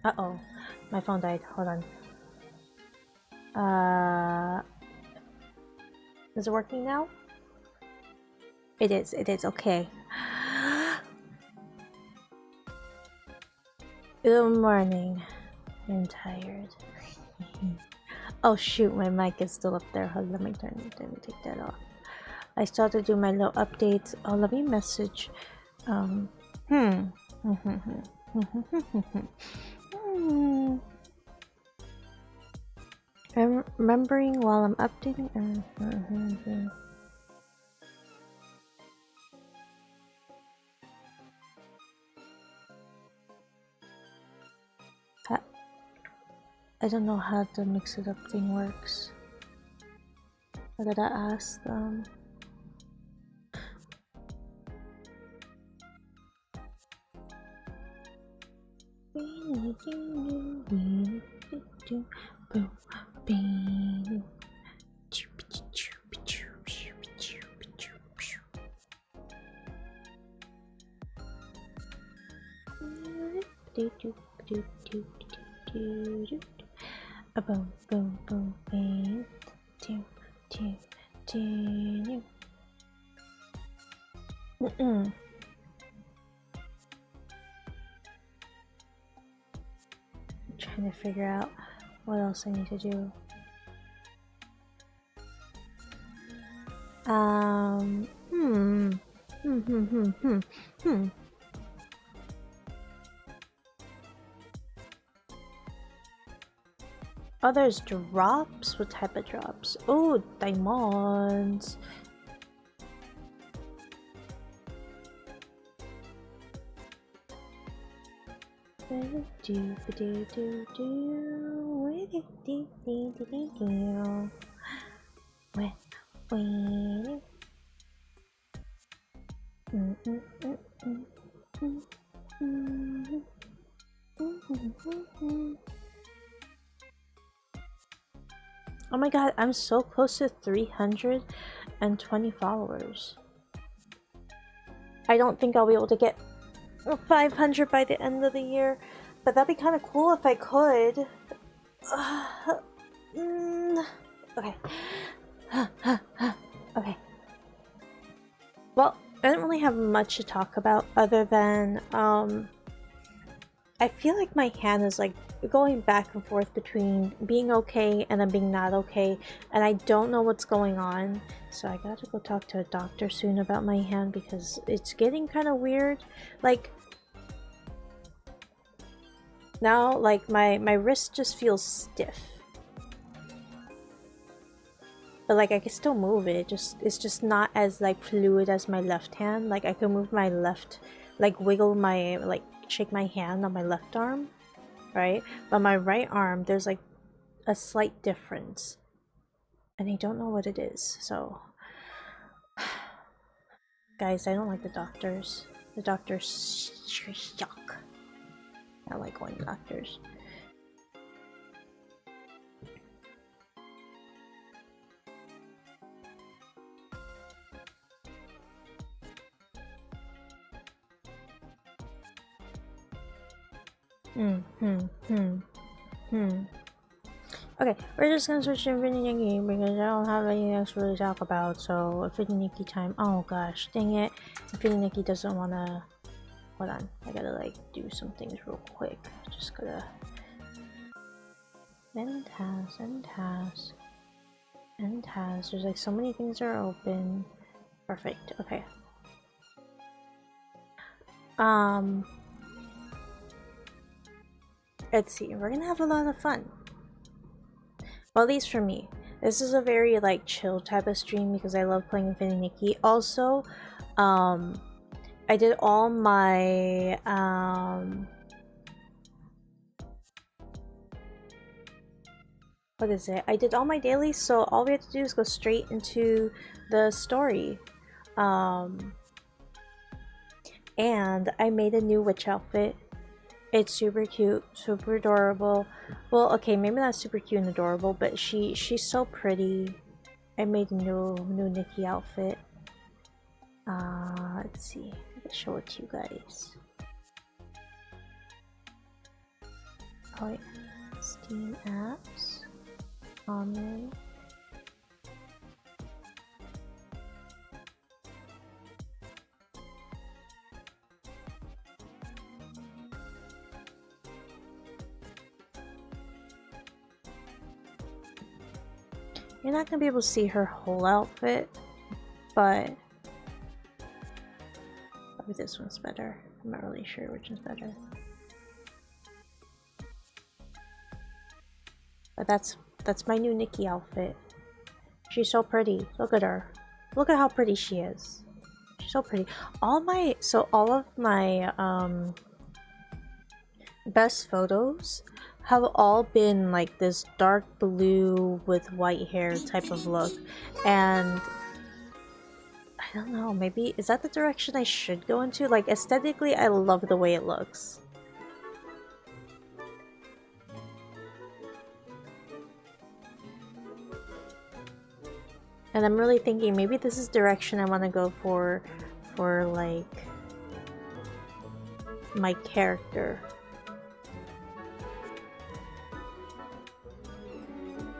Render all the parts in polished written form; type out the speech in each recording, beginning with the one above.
Uh-oh. My phone died. Hold on. Is it working now? It is. It is. Okay. Good morning. I'm tired. Oh shoot, my mic is still up there. Hold on, let me take that off. I started to do my little updates. Oh, let me message. Remembering while I'm updating. I don't know how the mix it up thing works. I gotta ask them. Boom, boom, boom, bang. Two, two, two. I'm trying to figure out what else I need to do. Oh, there's drops? What type of drops? Oh, diamonds. Oh my god, I'm so close to 320 followers. I don't think I'll be able to get 500 by the end of the year, but that'd be kind of cool if I could. Okay. Okay. Well, I don't really have much to talk about other than, I feel like my hand is like going back and forth between being okay and then being not okay, and I don't know what's going on, so I gotta go talk to a doctor soon about my hand because it's getting kind of weird. Like, now, like, my wrist just feels stiff. But like I can still move it, it's just not as like fluid as my left hand. Like I can move my left, like wiggle my, like shake my hand on my left arm, right? But my right arm, there's like a slight difference. And I don't know what it is, so... Guys, I don't like the doctors. The doctors suck. I don't like going to doctors. Okay, we're just gonna switch to Infinity Nikki because I don't have anything else to really talk about, so Infinity Nikki time. Oh gosh, dang it. Infinity Nikki doesn't wanna... Hold on, I gotta like do some things real quick. Just gotta... End task. There's like so many things that are open. Perfect, okay. Let's see, we're gonna have a lot of fun. Well, at least for me. This is a very like chill type of stream because I love playing Infinity Nikki. Also, I did all my what is it? I did all my dailies, so all we have to do is go straight into the story. And I made a new witch outfit. It's super cute, super adorable. Well, okay, maybe not super cute and adorable, but she's so pretty. I made a new Nikki outfit. Let's see. I'll show it to you guys. Oh yeah. Steam apps. Common. You're not gonna be able to see her whole outfit, but probably this one's better. I'm not really sure which one's better. But that's my new Nikki outfit. She's so pretty. Look at her. Look at how pretty she is. She's so pretty. All of my best photos have all been like this dark blue with white hair type of look, and I don't know, maybe is that the direction I should go into? Like aesthetically, I love the way it looks. And I'm really thinking maybe this is direction I want to go for like my character.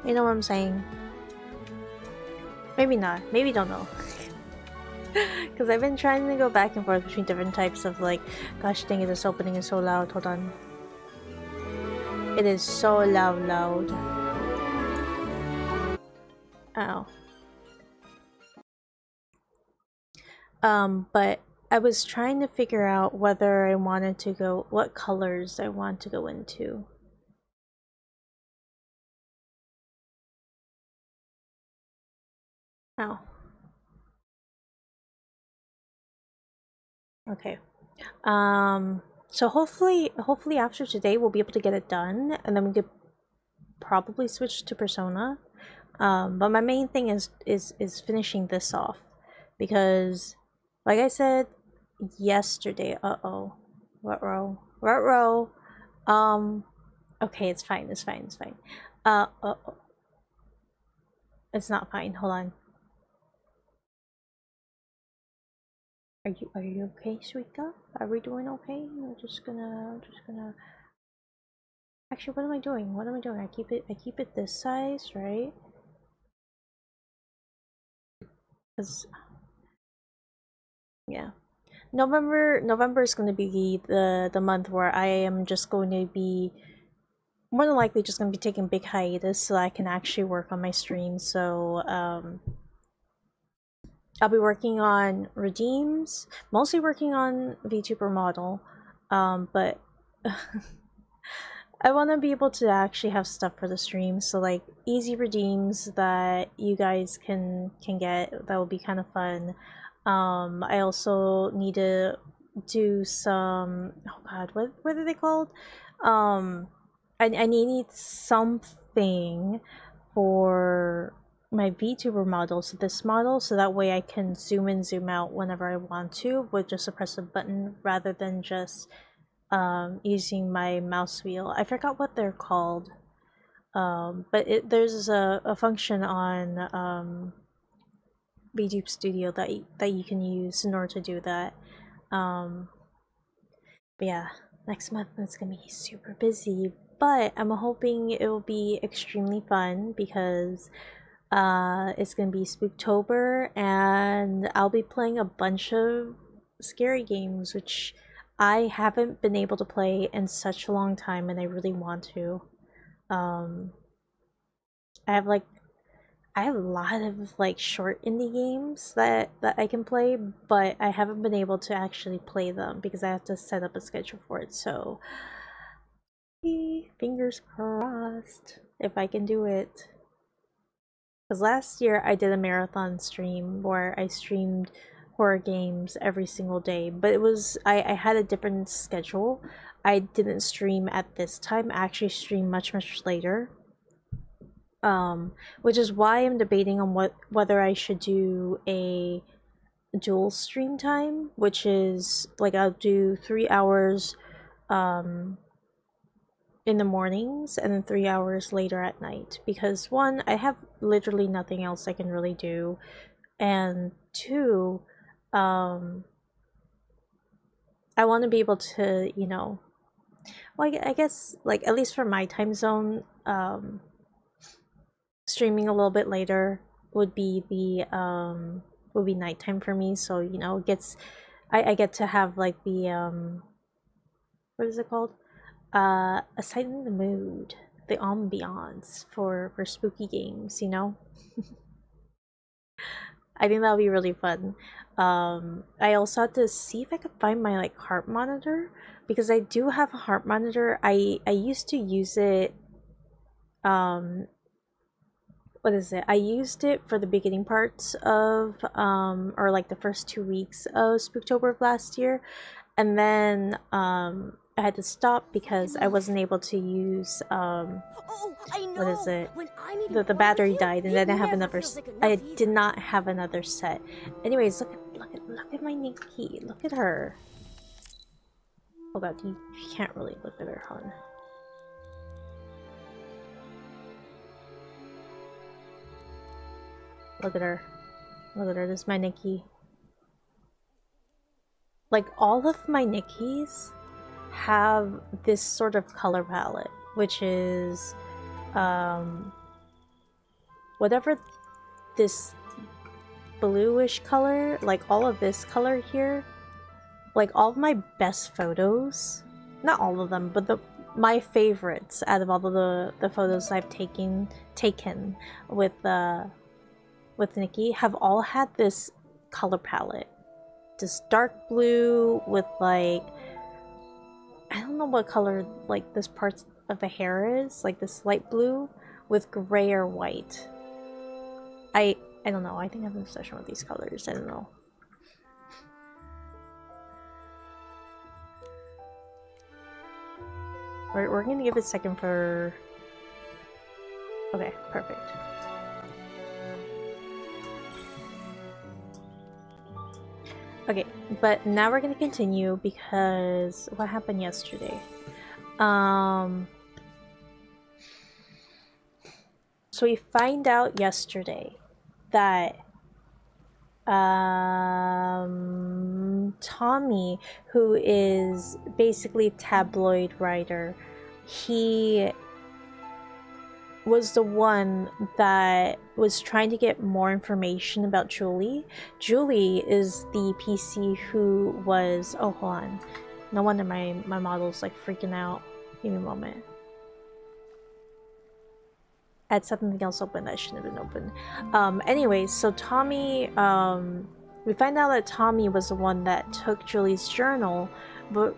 You know what I'm saying? Maybe not. Maybe don't know. Because I've been trying to go back and forth between different types of like, gosh dang it, this opening is so loud. Hold on. It is so loud. Ow. But I was trying to figure out whether I wanted to go, what colors I want to go into. Ow. Okay. So hopefully after today we'll be able to get it done, and then we could probably switch to Persona. But my main thing is finishing this off, because like I said yesterday, what row? Okay, it's fine. It's not fine. Hold on. Are you okay, Suika? Are we doing okay? We're just gonna actually, what am I doing? I keep it this size, right? Because yeah. November is going to be the month where I am just going to be more than likely just going to be taking big hiatus so I can actually work on my stream. So I'll be working on redeems, mostly working on VTuber model, but I want to be able to actually have stuff for the stream, so like easy redeems that you guys can get. That will be kind of fun. I also need to do some, oh god, what are they called? I need something for my VTuber model, so this model, so that way I can zoom in, zoom out whenever I want to with just a press of button rather than just using my mouse wheel. I forgot what they're called, but there's a function on VTube Studio that you can use in order to do that. But yeah, next month it's gonna be super busy, but I'm hoping it will be extremely fun because it's gonna be Spooktober and I'll be playing a bunch of scary games, which I haven't been able to play in such a long time, and I really want to. Um, I have like I have a lot of like short indie games that I can play, but I haven't been able to actually play them because I have to set up a schedule for it. So, fingers crossed if I can do it. Because last year I did a marathon stream where I streamed horror games every single day, but it was I had a different schedule. I didn't stream at this time. I actually streamed much later. Which is why I'm debating on whether I should do a dual stream time, which is like I'll do 3 hours in the mornings and then 3 hours later at night, because one, I have literally nothing else I can really do, and two, I want to be able to, Well, I guess like at least for my time zone, streaming a little bit later would be nighttime for me. So you know, it gets I get to have like the what is it called? A sight in the mood, the ambiance for spooky games. You know, I think that'll be really fun. I also have to see if I could find my like heart monitor because I do have a heart monitor. I used to use it. What is it? I used it for the beginning parts of or like the first 2 weeks of Spooktober of last year, and then I had to stop because I wasn't able to use what is it? The battery died, and then I have another. I did not have another set. Anyways, look at my Nikki. Look at her. Oh god, you can't really look at her, hon. Look at her. Look at her. This is my Nikki. Like, all of my Nikkis have this sort of color palette, which is whatever this bluish color, like all of this color here, like all of my best photos, not all of them, but my favorites out of all of the photos I've taken with Nikki have all had this color palette. This dark blue with like, I don't know what color like this part of the hair is, like this light blue with gray or white. I don't know, I think I have an obsession with these colors, I don't know. We're gonna give it a second for... Okay, perfect. Okay, but now we're gonna continue because what happened yesterday? So we find out yesterday that Tommy, who is basically a tabloid writer, he was the one that was trying to get more information about Julie. Julie is the PC who was... Oh, hold on. No wonder my model's like freaking out. Give me a moment. I had something else open that shouldn't have been open. Anyways, so Tommy... we find out that Tommy was the one that took Julie's journal, but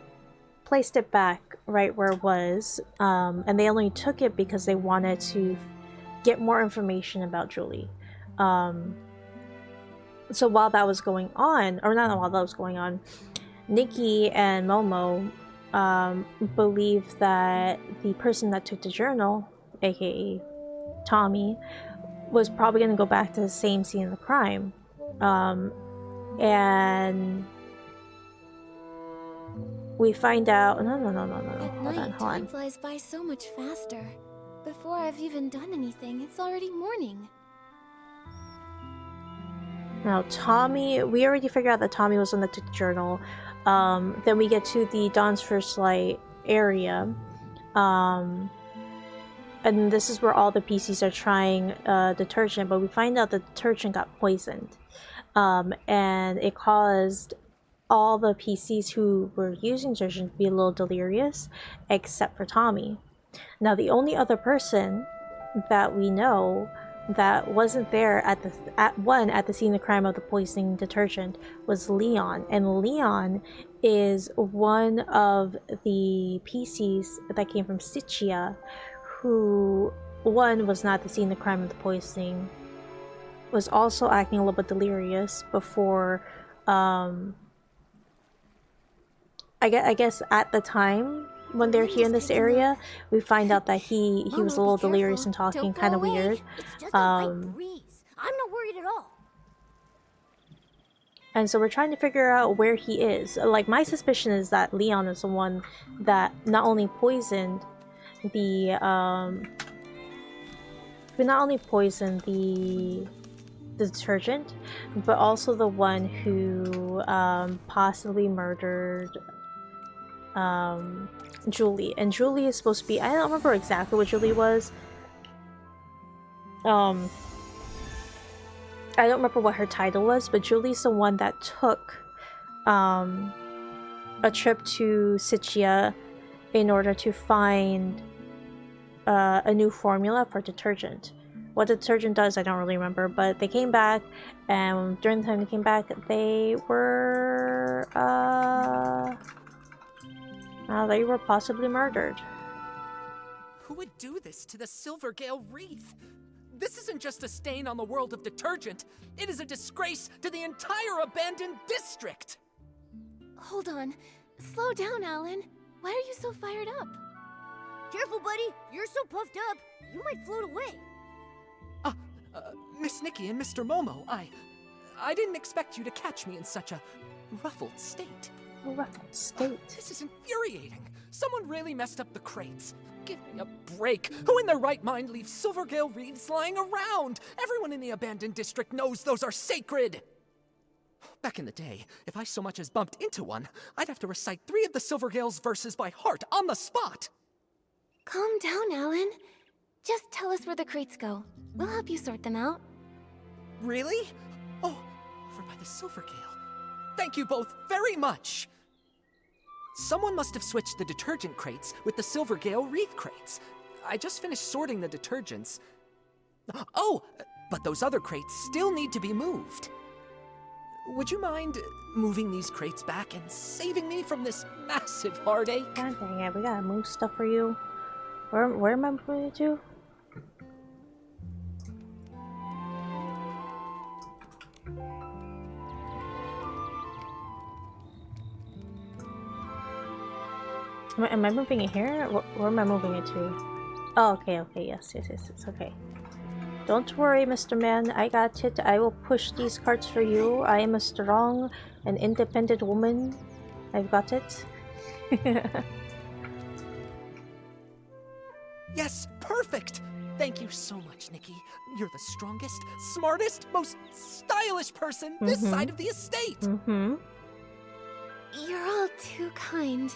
placed it back right where it was, and they only took it because they wanted to get more information about Julie. So while that was going on, or not while that was going on, Nikki and Momo believed that the person that took the journal, aka Tommy, was probably going to go back to the same scene of the crime. And we find out... No. Hold on. Time flies by so much faster. Before I've even done anything, it's already morning. Now, Tommy... We already figured out that Tommy was on the journal. Then we get to the Dawn's First Light area. And this is where all the PCs are trying detergent, but we find out the detergent got poisoned. And it caused all the PCs who were using detergent to be a little delirious, except for Tommy. Now, the only other person that we know that wasn't there at the scene of the crime of the poisoning detergent was Leon, and Leon is one of the PCs that came from Stichia, who was not at the scene of the crime of the poisoning, was also acting a little bit delirious before. I guess at the time when they're here in this area, we find out that he was a little delirious and talking kind of weird. It's just a light breeze. I'm not worried at all. And so we're trying to figure out where he is. Like, my suspicion is that Leon is the one that not only poisoned the detergent, but also the one who possibly murdered Julie, and Julie is supposed to be, I don't remember exactly what Julie was. I don't remember what her title was, but Julie's the one that took a trip to Sichia in order to find a new formula for detergent. What the detergent does, I don't really remember, but they came back, and during the time they came back, they were possibly murdered. Who would do this to the Silvergale Wreath? This isn't just a stain on the world of detergent. It is a disgrace to the entire abandoned district! Hold on. Slow down, Alan. Why are you so fired up? Careful, buddy. You're so puffed up, you might float away. Miss Nikki and Mr. Momo, I didn't expect you to catch me in such a ruffled state. A ruffled state? This is infuriating. Someone really messed up the crates. Give me a break. Who in their right mind leaves Silvergale wreaths lying around? Everyone in the abandoned district knows those are sacred. Back in the day, if I so much as bumped into one, I'd have to recite 3 of the Silvergale's verses by heart on the spot. Calm down, Alan. Just tell us where the crates go. We'll help you sort them out. Really? Oh, over by the Silvergale. Thank you both very much. Someone must have switched the detergent crates with the Silvergale wreath crates. I just finished sorting the detergents. Oh, but those other crates still need to be moved. Would you mind moving these crates back and saving me from this massive heartache? God dang it, we gotta move stuff for you. Where am I moving it to? Am I moving it here? Where am I moving it to? Oh, okay, yes, it's okay. Don't worry, Mr. Man, I got it. I will push these carts for you. I am a strong and independent woman. I've got it. Yes, perfect! Thank you so much, Nikki. You're the strongest, smartest, most stylish person this side of the estate! You're all too kind.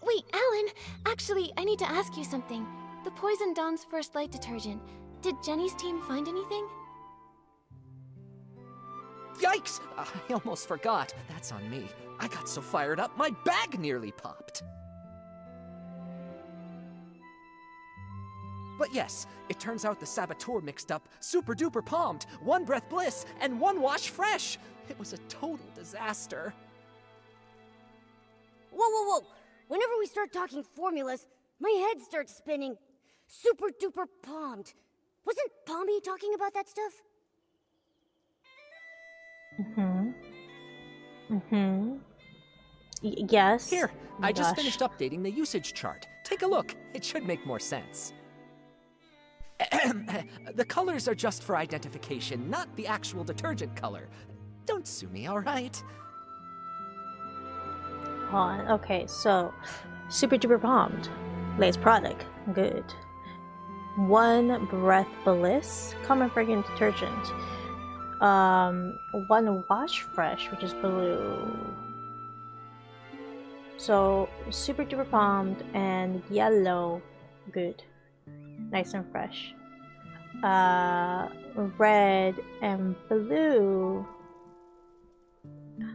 Wait, Alan! Actually, I need to ask you something. The Poison Dawn's first light detergent. Did Jenny's team find anything? Yikes! I almost forgot. That's on me. I got so fired up, my bag nearly popped. But yes, it turns out the saboteur mixed up Super Duper Palmed, One Breath Bliss, and One Wash Fresh. It was a total disaster. Whoa. Whenever we start talking formulas, my head starts spinning. Super duper palmed. Wasn't Palmy talking about that stuff? Yes. Here, Oh I just gosh. finished updating the usage chart. Take a look. It should make more sense. The colors are just for identification, not the actual detergent color. Don't sue me, alright? On. Okay, so Super Duper Palmed. Latest product. Good. One Breath Bliss. Common fragrant detergent. One Wash Fresh, which is blue. So Super Duper Palmed and yellow. Good. Nice and fresh. Red and blue.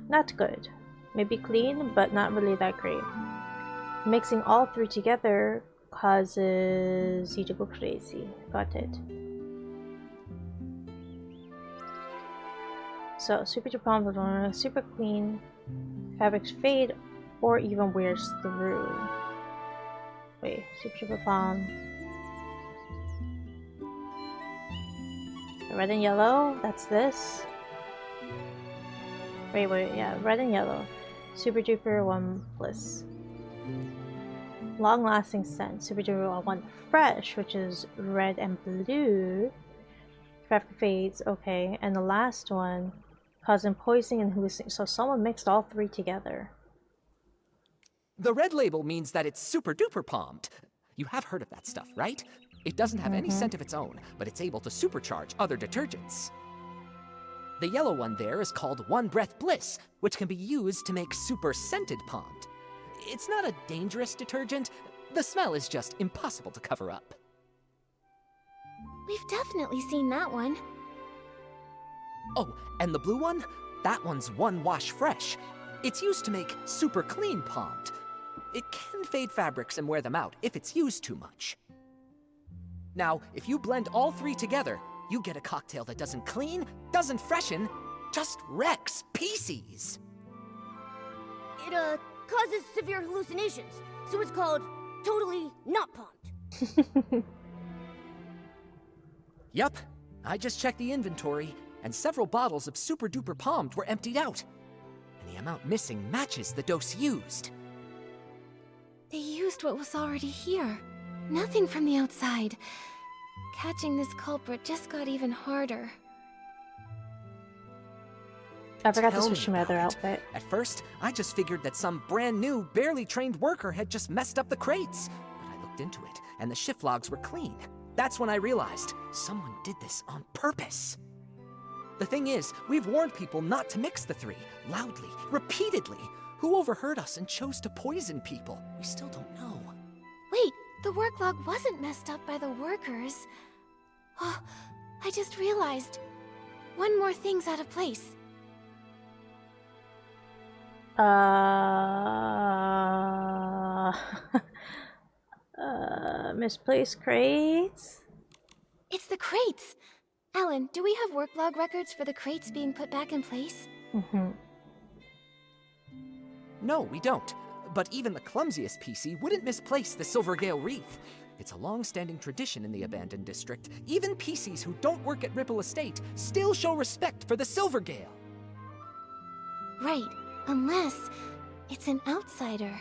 Not good. Maybe clean, but not really that great. Mixing all 3 together causes you to go crazy. Got it. So, super duper palm, super clean. Fabrics fade or even wears through. Wait, super duper palm. Red and yellow, that's this. Wait, yeah, red and yellow. Super duper one bliss. Long lasting scent. Super duper one fresh, which is red and blue. Fabric fades, okay. And the last one, causing poisoning and hallucination. So someone mixed all 3 together. The red label means that it's super duper palmed. You have heard of that stuff, right? It doesn't have any scent of its own, but it's able to supercharge other detergents. The yellow one there is called One Breath Bliss, which can be used to make super scented palmed. It's not a dangerous detergent. The smell is just impossible to cover up. We've definitely seen that one. Oh, and the blue one? That one's one wash fresh. It's used to make super clean palmed. It can fade fabrics and wear them out if it's used too much. Now, if you blend all three together, you get a cocktail that doesn't clean, doesn't freshen, just wrecks PCs. It, causes severe hallucinations, so it's called totally not palmed. Yup, I just checked the inventory, and several bottles of Super Duper Palmed were emptied out. And the amount missing matches the dose used. They used what was already here. Nothing from the outside. Catching this culprit just got even harder. I forgot to Tell switch to me my other about it. outfit. At first, I just figured that some brand new, barely trained worker had just messed up the crates. But I looked into it, and the shift logs were clean. That's when I realized someone did this on purpose. The thing is, we've warned people not to mix the three, loudly, repeatedly. Who overheard us and chose to poison people? We still don't know. Wait, the work log wasn't messed up by the workers. Oh, I just realized. One more thing's out of place. Misplaced crates? It's the crates! Alan, do we have work log records for the crates being put back in place? Mm-hmm. No, we don't. But even the clumsiest PC wouldn't misplace the Silvergale wreath. It's a long-standing tradition in the abandoned district. Even PCs who don't work at Ripple Estate still show respect for the Silvergale. Right, unless it's an outsider.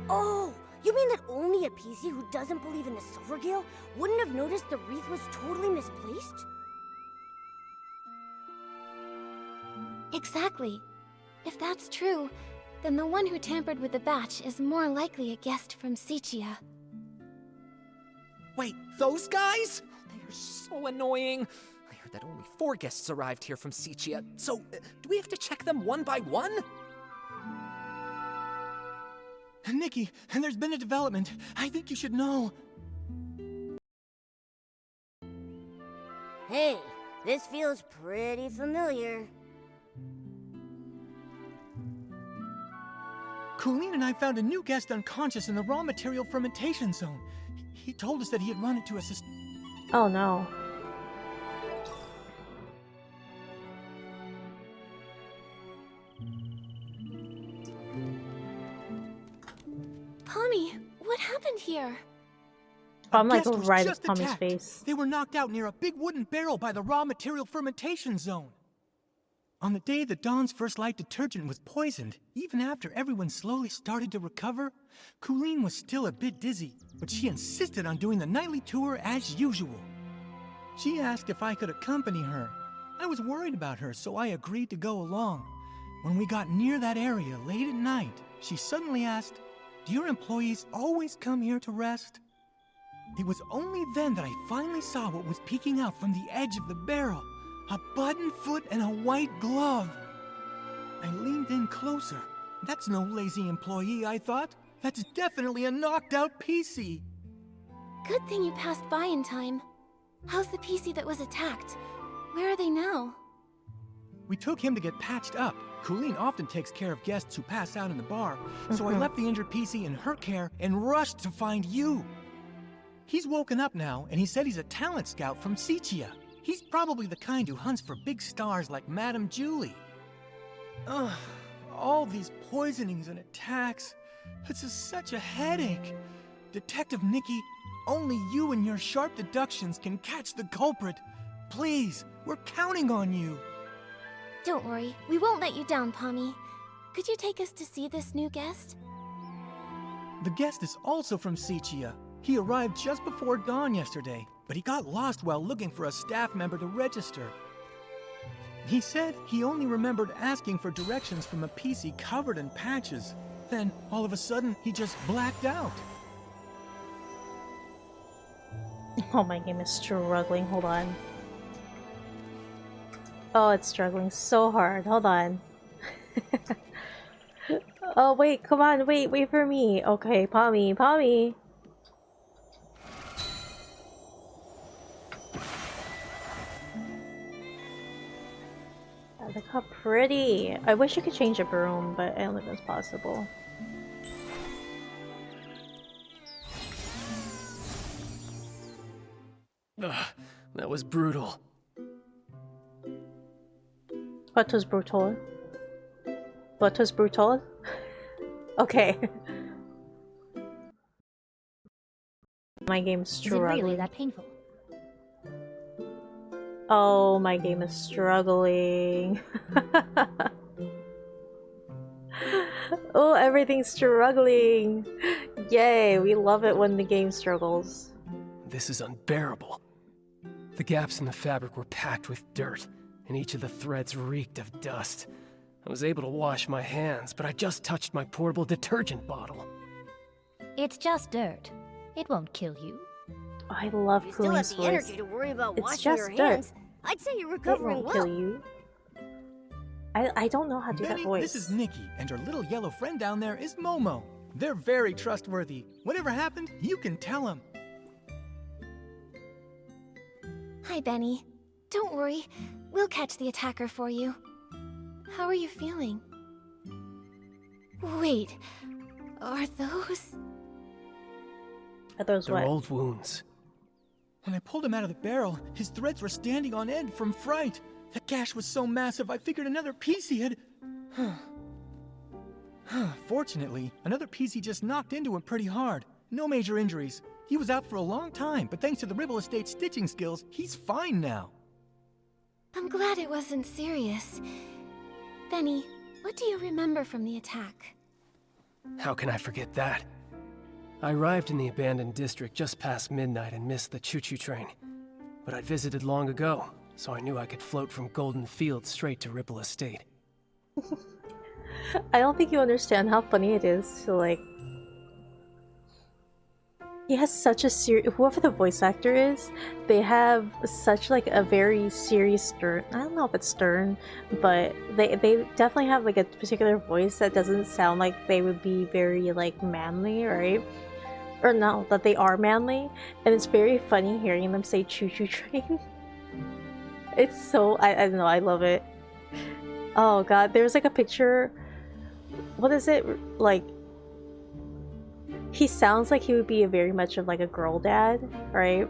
Oh, you mean that only a PC who doesn't believe in the Silvergale wouldn't have noticed the wreath was totally misplaced? Exactly. If that's true, then the one who tampered with the batch is more likely a guest from Sichia. Wait, those guys? They are so annoying. I heard that only 4 guests arrived here from Sichia, so do we have to check them one by one? Nikki, there's been a development. I think you should know. Hey, this feels pretty familiar. Colleen and I found a new guest unconscious in the raw material fermentation zone. He told us that he had run into a Oh no. Pommy, what happened here? I'm like guest was right just at Tommy's attacked. face. They were knocked out near a big wooden barrel by the raw material fermentation zone. On the day that Dawn's first light detergent was poisoned, even after everyone slowly started to recover, Colleen was still a bit dizzy, but she insisted on doing the nightly tour as usual. She asked if I could accompany her. I was worried about her, so I agreed to go along. When we got near that area late at night, she suddenly asked, "Do your employees always come here to rest?" It was only then that I finally saw what was peeking out from the edge of the barrel. A button foot and a white glove. I leaned in closer. That's no lazy employee, I thought. That's definitely a knocked out PC. Good thing you passed by in time. How's the PC that was attacked? Where are they now? We took him to get patched up. Colleen often takes care of guests who pass out in the bar, so I left the injured PC in her care and rushed to find you. He's woken up now, and he said he's a talent scout from Sichia. He's probably the kind who hunts for big stars like Madame Julie. Ugh, all these poisonings and attacks. It's such a headache. Detective Nikki, only you and your sharp deductions can catch the culprit. Please, we're counting on you. Don't worry, we won't let you down, Pommy. Could you take us to see this new guest? The guest is also from Sichia. He arrived just before dawn yesterday, but he got lost while looking for a staff member to register. He said he only remembered asking for directions from a PC covered in patches. Then, all of a sudden, he just blacked out. Oh, my game is struggling. Hold on. Oh, it's struggling so hard. Hold on. Oh, wait, come on, wait for me. Okay, Pommy, Pommy. Look how pretty. I wish you could change a broom, but I don't think that's possible. Ugh, that was brutal. What was brutal? What was brutal? Okay. My game's Is it struggling. really that painful? Oh, my game is struggling. Oh, everything's struggling. Yay, we love it when the game struggles. This is unbearable. The gaps in the fabric were packed with dirt, and each of the threads reeked of dust. I was able to wash my hands, but I just touched my portable detergent bottle. It's just dirt. It won't kill you. I love You still have Kulin's the voice. energy to worry about It's washing just your dirt. hands. I'd say you're It recovering won't kill well. you. I don't know how to do that Benny, voice. this is Nikki, and her little yellow friend down there is Momo. They're very trustworthy. Whatever happened, you can tell them. Hi, Benny. Don't worry. We'll catch the attacker for you. How are you feeling? Wait, are those... Are those They're what? old wounds. When I pulled him out of the barrel, his threads were standing on end from fright. The gash was so massive, I figured another PC had... Fortunately, another PC just knocked into him pretty hard. No major injuries. He was out for a long time, but thanks to the Ribble Estate stitching skills, he's fine now. I'm glad it wasn't serious. Benny, what do you remember from the attack? How can I forget that? I arrived in the abandoned district just past midnight and missed the choo-choo train. But I'd visited long ago, so I knew I could float from Golden Field straight to Ripple Estate. I don't think you understand how funny it is to like. He has such a serious. Whoever the voice actor is, they have such like a very serious stern. I don't know if it's stern, but they definitely have like a particular voice that doesn't sound like they would be very like manly, right? Or no, that they are manly, and it's very funny hearing them say "choo choo train." It's so I don't know, I love it. Oh god, there's like a picture. What is it like? He sounds like he would be very much of like a girl dad, right?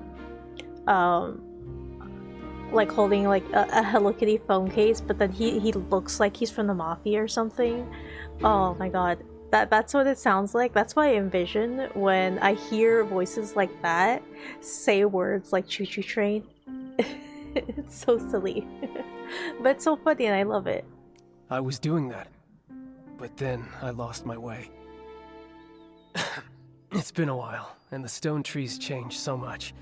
Like holding like a Hello Kitty phone case, but then he looks like he's from the mafia or something. Oh my god, that's what it sounds like. That's what I envision when I hear voices like that say words like "choo choo train." It's so silly, but it's so funny, and I love it. I was doing that, but then I lost my way. It's been a while, and the stone trees changed so much.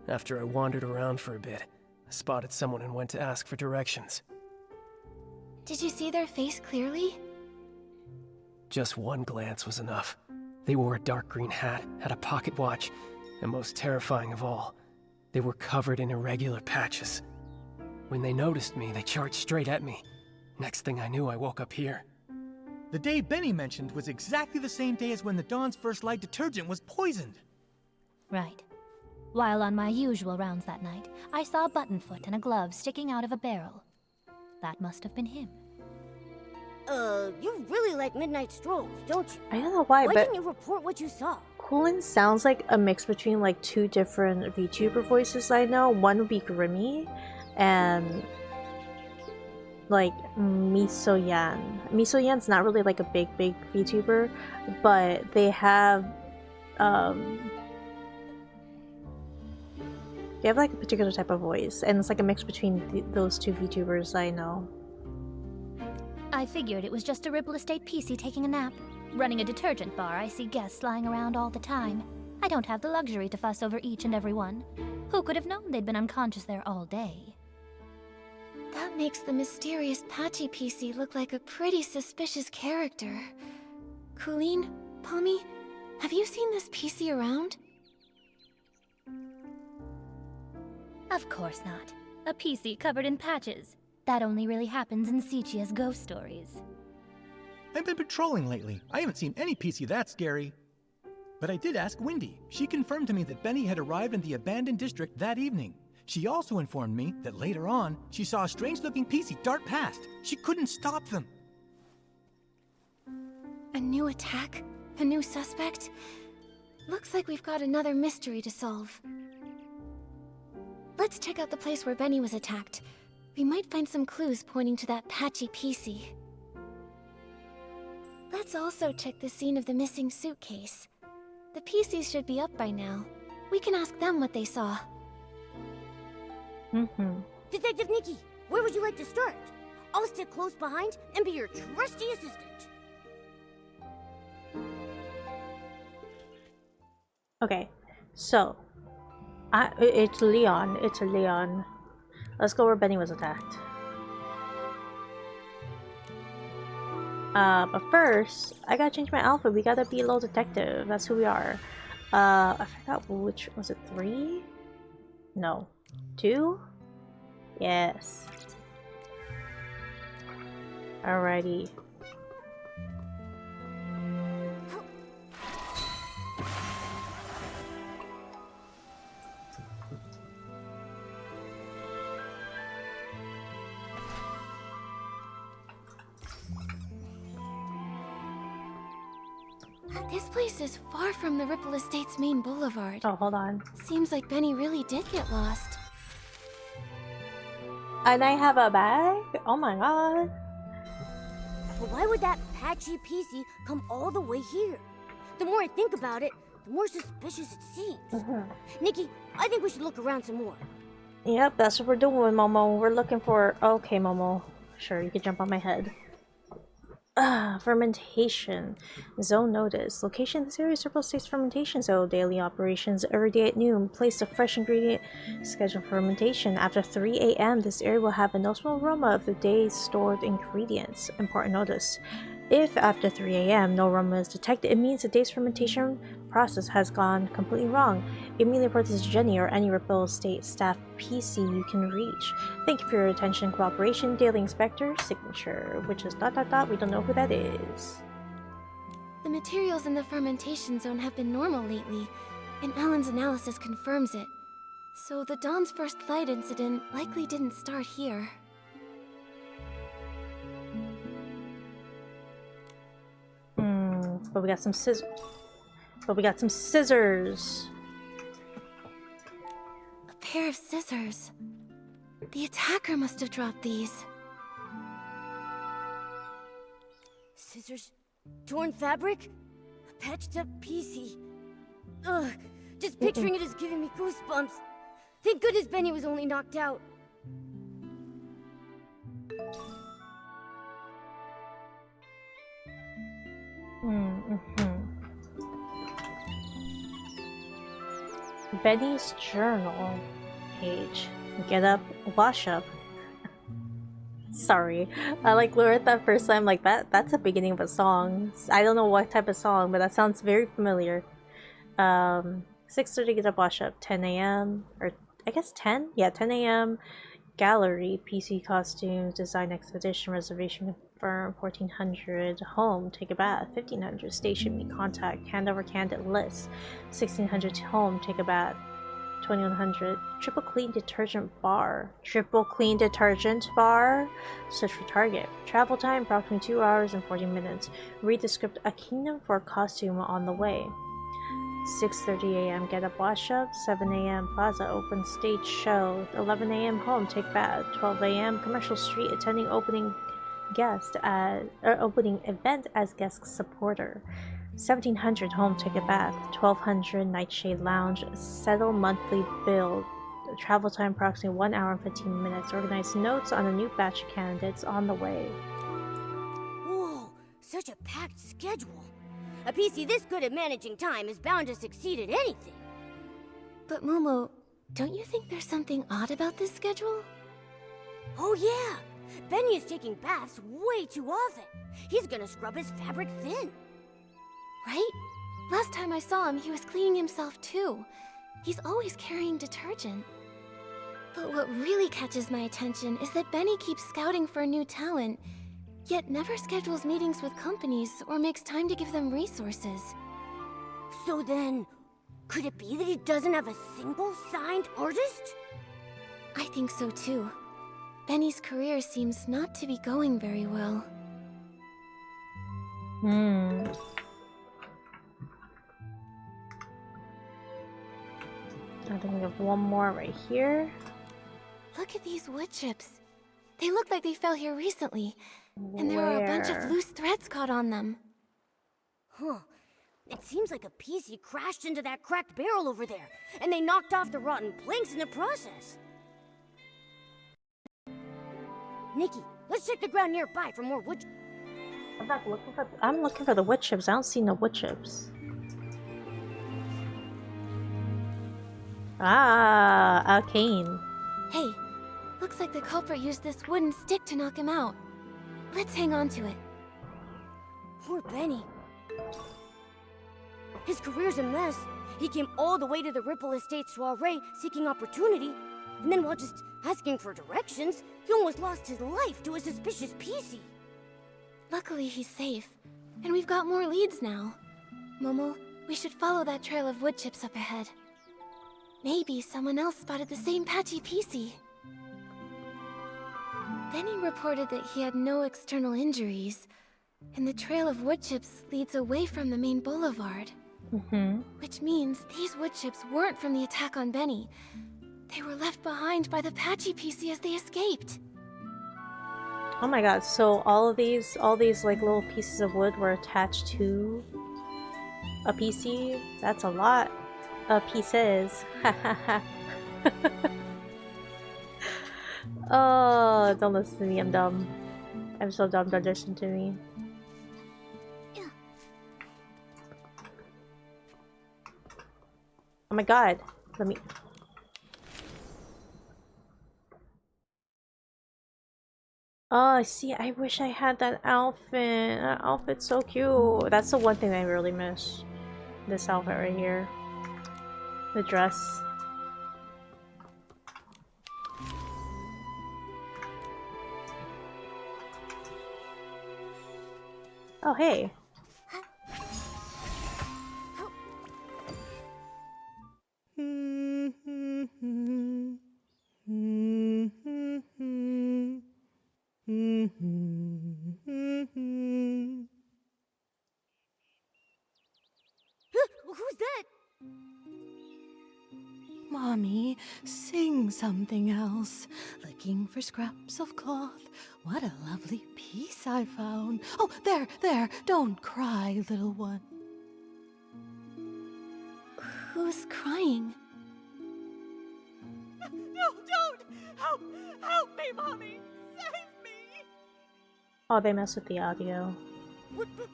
After I wandered around for a bit, I spotted someone and went to ask for directions. Did you see their face clearly? Just one glance was enough. They wore a dark green hat, had a pocket watch, and most terrifying of all, they were covered in irregular patches. When they noticed me, they charged straight at me. Next thing I knew, I woke up here. The day Benny mentioned was exactly the same day as when the Dawn's First Light detergent was poisoned. Right. While on my usual rounds that night, I saw a button foot and a glove sticking out of a barrel. That must have been him. You really like midnight strolls, don't you? I don't know why, Why but didn't you report what you saw? Kulin sounds like a mix between like two different VTuber voices I know. One would be Grimmy, and like Misoyan. Misoyan's not really like a big VTuber, but they have like a particular type of voice, and it's like a mix between those two VTubers I know. I figured it was just a Ripple Estate PC taking a nap. Running a detergent bar, I see guests lying around all the time. I don't have the luxury to fuss over each and every one. Who could have known they'd been unconscious there all day? That makes the mysterious Patchy PC look like a pretty suspicious character. Colleen, Pommy, have you seen this PC around? Of course not. A PC covered in patches. That only really happens in Sichia's ghost stories. I've been patrolling lately. I haven't seen any PC that scary. But I did ask Wendy. She confirmed to me that Benny had arrived in the abandoned district that evening. She also informed me that later on, she saw a strange-looking PC dart past. She couldn't stop them. A new attack? A new suspect? Looks like we've got another mystery to solve. Let's check out the place where Benny was attacked. We might find some clues pointing to that patchy PC. Let's also check the scene of the missing suitcase. The PCs should be up by now. We can ask them what they saw. Detective Nikki, where would you like to start? I'll stick close behind and be your trusty assistant. Okay, so it's Leon. It's Leon. Let's go where Benny was attacked. But first, I gotta change my outfit. We gotta be a little detective. That's who we are. I forgot which was it. 3? No, 2. Yes. Alrighty. This place is far from the Ripple Estate's main boulevard. Oh, hold on. Seems like Benny really did get lost. And I have a bag? Oh my god. But why would that patchy PC come all the way here? The more I think about it, the more suspicious it seems. Nikki, I think we should look around some more. Yep, that's what we're doing, Momo. We're looking for... Okay, Momo. Sure, you can jump on my head. Fermentation. Zone notice. Location: this area is Ripple Estate's fermentation zone. Daily operations every day at noon. Place of fresh ingredient. Schedule fermentation. After 3 a.m. this area will have a noticeable aroma of the day's stored ingredients. Important notice. If after 3 a.m. no aroma is detected, it means the day's fermentation process has gone completely wrong. Immediately report this to Jenny or any Ripple Estate staff PC you can reach. Thank you for your attention and cooperation. Daily Inspector, signature, which is ... we don't know who that is. The materials in the fermentation zone have been normal lately, and Alan's analysis confirms it. So the Dawn's first flight incident likely didn't start here. But we got some scissors. A pair of scissors. The attacker must have dropped these. Scissors? Torn fabric? A patched up PC. Ugh, just picturing it is giving me goosebumps. Thank goodness Benny was only knocked out. Benny's journal page. Get up, wash up. Sorry, I like learned that first time. Like that's the beginning of a song. I don't know what type of song, but that sounds very familiar. 6:30 get up, wash up. 10 a.m. or I guess 10. Yeah, 10 a.m. Gallery, PC costumes, design expedition, reservation confirmed. 1400 home, take a bath. 1500 station, me contact, hand over candidate list. 1600 home, take a bath. 2100 triple clean detergent bar. Search for target. Travel time approximately 2 hours and 40 minutes. Read the script. A kingdom for a costume on the way. 6:30 a.m. get up, wash up. 7 a.m. plaza open stage show. 11 a.m. home, take bath. 12 a.m. commercial street attending opening event as guest supporter. 1700 home, take a bath. 1200 nightshade lounge, settle monthly bill. Travel time approximately 1 hour and 15 minutes. Organize notes on a new batch of candidates on the way. Whoa, such a packed schedule. A PC this good at managing time is bound to succeed at anything. But Momo, don't you think there's something odd about this schedule? Oh yeah, Benny is taking baths way too often. He's gonna scrub his fabric thin. Right? Last time I saw him, he was cleaning himself too. He's always carrying detergent. But what really catches my attention is that Benny keeps scouting for new talent, yet never schedules meetings with companies or makes time to give them resources. So then, could it be that he doesn't have a single signed artist? I think so too. Benny's career seems not to be going very well. I think we have one more right here. Look at these wood chips. They look like they fell here recently, and there are a bunch of Where? loose threads caught on them. Huh. It seems like a PC crashed into that cracked barrel over there, and they knocked off the rotten planks in the process. Nikki, let's check the ground nearby for more wood. I'm looking for the wood chips. I don't see no wood chips. Ah, a cane. Hey, looks like the culprit used this wooden stick to knock him out. Let's hang on to it. Poor Benny. His career's a mess. He came all the way to the Ripple Estate soiree seeking opportunity, and then while just asking for directions, he almost lost his life to a suspicious PC. Luckily, he's safe, and we've got more leads now. Momo, we should follow that trail of wood chips up ahead. Maybe someone else spotted the same patchy PC. Benny reported that he had no external injuries, and the trail of wood chips leads away from the main boulevard. Which means these wood chips weren't from the attack on Benny. They were left behind by the patchy PC as they escaped. Oh my god, so all these like little pieces of wood were attached to a PC? That's a lot of pieces. Oh, don't listen to me, I'm dumb. I'm so dumb, don't listen to me. Oh my god, let me... Oh, see, I wish I had that outfit. That outfit's so cute. That's the one thing I really miss. This outfit right here. The dress. Oh, hey. Who's that? Mommy, sing something else. Looking for scraps of cloth. What a lovely piece I found. Oh, there. Don't cry, little one. Who's crying? No, don't! Help me, Mommy! Save me! Oh, they mess with the audio. What the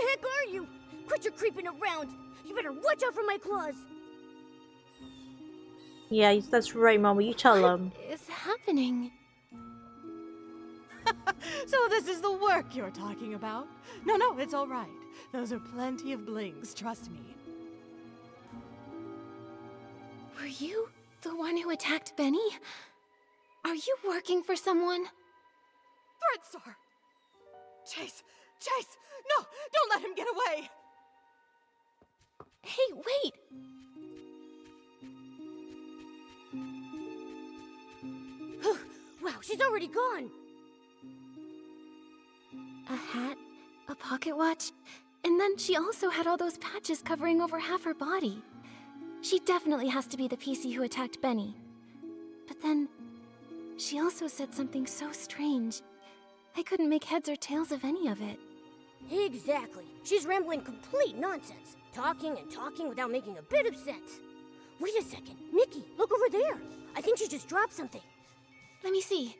heck are you? Quit your creeping around. You better watch out for my claws. Yeah, that's right, Mama. You tell them. What is happening? So this is the work you're talking about? No, it's all right. Those are plenty of blings, trust me. Were you the one who attacked Benny? Are you working for someone? Threadstar! Chase! No, don't let him get away! Hey, wait! Wow, she's already gone. A hat, a pocket watch, and then she also had all those patches covering over half her body. She definitely has to be the PC who attacked Benny. But then, she also said something so strange. I couldn't make heads or tails of any of it. Exactly. She's rambling complete nonsense. Talking and talking without making a bit of sense. Wait a second. Nikki, look over there. I think she just dropped something. Let me see.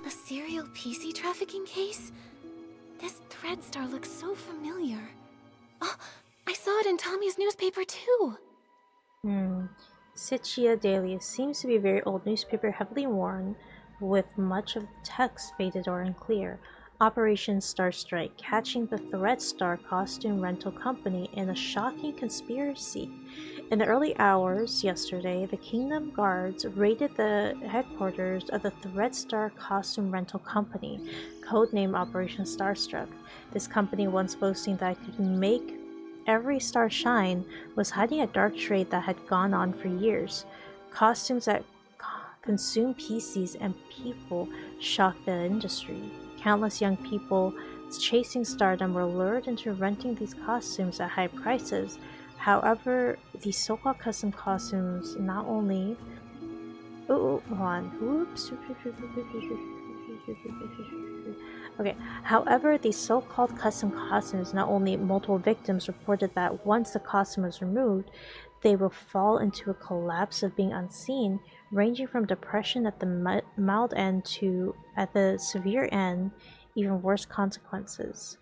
A serial PC trafficking case? This Threadstar looks so familiar. Oh, I saw it in Tommy's newspaper too. Sichia Daily seems to be a very old newspaper, heavily worn, with much of the text faded or unclear. Operation Star Strike, catching the Threadstar costume rental company in a shocking conspiracy. In the early hours yesterday, the Kingdom Guards raided the headquarters of the Threadstar Costume Rental Company, codenamed Operation Starstruck. This company, once boasting that it could make every star shine, was hiding a dark trade that had gone on for years. Costumes that consume PCs and people shocked the industry. Countless young people chasing stardom were lured into renting these costumes at high prices. However, these so-called custom costumes not only... Hold on. Oops. Okay. However, these so-called custom costumes not only multiple victims reported that once the costume was removed, they will fall into a collapse of being unseen, ranging from depression at the mild end to, at the severe end, even worse consequences.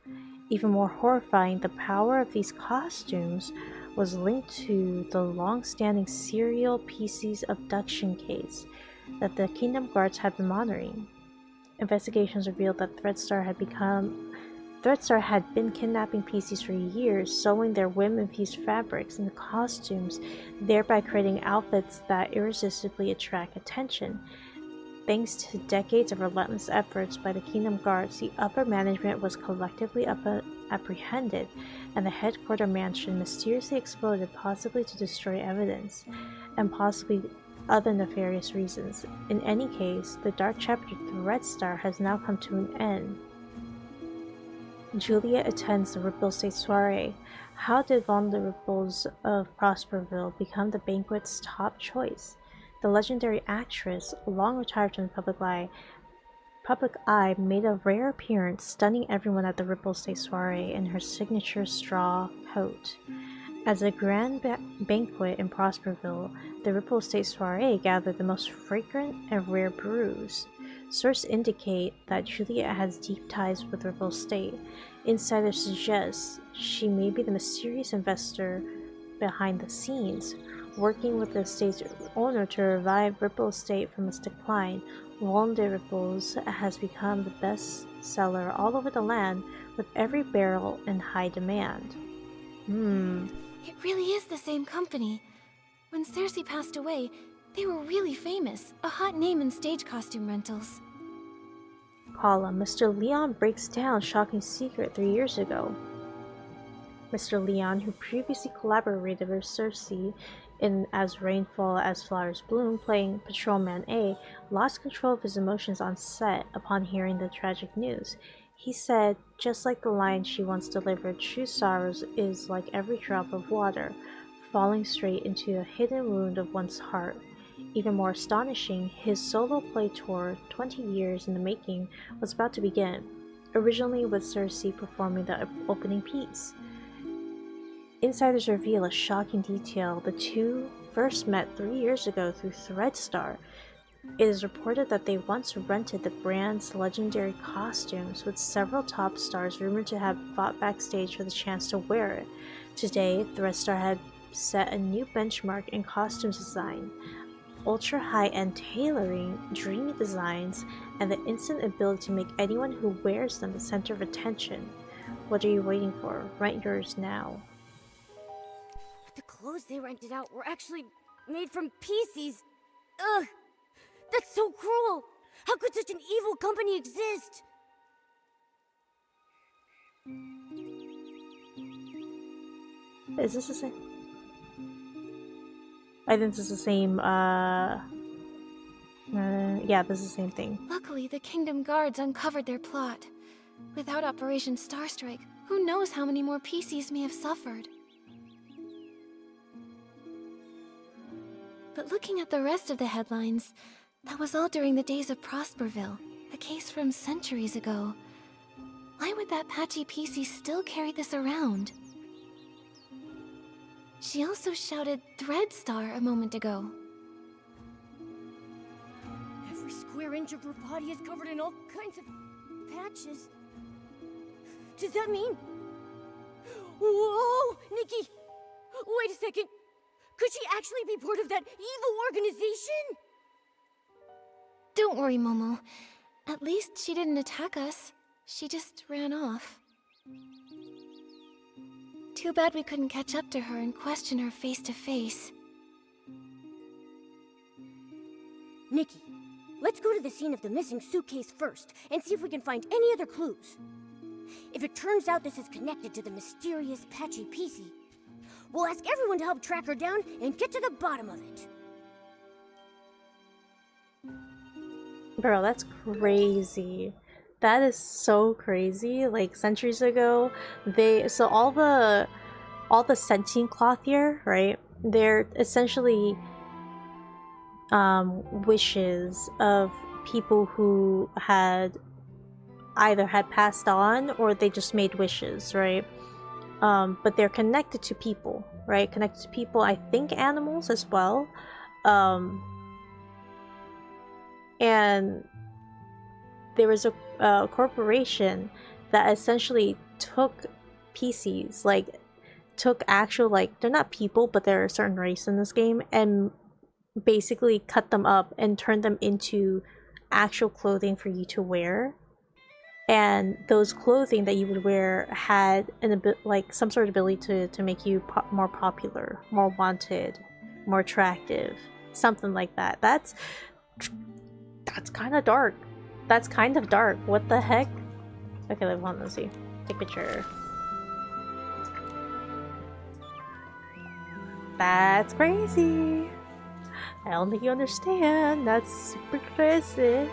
Even more horrifying, the power of these costumes was linked to the long-standing serial PC's abduction case that the Kingdom Guards had been monitoring. Investigations revealed that Threadstar had been kidnapping PCs for years, sewing their whim-infused fabrics into costumes, thereby creating outfits that irresistibly attract attention. Thanks to decades of relentless efforts by the Kingdom Guards, the upper management was collectively apprehended, and the headquarter mansion mysteriously exploded, possibly to destroy evidence, and possibly other nefarious reasons. In any case, the dark chapter of Threadstar has now come to an end. Juliet attends the Ripple State soiree. How did Von the Ripples of Prosperville become the banquet's top choice? The legendary actress, long retired from the public eye, made a rare appearance, stunning everyone at the Ripple State soiree in her signature straw coat. As a grand banquet in Prosperville, the Ripple State soiree gathered the most fragrant and rare brews. Sources indicate that Juliet has deep ties with Ripple State. Insiders suggest she may be the mysterious investor behind the scenes, working with the estate's owner to revive Ripple Estate from its decline. Wong de Ripples has become the best seller all over the land, with every barrel in high demand. It really is the same company. When Cersei passed away, they were really famous, a hot name in stage costume rentals. Column. Mr. Leon breaks down shocking secret 3 years ago. Mr. Leon, who previously collaborated with Cersei in As Rainfall as Flowers Bloom, playing Patrolman A, lost control of his emotions on set upon hearing the tragic news. He said, just like the line she once delivered, true sorrows is like every drop of water, falling straight into a hidden wound of one's heart. Even more astonishing, his solo play tour, 20 years in the making, was about to begin, originally with Cersei performing the opening piece. Insiders reveal a shocking detail. The two first met 3 years ago through Threadstar. It is reported that they once rented the brand's legendary costumes, with several top stars rumored to have fought backstage for the chance to wear it. Today, Threadstar had set a new benchmark in costumes design. Ultra high-end tailoring, dreamy designs, and the instant ability to make anyone who wears them the center of attention. What are you waiting for? Rent yours now. But the clothes they rented out were actually made from PCs. Ugh! That's so cruel! How could such an evil company exist? Is this the same? I think this is the same, yeah, this is the same thing. Luckily, the Kingdom Guards uncovered their plot. Without Operation Starstrike, who knows how many more PCs may have suffered. But looking at the rest of the headlines, that was all during the days of Prosperville, a case from centuries ago. Why would that patchy PC still carry this around? She also shouted Threadstar a moment ago. Every square inch of her body is covered in all kinds of patches. Does that mean... Whoa! Nikki! Wait a second! Could she actually be part of that evil organization? Don't worry, Momo. At least she didn't attack us. She just ran off. Too bad we couldn't catch up to her and question her face to face. Nikki, let's go to the scene of the missing suitcase first and see if we can find any other clues. If it turns out this is connected to the mysterious Patchy PC, we'll ask everyone to help track her down and get to the bottom of it. Bro, that's crazy. That is so crazy. Like centuries ago, all the sentient cloth here, right? They're essentially wishes of people who had either had passed on or they just made wishes, right? But they're connected to people, right? Connected to people, I think animals as well. And there was a corporation that essentially took PCs, like took actual, like, they're not people, but they're a certain race in this game, and basically cut them up and turned them into actual clothing for you to wear. And those clothing that you would wear had like some sort of ability to make you more popular, more wanted, more attractive, something like that. That's kind of dark. That's kind of dark. What the heck? Okay, let's see. Take a picture. That's crazy. I don't think you understand. That's super crazy.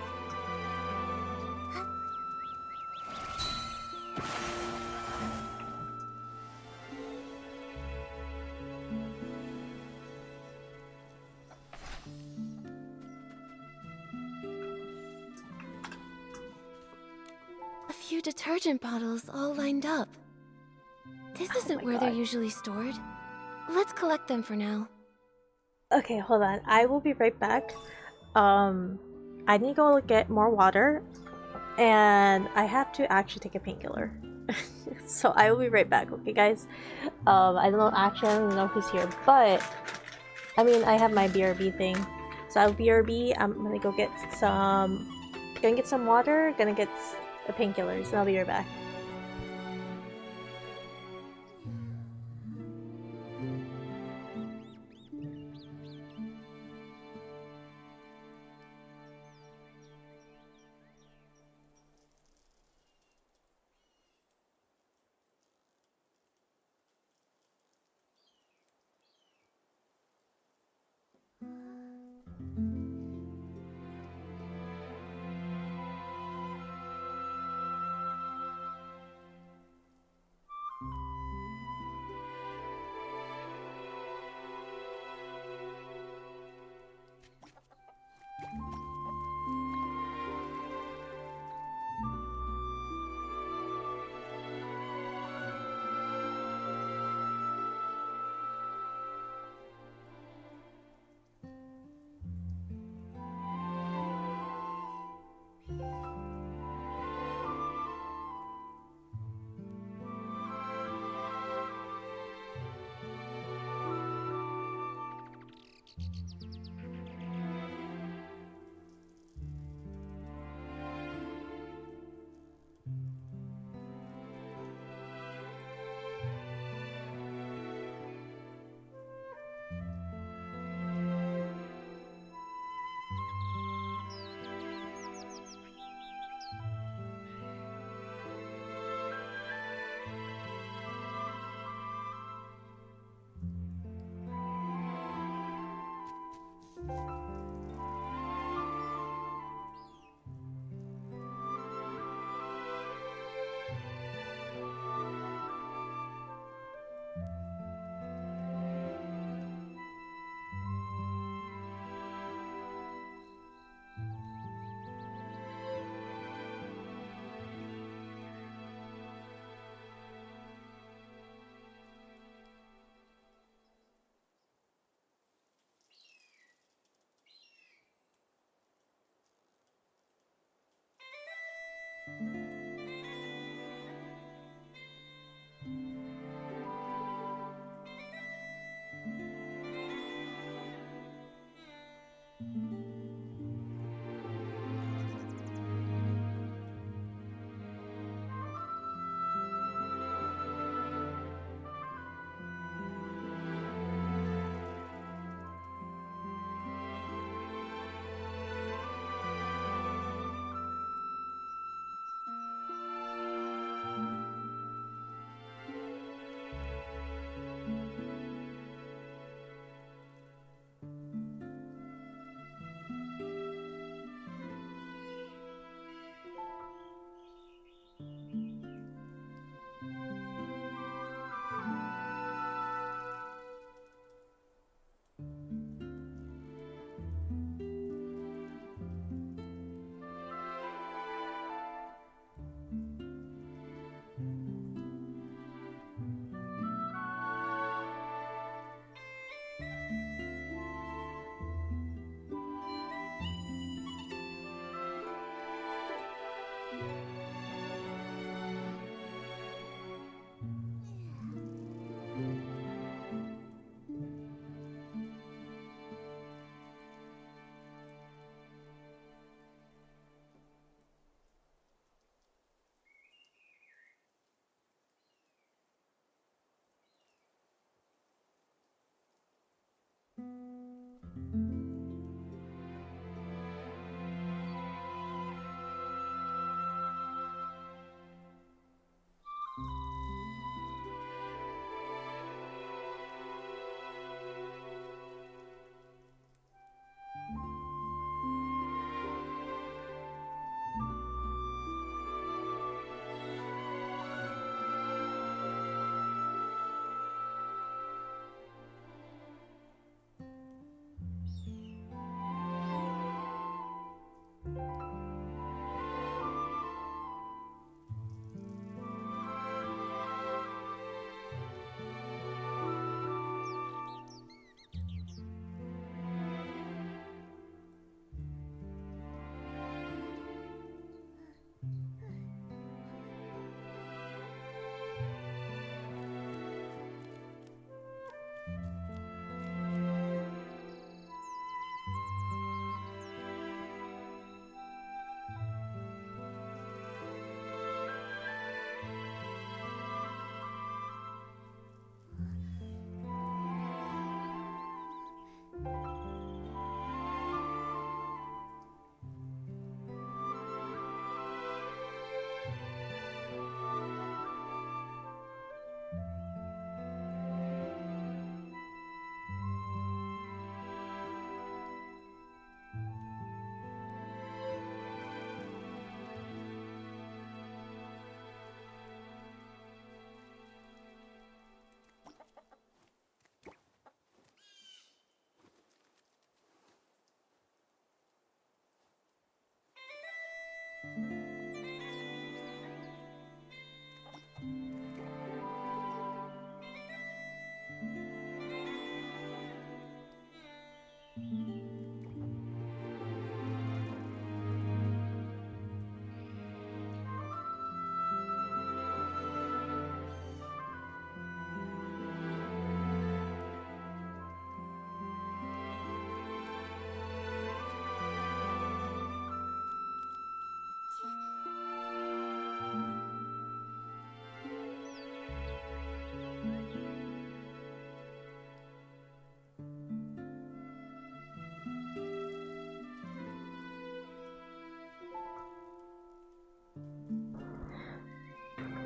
A few detergent bottles all lined up. This isn't where they're usually stored. Let's collect them for now. Okay, hold on. I will be right back. I need to go get more water, and I have to actually take a painkiller. So I will be right back, okay guys? I don't know, actually I don't even know who's here, but I mean, I have my BRB thing. So I'll BRB, I'm gonna go get some water, gonna get a painkillers, and I'll be right back.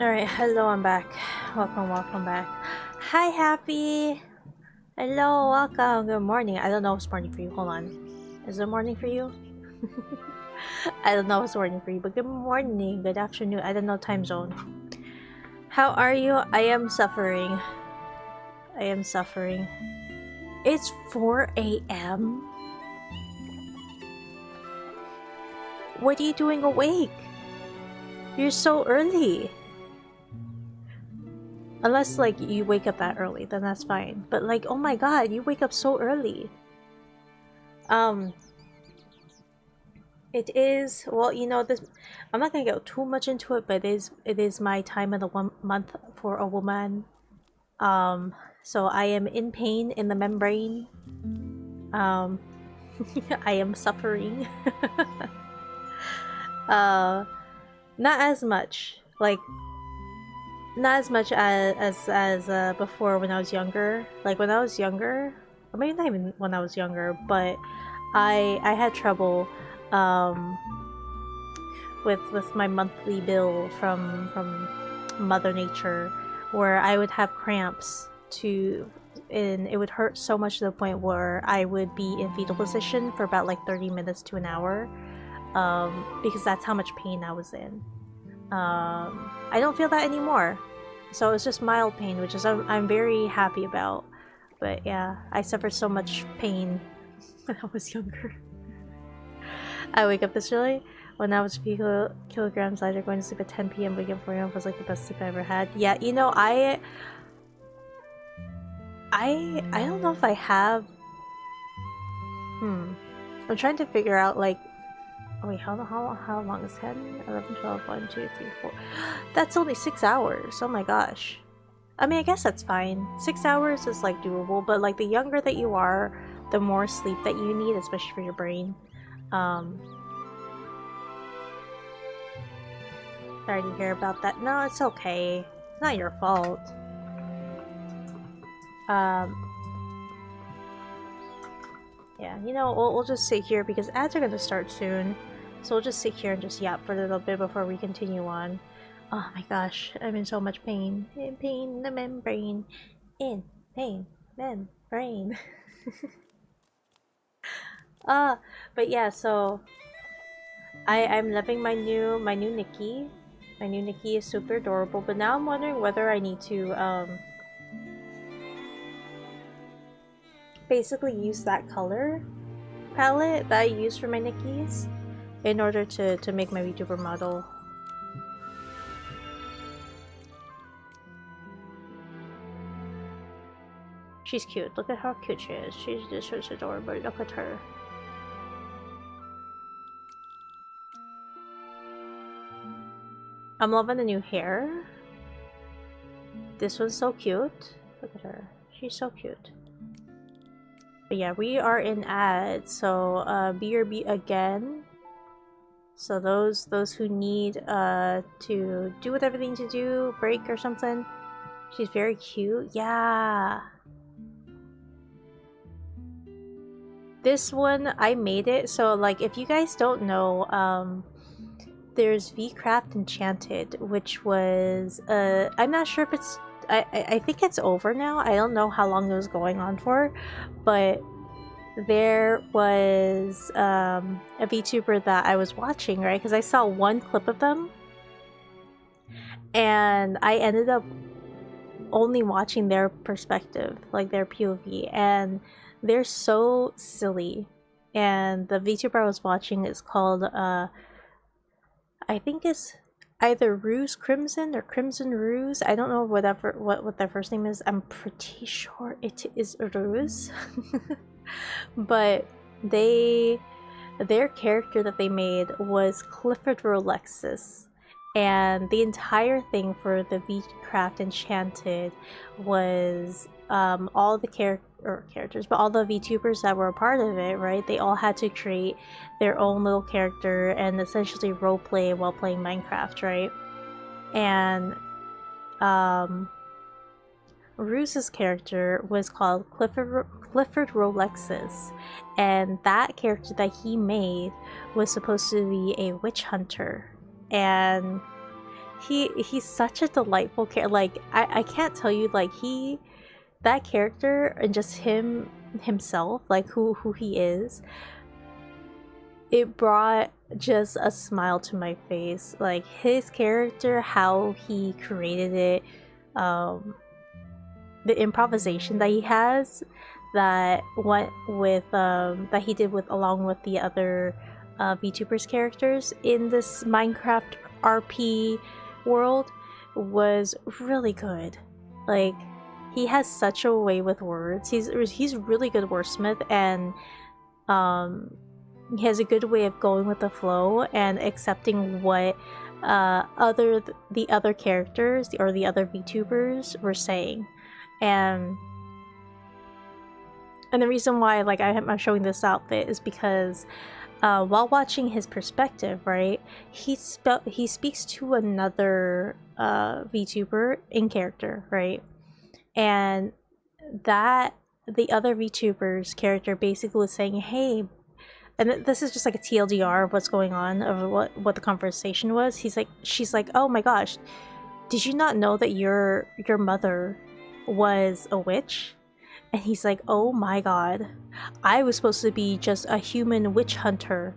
Alright, hello, I'm back. Welcome back. Hi, Happy! Hello, welcome. Good morning. I don't know if it's morning for you. Hold on. Is it morning for you? I don't know if it's morning for you, but good morning, good afternoon. I don't know time zone. How are you? I am suffering. I am suffering. It's 4 a.m. What are you doing awake? You're so early. Unless, like, you wake up that early, then that's fine. But, like, oh my god, you wake up so early. It is, well, you know, this, I'm not gonna go too much into it, but it is my time of the month for a woman. So I am in pain in the membrane. I am suffering. Not as much, like, not as much as before when I was younger. Like when I was younger, or maybe not even when I was younger, but I had trouble with my monthly bill from Mother Nature, where I would have cramps and it would hurt so much to the point where I would be in fetal position for about like 30 minutes to an hour, because that's how much pain I was in. I don't feel that anymore, so it's just mild pain, which is I'm very happy about. But yeah, I suffered so much pain when I was younger. I wake up this early. When I was a few kilograms lighter, going to sleep at 10 p.m. waking up 4 a.m. was like the best sleep I ever had. Yeah, you know, I don't know if I have. I'm trying to figure out, like, oh wait, how long is 10? 11, 12, 1, 2, 3, 4. That's only 6 hours. Oh my gosh. I mean, I guess that's fine. 6 hours is like doable, but like the younger that you are, the more sleep that you need, especially for your brain. Sorry to hear about that. No, it's okay. It's not your fault. Yeah, you know, we'll just sit here because ads are gonna start soon. So we'll just sit here and just yap for a little bit before we continue on. Oh my gosh, I'm in so much pain. In pain, the membrane. In pain, membrane. But yeah, so I'm loving my new Nikki. My new Nikki is super adorable, but now I'm wondering whether I need to basically use that color palette that I use for my Nikkis in order to make my VTuber model. She's cute. Look at how cute she is. She's just so adorable. Look at her. I'm loving the new hair. This one's so cute. Look at her. She's so cute. But yeah, we are in ads, so BRB again. So those who need to do whatever they need to do, break or something. She's very cute. Yeah. This one I made it, so like if you guys don't know, there's VCraft Enchanted, which was I'm not sure if it's I think it's over now. I don't know how long it was going on for, but there was a VTuber that I was watching, right? Because I saw one clip of them, and I ended up only watching their perspective, like their POV, and they're so silly. And the VTuber I was watching is called I think it's either Ruse Crimson or Crimson Ruse. I don't know what their first name is. I'm pretty sure it is Ruse. But their character that they made was Clifford Rolexis, and the entire thing for the VCraft Enchanted was all the characters, but all the VTubers that were a part of it, right? They all had to create their own little character and essentially roleplay while playing Minecraft, right? And Ruse's character was called Clifford Rolexis, and that character that he made was supposed to be a witch hunter, and he's such a delightful character. Like I can't tell you, like that character and just himself, like who he is, it brought just a smile to my face. Like his character, how he created it, the improvisation that he has, that went with that he did with along with the other VTubers characters in this Minecraft RP world was really good. Like he has such a way with words. He's really good wordsmith, and he has a good way of going with the flow and accepting what the other characters or the other VTubers were saying. And the reason why like I'm showing this outfit is because while watching his perspective, right, he speaks to another VTuber in character, right, and that the other VTuber's character basically was saying, hey, and this is just like a TLDR of what's going on, of what the conversation was. She's like, oh my gosh, did you not know that your mother was a witch? And he's like, oh my god, I was supposed to be just a human witch hunter,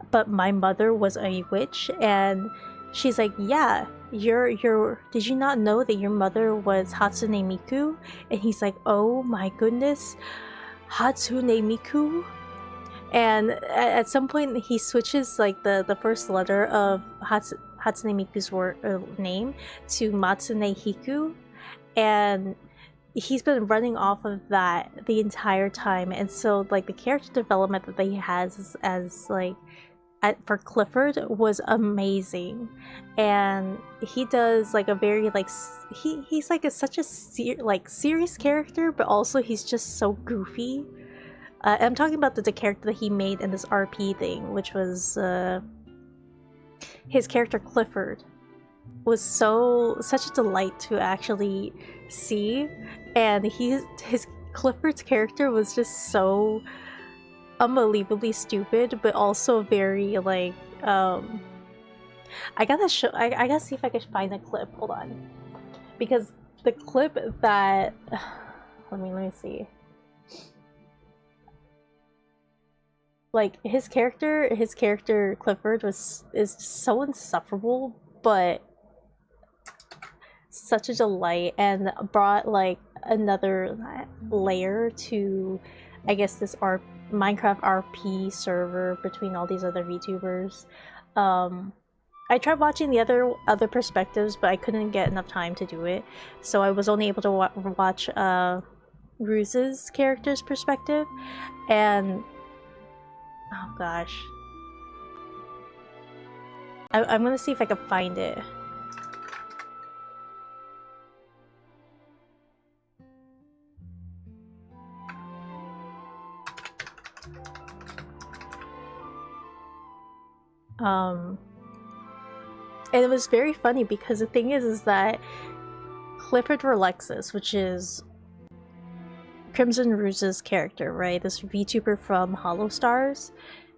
but my mother was a witch. And she's like, yeah, did you not know that your mother was Hatsune Miku? And he's like, oh my goodness, Hatsune Miku? And at some point he switches like the first letter of Hatsune Miku's name to Matsune Hiku, and he's been running off of that the entire time. And so like the character development that he has as like for Clifford was amazing. And he does like a very like he's like such a serious character, but also he's just so goofy. I'm talking about the character that he made in this RP thing, which was his character Clifford was such a delight to actually see. And his Clifford's character was just so unbelievably stupid, but also very like I gotta show. I gotta see if I can find a clip. Hold on, because the clip that let me see. Like his character Clifford is so insufferable, but such a delight, and brought like another layer to, I guess, this Minecraft RP server between all these other VTubers. I tried watching the other perspectives, but I couldn't get enough time to do it, so I was only able to watch Ruse's character's perspective, and oh gosh, I'm gonna see if I can find it. And it was very funny because the thing is that Clifford Relexus, which is Crimson Ruse's character, right? This VTuber from Hollow Stars,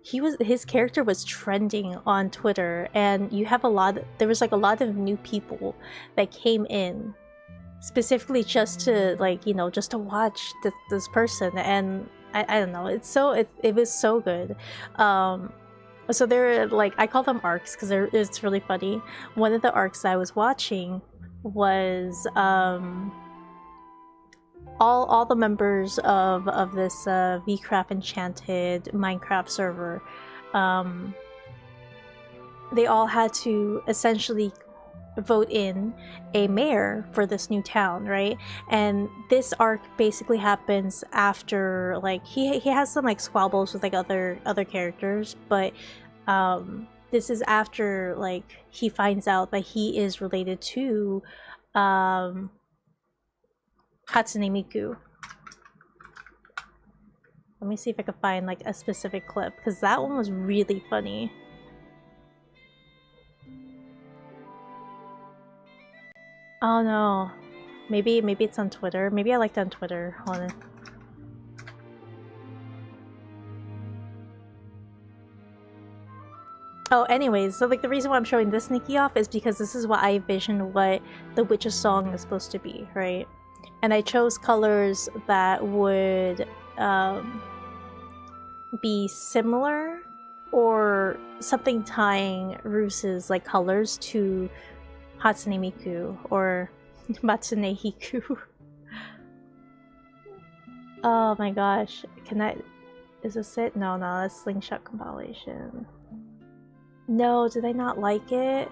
his character was trending on Twitter, and there was like a lot of new people that came in specifically just to like, you know, just to watch this person, and I don't know, it was so good. So they're like, I call them arcs because it's really funny. One of the arcs I was watching was all the members of this VCraft Enchanted Minecraft server. They all had to essentially vote in a mayor for this new town, right? And this arc basically happens after, like, he has some like squabbles with like other characters, but this is after like he finds out that he is related to Hatsune Miku. Let me see if I can find like a specific clip, because that one was really funny. Oh no. Maybe it's on Twitter. Maybe I liked it on Twitter. Hold on. Oh, anyways, so like the reason why I'm showing this Nikki off is because this is what I envisioned what the Witch's song is supposed to be, right? And I chose colors that would be similar or something tying Ruse's like colors to Hatsune Miku or Matsune Hiku. Oh my gosh. Is this it? No, that's Slingshot compilation. No, did I not like it?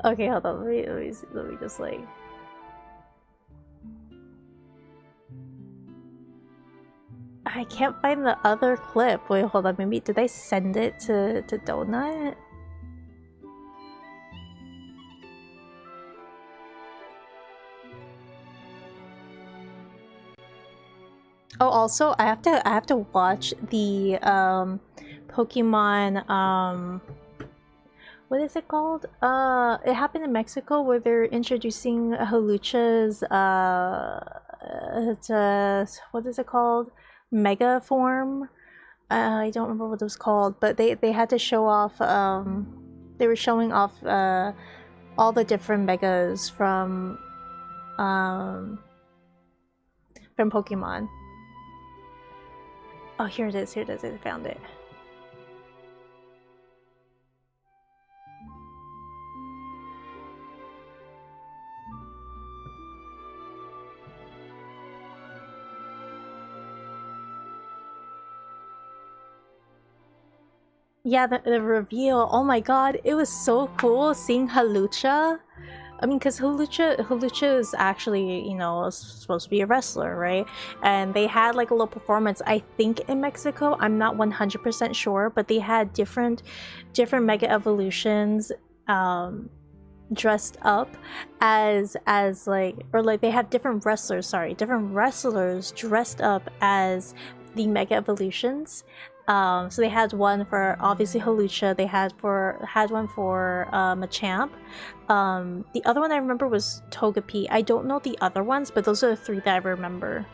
Okay, hold on. Let me just like. I can't find the other clip. Wait, hold on. Maybe did I send it to Donut? Oh, also, I have to watch the Pokemon what is it called? It happened in Mexico where they're introducing Halucha's what is it called? Mega form. I don't remember what it was called, but they had to show off they were showing off all the different megas from Pokemon. Oh, here it is, I found it. Yeah, the reveal, oh my god, it was so cool seeing Halucha. I mean, because Halucha is actually, you know, supposed to be a wrestler, right? And they had like a little performance, I think in Mexico, I'm not 100% sure, but they had different Mega Evolutions dressed up as like, or like they have different wrestlers dressed up as the Mega Evolutions. So they had one for obviously Halucha. They had one for Machamp. The other one I remember was Togepi. I don't know the other ones, but those are the 3 that I remember.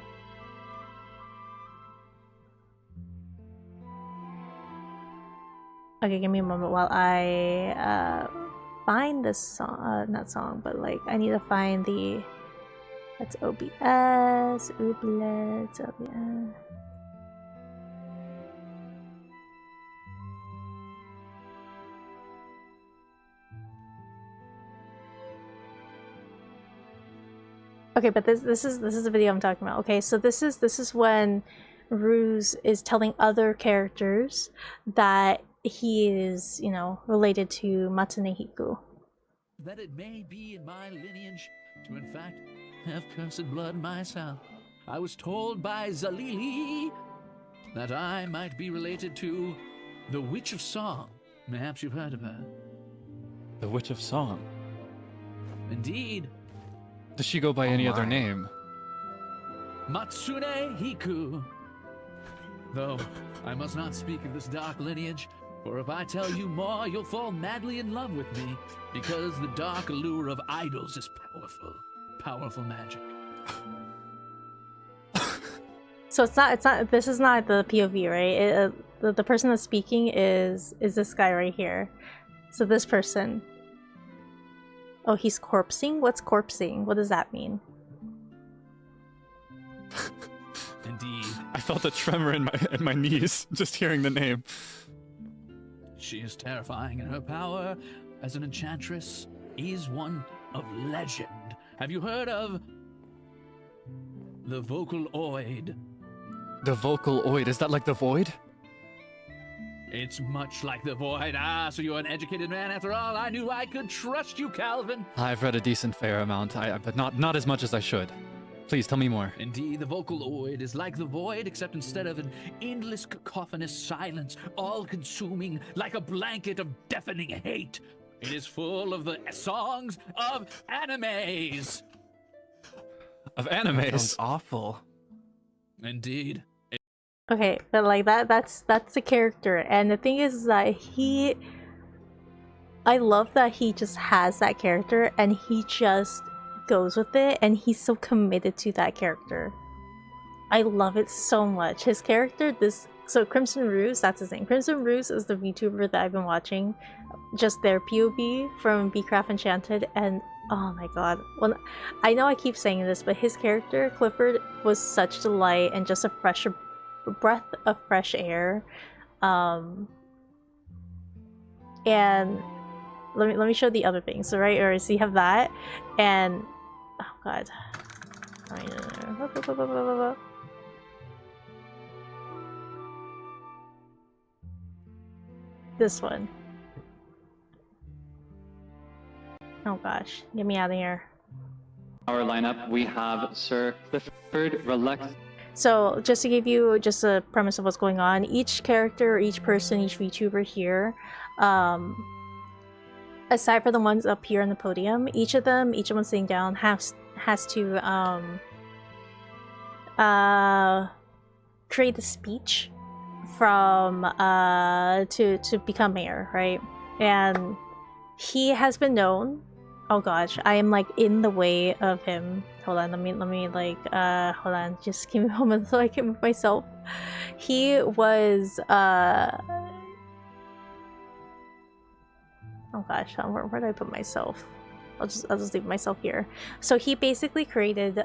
Okay, give me a moment while I find this song. Not song, but like I need to find the. That's OBS. Ooblets. OBS. Okay, but this is the video I'm talking about. Okay, so this is when Ruse is telling other characters that he is, you know, related to Matsune Hiku. That it may be in my lineage to in fact have cursed blood myself. I was told by Zalili that I might be related to the Witch of Song. Perhaps you've heard of her. The Witch of Song? Indeed. Does she go by any other name? Matsune Hiku. Though I must not speak of this dark lineage, for if I tell you more, you'll fall madly in love with me, because the dark allure of idols is powerful. Powerful magic. So it's not. This is not the POV, right? The person that's speaking is this guy right here. So this person. Oh, he's corpsing? What's corpsing? What does that mean? Indeed. I felt a tremor in my knees just hearing the name. She is terrifying, and her power as an enchantress is one of legend. Have you heard of the Vocaloid? The Vocaloid, is that like the Void? It's much like the Void. Ah, so you're an educated man after all. I knew I could trust you, Calvin. I've read a decent fair amount, but not as much as I should. Please tell me more. Indeed, the Vocaloid is like the Void, except instead of an endless cacophonous silence, all-consuming like a blanket of deafening hate, it is full of the songs of animes. Of animes? That sounds awful. Indeed. Okay, but like that's the character, and the thing is that I love that he just has that character and he just goes with it, and he's so committed to that character. I love it so much. His character, so Crimson Ruse, that's his name. Crimson Ruse is the VTuber that I've been watching, just their POV from Bcraft Enchanted, and oh my god. Well, I know I keep saying this, but his character, Clifford, was such delight and just a breath of fresh air. And let me show the other things. So right, or so you have that, and oh god. This one. Oh gosh, get me out of here. Our lineup, we have Sir Clifford Relax. So just to give you just a premise of what's going on, each character, each person, each VTuber here, aside from the ones up here on the podium, each of them sitting down has to create a speech from to become mayor, right? And he has been known. Oh gosh, I am like in the way of him. Hold on, let me like hold on, just give me a moment so I can move myself. He was oh gosh, where did I put myself? I'll just leave myself here. So he basically created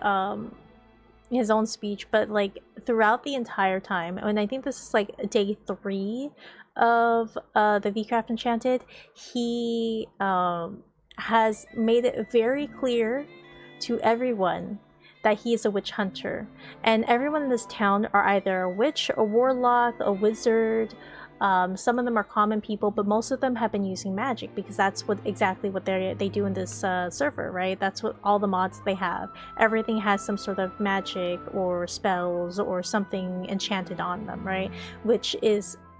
his own speech, but like throughout the entire time, and I think this is like day 3 of the Vcraft Enchanted, he has made it very clear to everyone that he is a witch hunter, and everyone in this town are either a witch, a warlock, a wizard. Some of them are common people, but most of them have been using magic because that's exactly what they do in this server, right? That's what all the mods they have. Everything has some sort of magic or spells or something enchanted on them, right? Which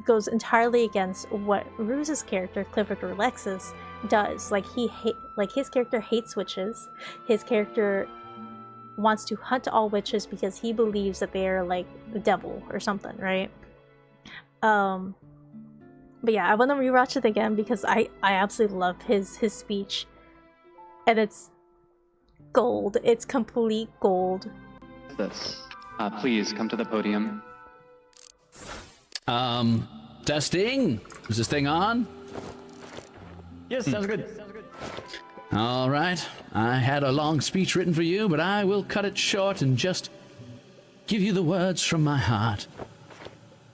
goes entirely against what Ruse's character, Clifford or Lexus, does. Like his character hates witches. His character wants to hunt all witches because he believes that they are like the devil or something, right? But yeah, I want to rewatch it again because I absolutely love his speech, and it's gold. It's complete gold. This. Please come to the podium. Testing? Is this thing on? Yes, sounds good. All right. I had a long speech written for you, but I will cut it short and just give you the words from my heart.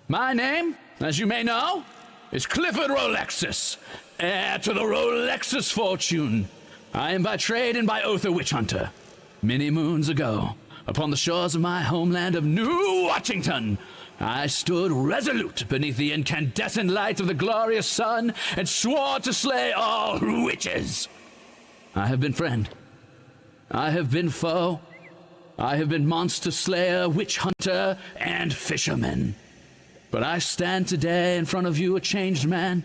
My name, as you may know, is Clifford Rolexus, heir to the Rolexus fortune. I am by trade and by oath a witch hunter. Many moons ago, upon the shores of my homeland of New Washington, I stood resolute beneath the incandescent light of the glorious sun and swore to slay all witches. I have been friend. I have been foe. I have been monster slayer, witch hunter, and fisherman. But I stand today in front of you a changed man,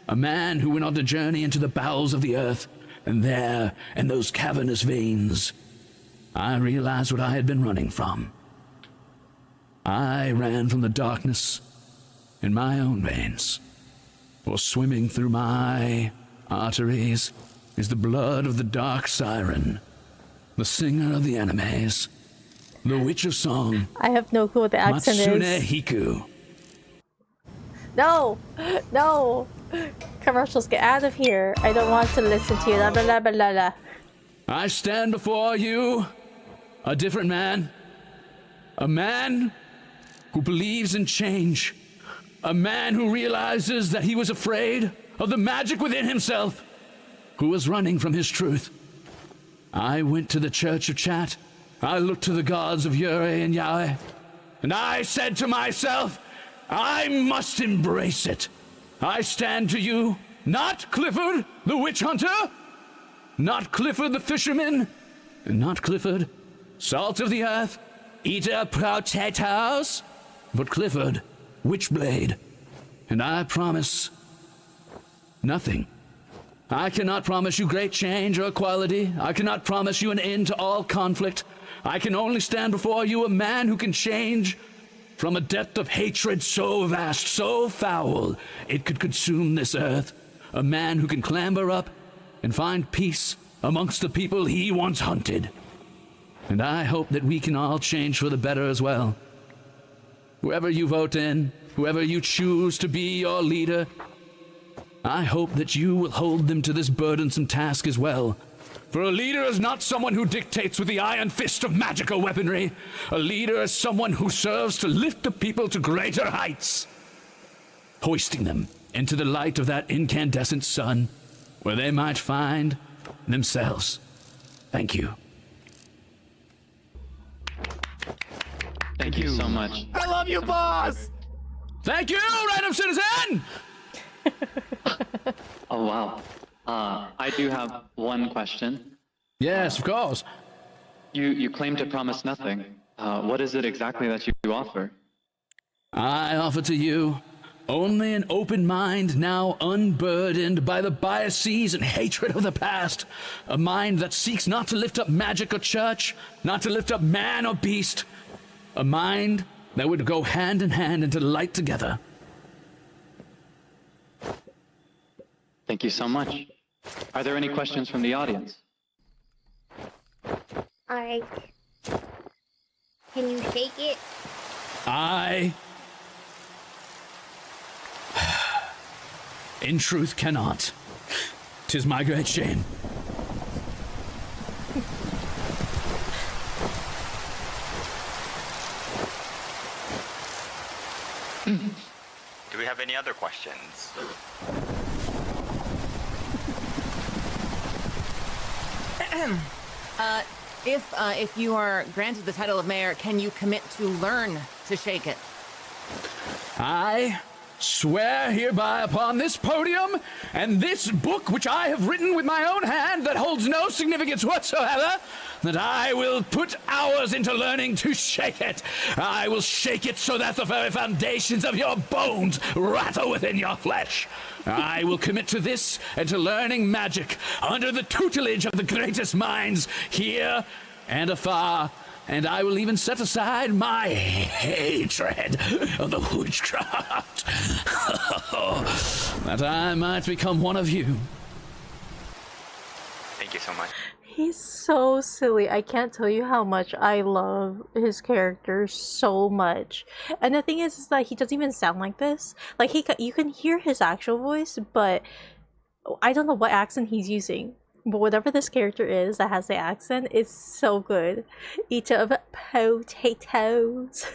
a man who went on a journey into the bowels of the earth, and there, in those cavernous veins, I realized what I had been running from. I ran from the darkness in my own veins, for swimming through my arteries is the blood of the dark siren, the singer of the animes, the witch of song. I have no clue what the accent Matsune is. Hiku. No! No! Commercials, get out of here. I don't want to listen to you. La blah blah blah blah blah. I stand before you, a different man. A man who believes in change. A man who realizes that he was afraid of the magic within himself, who was running from his truth. I went to the Church of Chat. I looked to the gods of Yuri and Yahweh, and I said to myself, I must embrace it. I stand to you, not Clifford, the witch hunter, not Clifford, the fisherman, and not Clifford, salt of the earth, eater potatoes, but Clifford, Witchblade. And I promise nothing. I cannot promise you great change or equality. I cannot promise you an end to all conflict. I can only stand before you a man who can change from a depth of hatred so vast, so foul, it could consume this earth. A man who can clamber up and find peace amongst the people he once hunted. And I hope that we can all change for the better as well. Whoever you vote in, whoever you choose to be your leader, I hope that you will hold them to this burdensome task as well. For a leader is not someone who dictates with the iron fist of magical weaponry. A leader is someone who serves to lift the people to greater heights, hoisting them into the light of that incandescent sun, where they might find themselves. Thank you. Thank you so much. I love you, boss! Thank you, random citizen! Oh, wow. I do have one question. Yes, of course. You claim to promise nothing. What is it exactly that you offer? I offer to you only an open mind now unburdened by the biases and hatred of the past. A mind that seeks not to lift up magic or church, not to lift up man or beast. A mind that would go hand in hand into the light together. Thank you so much. Are there any questions from the audience? Alright. Can you shake it? I, in truth, cannot. 'Tis my great shame. Do we have any other questions? If you are granted the title of mayor, can you commit to learn to shake it? I swear hereby upon this podium and this book which I have written with my own hand that holds no significance whatsoever, that I will put hours into learning to shake it. I will shake it so that the very foundations of your bones rattle within your flesh. I will commit to this and to learning magic under the tutelage of the greatest minds here and afar and I will even set aside my hatred of the witchcraft, that I might become one of you. Thank you so much. He's so silly. I can't tell you how much I love his character so much. And the thing is that he doesn't even sound like this. Like you can hear his actual voice, but I don't know what accent he's using. But whatever this character is that has the accent, it's so good. Eat of potatoes.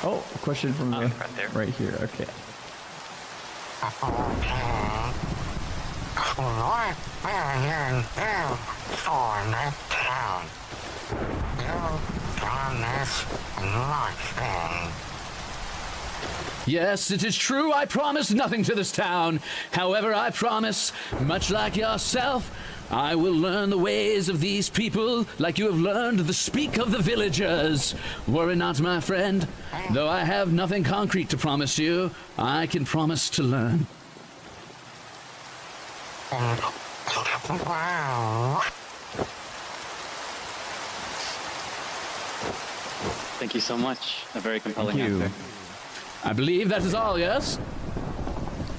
Oh, a question from me. Right here. Okay. Yes, it is true, I promise nothing to this town. However, I promise, much like yourself, I will learn the ways of these people like you have learned the speak of the villagers. Worry not, my friend. Though I have nothing concrete to promise you, I can promise to learn. Thank you so much. A very compelling answer. I believe that is all, yes?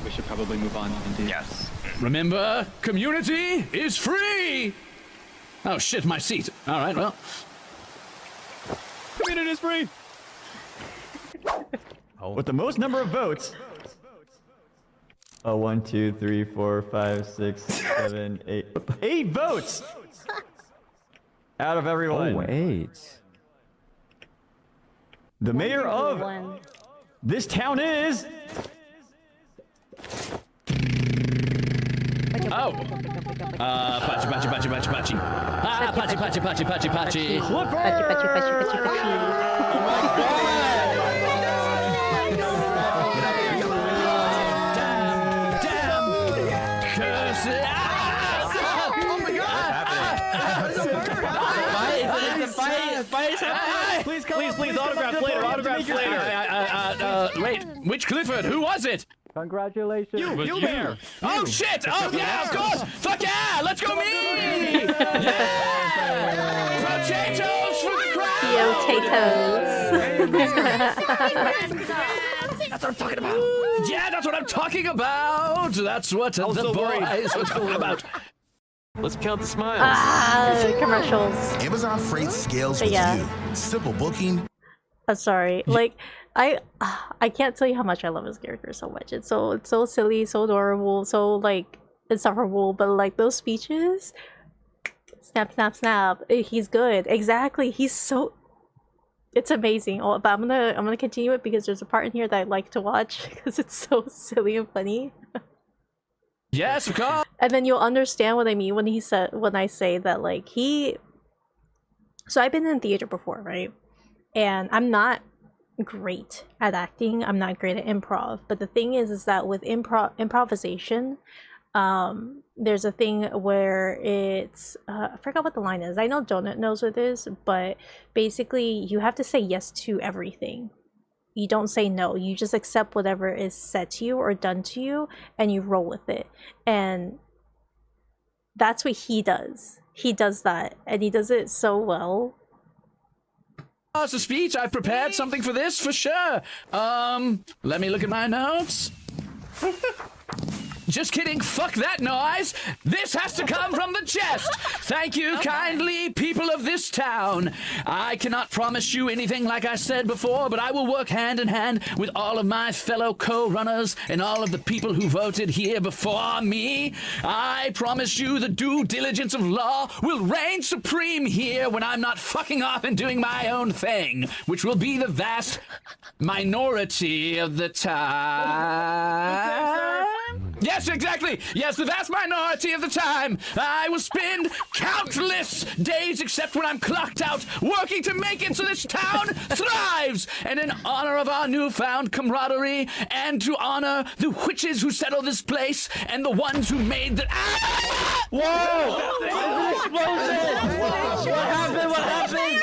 We should probably move on. Indeed. Yes. Remember, community is free! Oh shit, my seat. Alright, well. Community is free! With the most number of votes. Oh, 1, 2, 3, 4, 5, 6, 7, 8. 8 votes! Out of everyone. Oh, wait. The mayor of this town is... Oh! Pachi, pachi, pachi, pachi, pachi. Ah, pachi, pachi, pachi, pachi, pachi. Pachi, pachi, pachi, pachi, pachi. Oh my god! Damn! Curse it! Oh my god! Please, autographs later, autographs later. Wait, which Clifford? Who was it? Congratulations. You there. Oh shit! Oh yeah, of course! Fuck yeah! Let's go me! Yeah! Potatoes for the crowd! Potatoes. That's what I'm talking about. Yeah, that's what I'm talking about! That's what the boys were talking about. Let's count the smiles. Ah, commercials. Amazon Freight scales But with yeah. you. Simple booking. I'm sorry. Like I can't tell you how much I love his character so much. It's so silly, so adorable, so like insufferable. But like those speeches, snap, snap, snap. He's good. Exactly. He's so. It's amazing. Oh, but I'm gonna continue it because there's a part in here that I like to watch because it's so silly and funny. Yes, of course. And then you'll understand what I mean when I say that like he. So I've been in theater before, right? And I'm not great at acting. I'm not great at improv. But the thing is that with improvisation, there's a thing where it's I forgot what the line is. I know Donut knows what it is, but basically you have to say yes to everything. You don't say no. You just accept whatever is said to you or done to you, and you roll with it. And that's what he does. He does that, and he does it so well. Oh, it's a speech. I've prepared something for this for sure. Let me look at my notes. Just kidding, fuck that noise! This has to come from the chest! Thank you kindly, people of this town. I cannot promise you anything like I said before, but I will work hand in hand with all of my fellow co-runners and all of the people who voted here before me. I promise you the due diligence of law will reign supreme here when I'm not fucking off and doing my own thing, which will be the vast minority of the time. Yes, exactly. Yes, the vast minority of the time. I will spend countless days, except when I'm clocked out, working to make it so this town thrives. And in honor of our newfound camaraderie, and to honor the witches who settle this place, and the ones who made the... Ah! Whoa! What happened? What happened?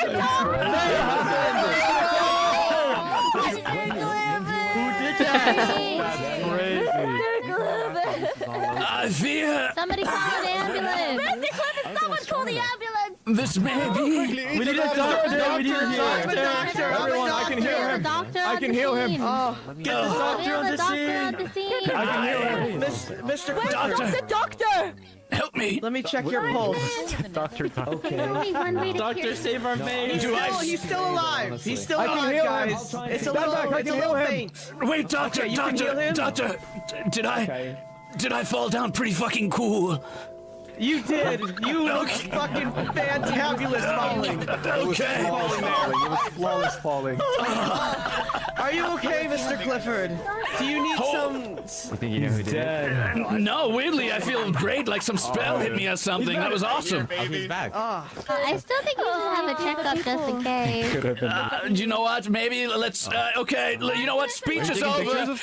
Who did that? That's crazy. I fear Somebody call an ambulance! Mr. Clifford, someone call the ambulance! this may be. We need a doctor. We need a doctor. Everyone, I can heal him. I can heal him. Get the doctor on the scene. I can heal him. Mr. Doctor, Doctor! help me. Let me check your pulse. Doctor. Okay. Doctor, save our maid. He's still alive. He's still I can alive, heal guys. him. It's a little faint. Wait, doctor, Okay, you can heal him? doctor. Did I fall down pretty fucking cool? You did. You look fucking fantabulous falling. Okay. It was flawless falling. Are you okay, Mr. Clifford? Do you need some... I think you know who did it. No, weirdly, I feel great, like some spell hit me or something. That was awesome. He's back. I still think you should have a checkup just in case. Could have been. You know what? Maybe let's. Okay, you know what? Speech is over.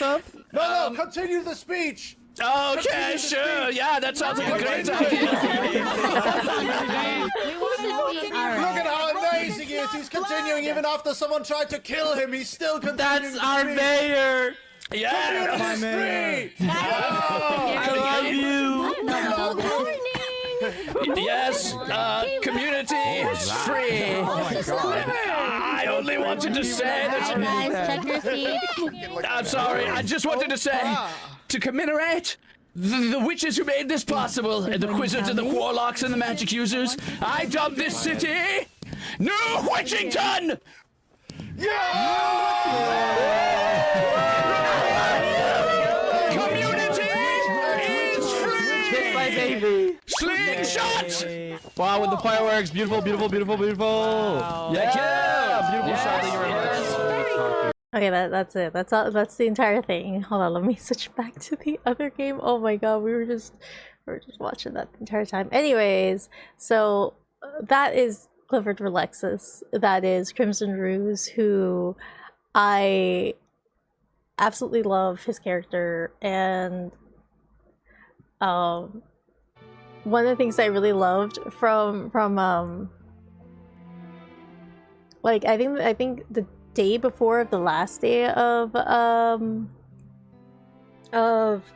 No, continue the speech. Okay, sure. Yeah, that sounds like a great idea. Look at how amazing he is. He's continuing even after someone tried to kill him. He's still continuing. That's the our speech. mayor. Yeah. My man. I love you. Yes, community is free. Oh my god. I only wanted to say that. Guys, check your seats. I'm sorry. I just wanted to say to commemorate the witches who made this possible, and the wizards and the warlocks and the magic users. I dub this city New Witchington. Community is free. Kiss my baby. Slingshot. Wow, with the fireworks. Beautiful, beautiful, beautiful, beautiful. Wow. Yeah. Beautiful shot. Thank you very much. Okay, that's it. That's all. That's the entire thing. Hold on, let me switch back to the other game. Oh my god, we were just watching that the entire time. Anyways, so that is Clifford Relexus. That is Crimson Ruse, who I absolutely love his character, and one of the things I really loved from like I think the day before the last day of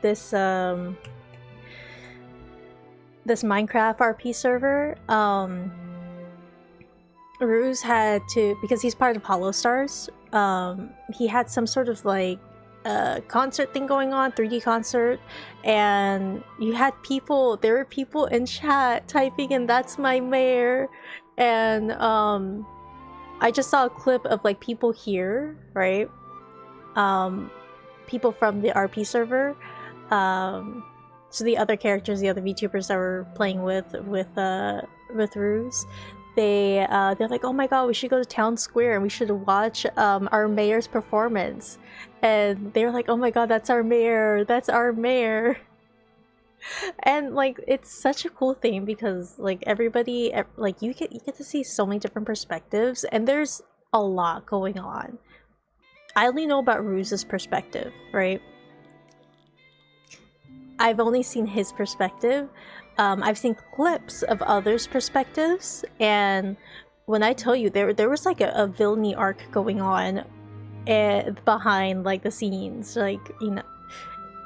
this this Minecraft RP server, Ruse had to, because he's part of Hollow Stars, he had some sort of like concert thing going on, 3D concert, and you had people, there were people in chat typing in "That's my mayor," and I just saw a clip of like people here, right? People from the RP server, so the other characters, the other VTubers that were playing with Ruse, they're like, oh my god, we should go to Town Square and we should watch our mayor's performance, and they're like, oh my god, that's our mayor, that's our mayor. And like, it's such a cool thing because like everybody, like you get to see so many different perspectives, and there's a lot going on. I only know about Ruse's perspective, right? I've only seen his perspective. I've seen clips of others' perspectives, and when I tell you, there was like a villainy arc going on behind like the scenes, like, you know,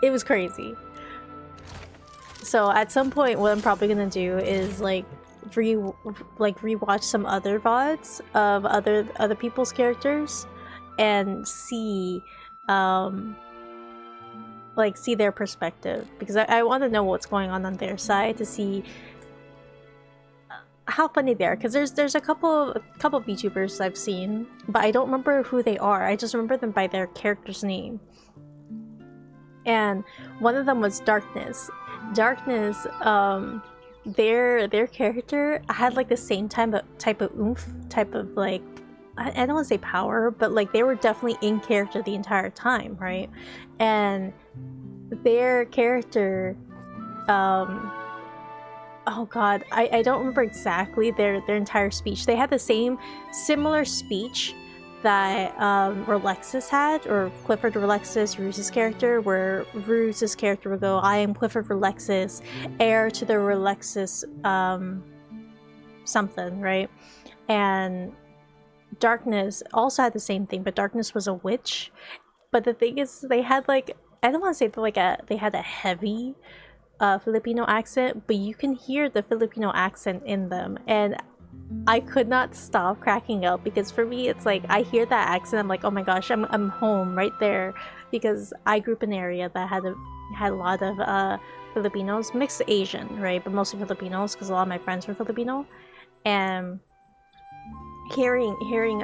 it was crazy. So at some point, what I'm probably gonna do is like rewatch some other VODs of other people's characters and see see their perspective, because I want to know what's going on their side, to see how funny they are, because there's a couple VTubers I've seen, but I don't remember who they are. I just remember them by their character's name, and one of them was Darkness. Their character had like the same type of oomph, type of like, I don't want to say power, but like they were definitely in character the entire time, right? And their character, oh god, I don't remember exactly their entire speech. They had the similar speech that Relexus had, or Clifford Relexus, Ruse's character, where Ruse's character would go, I am Clifford Relexus, heir to the Relexus something, right? And Darkness also had the same thing, but Darkness was a witch. But the thing is, they had like I don't want to say that like they had a heavy Filipino accent, but you can hear the Filipino accent in them, and I could not stop cracking up because for me it's like I hear that accent, I'm like, oh my gosh, I'm home right there, because I grew up in an area that had a lot of Filipinos, mixed Asian, right, but mostly Filipinos because a lot of my friends were Filipino, and hearing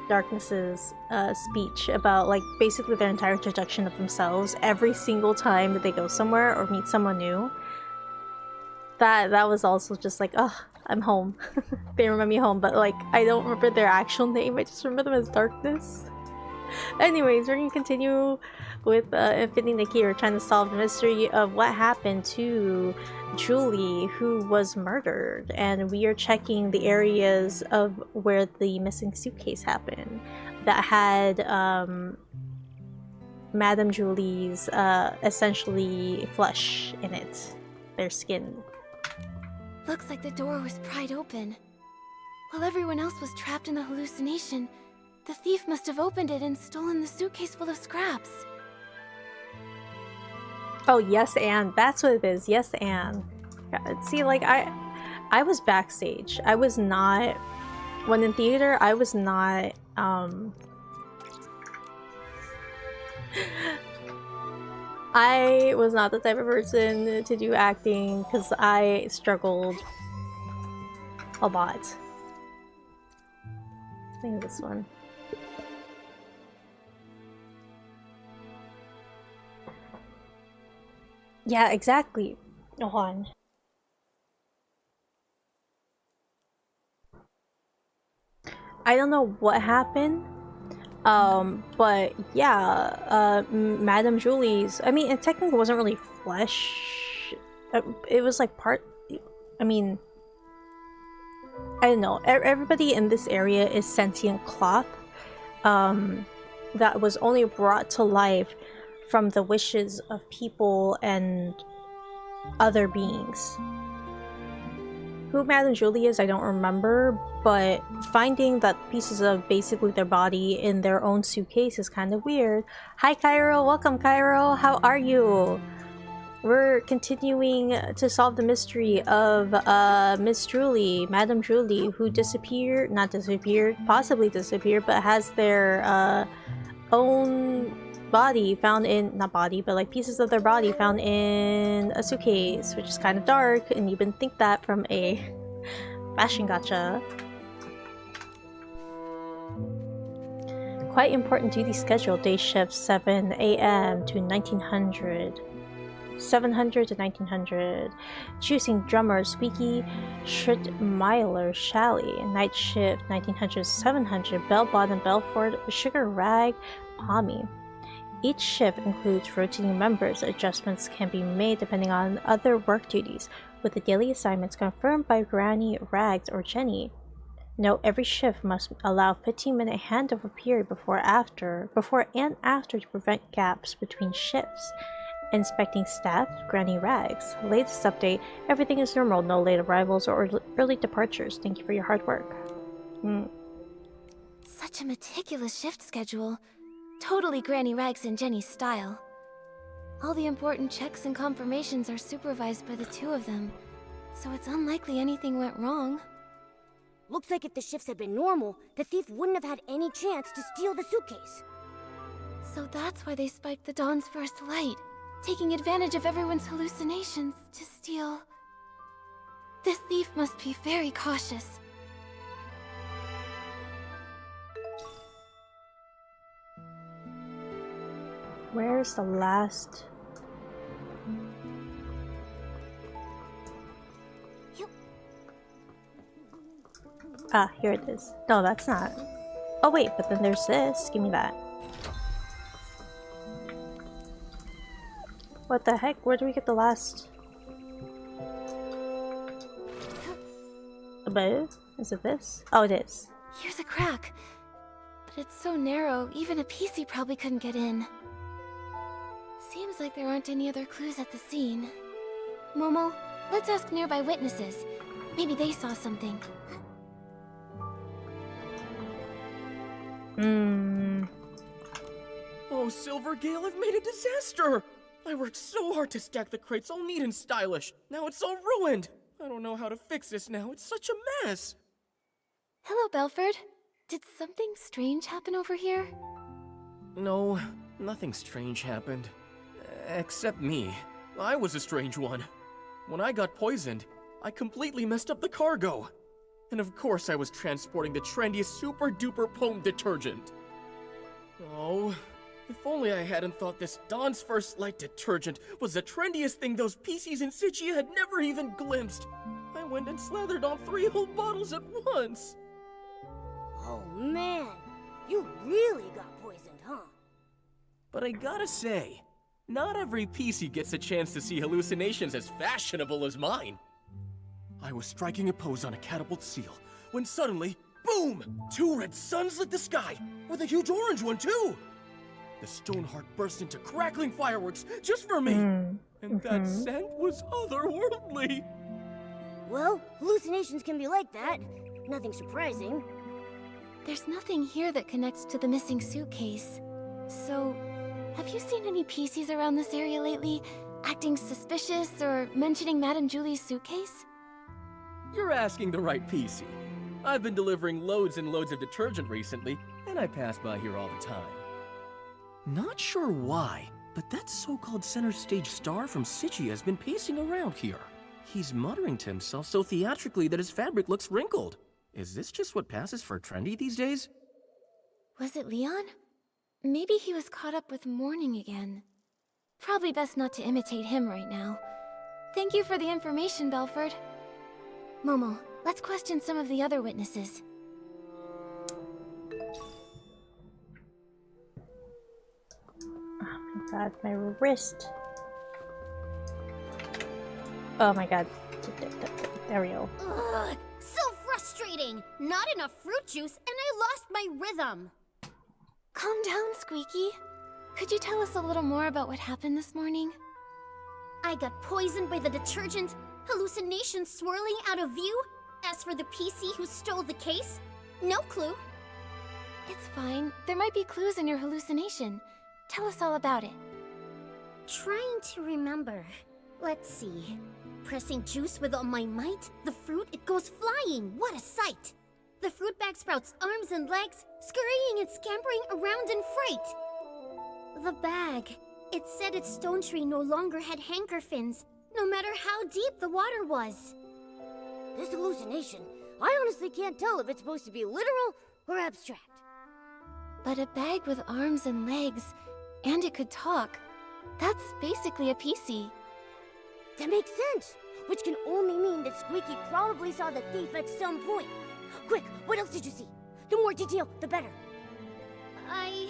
Darkness's speech about like basically their entire introduction of themselves every single time that they go somewhere or meet someone new, that was also just like, oh, I'm home. They remember me home, but like I don't remember their actual name, I just remember them as Darkness. Anyways, we're gonna continue with Infinity Nikki. We're trying to solve the mystery of what happened to Julie, who was murdered, and we are checking the areas of where the missing suitcase happened that had Madame Julie's essentially flesh in it, their skin. Looks like the door was pried open. While everyone else was trapped in the hallucination, the thief must have opened it and stolen the suitcase full of scraps. Oh, yes, and that's what it is. Yes, and see, like I was backstage. I was not, when in theater, I was not I was not the type of person to do acting because I struggled a lot. I think this one. Yeah, exactly. Hold on. I don't know what happened, but yeah, Madame Julie's, I mean, it technically wasn't really flesh. It was like part, I mean, I don't know. Everybody in this area is sentient cloth, that was only brought to life from the wishes of people and other beings. Who Madame Julie is, I don't remember, but finding that pieces of basically their body in their own suitcase is kind of weird. Hi Cairo, welcome Cairo, how are you? We're continuing to solve the mystery of Miss Julie, Madame Julie, who disappeared, not disappeared, possibly disappeared, but has their own body found in, not body, but like pieces of their body found in a suitcase, which is kind of dark, and you wouldn't think that from a fashion gacha. Quite important duty schedule, day shift 7 a.m. to 1900. 700 to 1900. Choosing drummer Squeaky Schrittmeiler Shally. Night shift 1900 700. Bell Bottom Belford Sugar Rag Pommy. Each shift includes rotating members. Adjustments can be made depending on other work duties, with the daily assignments confirmed by Granny, Rags, or Jenny. Note, every shift must allow 15-minute handover period before and after to prevent gaps between shifts. Inspecting staff, Granny Rags. Latest update, everything is normal, no late arrivals or early departures. Thank you for your hard work. Such a meticulous shift schedule. Totally Granny Rags and Jenny's style. All the important checks and confirmations are supervised by the two of them, so it's unlikely anything went wrong. Looks like if the shifts had been normal, the thief wouldn't have had any chance to steal the suitcase. So that's why they spiked the dawn's first light, taking advantage of everyone's hallucinations to steal. This thief must be very cautious. Where's the last? Ah, here it is. No, that's not. Oh wait, but then there's this. Give me that. What the heck? Where do we get the last? Above? Is it this? Oh, it is. Here's a crack. But it's so narrow, even a PC probably couldn't get in. Seems like there aren't any other clues at the scene. Momo, let's ask nearby witnesses. Maybe they saw something. Oh, Silvergale, I've made a disaster! I worked so hard to stack the crates all neat and stylish. Now it's all ruined. I don't know how to fix this now. It's such a mess. Hello, Belford. Did something strange happen over here? No, nothing strange happened. Except me. I was a strange one. When I got poisoned, I completely messed up the cargo. And of course I was transporting the trendiest super-duper potent detergent. Oh, if only I hadn't thought this Dawn's First Light detergent was the trendiest thing those PCs in Sichia had never even glimpsed. I went and slathered on 3 whole bottles at once. Oh man, you really got poisoned, huh? But I gotta say, not every PC gets a chance to see hallucinations as fashionable as mine. I was striking a pose on a catapult seal, when suddenly, boom! 2 red suns lit the sky, with a huge orange one too! The Stoneheart burst into crackling fireworks just for me! And that scent was otherworldly! Well, hallucinations can be like that. Nothing surprising. There's nothing here that connects to the missing suitcase. So, have you seen any PCs around this area lately, acting suspicious or mentioning Madame Julie's suitcase? You're asking the right PC. I've been delivering loads and loads of detergent recently, and I pass by here all the time. Not sure why, but that so-called center stage star from Sichia has been pacing around here. He's muttering to himself so theatrically that his fabric looks wrinkled. Is this just what passes for trendy these days? Was it Leon? Maybe he was caught up with mourning again. Probably best not to imitate him right now. Thank you for the information, Belford. Momo, let's question some of the other witnesses. Oh my god, my wrist. Oh my god. There we go. Ugh, so frustrating! Not enough fruit juice, and I lost my rhythm! Calm down, Squeaky. Could you tell us a little more about what happened this morning? I got poisoned by the detergent, hallucinations swirling out of view. As for the PC who stole the case, no clue. It's fine. There might be clues in your hallucination. Tell us all about it. Trying to remember. Let's see. Pressing juice with all my might, the fruit, it goes flying. What a sight! The fruit bag sprouts arms and legs, scurrying and scampering around in fright. The bag. It said its stone tree no longer had hanker fins, no matter how deep the water was. This hallucination, I honestly can't tell if it's supposed to be literal or abstract. But a bag with arms and legs, and it could talk. That's basically a PC. That makes sense, which can only mean that Squeaky probably saw the thief at some point. Quick, what else did you see? The more detail, the better. I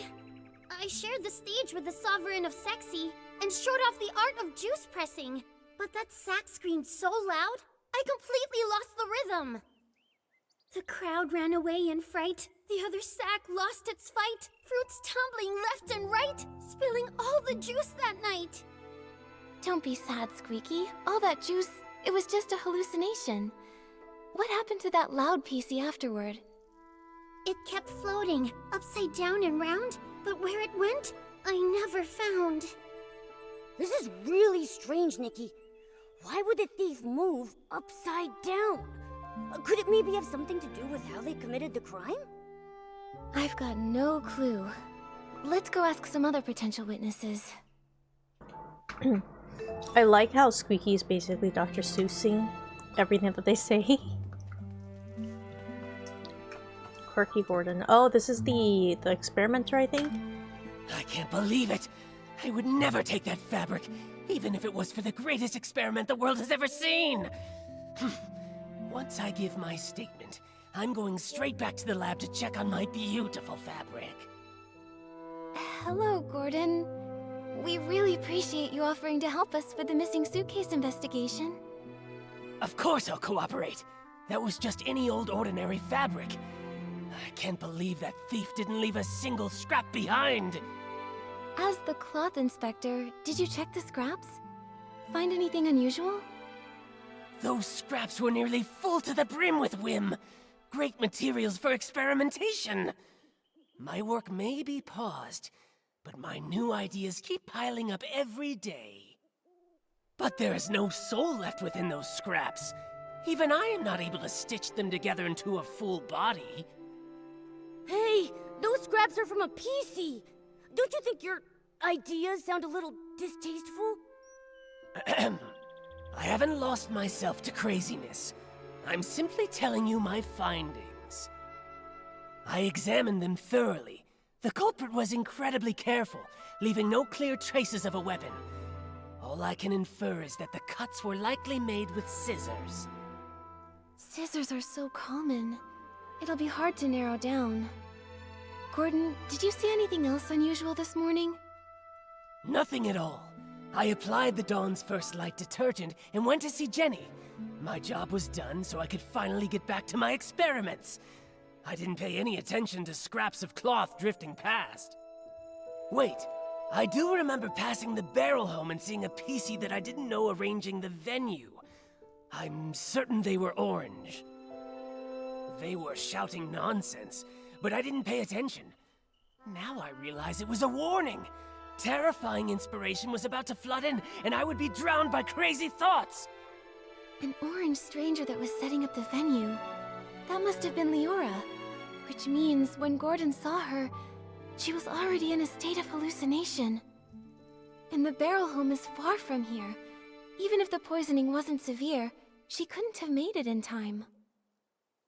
shared the stage with the Sovereign of Sexy and showed off the art of juice pressing. But that sack screamed so loud, I completely lost the rhythm. The crowd ran away in fright. The other sack lost its fight, fruits tumbling left and right, spilling all the juice that night. Don't be sad, Squeaky. All that juice, it was just a hallucination. What happened to that loud PC afterward? It kept floating, upside down and round, but where it went, I never found. This is really strange, Nikki. Why would the thief move upside down? Could it maybe have something to do with how they committed the crime? I've got no clue. Let's go ask some other potential witnesses. I like how Squeaky is basically Dr. Seussing everything that they say. Quirky Gordon. Oh, this is the experimenter, I think? I can't believe it! I would never take that fabric, even if it was for the greatest experiment the world has ever seen! Once I give my statement, I'm going straight back to the lab to check on my beautiful fabric. Hello, Gordon. We really appreciate you offering to help us with the missing suitcase investigation. Of course I'll cooperate. That was just any old ordinary fabric. I can't believe that thief didn't leave a single scrap behind. As the cloth inspector, did you check the scraps? Find anything unusual? Those scraps were nearly full to the brim with whim. Great materials for experimentation. My work may be paused, but my new ideas keep piling up every day. But there is no soul left within those scraps. Even I am not able to stitch them together into a full body. Hey, those scraps are from a PC. Don't you think your ideas sound a little distasteful? I haven't lost myself to craziness. I'm simply telling you my findings. I examined them thoroughly. The culprit was incredibly careful, leaving no clear traces of a weapon. All I can infer is that the cuts were likely made with scissors. Scissors are so common. It'll be hard to narrow down. Gordon, did you see anything else unusual this morning? Nothing at all. I applied the Dawn's First Light detergent and went to see Jenny. My job was done, so I could finally get back to my experiments. I didn't pay any attention to scraps of cloth drifting past. Wait, I do remember passing the barrel home and seeing a PC that I didn't know arranging the venue. I'm certain they were orange. They were shouting nonsense, but I didn't pay attention. Now I realize it was a warning. Terrifying inspiration was about to flood in, and I would be drowned by crazy thoughts. An orange stranger that was setting up the venue. That must have been Leora. Which means when Gordon saw her, she was already in a state of hallucination. And the barrel home is far from here. Even if the poisoning wasn't severe, she couldn't have made it in time.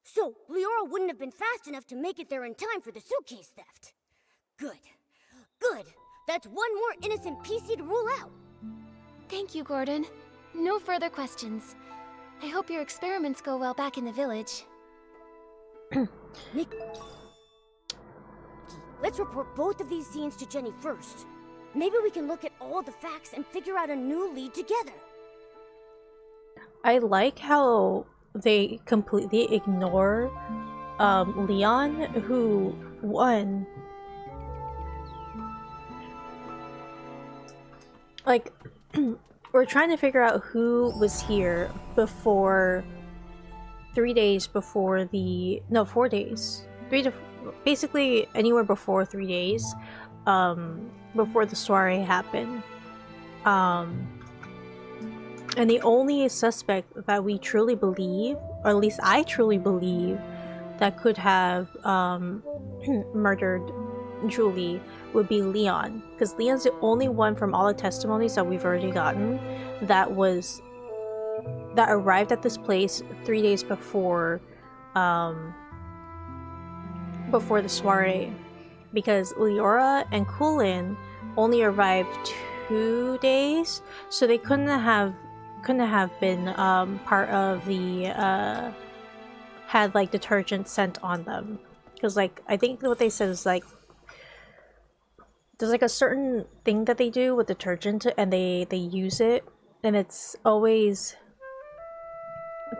So, Leora wouldn't have been fast enough to make it there in time for the suitcase theft. Good. Good. That's one more innocent PC to rule out. Thank you, Gordon. No further questions. I hope your experiments go well back in the village. Nikki, let's report both of these scenes to Jenny first. Maybe we can look at all the facts and figure out a new lead together. I like how they completely ignore Leon, who won. Like, we're trying to figure out who was here before 3 days before the 4 days, basically anywhere before 3 days before the soiree happened, and the only suspect that we truly believe, or at least I truly believe, that could have murdered Julie would be Leon, because Leon's the only one from all the testimonies that we've already gotten that arrived at this place 3 days before the soiree, because Leora and Kulin only arrived 2 days, so they couldn't have been part of the had like detergent sent on them, because like I think what they said is like there's like a certain thing that they do with detergent and they use it, and it's always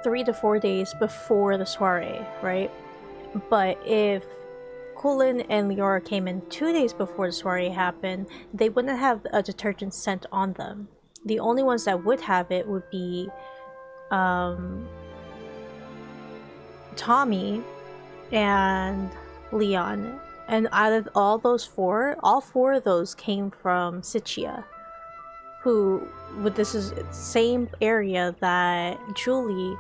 3 to 4 days before the soiree, right? But if Kulin and Leora came in 2 days before the soiree happened, they wouldn't have a detergent scent on them. The only ones that would have it would be Tommy and Leon. And out of all those four, all four of those came from Sichia, who, this is the same area that Julie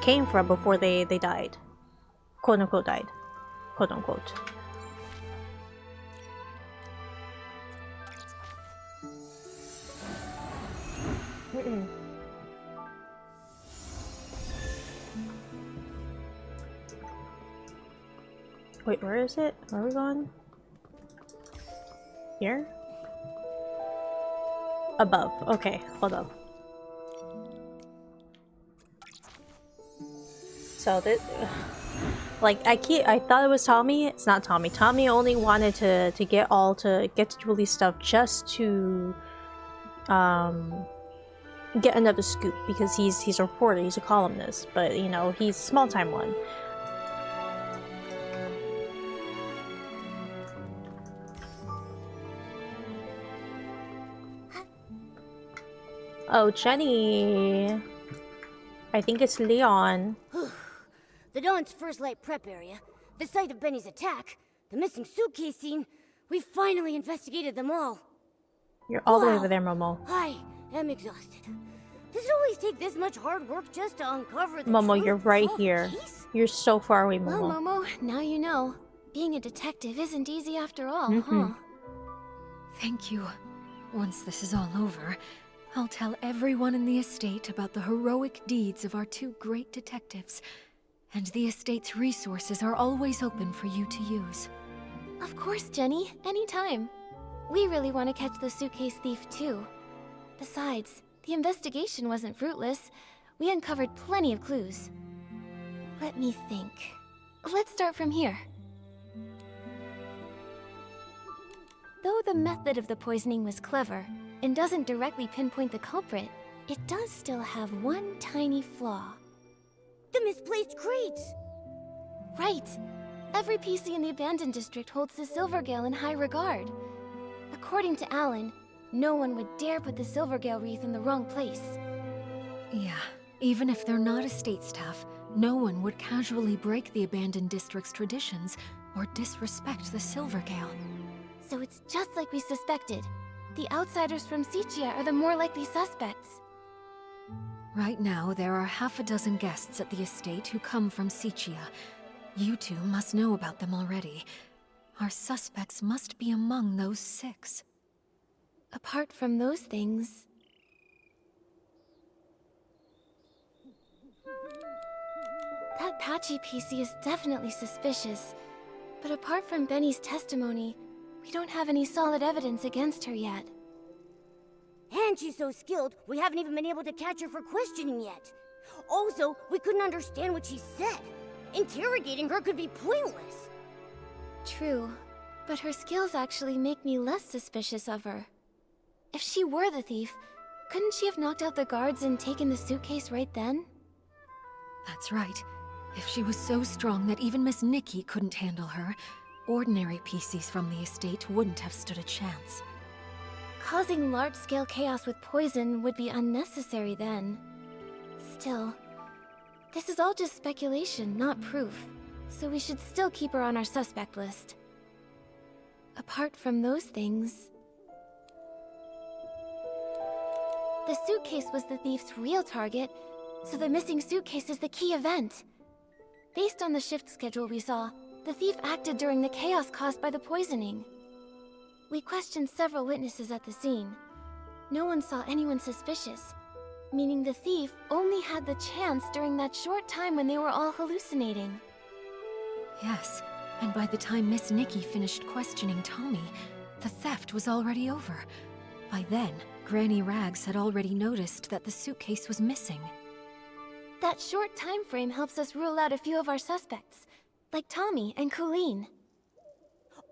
came from before they died. Quote unquote died. Quote unquote. Wait, where is it? Where are we going? Here? Above. Okay, hold up. So this, like, I thought it was Tommy. It's not Tommy. Tommy only wanted to get to Julie's stuff just to get another scoop, because he's a reporter, he's a columnist, but you know, he's a small time one. Oh, Jenny. I think it's Leon. The Dawn's First Light prep area, the site of Benny's attack, the missing suitcase scene. We finally investigated them all. You're all the way Wow. over there, Momo. I am exhausted. Does it always take this much hard work just to uncover the Momo, truth you're and right solve a here. case? You're so far away, Well, Momo. Momo, now you know. Being a detective isn't easy after all, Mhm. huh? Thank you. Once this is all over, I'll tell everyone in the estate about the heroic deeds of our two great detectives. And the estate's resources are always open for you to use. Of course, Jenny. Anytime. We really want to catch the suitcase thief, too. Besides, the investigation wasn't fruitless. We uncovered plenty of clues. Let me think. Let's start from here. Though the method of the poisoning was clever and doesn't directly pinpoint the culprit, it does still have one tiny flaw. The misplaced crates! Right. Every PC in the abandoned district holds the Silvergale in high regard. According to Alan, no one would dare put the Silvergale wreath in the wrong place. Yeah, even if they're not estate staff, no one would casually break the abandoned district's traditions or disrespect the Silvergale. So it's just like we suspected. The outsiders from Sichia are the more likely suspects. Right now, there are half a dozen guests at the estate who come from Sichia. You two must know about them already. Our suspects must be among those 6. Apart from those things... That Patchy PC is definitely suspicious. But apart from Benny's testimony, we don't have any solid evidence against her yet. And she's so skilled, we haven't even been able to catch her for questioning yet. Also, we couldn't understand what she said. Interrogating her could be pointless. True, but her skills actually make me less suspicious of her. If she were the thief, couldn't she have knocked out the guards and taken the suitcase right then? That's right. If she was so strong that even Miss Nikki couldn't handle her, ordinary PCs from the estate wouldn't have stood a chance. Causing large-scale chaos with poison would be unnecessary then. Still, this is all just speculation, not proof, so we should still keep her on our suspect list. Apart from those things... The suitcase was the thief's real target, so the missing suitcase is the key event. Based on the shift schedule we saw, the thief acted during the chaos caused by the poisoning. We questioned several witnesses at the scene. No one saw anyone suspicious, meaning the thief only had the chance during that short time when they were all hallucinating. Yes, and by the time Miss Nikki finished questioning Tommy, the theft was already over. By then, Granny Rags had already noticed that the suitcase was missing. That short time frame helps us rule out a few of our suspects, like Tommy and Colleen.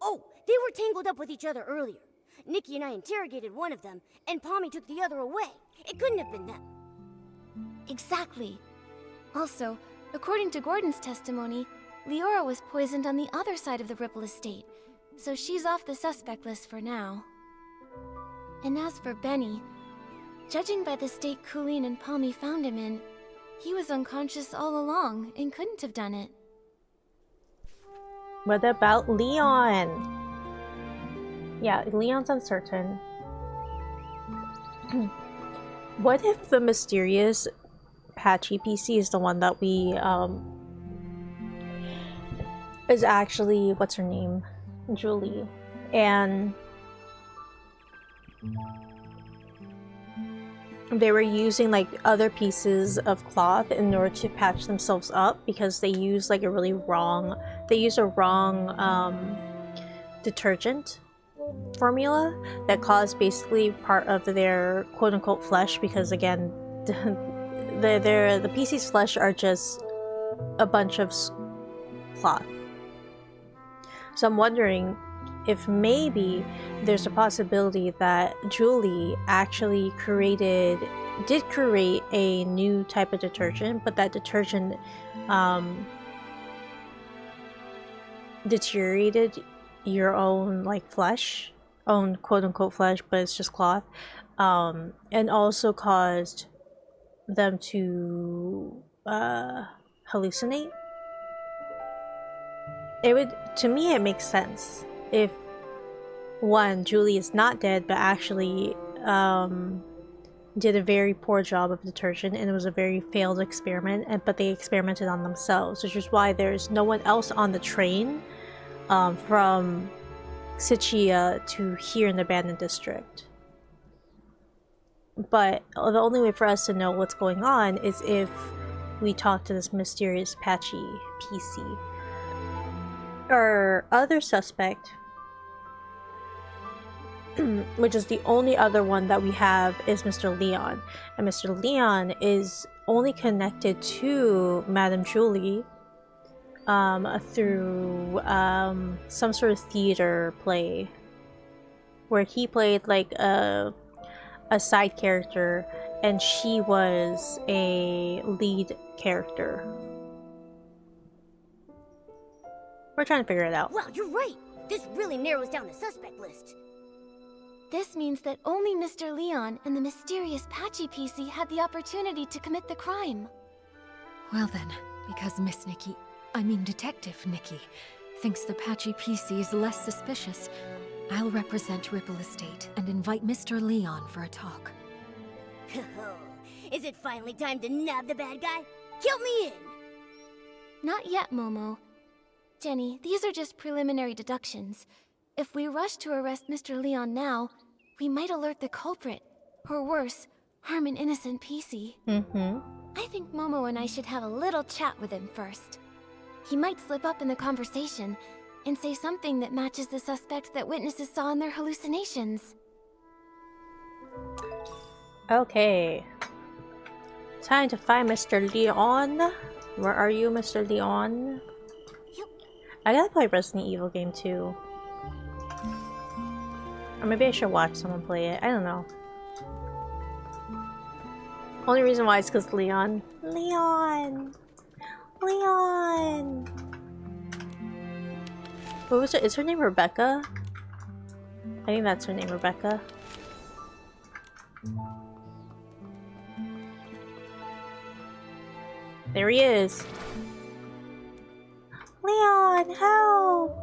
Oh, they were tangled up with each other earlier. Nikki and I interrogated one of them, and Pommy took the other away. It couldn't have been them. Exactly. Also, according to Gordon's testimony, Leora was poisoned on the other side of the Ripple estate, so she's off the suspect list for now. And as for Benny, judging by the state Colleen and Pommy found him in, he was unconscious all along and couldn't have done it. What about Leon? Yeah, Leon's uncertain. What if the mysterious Patchy PC is the one that we, is actually, what's her name? Julie. And they were using like other pieces of cloth in order to patch themselves up because they used like a wrong detergent formula that caused basically part of their quote-unquote flesh, because again the PC's flesh are just a bunch of cloth. So I'm wondering if maybe there's a possibility that Julie actually did create a new type of detergent, but that detergent deteriorated your own like flesh, own quote-unquote flesh, but it's just cloth, and also caused them to hallucinate. To me it makes sense if one, Julie is not dead, but actually did a very poor job of detergent, and it was a very failed experiment. But they experimented on themselves, which is why there's no one else on the train from Sichia to here in the abandoned district. But the only way for us to know what's going on is if we talk to this mysterious patchy PC. Our other suspect, which is the only other one that we have, is Mr. Leon. And Mr. Leon is only connected to Madame Julie through some sort of theater play where he played like a side character and she was a lead character. We're trying to figure it out. Wow, you're right. This really narrows down the suspect list. This means that only Mr. Leon and the mysterious Patchy PC had the opportunity to commit the crime. Well then, because Detective Nikki, thinks the Patchy PC is less suspicious, I'll represent Ripple Estate and invite Mr. Leon for a talk. Is it finally time to nab the bad guy? Count me in! Not yet, Momo. Jenny, these are just preliminary deductions. If we rush to arrest Mr. Leon now, we might alert the culprit. Or worse, harm an innocent PC. I think Momo and I should have a little chat with him first. He might slip up in the conversation and say something that matches the suspect that witnesses saw in their hallucinations. Okay. Time to find Mr. Leon. Where are you, Mr. Leon? I gotta play Resident Evil game too. Or maybe I should watch someone play it. I don't know. Only reason why is because Leon. Leon! Leon! What was it? Is her name Rebecca? I think that's her name, Rebecca. There he is. Leon, help!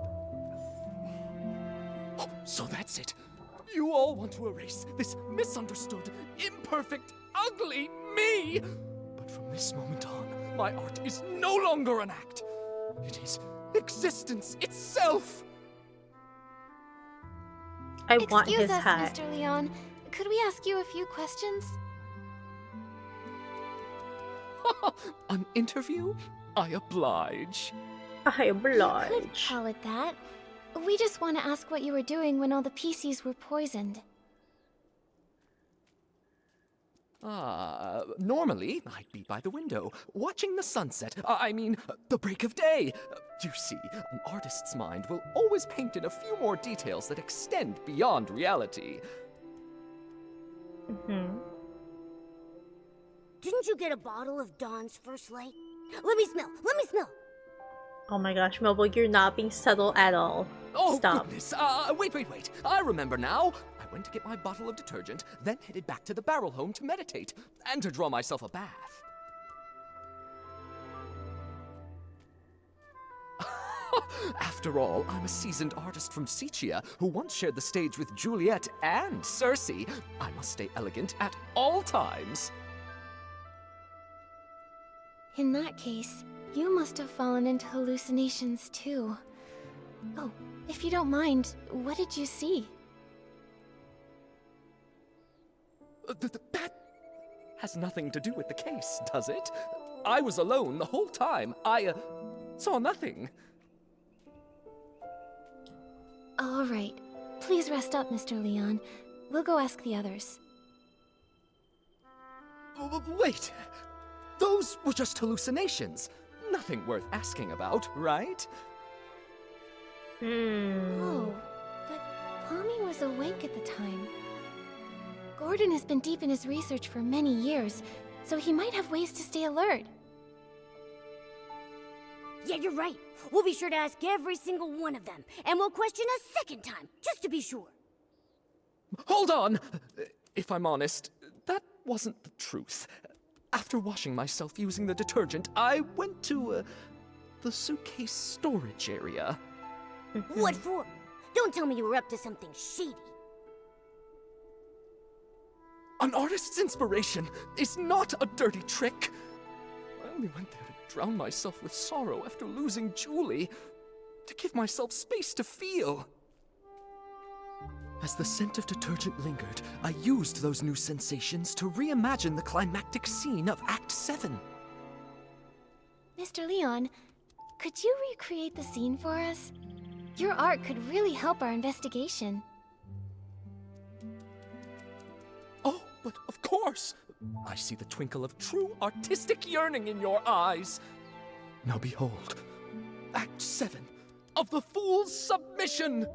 So that's it. You all want to erase this misunderstood, imperfect, ugly me! But from this moment on, my art is no longer an act. It is existence itself! I want his Excuse us, hat. Mr. Leon. Could we ask you a few questions? An interview? I oblige. I oblige. You could call it that. We just want to ask what you were doing when all the PCs were poisoned. Normally, I'd be by the window, watching the sunset. The break of day. You see, an artist's mind will always paint in a few more details that extend beyond reality. Didn't you get a bottle of Dawn's First Light? Let me smell! Let me smell! Oh my gosh, Mobile, you're not being subtle at all. Oh, Stop. Goodness. Wait. I remember now. I went to get my bottle of detergent, then headed back to the barrel home to meditate, and to draw myself a bath. After all, I'm a seasoned artist from Sichia who once shared the stage with Juliet and Cersei. I must stay elegant at all times. In that case, you must have fallen into hallucinations too. Oh, if you don't mind, what did you see? That has nothing to do with the case, does it? I was alone the whole time. I saw nothing. All right. Please rest up, Mr. Leon. We'll go ask the others. Wait. Those were just hallucinations. Nothing worth asking about, right? Oh, but Pommy was awake at the time. Gordon has been deep in his research for many years, so he might have ways to stay alert. Yeah, you're right. We'll be sure to ask every single one of them, and we'll question a second time, just to be sure. Hold on! If I'm honest, that wasn't the truth. After washing myself using the detergent, I went to, the suitcase storage area. What for? Don't tell me you were up to something shady. An artist's inspiration is not a dirty trick. I only went there to drown myself with sorrow after losing Julie, to give myself space to feel. As the scent of detergent lingered, I used those new sensations to reimagine the climactic scene of Act 7. Mr. Leon, could you recreate the scene for us? Your art could really help our investigation. Oh, but of course! I see the twinkle of true artistic yearning in your eyes. Now behold, Act 7 of The Fool's Submission!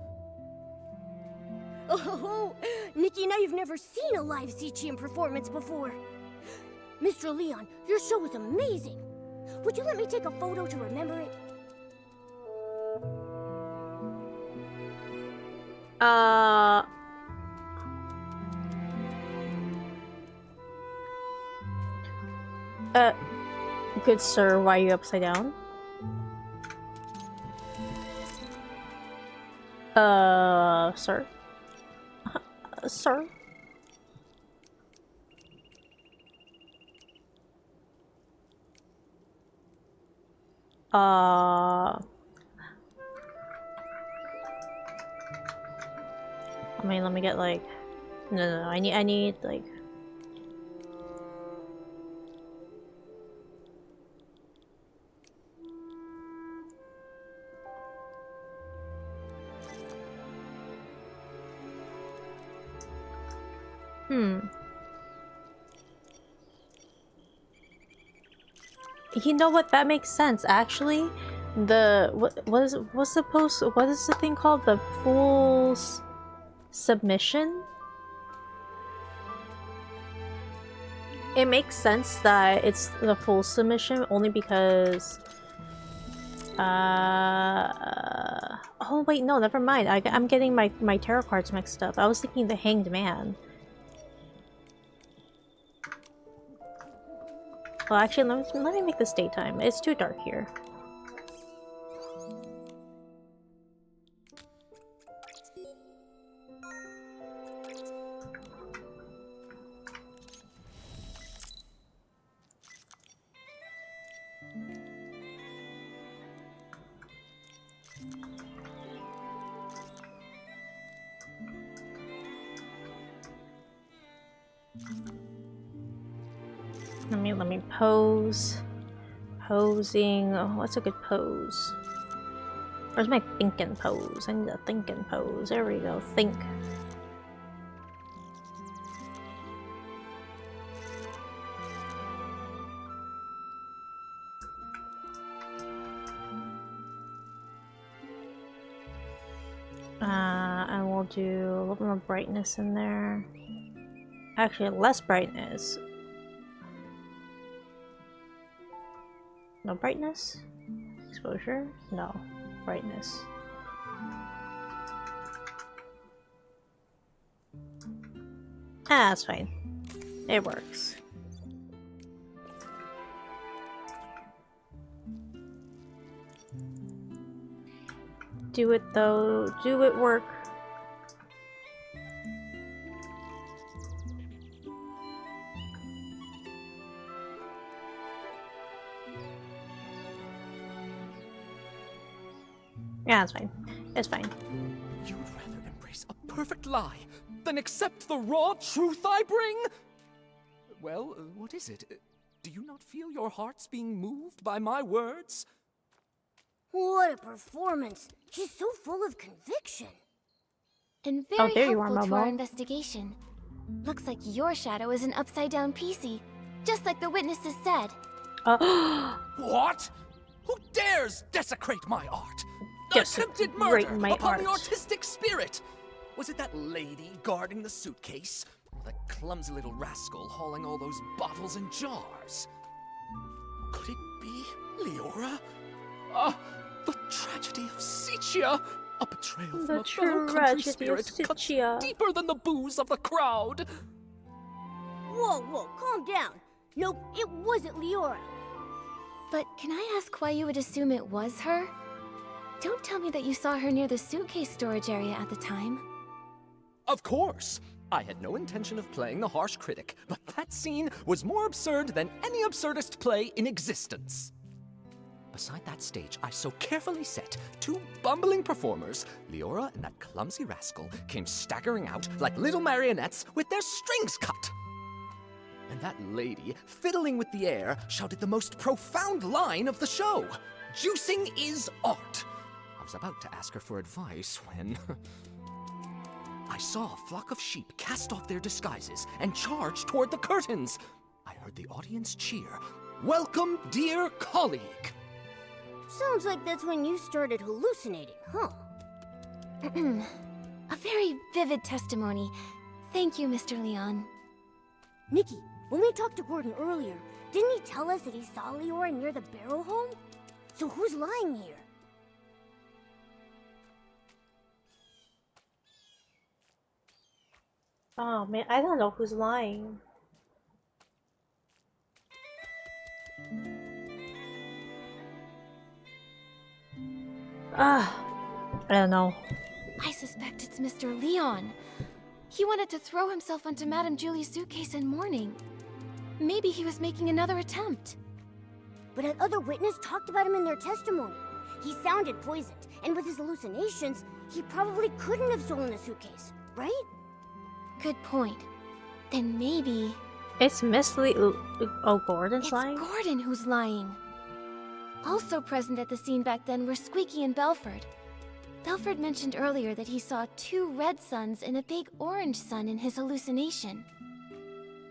Oh, Nikki and I have never seen a live Sichian performance before. Mr. Leon, your show was amazing. Would you let me take a photo to remember it? Good sir, why are you upside down? Sir? Sir? I mean, let me get like... No, I need like... You know what? That makes sense. Actually, what is the thing called? The Fool's Submission? It makes sense that it's the Fool's Submission only because oh wait, no, never mind. I'm getting my tarot cards mixed up. I was thinking the Hanged Man. Well, actually, let me make this daytime. It's too dark here. Let me pose. Posing. Oh, what's a good pose? Where's my thinking pose? I need a thinking pose. There we go. Think. And we'll do a little more brightness in there. Actually, less brightness. No brightness? Exposure? No. Brightness. Ah, that's fine. It works. Do it though. Do it work. Yeah, it's fine. It's fine. You'd rather embrace a perfect lie than accept the raw truth I bring? Well, what is it? Do you not feel your hearts being moved by my words? What a performance! She's so full of conviction. And very helpful to our investigation. Looks like your shadow is an upside-down PC, just like the witnesses said. What? Who dares desecrate my art? Attempted murder upon the artistic spirit! Was it that lady guarding the suitcase? Or that clumsy little rascal hauling all those bottles and jars? Could it be Leora? The tragedy of Sichia! A betrayal from a fellow country spirit cuts deeper than the booze of the crowd! Whoa, calm down. Nope, it wasn't Leora. But can I ask why you would assume it was her? Don't tell me that you saw her near the suitcase storage area at the time. Of course! I had no intention of playing the harsh critic, but that scene was more absurd than any absurdist play in existence. Beside that stage I so carefully set, two bumbling performers, Leora and that clumsy rascal, came staggering out like little marionettes with their strings cut. And that lady, fiddling with the air, shouted the most profound line of the show. Juicing is art. I was about to ask her for advice when I saw a flock of sheep cast off their disguises and charge toward the curtains. I heard the audience cheer, "Welcome, dear colleague." Sounds like that's when you started hallucinating, huh? A very vivid testimony. Thank you, Mr. Leon. Nikki, when we talked to Gordon earlier, didn't he tell us that he saw Leora near the barrel home? So who's lying here? Oh man, I don't know who's lying. I don't know. I suspect it's Mr. Leon. He wanted to throw himself onto Madame Julie's suitcase in mourning. Maybe he was making another attempt. But an other witness talked about him in their testimony. He sounded poisoned, and with his hallucinations, he probably couldn't have stolen the suitcase, right? Good point. Then maybe... It's Miss Lee... Oh, Gordon's lying? It's Gordon who's lying. Also present at the scene back then were Squeaky and Belford. Belford mentioned earlier that he saw two red suns and a big orange sun in his hallucination.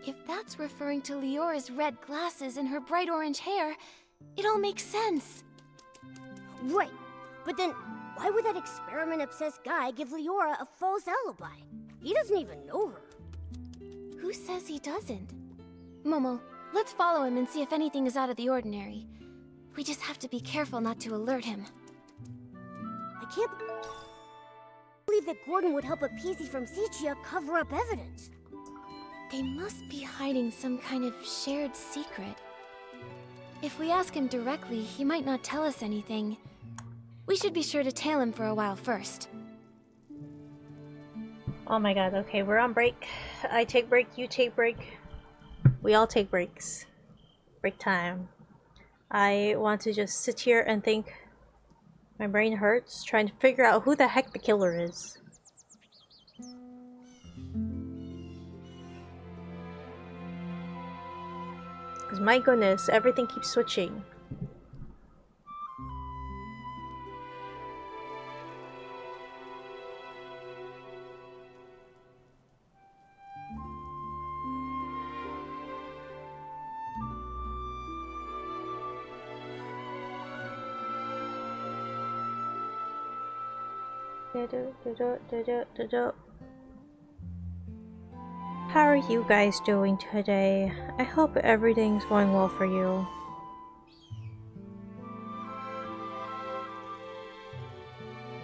If that's referring to Leora's red glasses and her bright orange hair, it all makes sense. Right. But then, why would that experiment-obsessed guy give Leora a false alibi? He doesn't even know her. Who says he doesn't? Momo, let's follow him and see if anything is out of the ordinary. We just have to be careful not to alert him. I can't believe that Gordon would help a PC from Sichia cover up evidence. They must be hiding some kind of shared secret. If we ask him directly, he might not tell us anything. We should be sure to tail him for a while first. Oh my god, okay, we're on break. I take break, you take break. We all take breaks. Break time. I want to just sit here and think. My brain hurts trying to figure out who the heck the killer is. Because my goodness, everything keeps switching. How are you guys doing today? I hope everything's going well for you.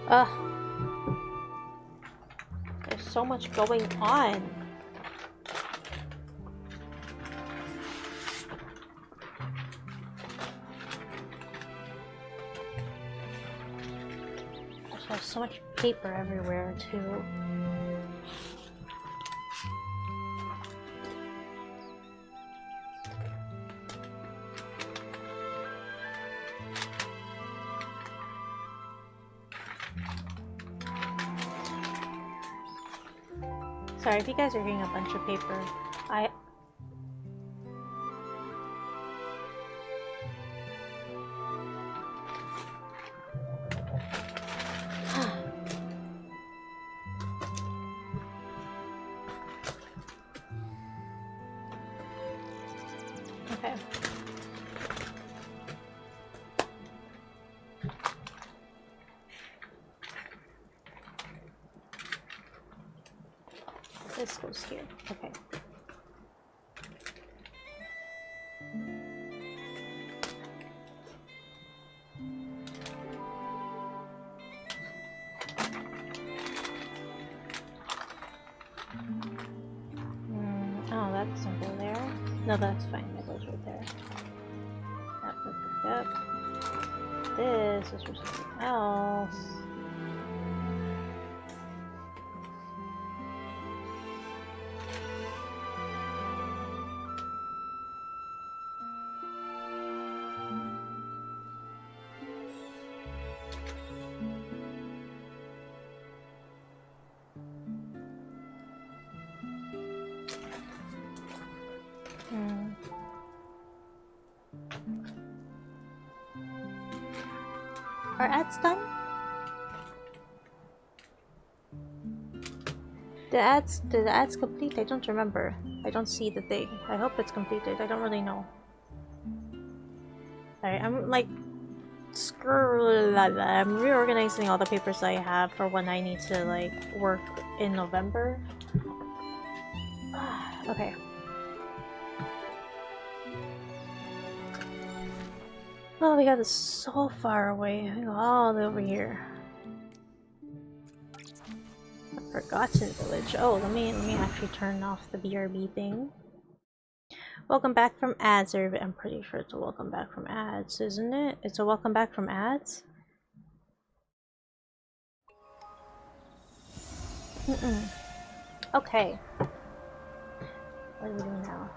Ugh. There's so much going on. There's so much paper everywhere too. Sorry if you guys are hearing a bunch of paper. Okay. This goes here. Okay. Oh, that doesn't go there. No, that's fine. That goes right there. Yep. this. This was something else. Are ads done? Did the ads complete? I don't remember. I don't see the thing. I hope it's completed. I don't really know. Alright, I'm like I'm reorganizing all the papers I have for when I need to like work in November. Okay. Oh, we got this so far away. I go all the way over here. Forgotten Village. Oh, let me actually turn off the BRB thing. Welcome back from ads, I'm pretty sure it's a welcome back from ads, isn't it? It's a welcome back from ads? Okay. What are we doing now?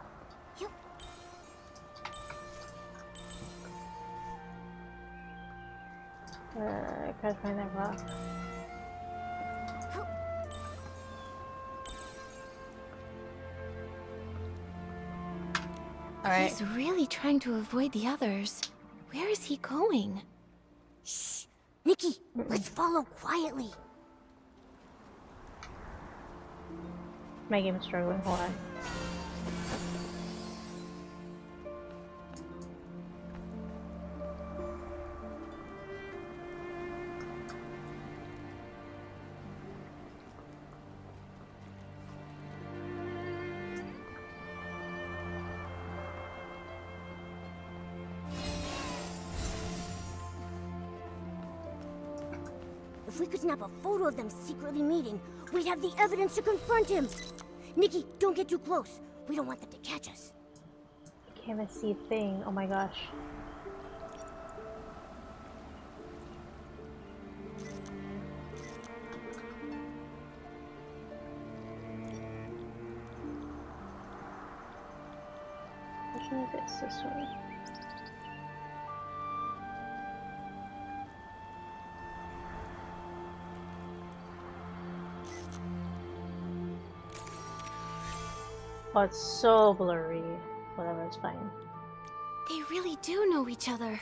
I gotta find that rock. Alright. He's really trying to avoid the others. Where is he going? Shh! Nikki, let's follow quietly. My game is struggling. Hold on. If we could snap a photo of them secretly meeting, we'd have the evidence to confront him. Nikki, don't get too close. We don't want them to catch us. I can't even see a thing. Oh my gosh. Which one is it? This way. Oh, it's so blurry. Whatever, it's fine. They really do know each other.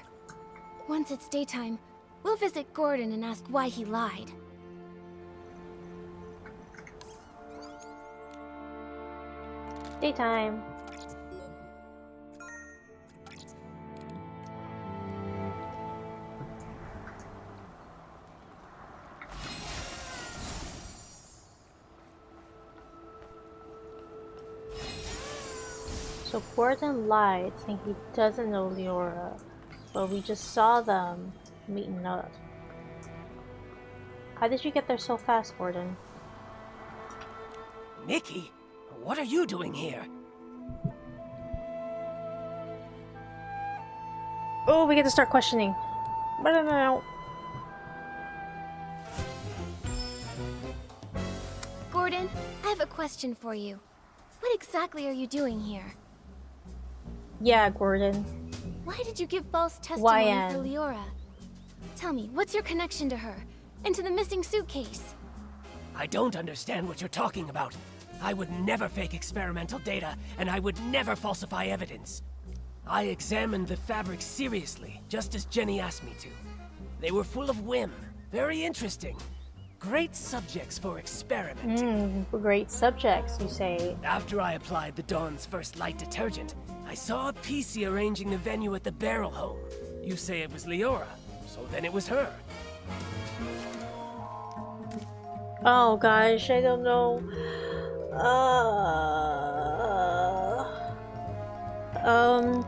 Once it's daytime, we'll visit Gordon and ask why he lied. Daytime. So Gordon lied, saying he doesn't know Leora, but we just saw them meeting up. How did you get there so fast, Gordon? Nikki, what are you doing here? Oh, we get to start questioning. No. Gordon, I have a question for you. What exactly are you doing here? Yeah, Gordon. Why did you give false testimony YN. for Leora? Tell me, what's your connection to her? And to the missing suitcase? I don't understand what you're talking about. I would never fake experimental data, and I would never falsify evidence. I examined the fabrics seriously, just as Jenny asked me to. They were full of whim, very interesting. Great subjects for experimenting. Great subjects, you say. After I applied the Dawn's first light detergent, I saw a PC arranging the venue at the Barrel Home. You say it was Leora, so then it was her. Oh gosh, I don't know.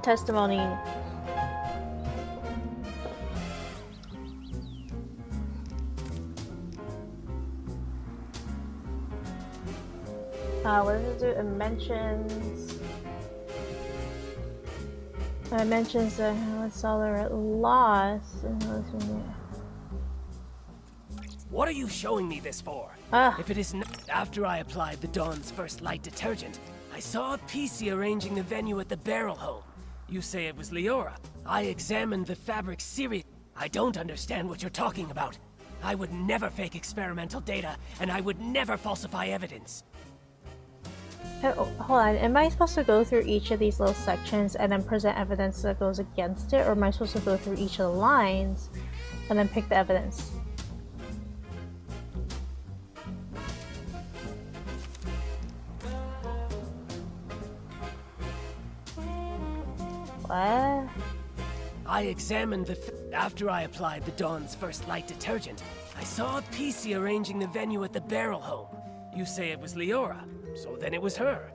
Testimony. What does it do? It mentions It mentions that it's all at loss. What are you showing me this for? If it is after I applied the Dawn's First Light detergent, I saw a PC arranging the venue at the Barrel Home. You say it was Leora. I examined the fabric series. I don't understand what you're talking about. I would never fake experimental data, and I would never falsify evidence. Oh, hold on, am I supposed to go through each of these little sections and then present evidence that goes against it, or am I supposed to go through each of the lines and then pick the evidence? What? I examined the after I applied the Dawn's First Light detergent, I saw a PC arranging the venue at the Barrel Home. You say it was Leora, so then it was her.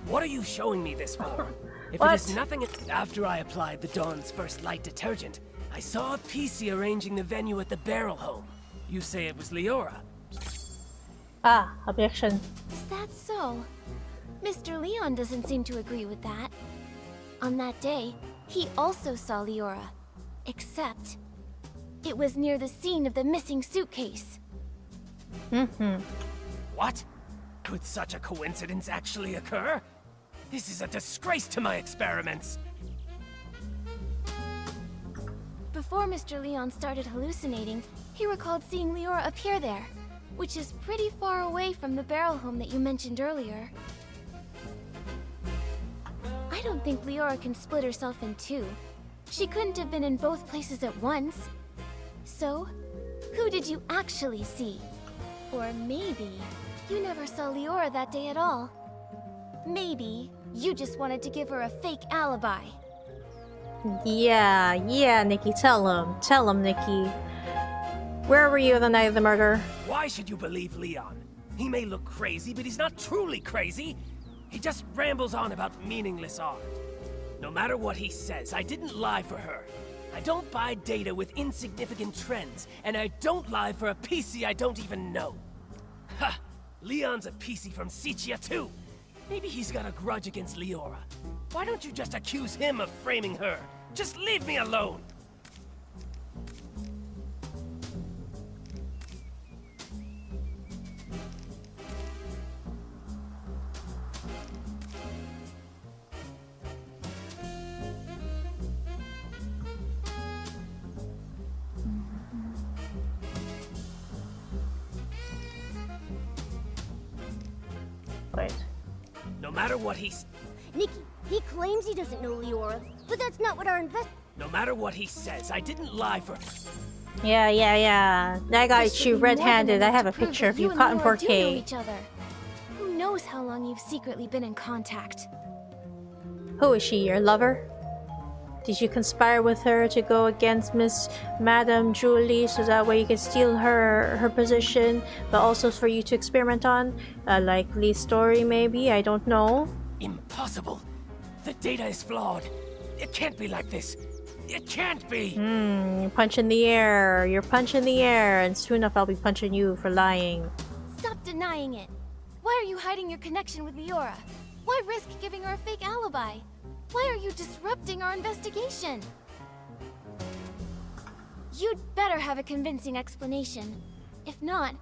What are you showing me this for? If it is nothing after I applied the Dawn's First Light detergent, I saw a PC arranging the venue at the Barrel Home. You say it was Leora. Objection. Is that so? Mr. Leon doesn't seem to agree with that. On that day, he also saw Leora. Except, it was near the scene of the missing suitcase. What? Could such a coincidence actually occur? This is a disgrace to my experiments. Before Mr. Leon started hallucinating, he recalled seeing Leora appear there, which is pretty far away from the Barrel Home that you mentioned earlier. I don't think Leora can split herself in two. She couldn't have been in both places at once. So, who did you actually see? Or maybe you never saw Leora that day at all. Maybe you just wanted to give her a fake alibi. Yeah, Nikki, tell him, Nikki. Where were you the night of the murder? Why should you believe Leon? He may look crazy, but he's not truly crazy. He just rambles on about meaningless art. No matter what he says, I didn't lie for her. I don't buy data with insignificant trends, and I don't lie for a PC I don't even know. Ha! Leon's a PC from Sichia too. Maybe he's got a grudge against Leora. Why don't you just accuse him of framing her? Just leave me alone! Wait. No matter what Nikki, he claims he doesn't know Leora, but that's not what our No matter what he says, I didn't lie for... Yeah. I got you red-handed. I have a picture of you caught in 4K. Each other. Who knows how long you've secretly been in contact? Who is she, your lover? Did you conspire with her to go against Madame Julie so that way you could steal her position, but also for you to experiment on? A likely story, maybe? I don't know. Impossible. The data is flawed. It can't be like this. It can't be! Punch in the air. You're punching the air, and soon enough I'll be punching you for lying. Stop denying it. Why are you hiding your connection with Leora? Why risk giving her a fake alibi? Why are you disrupting our investigation? You'd better have a convincing explanation. If not,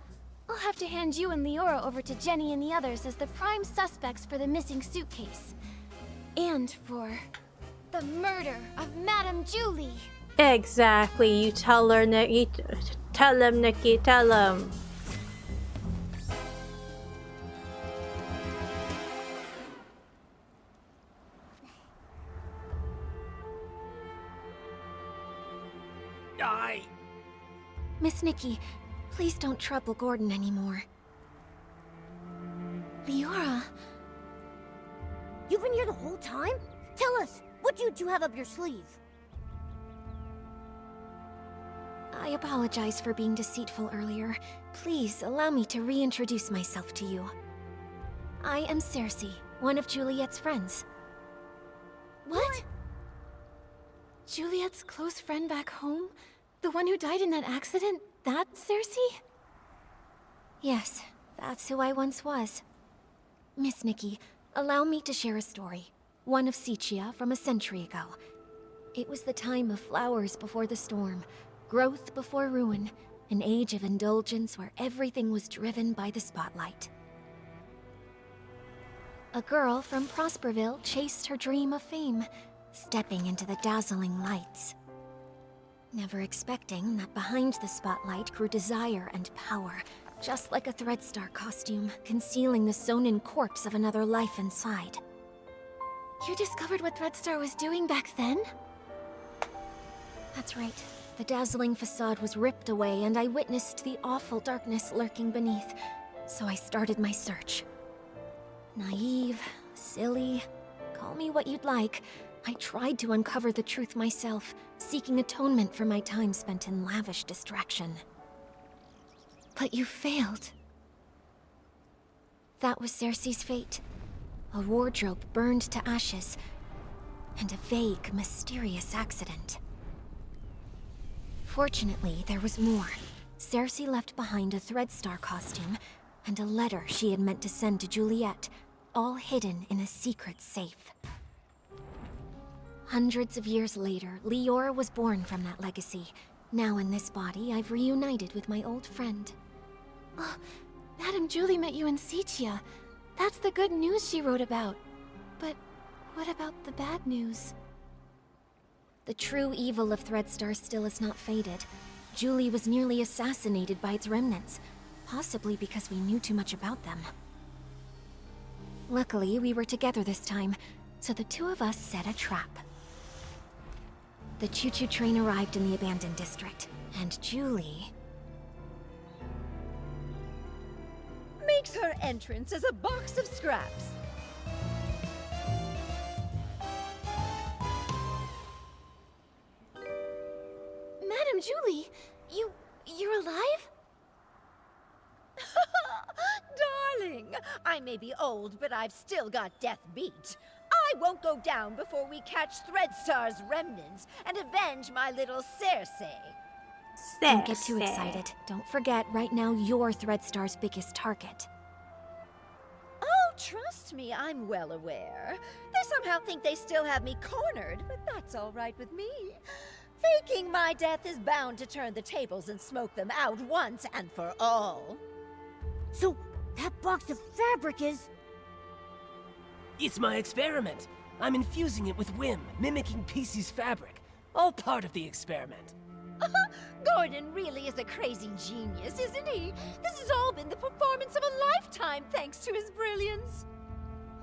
I'll have to hand you and Leora over to Jenny and the others as the prime suspects for the missing suitcase. And for the murder of Madame Julie. Exactly. You tell her, Nikki. Tell him, Nikki. Tell him. Miss Nikki, please don't trouble Gordon anymore. Leora. You've been here the whole time? Tell us, what did you have up your sleeve? I apologize for being deceitful earlier. Please allow me to reintroduce myself to you. I am Cersei, one of Juliet's friends. What? Juliet's close friend back home? The one who died in that accident? That's Cersei? Yes, that's who I once was. Miss Nikki, allow me to share a story. One of Sichia from a century ago. It was the time of flowers before the storm, growth before ruin, an age of indulgence where everything was driven by the spotlight. A girl from Prosperville chased her dream of fame, stepping into the dazzling lights. Never expecting that behind the spotlight grew desire and power, just like a Threadstar costume, concealing the sewn-in corpse of another life inside. You discovered what Threadstar was doing back then? That's right. The dazzling facade was ripped away, and I witnessed the awful darkness lurking beneath, so I started my search. Naive, silly, call me what you'd like. I tried to uncover the truth myself, seeking atonement for my time spent in lavish distraction. But you failed. That was Cersei's fate. A wardrobe burned to ashes, and a vague, mysterious accident. Fortunately, there was more. Cersei left behind a Threadstar costume, and a letter she had meant to send to Juliet, all hidden in a secret safe. Hundreds of years later, Leora was born from that legacy. Now in this body, I've reunited with my old friend. Oh, Madame Julie met you in Sichia. That's the good news she wrote about. But what about the bad news? The true evil of Threadstar still has not faded. Julie was nearly assassinated by its remnants, possibly because we knew too much about them. Luckily, we were together this time, so the two of us set a trap. The choo-choo train arrived in the abandoned district, and Julie makes her entrance as a box of scraps. Madame Julie, you're alive? Darling, I may be old, but I've still got death beat. I won't go down before we catch Threadstar's remnants and avenge my little Cersei. Don't get too excited. Don't forget, right now you're Threadstar's biggest target. Oh, trust me, I'm well aware. They somehow think they still have me cornered, but that's all right with me. Faking my death is bound to turn the tables and smoke them out once and for all. So, that box of fabric is... It's my experiment. I'm infusing it with whim, mimicking PC's fabric. All part of the experiment. Gordon really is a crazy genius, isn't he? This has all been the performance of a lifetime thanks to his brilliance.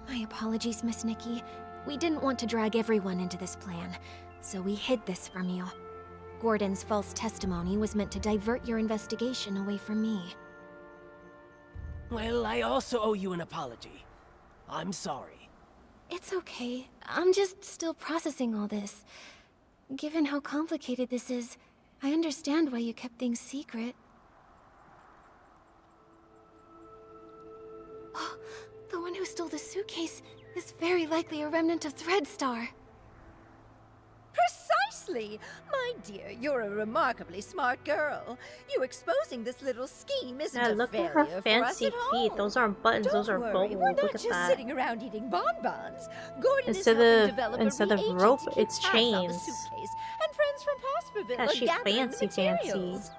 My apologies, Miss Nikki. We didn't want to drag everyone into this plan, so we hid this from you. Gordon's false testimony was meant to divert your investigation away from me. Well, I also owe you an apology. I'm sorry. It's okay. I'm just still processing all this. Given how complicated this is, I understand why you kept things secret. Oh, the one who stole the suitcase is very likely a remnant of Threadstar. Precisely! My dear, you're a remarkably smart girl. You exposing this little scheme isn't Yeah, a look at failure her for us fancy at feet. home. Those aren't buttons, Don't those are worry, bold. we're not Look at just that. sitting around eating bonbons. Gordon Instead is helping of- develop instead a of reagent rope, to keep it's tabs on the chains. suitcase, and friends from Prosperville Yeah, are she's gathering the fancy. materials.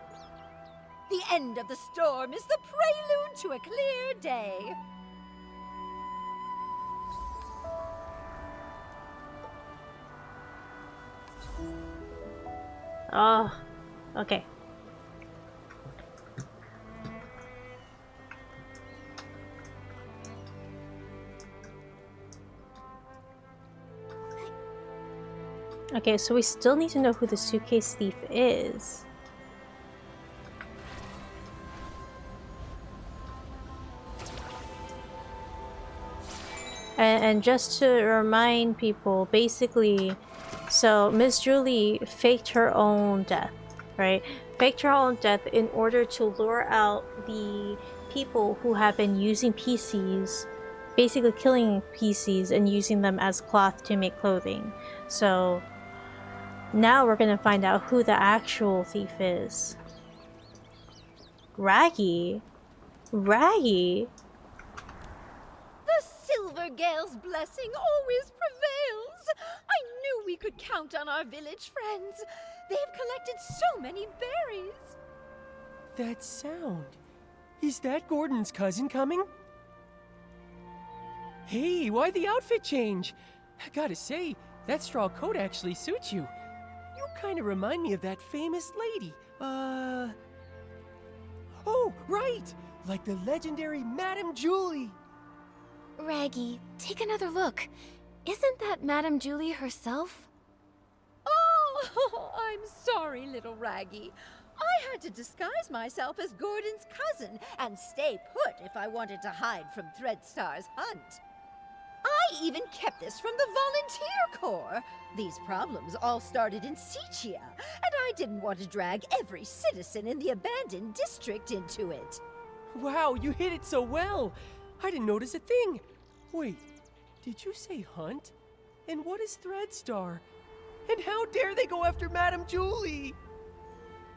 The end of the storm is the prelude to a clear day. Oh, okay. Okay, so we still need to know who the suitcase thief is. And just to remind people, basically, so Miss Julie faked her own death, right? Faked her own death in order to lure out the people who have been using PCs, basically killing PCs and using them as cloth to make clothing. So Now we're gonna find out who the actual thief is. Raggy? Raggy? The Silvergale's blessing always prevails. I knew we could count on our village friends. They've collected so many berries. That sound. Is that Gordon's cousin coming? Hey, why the outfit change? I gotta say, that straw coat actually suits you. You kind of remind me of that famous lady. Oh, right! Like the legendary Madame Julie. Raggy, take another look. Isn't that Madame Julie herself? Oh, I'm sorry, little Raggy. I had to disguise myself as Gordon's cousin and stay put if I wanted to hide from Threadstar's hunt. I even kept this from the volunteer corps. These problems all started in Sichia, and I didn't want to drag every citizen in the abandoned district into it. Wow, you hit it so well. I didn't notice a thing. Wait, did you say hunt? And what is Threadstar? And how dare they go after Madame Julie?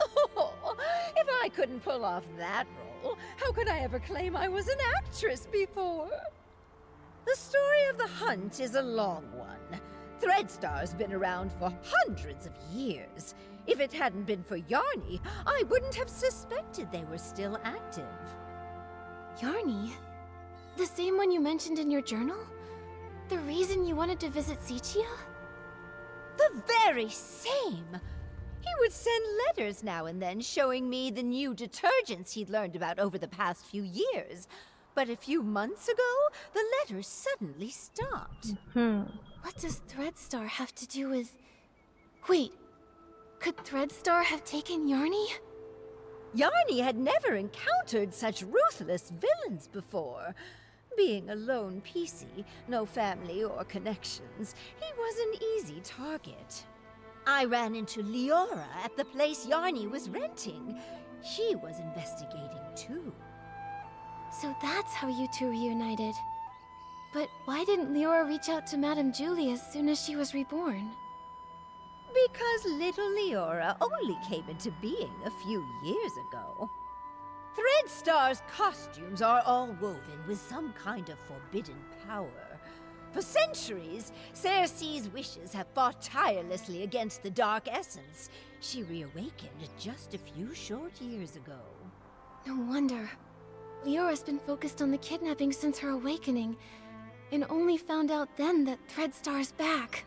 Oh, if I couldn't pull off that role, how could I ever claim I was an actress before? The story of the hunt is a long one. Threadstar's been around for hundreds of years. If it hadn't been for Yarny, I wouldn't have suspected they were still active. Yarny? The same one you mentioned in your journal? The reason you wanted to visit Sichia? The very same! He would send letters now and then showing me the new detergents he'd learned about over the past few years. But a few months ago, the letters suddenly stopped. What does Threadstar have to do with... Wait, could Threadstar have taken Yarny? Yarny had never encountered such ruthless villains before. Being a lone PC, no family or connections, he was an easy target. I ran into Leora at the place Yarny was renting. She was investigating too. So that's how you two reunited. But why didn't Leora reach out to Madame Julie as soon as she was reborn? Because little Leora only came into being a few years ago. Threadstar's costumes are all woven with some kind of forbidden power. For centuries, Cersei's wishes have fought tirelessly against the Dark Essence. She reawakened just a few short years ago. No wonder. Leora's been focused on the kidnapping since her awakening, and only found out then that Threadstar's back.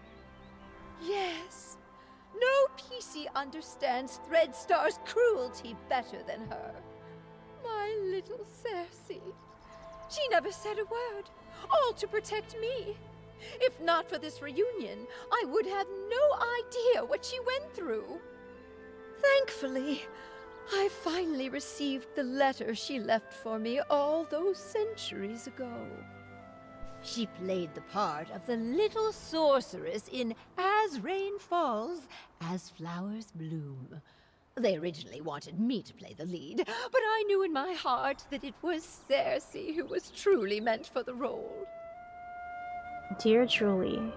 Yes. No PC understands Threadstar's cruelty better than her. My little Cersei. She never said a word, all to protect me. If not for this reunion, I would have no idea what she went through. Thankfully, I finally received the letter she left for me all those centuries ago. She played the part of the little sorceress in As Rain Falls, As Flowers Bloom. They originally wanted me to play the lead, but I knew in my heart that it was Cersei who was truly meant for the role. Dear Julie,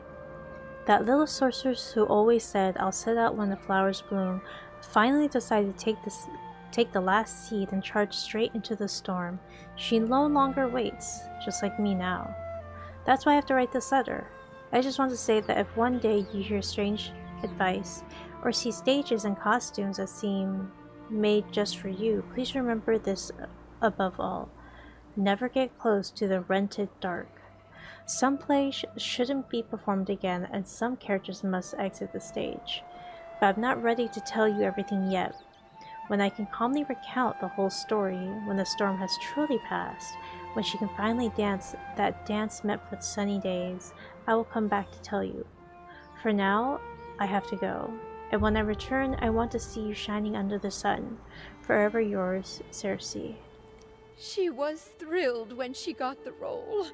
that little sorceress who always said, "I'll set out when the flowers bloom," finally decided to take the last seed and charge straight into the storm. She no longer waits, just like me now. That's why I have to write this letter. I just want to say that if one day you hear strange advice, or see stages and costumes that seem made just for you, please remember this above all. Never get close to the rented dark. Some plays shouldn't be performed again, and some characters must exit the stage. But I'm not ready to tell you everything yet. When I can calmly recount the whole story, when the storm has truly passed, when she can finally dance that dance meant for sunny days, I will come back to tell you. For now, I have to go. And when I return, I want to see you shining under the sun. Forever yours, Cersei. She was thrilled when she got the role.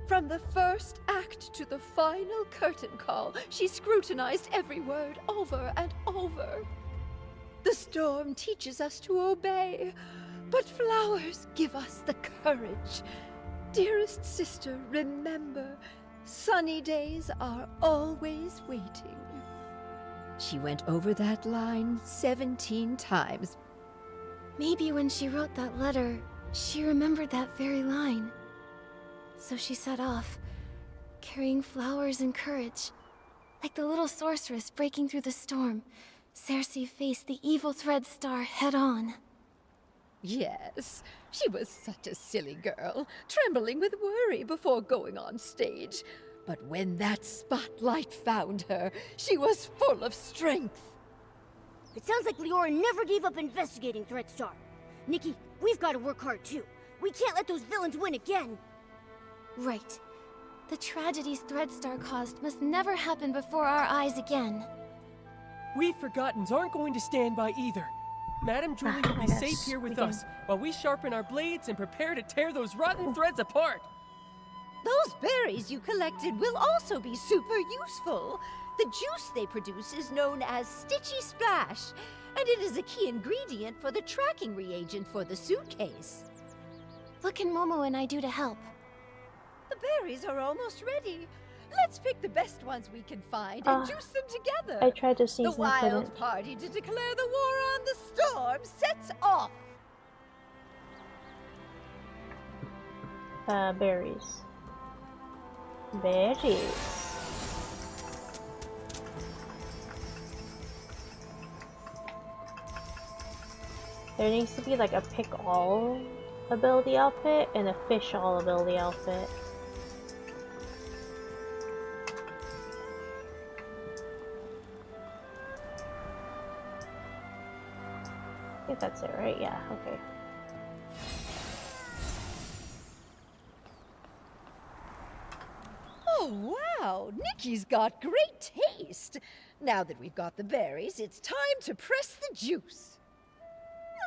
From the first act to the final curtain call, she scrutinized every word over and over. The storm teaches us to obey, but flowers give us the courage. Dearest sister, remember, sunny days are always waiting. She went over that line 17 times. Maybe when she wrote that letter, she remembered that very line. So she set off, carrying flowers and courage. Like the little sorceress breaking through the storm, Cersei faced the evil Thread Star head-on. Yes, she was such a silly girl, trembling with worry before going on stage. But when that spotlight found her, she was full of strength. It sounds like Leora never gave up investigating Threadstar. Nikki, we've got to work hard too. We can't let those villains win again. Right. The tragedies Threadstar caused must never happen before our eyes again. We Forgottens aren't going to stand by either. Madame Julie will be safe here with us while we sharpen our blades and prepare to tear those rotten threads apart. Those berries you collected will also be super useful. The juice they produce is known as Stitchy Splash, and it is a key ingredient for the tracking reagent for the suitcase. What can Momo and I do to help? The berries are almost ready. Let's pick the best ones we can find and juice them together. I tried to sneeze The and wild couldn't. party to declare the war on the storm sets off. Berries. Berries. There needs to be like a pick-all ability outfit and a fish-all ability outfit. I think that's it, right? Yeah, okay. Oh, wow! Nikki's got great taste! Now that we've got the berries, it's time to press the juice.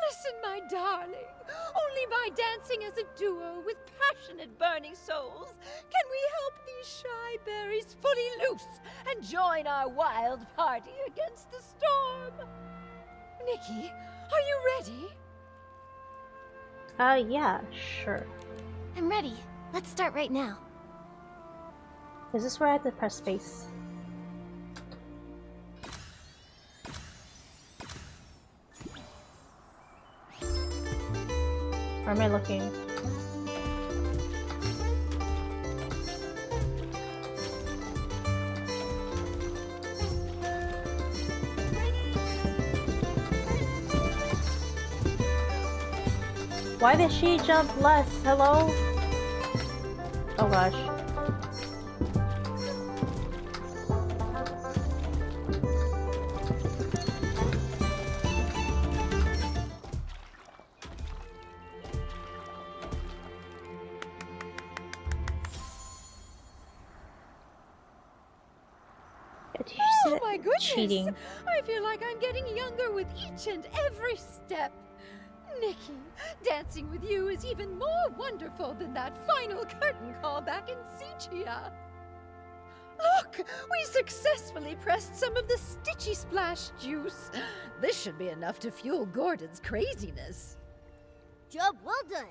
Listen, my darling. Only by dancing as a duo with passionate burning souls can we help these shy berries fully loose and join our wild party against the storm. Nikki, are you ready? Yeah, sure. I'm ready. Let's start right now. Is this where I have to press space? Where am I looking? Why did she jump less? Hello? Oh gosh. Oh my goodness! Cheating. I feel like I'm getting younger with each and every step. Nikki, dancing with you is even more wonderful than that final curtain call back in Sichia. Look, we successfully pressed some of the Stitchy Splash juice. This should be enough to fuel Gordon's craziness. Job well done.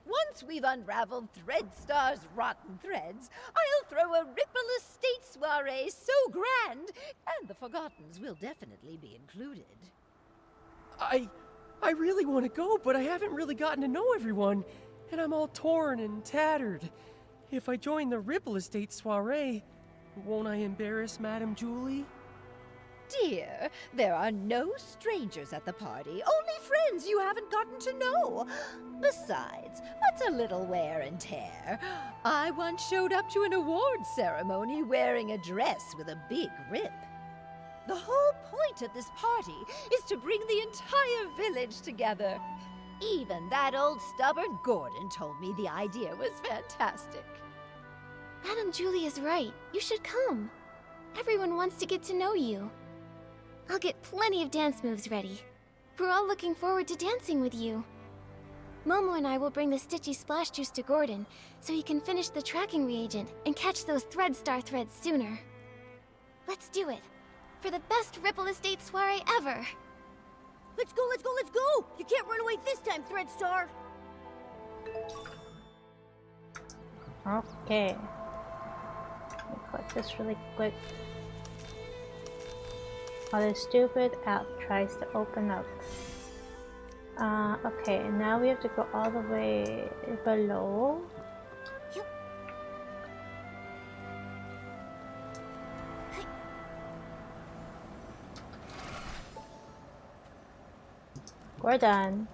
Once we've unraveled Threadstar's rotten threads, I'll throw a Ripple Estate soiree so grand, and the Forgottens will definitely be included. I really want to go, but I haven't really gotten to know everyone, and I'm all torn and tattered. If I join the Ripple Estate soiree, won't I embarrass Madame Julie? Dear, there are no strangers at the party, only friends you haven't gotten to know. Besides, what's a little wear and tear? I once showed up to an awards ceremony wearing a dress with a big rip. The whole point of this party is to bring the entire village together. Even that old stubborn Gordon told me the idea was fantastic. Madame Julie is right. You should come. Everyone wants to get to know you. I'll get plenty of dance moves ready. We're all looking forward to dancing with you. Momo and I will bring the Stitchy Splash Juice to Gordon, so he can finish the tracking reagent and catch those Threadstar threads sooner. Let's do it. For the best Ripple Estate soiree ever! Let's go, let's go, let's go! You can't run away this time, Threadstar! Okay. Let me collect this really quick. While the stupid app tries to open up. Okay, now we have to go all the way below. We're done.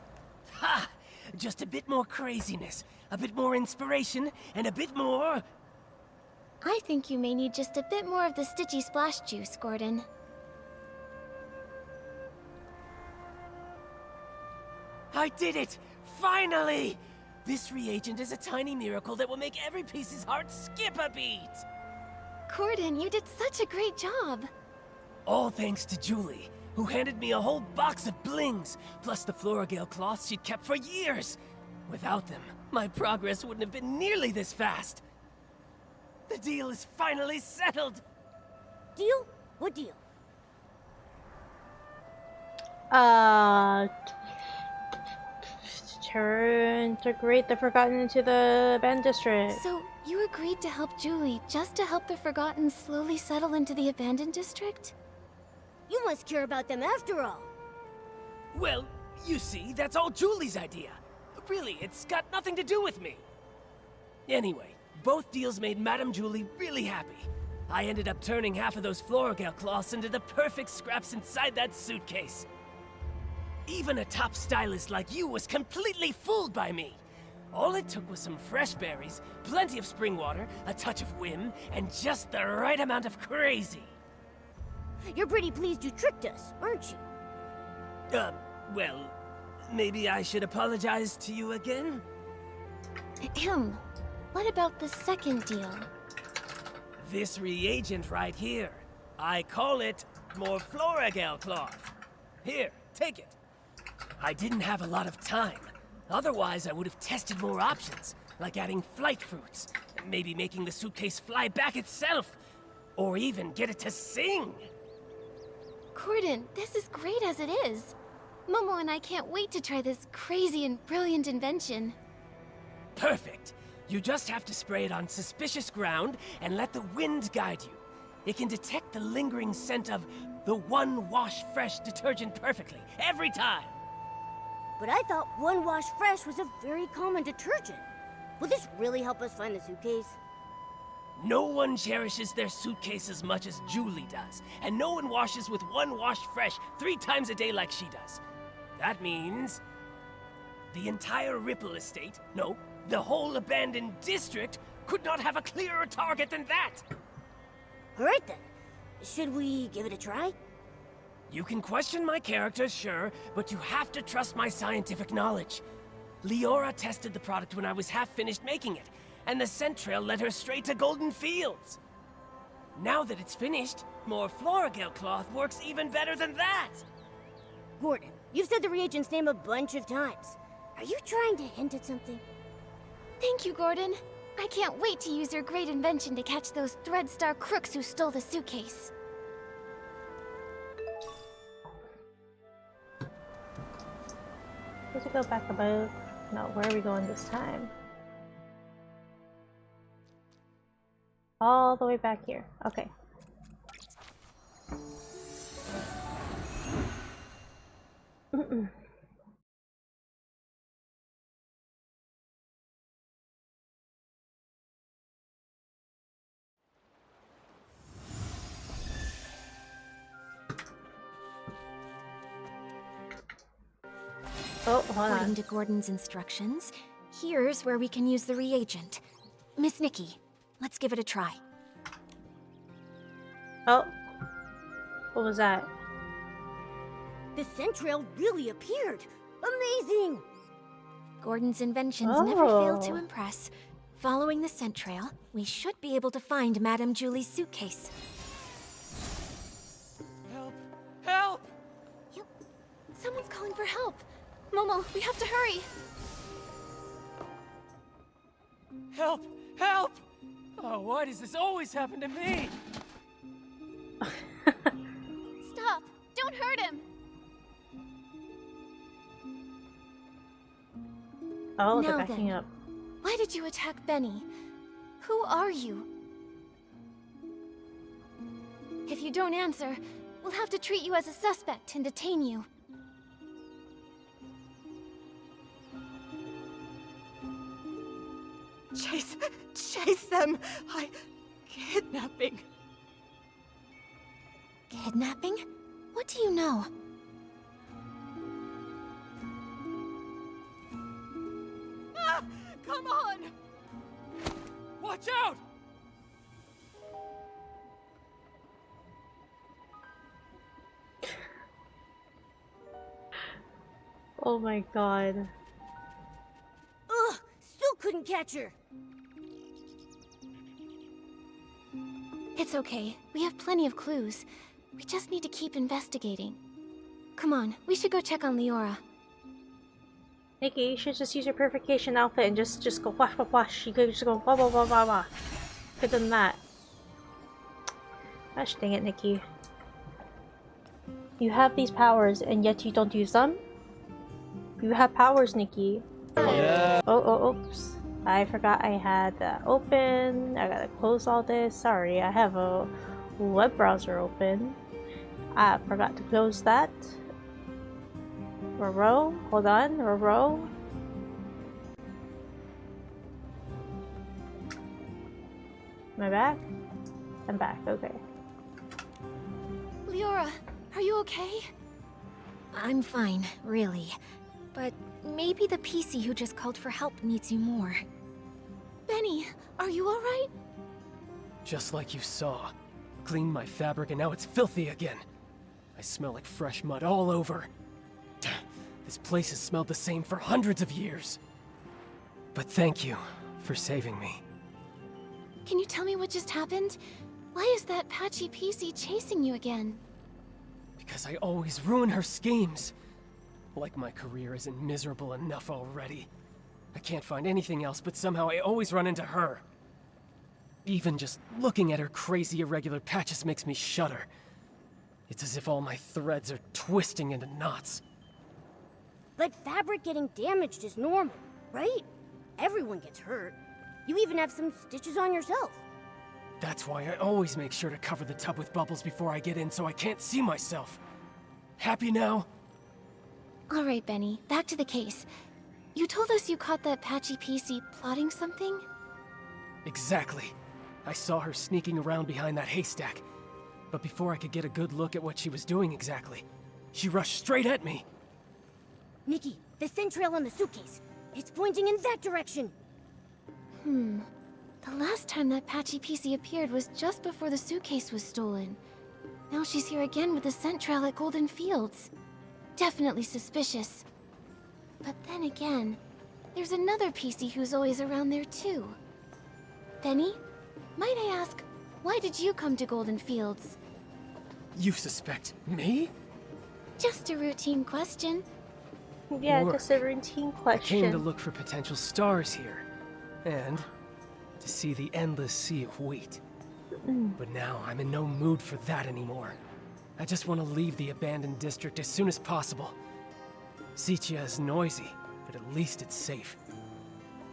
Ha! Just a bit more craziness, a bit more inspiration, and a bit more... I think you may need just a bit more of the Stitchy Splash juice, Gordon. I did it! Finally! This reagent is a tiny miracle that will make every piece's heart skip a beat! Gordon, you did such a great job! All thanks to Julie, who handed me a whole box of blings, plus the Floragale cloths she'd kept for years. Without them, my progress wouldn't have been nearly this fast. The deal is finally settled! Deal? What deal? To integrate the Forgotten into the Band District. So, you agreed to help Julie just to help the Forgotten slowly settle into the Abandoned District? You must care about them after all. Well, you see, that's all Julie's idea. Really, it's got nothing to do with me. Anyway, both deals made Madame Julie really happy. I ended up turning half of those Floragale cloths into the perfect scraps inside that suitcase. Even a top stylist like you was completely fooled by me. All it took was some fresh berries, plenty of spring water, a touch of whim, and just the right amount of crazy. You're pretty pleased you tricked us, aren't you? Well, maybe I should apologize to you again? What about the second deal? This reagent right here. I call it more Floragale cloth. Here, take it. I didn't have a lot of time. Otherwise, I would have tested more options, like adding flight fruits, maybe making the suitcase fly back itself, or even get it to sing. Gordon, this is great as it is. Momo and I can't wait to try this crazy and brilliant invention. Perfect. You just have to spray it on suspicious ground and let the wind guide you. It can detect the lingering scent of the One Wash Fresh detergent perfectly, every time. But I thought One Wash Fresh was a very common detergent. Will this really help us find the suitcase? No one cherishes their suitcase as much as Julie does, and no one washes with One Wash Fresh 3 times a day like she does. That means the entire Ripple estate, no, the whole abandoned district, could not have a clearer target than that. All right then. Should we give it a try? You can question my character, sure, but you have to trust my scientific knowledge. Leora tested the product when I was half finished making it, and the scent trail led her straight to Golden Fields. Now that it's finished, more Floragale cloth works even better than that. Gordon, you've said the reagent's name a bunch of times. Are you trying to hint at something? Thank you, Gordon. I can't wait to use your great invention to catch those Threadstar crooks who stole the suitcase. Let's go back above. No, where are we going this time? All the way back here. Okay. Oh, hold According on. to Gordon's instructions, here's where we can use the reagent. Miss Nikki, let's give it a try. Oh. What was that? The scent trail really appeared. Amazing! Gordon's inventions never fail to Oh. impress. Following the scent trail, we should be able to find Madame Julie's suitcase. Help! Help! Someone's calling for help. Momo, we have to hurry. Help! Help! Oh, why does this always happen to me? Stop! Don't hurt him! Oh, they're Now backing then, up. Why did you attack Benny? Who are you? If you don't answer, We'll have to treat you as a suspect and detain you. Chase them! Kidnapping. Kidnapping? What do you know? Ah! Come on! Watch out! Oh my god. Ugh! Still couldn't catch her! It's okay. We have plenty of clues. We just need to keep investigating. Come on, we should go check on Leora. Nikki, you should just use your purification outfit and just go wash wash wash. You could just go blah blah blah blah blah. Could have done that. Gosh dang it, Nikki. You have these powers and yet you don't use them? You have powers, Nikki. Yeah. Oh, oops. I forgot I had that open. I gotta close all this. Sorry, I have a web browser open. I forgot to close that. Row, hold on, row. Am I back? I'm back, okay. Leora, are you okay? I'm fine, really. But maybe the PC who just called for help needs you more. Benny, are you alright? Just like you saw. Cleaned my fabric and now it's filthy again. I smell like fresh mud all over. This place has smelled the same for hundreds of years. But thank you for saving me. Can you tell me what just happened? Why is that patchy PC chasing you again? Because I always ruin her schemes. Like my career isn't miserable enough already. I can't find anything else, but somehow I always run into her. Even just looking at her crazy irregular patches makes me shudder. It's as if all my threads are twisting into knots. But fabric getting damaged is normal, right? Everyone gets hurt. You even have some stitches on yourself. That's why I always make sure to cover the tub with bubbles before I get in so I can't see myself. Happy now? Alright, Benny, back to the case. You told us you caught that patchy PC plotting something? Exactly. I saw her sneaking around behind that haystack. But before I could get a good look at what she was doing exactly, she rushed straight at me. Nikki, the scent trail on the suitcase. It's pointing in that direction. The last time that patchy PC appeared was just before the suitcase was stolen. Now she's here again with the scent trail at Golden Fields. Definitely suspicious. But then again, there's another PC who's always around there too. Benny, might I ask, why did you come to Golden Fields? You suspect me? Just a routine question. Yeah, Work. just a routine question. I came to look for potential stars here. And to see the endless sea of wheat. But now I'm in no mood for that anymore. I just want to leave the abandoned district as soon as possible. Sitia is noisy, but at least it's safe.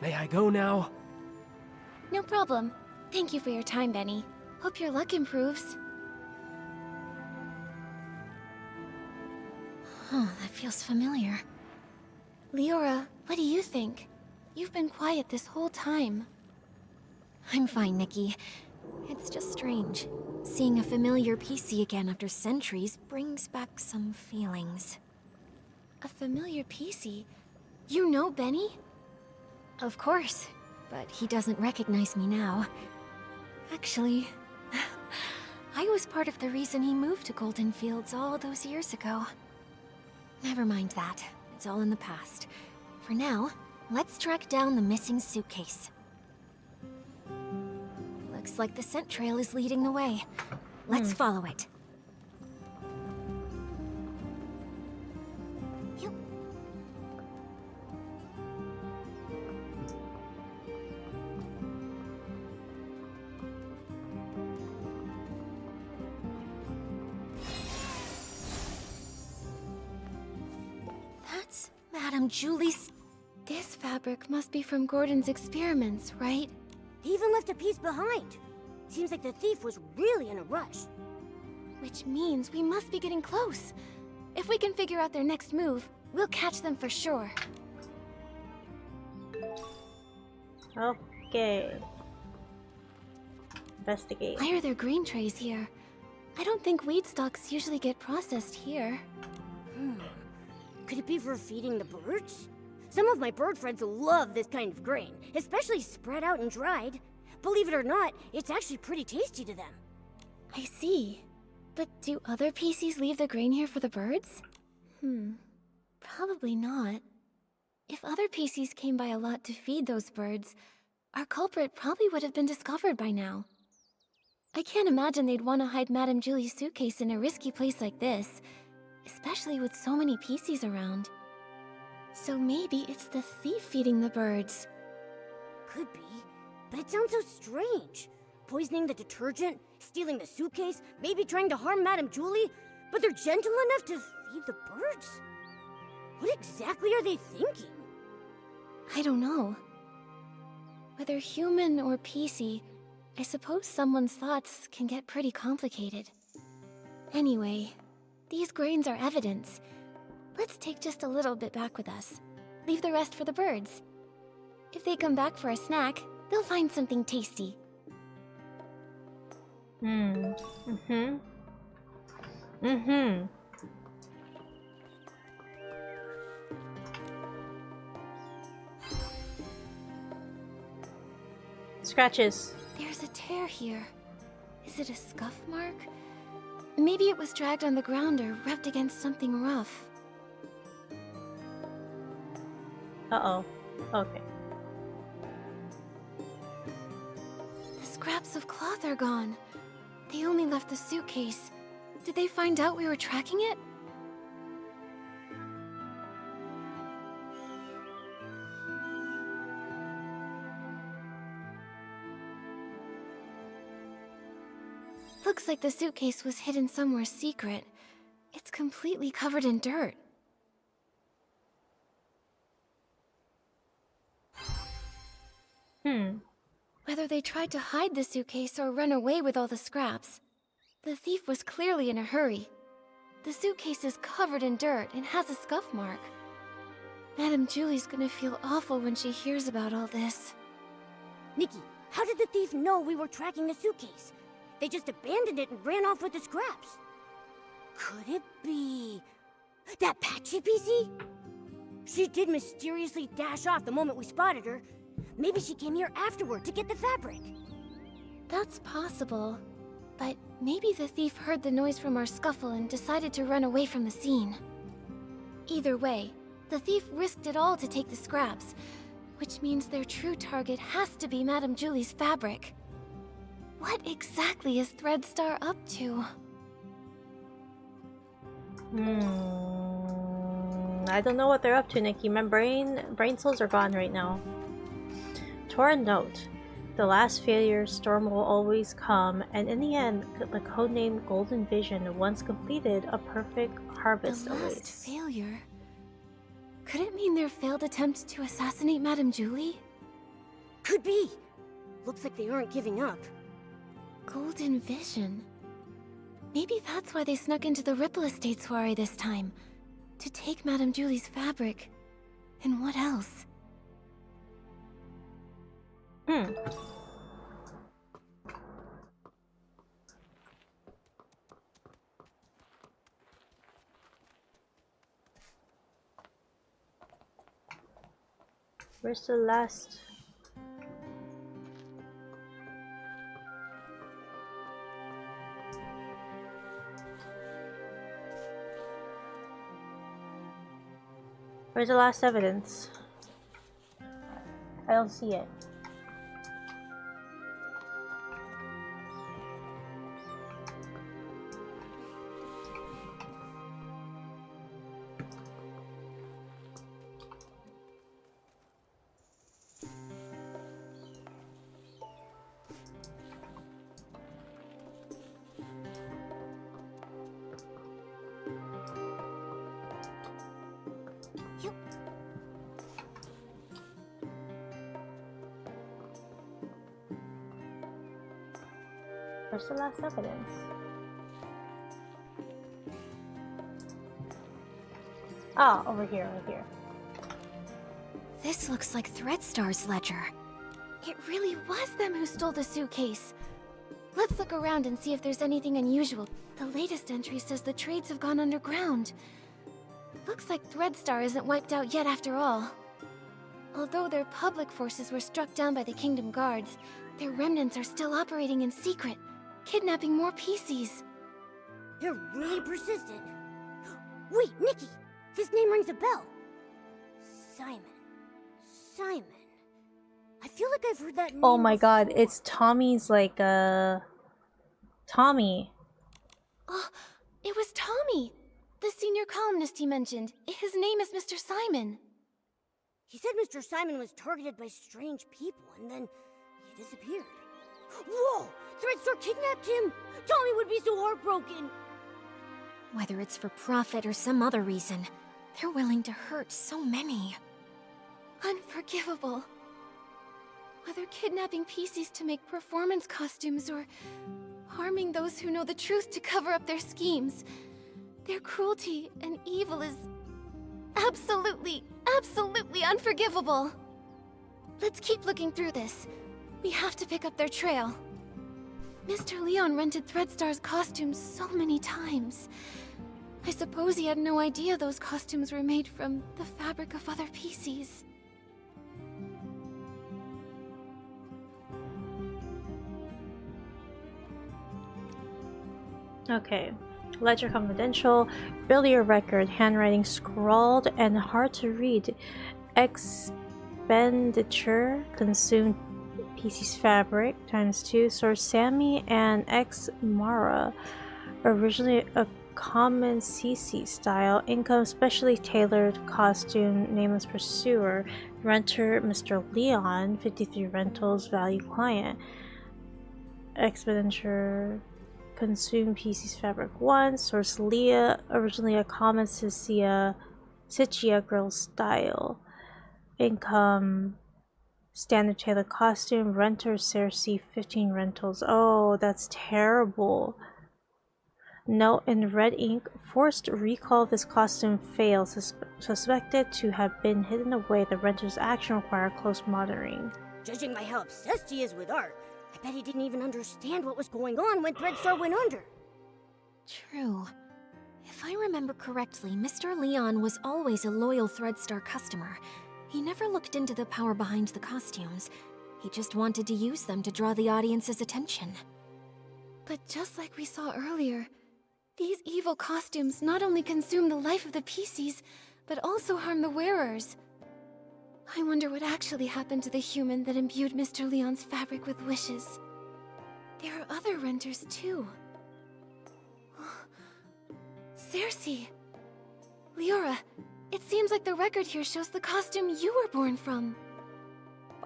May I go now? No problem. Thank you for your time, Benny. Hope your luck improves. That feels familiar. Leora, what do you think? You've been quiet this whole time. I'm fine, Nikki. It's just strange. Seeing a familiar PC again after centuries brings back some feelings. A familiar PC? You know Benny? Of course, but he doesn't recognize me now. Actually, I was part of the reason he moved to Golden Fields all those years ago. Never mind that. It's all in the past. For now, let's track down the missing suitcase. Looks like the scent trail is leading the way. Let's follow it. That's Madame Julie's... This fabric must be from Gordon's experiments, right? He even left a piece behind. Seems like the thief was really in a rush. Which means we must be getting close. If we can figure out their next move, we'll catch them for sure. Okay. Investigate. Why are there green trays here? I don't think weed stalks usually get processed here. Could it be for feeding the birds? Some of my bird friends love this kind of grain, especially spread out and dried. Believe it or not, it's actually pretty tasty to them. I see. But do other PCs leave the grain here for the birds? Probably not. If other PCs came by a lot to feed those birds, our culprit probably would have been discovered by now. I can't imagine they'd want to hide Madame Julie's suitcase in a risky place like this, especially with so many PCs around. So maybe it's the thief feeding the birds. Could be, but it sounds so strange. Poisoning the detergent, stealing the suitcase, maybe trying to harm Madame Julie, but they're gentle enough to feed the birds? What exactly are they thinking? I don't know. Whether human or PC, I suppose someone's thoughts can get pretty complicated. Anyway, these grains are evidence. Let's take just a little bit back with us. Leave the rest for the birds. If they come back for a snack, they'll find something tasty. Scratches. There's a tear here. Is it a scuff mark? Maybe it was dragged on the ground or rubbed against something rough. Uh-oh. Okay. The scraps of cloth are gone. They only left the suitcase. Did they find out we were tracking it? Looks like the suitcase was hidden somewhere secret. It's completely covered in dirt. Whether they tried to hide the suitcase or run away with all the scraps, the thief was clearly in a hurry. The suitcase is covered in dirt and has a scuff mark. Madame Julie's gonna feel awful when she hears about all this. Nikki, how did the thief know we were tracking the suitcase? They just abandoned it and ran off with the scraps. Could it be that Patchy PC? She did mysteriously dash off the moment we spotted her. Maybe she came here afterward to get the fabric. That's possible, but maybe the thief heard the noise from our scuffle and decided to run away from the scene. Either way, the thief risked it all to take the scraps, which means their true target has to be Madame Julie's fabric. What exactly is Threadstar up to? I don't know what they're up to, Nikki. My brain cells are gone right now. Torn note. The last failure storm will always come, and in the end, the codename Golden Vision once completed a perfect harvest The last awaits. failure? Could it mean their failed attempt to assassinate Madame Julie? Could be. Looks like they aren't giving up. Golden Vision. Maybe that's why they snuck into the Ripple Estate soiree this time. To take Madame Julie's fabric. And what else? Where's the last? Where's the last evidence? I don't see it. Where's the last evidence? Oh, over here, over here. This looks like Threadstar's ledger. It really was them who stole the suitcase. Let's look around and see if there's anything unusual. The latest entry says the trades have gone underground. Looks like Threadstar isn't wiped out yet after all. Although their public forces were struck down by the Kingdom Guards, their remnants are still operating in secret, kidnapping more PCs. They're really persistent. Wait, Nikki! His name rings a bell. Simon. Simon. I feel like I've heard that name Oh my god, before. it's Tommy's like Tommy. Oh, it was Tommy! The senior columnist he mentioned. His name is Mr. Simon. He said Mr. Simon was targeted by strange people, and then he disappeared. Whoa! Threadstar kidnapped him! Tommy would be so heartbroken! Whether it's for profit or some other reason, they're willing to hurt so many. Unforgivable. Whether kidnapping PCs to make performance costumes or harming those who know the truth to cover up their schemes, their cruelty and evil is absolutely, absolutely unforgivable. Let's keep looking through this. We have to pick up their trail. Mr. Leon rented Threadstar's costumes so many times. I suppose he had no idea those costumes were made from the fabric of other PCs. Okay. Ledger confidential. Earlier record. Handwriting scrawled and hard to read. Expenditure consumed PC's fabric ×2. Source Sammy and X Mara. Originally a common CC style. Income specially tailored costume. Nameless pursuer. Renter Mr. Leon. 53 rentals. Value client. Expenditure consume PC's fabric 1. Source Leah. Originally a common Sicia girl style. Income standard tailored costume. Renter Cersei 15 rentals. Oh, that's terrible. Note in red ink. Forced recall of this costume fails. Suspected to have been hidden away. The renter's action require close monitoring. Judging by how obsessed he is with art, I bet he didn't even understand what was going on when Threadstar went under. True. If I remember correctly, Mr. Leon was always a loyal Threadstar customer. He never looked into the power behind the costumes. He just wanted to use them to draw the audience's attention. But just like we saw earlier, these evil costumes not only consume the life of the PCs, but also harm the wearers. I wonder what actually happened to the human that imbued Mr. Leon's fabric with wishes. There are other renters too. Cersei! Leora, it seems like the record here shows the costume you were born from.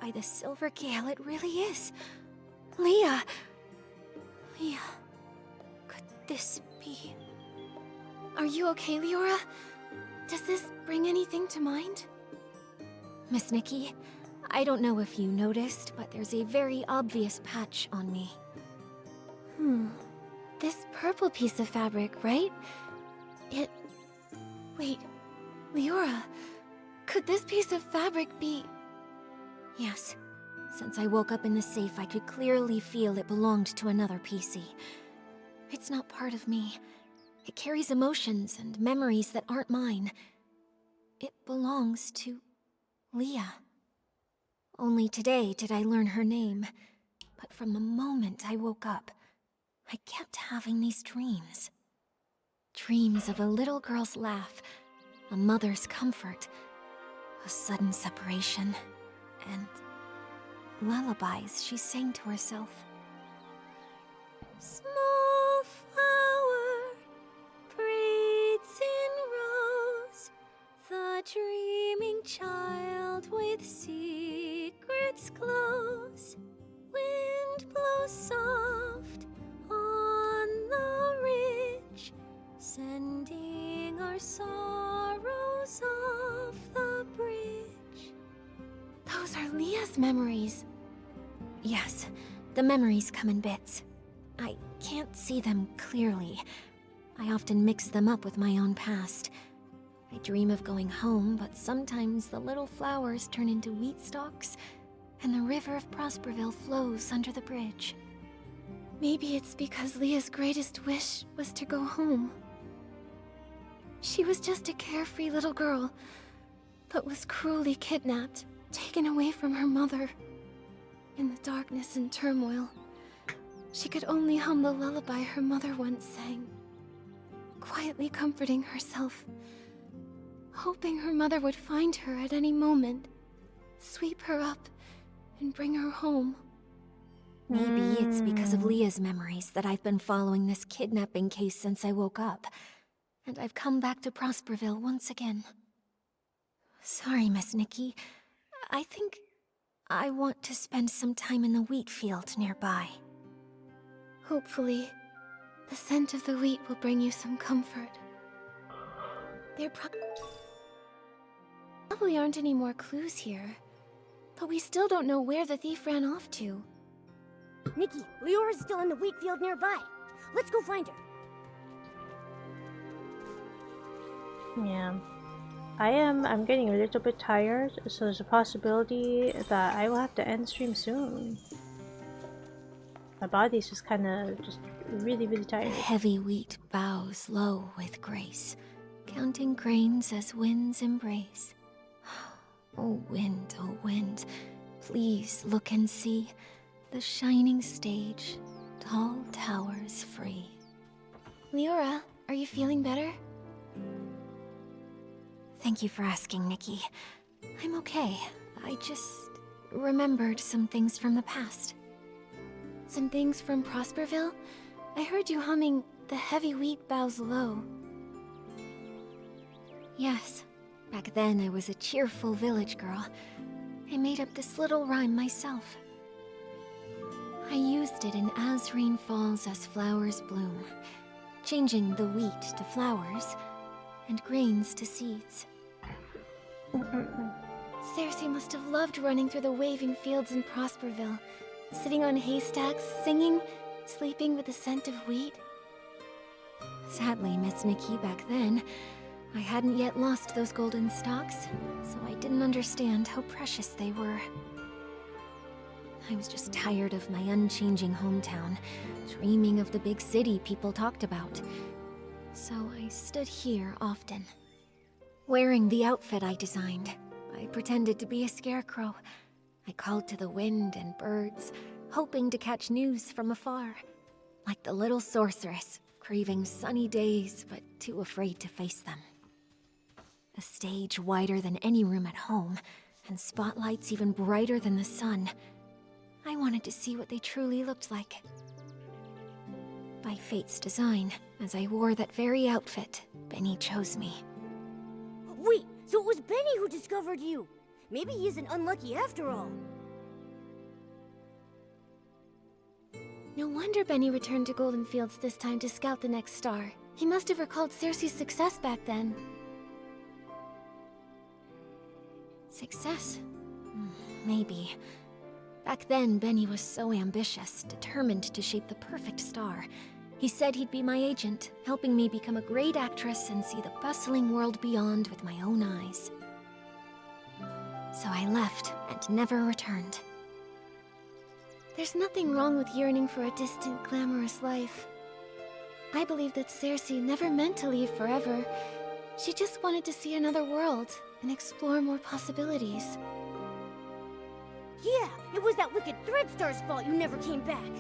By the Silver Gale, it really is. Leah! Leah, could this be? Are you okay, Leora? Does this bring anything to mind? Miss Nikki, I don't know if you noticed, but there's a very obvious patch on me. This purple piece of fabric, right? Wait, Leora, could this piece of fabric be... Yes. Since I woke up in the safe, I could clearly feel it belonged to another PC. It's not part of me. It carries emotions and memories that aren't mine. It belongs to Leah. Only today did I learn her name. But from the moment I woke up, I kept having these dreams. Dreams of a little girl's laugh, a mother's comfort, a sudden separation, and lullabies she sang to herself. Small flower breathes in rose, the dreaming child with secrets close. Wind blows soft on the ridge, sending our sorrows off the bridge. Those are Leah's memories. Yes, the memories come in bits. I can't see them clearly. I often mix them up with my own past. I dream of going home, but sometimes the little flowers turn into wheat stalks, and the river of Prosperville flows under the bridge. Maybe it's because Leah's greatest wish was to go home. She was just a carefree little girl, but was cruelly kidnapped, taken away from her mother. In the darkness and turmoil, she could only hum the lullaby her mother once sang, quietly comforting herself, hoping her mother would find her at any moment, sweep her up, and bring her home. Maybe it's because of Leah's memories that I've been following this kidnapping case since I woke up, and I've come back to Prosperville once again. Sorry, Miss Nikki. I think I want to spend some time in the wheat field nearby. Hopefully, the scent of the wheat will bring you some comfort. There probably aren't any more clues here, but we still don't know where the thief ran off to. Nikki, Leora's still in the wheat field nearby. Let's go find her. Yeah. I'm getting a little bit tired, so there's a possibility that I will have to end stream soon. My body's just just really, really tired. Heavy wheat bows low with grace, counting grains as winds embrace. Oh wind, please look and see the shining stage, tall towers free. Leora, are you feeling better? Thank you for asking, Nikki. I'm okay. I just remembered some things from the past. Some things from Prosperville? I heard you humming The Heavy Wheat Bows Low. Yes. Back then I was a cheerful village girl. I made up this little rhyme myself. I used it in As Rain Falls, As Flowers Bloom, changing the wheat to flowers and grains to seeds. Cersei must have loved running through the waving fields in Prosperville, sitting on haystacks, singing, sleeping with the scent of wheat. Sadly, Miss Nikki, back then, I hadn't yet lost those golden stalks, so I didn't understand how precious they were. I was just tired of my unchanging hometown, dreaming of the big city people talked about. So I stood here often, wearing the outfit I designed. I pretended to be a scarecrow. I called to the wind and birds, hoping to catch news from afar. Like the little sorceress, craving sunny days, but too afraid to face them. A stage wider than any room at home, and spotlights even brighter than the sun. I wanted to see what they truly looked like. By fate's design, as I wore that very outfit, Benny chose me. Wait, so it was Benny who discovered you! Maybe he isn't unlucky after all. No wonder Benny returned to Golden Fields this time to scout the next star. He must have recalled Cersei's success back then. Success? Maybe. Back then, Benny was so ambitious, determined to shape the perfect star. He said he'd be my agent, helping me become a great actress and see the bustling world beyond with my own eyes. So I left and never returned. There's nothing wrong with yearning for a distant, glamorous life. I believe that Cersei never meant to leave forever. She just wanted to see another world and explore more possibilities. Yeah, it was that wicked Threadstar's fault you never came back.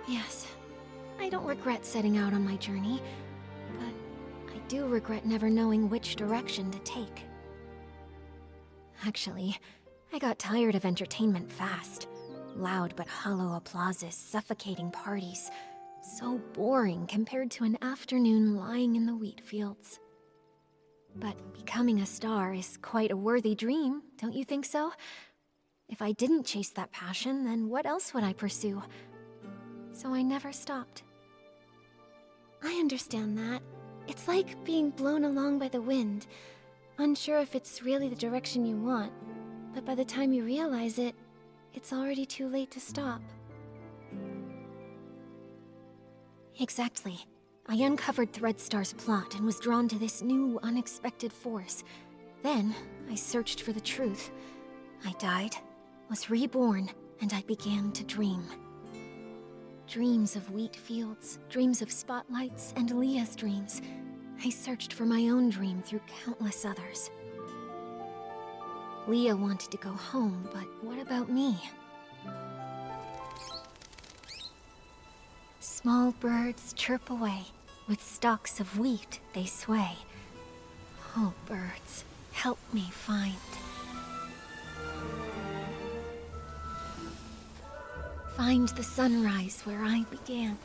Yes, I don't regret setting out on my journey, but I do regret never knowing which direction to take. Actually, I got tired of entertainment fast. Loud but hollow applauses, suffocating parties. So boring compared to an afternoon lying in the wheat fields. But becoming a star is quite a worthy dream, don't you think so? If I didn't chase that passion, then what else would I pursue? So I never stopped. I understand that. It's like being blown along by the wind, unsure if it's really the direction you want, but by the time you realize it, it's already too late to stop. Exactly. I uncovered Threadstar's plot and was drawn to this new, unexpected force. Then, I searched for the truth. I died, was reborn, and I began to dream. Dreams of wheat fields, dreams of spotlights, and Leah's dreams. I searched for my own dream through countless others. Leah wanted to go home, but what about me? Small birds chirp away. With stalks of wheat they sway. Oh, birds, help me find. Find the sunrise where I began.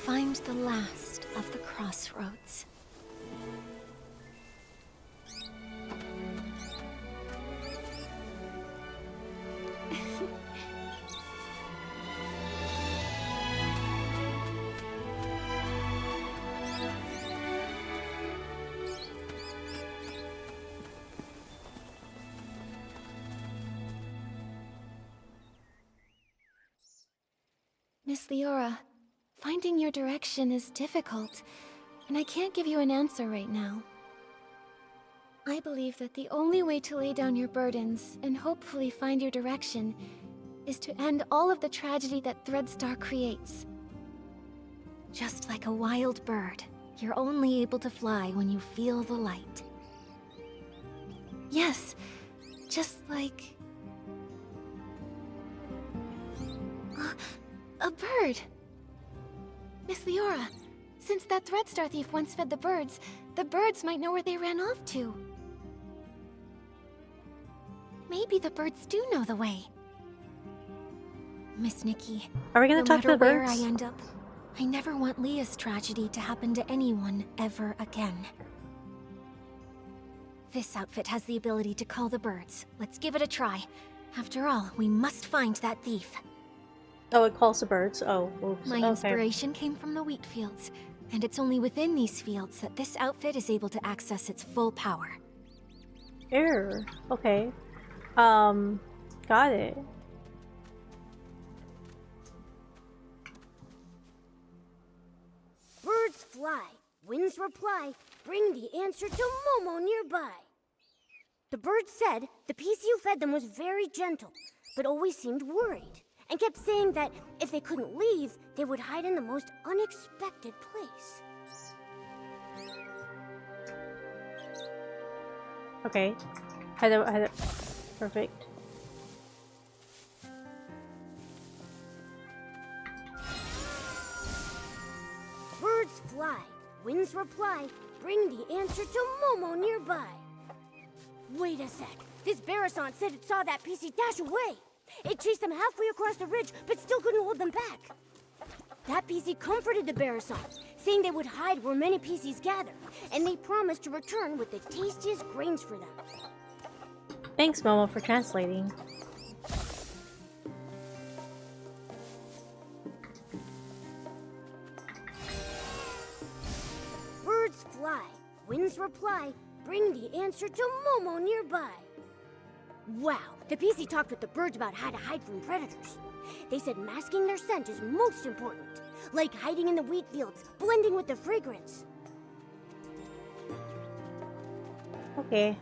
Find the last of the crossroads. Miss Leora, finding your direction is difficult, and I can't give you an answer right now. I believe that the only way to lay down your burdens and hopefully find your direction is to end all of the tragedy that Threadstar creates. Just like a wild bird, you're only able to fly when you feel the light. Yes, just like... a bird! Miss Leora, since that Threadstar thief once fed the birds might know where they ran off to. Maybe the birds do know the way. Miss Nikki, are we gonna talk to the birds? No matter where I end up, I never want Leah's tragedy to happen to anyone ever again. This outfit has the ability to call the birds. Let's give it a try. After all, we must find that thief. Oh, it calls the birds. Oh, oops. My inspiration came from the wheat fields, and it's only within these fields that this outfit is able to access its full power. Error. Okay. Got it. Birds fly, winds reply, bring the answer to Momo nearby. The bird said the PC who fed them was very gentle, but always seemed worried, and kept saying that if they couldn't leave, they would hide in the most unexpected place. Okay. Perfect. Birds fly, winds reply, bring the answer to Momo nearby. Wait a sec. This Barasant said it saw that PC dash away. It chased them halfway across the ridge, but still couldn't hold them back. That PC comforted the Barasant, saying they would hide where many PCs gather, and they promised to return with the tastiest grains for them. Thanks, Momo, for translating. Birds fly, winds reply, bring the answer to Momo nearby. Wow, the PC talked with the birds about how to hide from predators. They said masking their scent is most important, like hiding in the wheat fields, blending with the fragrance. Okay.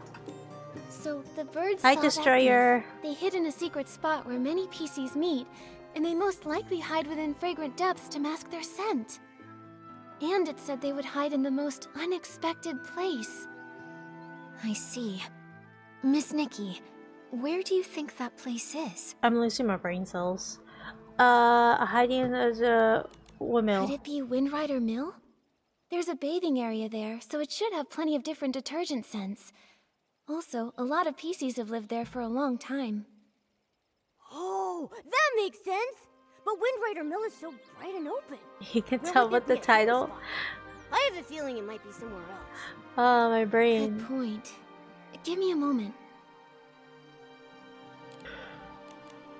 So the birds Hi, saw Destroyer. that thief. They hid in a secret spot where many PCs meet, and they most likely hide within fragrant depths to mask their scent. And it said they would hide in the most unexpected place. I see. Miss Nikki, where do you think that place is? I'm losing my brain cells. Hiding as a windmill. Could it be Windrider Mill? There's a bathing area there, so it should have plenty of different detergent scents. Also, a lot of PCs have lived there for a long time. Oh, that makes sense! But Windrider Mill is so bright and open. You can tell with the title. I have a feeling it might be somewhere else. Oh, my brain. Good point. Give me a moment.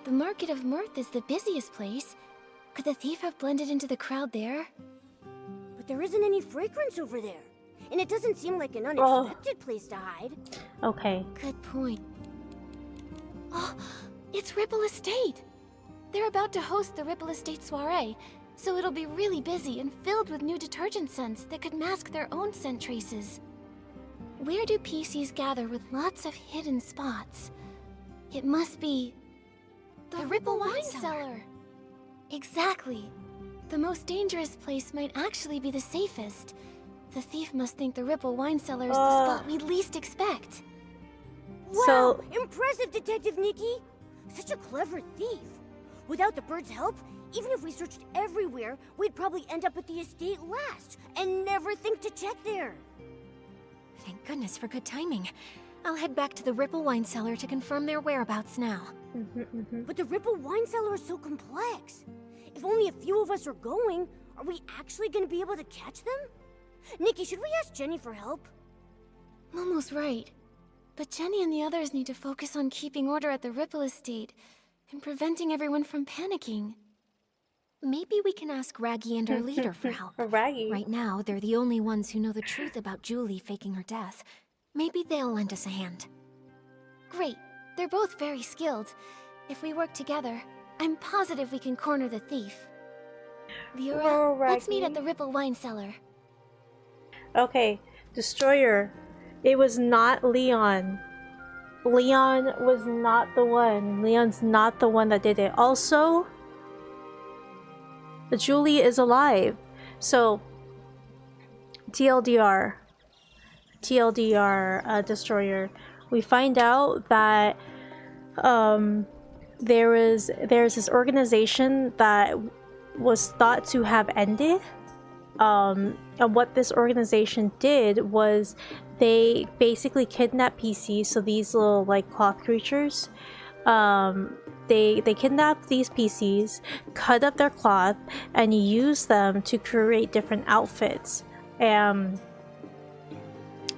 The Market of Mirth is the busiest place. Could the thief have blended into the crowd there? But there isn't any fragrance over there. And it doesn't seem like an unexpected place to hide. Okay. Good point. Oh, it's Ripple Estate! They're about to host the Ripple Estate soiree, So it'll be really busy and filled with new detergent scents that could mask their own scent traces. Where do PCs gather with lots of hidden spots? It must be... the Ripple Wine Cellar! Exactly. The most dangerous place might actually be the safest. The thief must think the Ripple Wine Cellar is the spot we least expect. Wow! Impressive, Detective Nikki! Such a clever thief. Without the bird's help, even if we searched everywhere, we'd probably end up at the estate last and never think to check there. Thank goodness for good timing. I'll head back to the Ripple Wine Cellar to confirm their whereabouts now. But the Ripple Wine Cellar is so complex. If only a few of us are going, are we actually going to be able to catch them? Nikki, should we ask Jenny for help? Momo's right. But Jenny and the others need to focus on keeping order at the Ripple Estate and preventing everyone from panicking. Maybe we can ask Raggy and our leader for help. Raggy. Right now, they're the only ones who know the truth about Julie faking her death. Maybe they'll lend us a hand. Great. They're both very skilled. If we work together, I'm positive we can corner the thief. Viora, let's meet at the Ripple Wine Cellar. Okay, Destroyer. It was not Leon. Leon was not the one. Leon's not the one that did it. Also, Julie is alive. So, TLDR, Destroyer. We find out that there's this organization that was thought to have ended. And what this organization did was they basically kidnapped PCs, so these little like cloth creatures. They kidnapped these PCs, cut up their cloth, and used them to create different outfits. And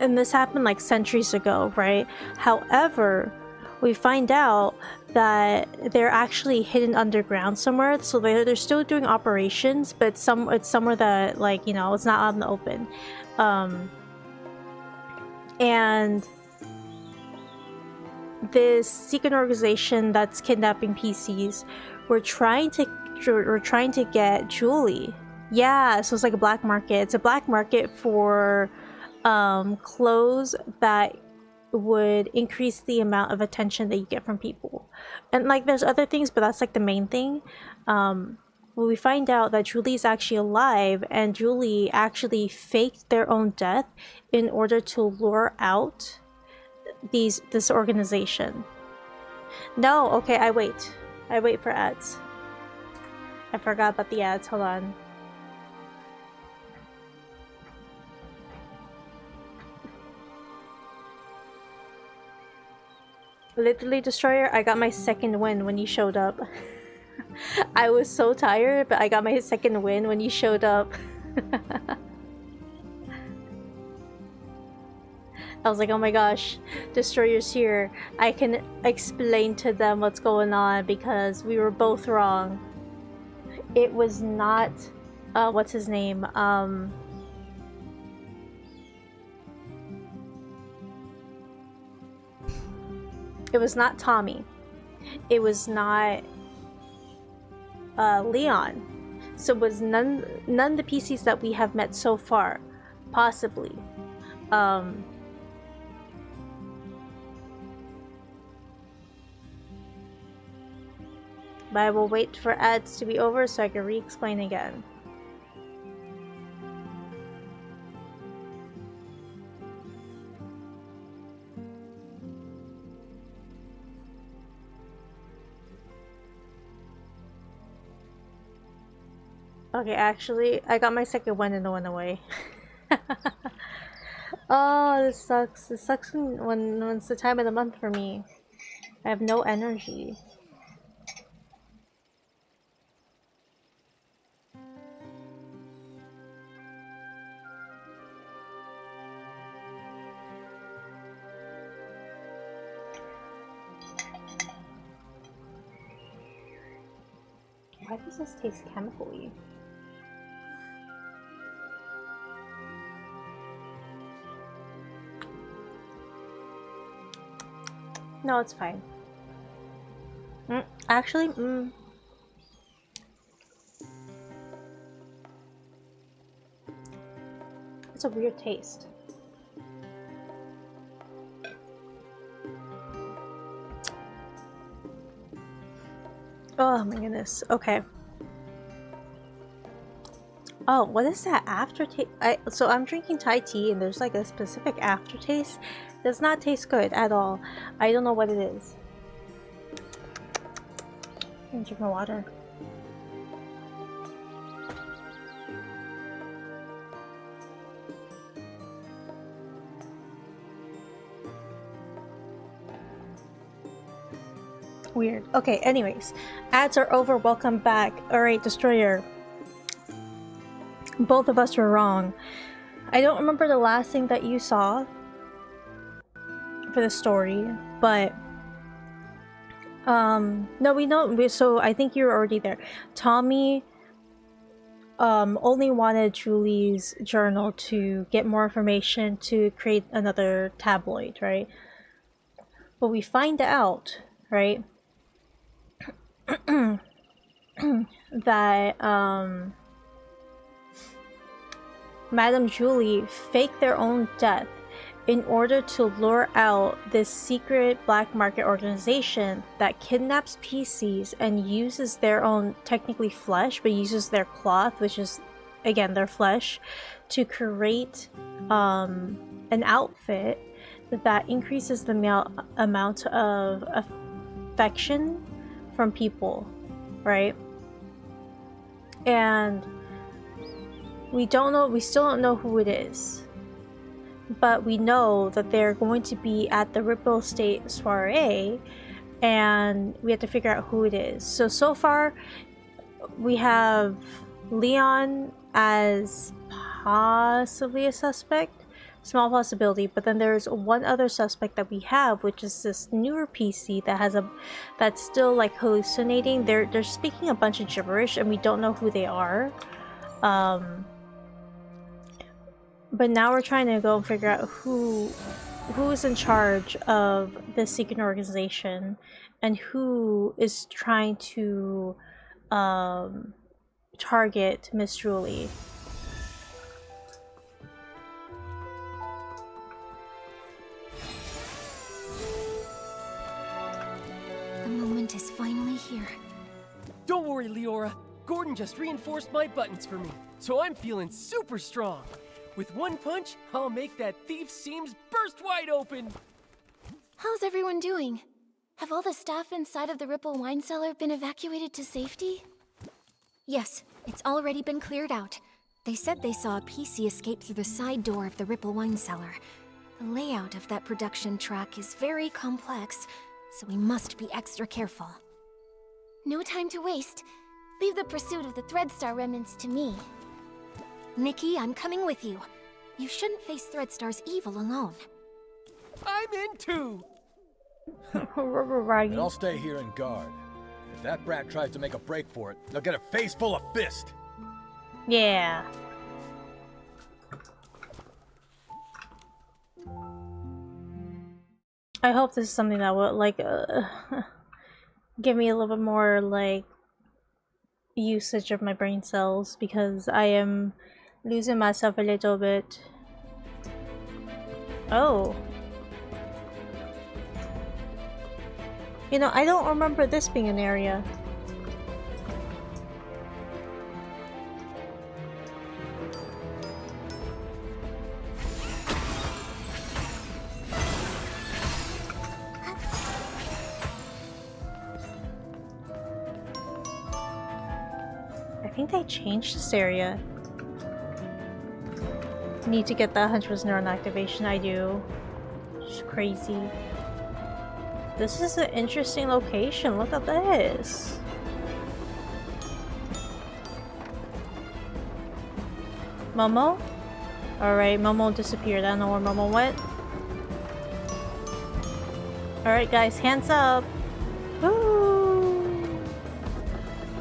this happened like centuries ago, right? However, we find out that they're actually hidden underground somewhere, so they're still doing operations, but it's somewhere that, like, you know, it's not out in the open. And this secret organization that's kidnapping PCs, we're trying to get Julie. Yeah, so it's like a black market. It's a black market for clothes that would increase the amount of attention that you get from people. And like there's other things, but that's like the main thing. We find out that Julie's actually alive, and Julie actually faked their own death in order to lure out this organization. No, okay, I wait for ads. I forgot about the ads. Hold on. Literally, Destroyer, I got my second win when you showed up. I was so tired, but I got my second win when you showed up. I was like, oh my gosh, Destroyer's here. I can explain to them what's going on because we were both wrong. It was not, what's his name? It was not Tommy. It was not Leon. So it was none of the PCs that we have met so far, possibly. But I will wait for ads to be over so I can re-explain again. Okay, actually, I got my second one and it went away. Oh, this sucks. This sucks when it's the time of the month for me. I have no energy. Why does this taste chemical-y? No, it's fine. Actually, That's a weird taste. Oh my goodness. Okay. Oh, what is that aftertaste? So I'm drinking Thai tea and there's like a specific aftertaste. Does not taste good at all. I don't know what it is. I'm drinking water. Weird. Okay, anyways. Ads are over. Welcome back. Alright, Destroyer. Both of us were wrong. I don't remember the last thing that you saw for the story, but no, we know. So I think you were already there. Tommy only wanted Julie's journal to get more information to create another tabloid, right? But we find out, right, that Madame Julie faked their own death in order to lure out this secret black market organization that kidnaps PCs and uses their own, technically flesh, but uses their cloth, which is again their flesh, to create an outfit that increases the amount of affection from people, right? And we still don't know who it is, but we know that they're going to be at the Ripple Estate soiree and we have to figure out who it is. So far we have Leon as possibly a suspect, small possibility, but then there's one other suspect that we have, which is this newer PC that has that's still like hallucinating. They're speaking a bunch of gibberish and we don't know who they are. But now we're trying to go and figure out who's in charge of this secret organization and who is trying to target Miss Julie. The moment is finally here. Don't worry, Leora. Gordon just reinforced my buttons for me, so I'm feeling super strong. With one punch, I'll make that thief's seams burst wide open! How's everyone doing? Have all the staff inside of the Ripple wine cellar been evacuated to safety? Yes, it's already been cleared out. They said they saw a PC escape through the side door of the Ripple wine cellar. The layout of that production track is very complex, so we must be extra careful. No time to waste. Leave the pursuit of the Threadstar remnants to me. Nikki, I'm coming with you. You shouldn't face Threadstar's evil alone. I'm in too! And I'll stay here and guard. If that brat tries to make a break for it, they'll get a face full of fist. Yeah. I hope this is something that will like give me a little bit more like usage of my brain cells, because I am losing myself a little bit. Oh. You know, I don't remember this being an area. I think they changed this area. Need to get that 100% neuron activation. I do. It's crazy. This is an interesting location. Look at this. Momo? Alright, Momo disappeared. I don't know where Momo went. Alright guys, hands up. Woo!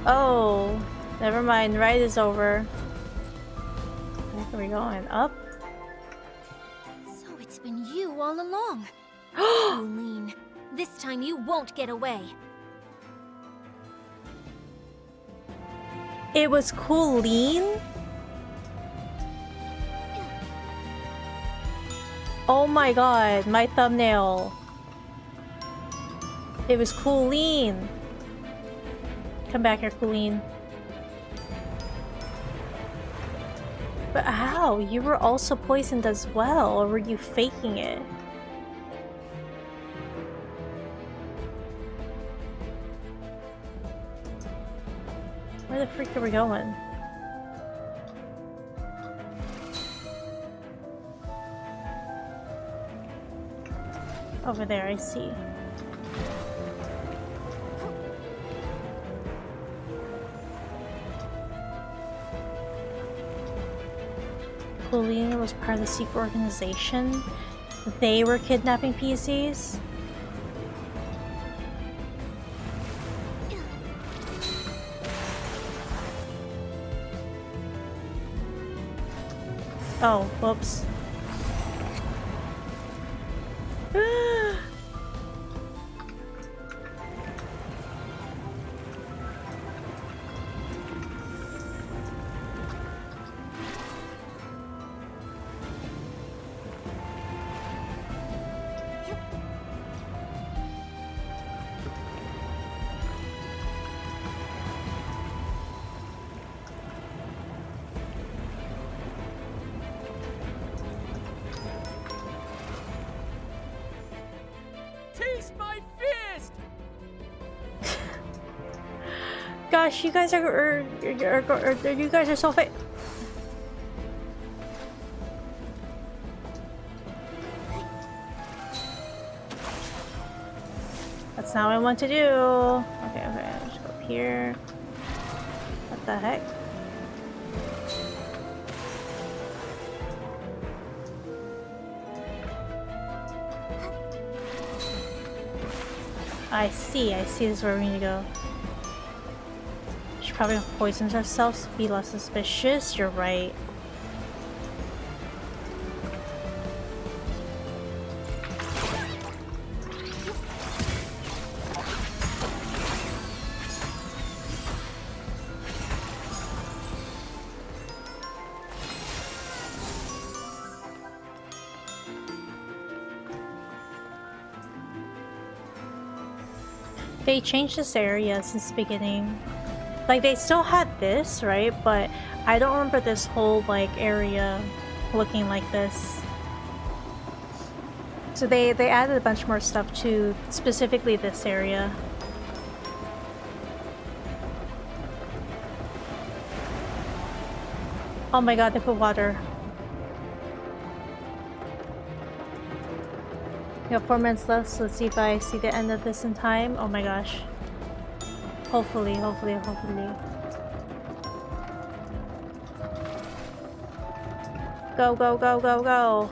Oh, never mind. Ride is over. Where are we going? Up? So it's been you all along. Colleen, this time you won't get away. It was Colleen? Oh my god, my thumbnail. It was Colleen. Come back here, Colleen. But how? You were also poisoned as well, or were you faking it? Where the freak are we going? Over there, I see. Colleen was part of the secret organization. They were kidnapping PCs. Oh, whoops. Taste my fist! Gosh, you guys are you guys are so fit. That's not what I want to do. Okay, okay, let's go up here. What the heck? I see this is where we need to go. She probably poisons herself to be less suspicious. You're right. They changed this area since the beginning. Like, they still had this, right? But I don't remember this whole, like, area looking like this. So they added a bunch more stuff to specifically this area. Oh my god, they put water. We got 4 minutes left, so let's see if I see the end of this in time. Oh my gosh. Hopefully, hopefully, hopefully. Go, go, go, go, go.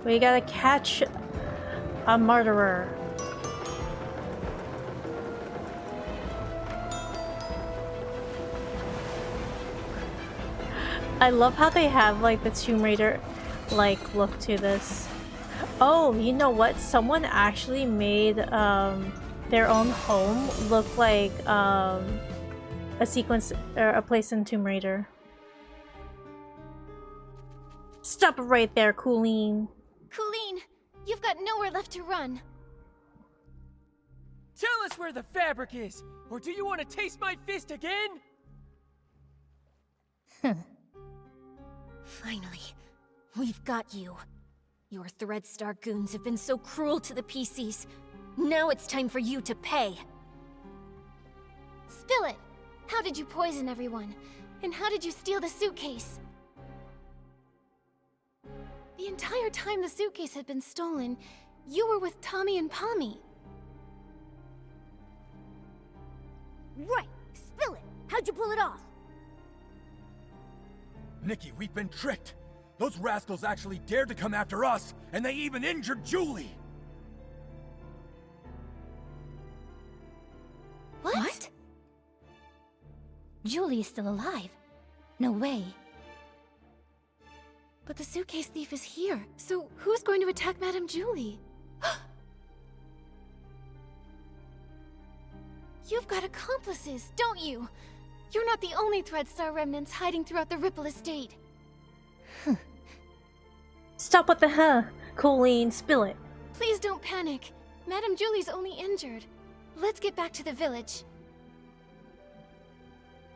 We gotta catch a murderer. I love how they have like the Tomb Raider like look to this. Oh, you know what? Someone actually made their own home look like a sequence or a place in Tomb Raider. Stop right there, Colleen. Colleen, you've got nowhere left to run. Tell us where the fabric is, or do you want to taste my fist again? Finally, we've got you. Your Threadstar goons have been so cruel to the PCs. Now it's time for you to pay. Spill it! How did you poison everyone? And how did you steal the suitcase? The entire time the suitcase had been stolen, you were with Tommy and Pommy. Right! Spill it! How'd you pull it off? Nikki, we've been tricked. Those rascals actually dared to come after us, and they even injured Julie! What? Julie is still alive. No way. But the suitcase thief is here, so who's going to attack Madame Julie? You've got accomplices, don't you? You're not the only Threadstar remnants hiding throughout the Ripple estate. Stop with the huh. Colleen, spill it. Please don't panic. Madame Julie's only injured. Let's get back to the village.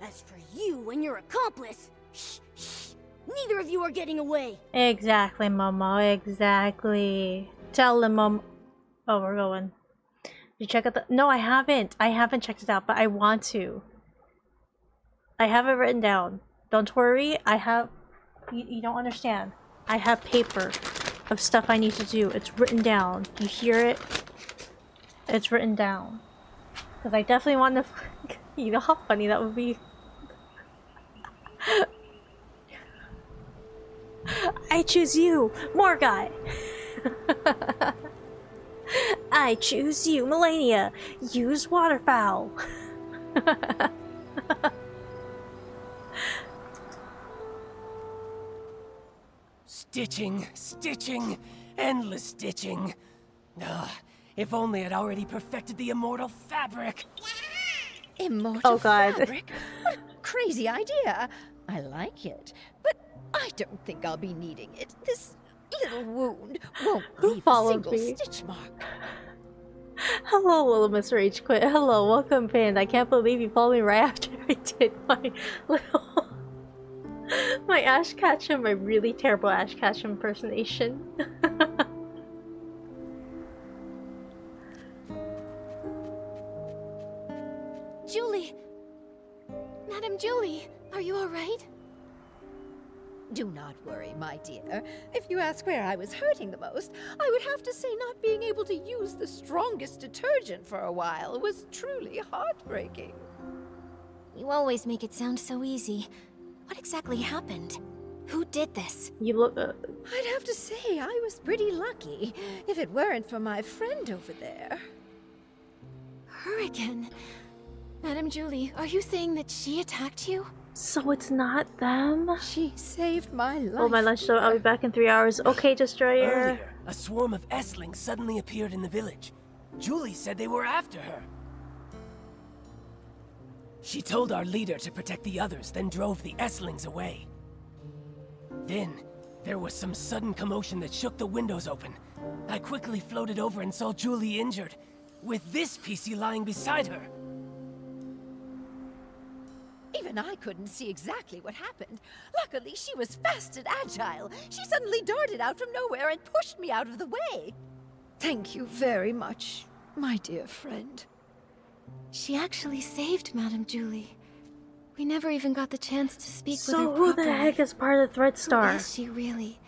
As for you and your accomplice, shh, shh. Neither of you are getting away. Exactly, Mama. Exactly. Tell them, Mom. Oh, we're going. You check out the... No, I haven't. I haven't checked it out, but I want to. I have it written down. Don't worry. I have... You don't understand. I have paper of stuff I need to do. It's written down. You hear it? It's written down. Because I definitely want to... You know how funny that would be? I choose you, Morgai. I choose you, Melania. Use waterfowl. Stitching, stitching, endless stitching. Ugh, if only I'd already perfected the immortal fabric. Immortal Oh God. fabric? What a crazy idea. I like it, but I don't think I'll be needing it. This little wound won't leave a single stitch mark. Hello, little Miss Rage Quit. Hello, welcome, Pin. I can't believe you followed me right after I did my little... my Ash Ketchum, my really terrible Ash Ketchum impersonation. Julie! Madame Julie, are you alright? Do not worry, my dear. If you ask where I was hurting the most, I would have to say not being able to use the strongest detergent for a while was truly heartbreaking. You always make it sound so easy. What exactly happened? Who did this? You look... I'd have to say I was pretty lucky, if it weren't for my friend over there. Her again? Madame Julie, are you saying that she attacked you? So it's not them? She saved my life. Oh, my lunch, so I'll be back in 3 hours. Okay, Destroyer. Earlier, a swarm of Esslings suddenly appeared in the village. Julie said they were after her. She told our leader to protect the others, then drove the Esslings away. Then, there was some sudden commotion that shook the windows open. I quickly floated over and saw Julie injured, with this PC lying beside her. Even I couldn't see exactly what happened. Luckily, she was fast and agile. She suddenly darted out from nowhere and pushed me out of the way. Thank you very much, my dear friend. She actually saved Madame Julie. We never even got the chance to speak with her So properly. who the heck is part of Thread Star? Who is she really?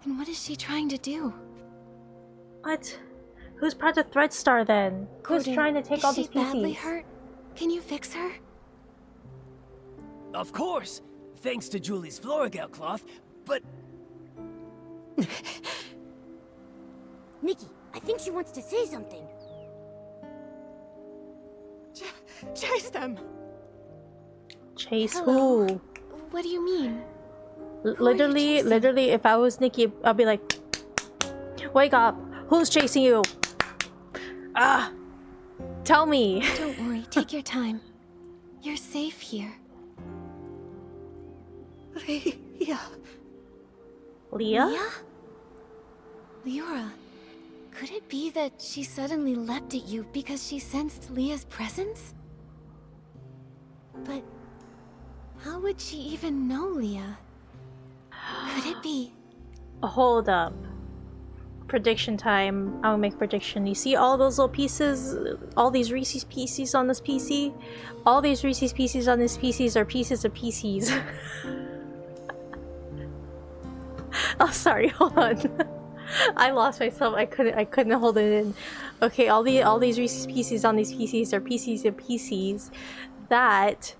And what is she trying to do? What? Who's part of Thread Star then? Who's Gordon, trying to take all these Is she badly PCs? hurt? Can you fix her? Of course, thanks to Julie's Florigel cloth, but... Nikki, I think she wants to say something. Chase them! Chase Hello. who? What do you mean? Literally, if I was Nikki, I'd be like, wake up! Who's chasing you? Ah! Tell me! Don't worry, take your time. You're safe here. Leah. Leah? Leora, could it be that she suddenly leapt at you because she sensed Leah's presence? But how would she even know Leah? Could it be? Hold up. Prediction time. I'll make a prediction. You see all those little pieces? All these Reese's Pieces on this PC? All these Reese's Pieces on this PCs are pieces of PCs. Oh, sorry. Hold on. I lost myself. I couldn't hold it in. Okay, all these Reese's Pieces on these PCs are pieces of PCs that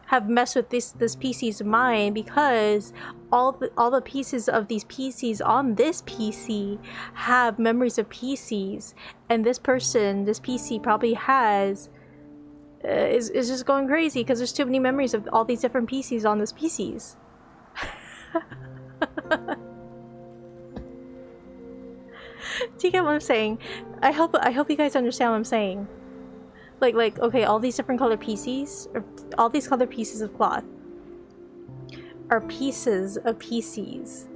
have messed with this PC's mind, because all the pieces of these PCs on this PC have memories of PCs, and this PC probably has is just going crazy because there's too many memories of all these different PCs on this PCs. Do you get what I'm saying? I hope you guys understand what I'm saying. Like okay, all these different color PCs, or all these color pieces of cloth, are pieces of PCs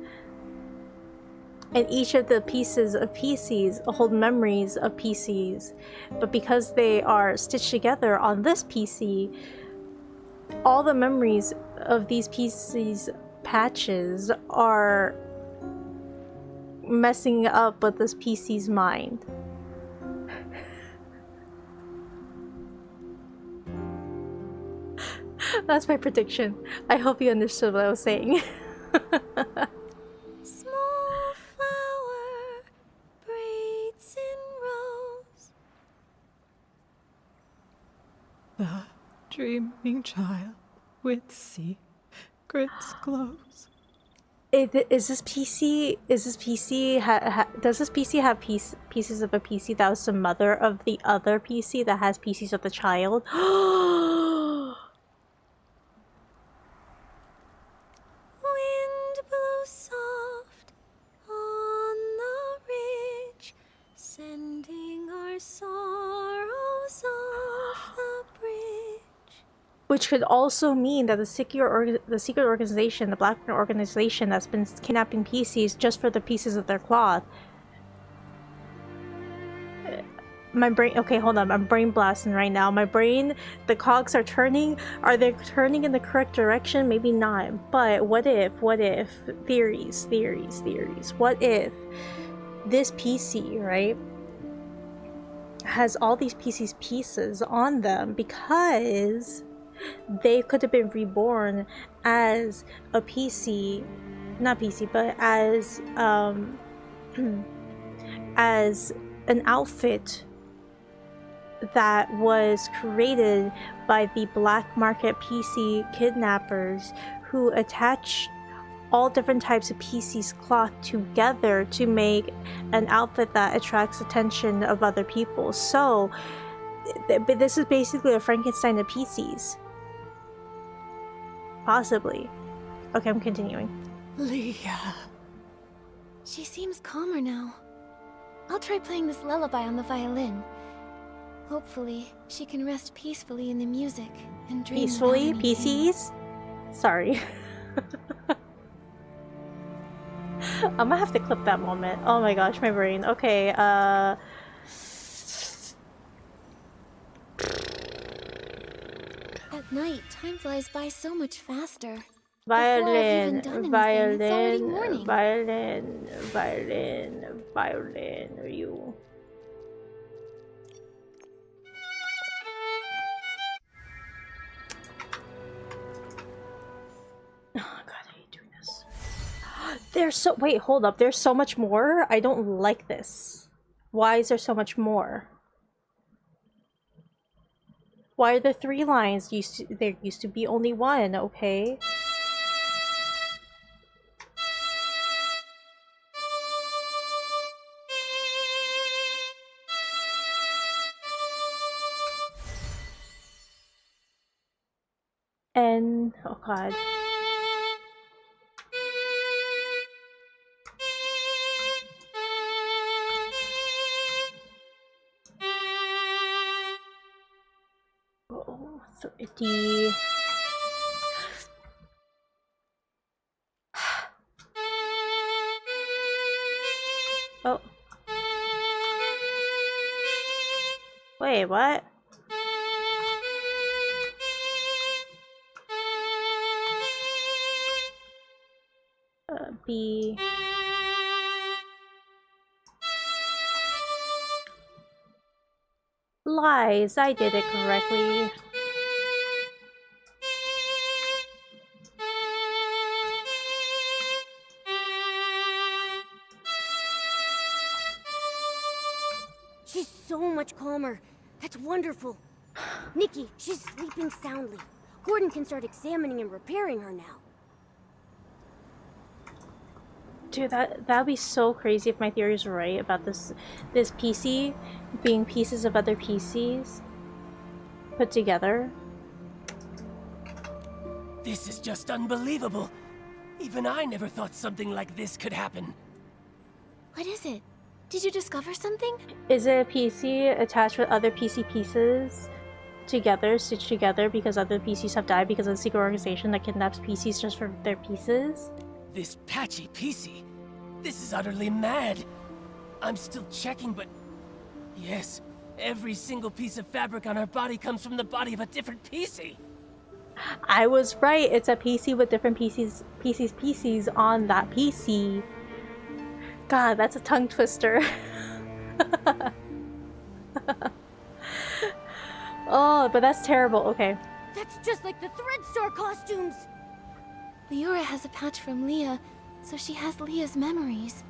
And each of the pieces of PCs hold memories of PCs. But because they are stitched together on this PC, all the memories of these PCs patches are messing up with this PC's mind. That's my prediction. I hope you understood what I was saying. Small flower braids in rows. The dreaming child with secrets glows. Is this PC? Is this PC? Does this PC have pieces of a PC that was the mother of the other PC that has pieces of the child? Wind blows soft on the ridge, sending our sorrows off the bridge. Which could also mean that the secret organization, the Black organization that's been kidnapping PCs just for the pieces of their cloth. My brain, okay, hold on, I'm brain blasting right now. My brain, the cogs are turning. Are they turning in the correct direction? Maybe not. But what if, theories. What if this PC, right, has all these PC's pieces on them because they could have been reborn as a PC, not PC, but as as an outfit that was created by the black market PC kidnappers who attach all different types of PC's cloth together to make an outfit that attracts attention of other people. So but this is basically a Frankenstein of PCs. Possibly. Okay, I'm continuing. Leah. She seems calmer now. I'll try playing this lullaby on the violin. Hopefully, she can rest peacefully in the music and dream Peacefully? without any pain. PCs? Sorry. I'm gonna have to clip that moment. Oh my gosh, my brain. Okay, At night, time flies by so much faster. violin, morning. violin, you. Oh god, I hate doing this. There's so- wait, hold up. There's so much more? I don't like this. Why is there so much more? Why are there 3 lines? There used to be only 1, okay? And oh god. Oh, 30. Oh. Wait, what? B. Lies, I did it correctly. She's so much calmer. That's wonderful. Nikki, she's sleeping soundly. Gordon can start examining and repairing her now. Dude, that'd be so crazy if my theory is right about this PC being pieces of other PCs put together. This is just unbelievable. Even I never thought something like this could happen. What is it? Did you discover something? Is it a PC attached with other PC pieces together, stitched together because other PCs have died because of the secret organization that kidnaps PCs just for their pieces? This patchy PC. This is utterly mad. I'm still checking, but... Yes, every single piece of fabric on her body comes from the body of a different PC. I was right. It's a PC with different PCs on that PC. God, that's a tongue twister. Oh, but that's terrible. Okay. That's just like the Thread Store costumes! Leora has a patch from Leah, so she has Leah's memories.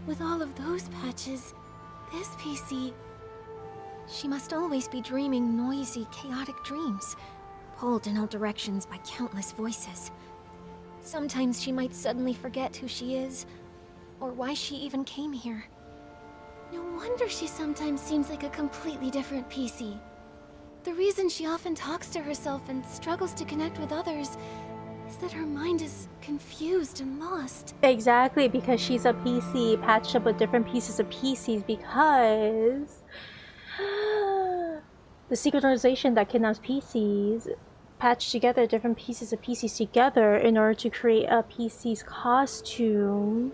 With all of those patches, this PC... She must always be dreaming noisy, chaotic dreams, pulled in all directions by countless voices. Sometimes she might suddenly forget who she is, or why she even came here. No wonder she sometimes seems like a completely different PC. The reason she often talks to herself and struggles to connect with others is that her mind is confused and lost. Exactly, because she's a PC patched up with different pieces of PCs because the secret organization that kidnaps PCs patched together different pieces of PCs together in order to create a PC's costume.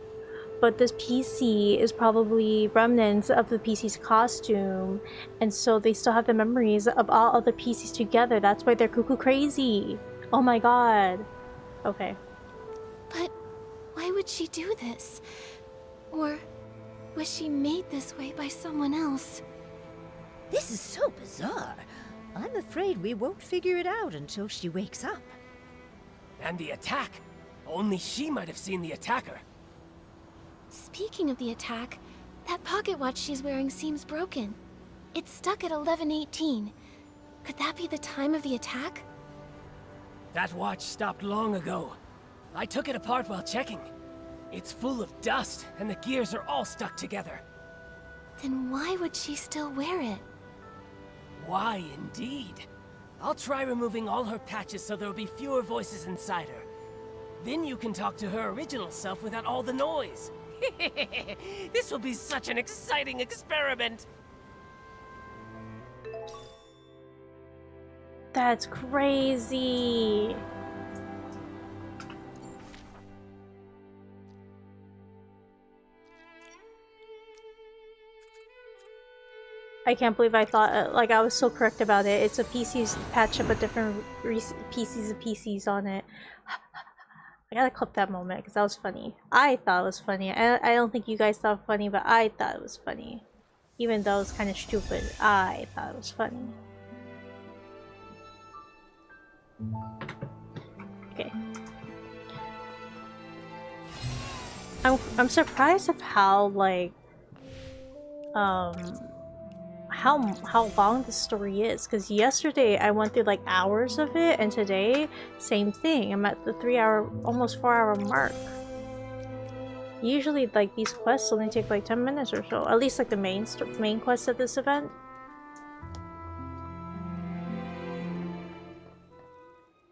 But this PC is probably remnants of the PC's costume, and so they still have the memories of all other PCs together. That's why they're cuckoo crazy. Oh my god. Okay. But why would she do this? Or was she made this way by someone else? This is so bizarre. I'm afraid we won't figure it out until she wakes up. And the attack. Only she might have seen the attacker. Speaking of the attack, that pocket watch she's wearing seems broken. It's stuck at 11:18. Could that be the time of the attack? That watch stopped long ago. I took it apart while checking. It's full of dust, and the gears are all stuck together. Then why would she still wear it? Why, indeed. I'll try removing all her patches so there'll be fewer voices inside her. Then you can talk to her original self without all the noise. This will be such an exciting experiment! That's crazy. I can't believe I thought, like, I was so correct about it. It's a PC's patch up with different pieces of PCs on it. I gotta clip that moment because that was funny. I thought it was funny. I don't think you guys thought it funny, but I thought it was funny. Even though it's kind of stupid, I thought it was funny. Okay. I'm surprised of how, like, how long the story is, because yesterday I went through like hours of it, and today same thing. I'm at the 3-hour, almost 4-hour mark. Usually like these quests only take like 10 minutes or so, at least like the main quest of this event.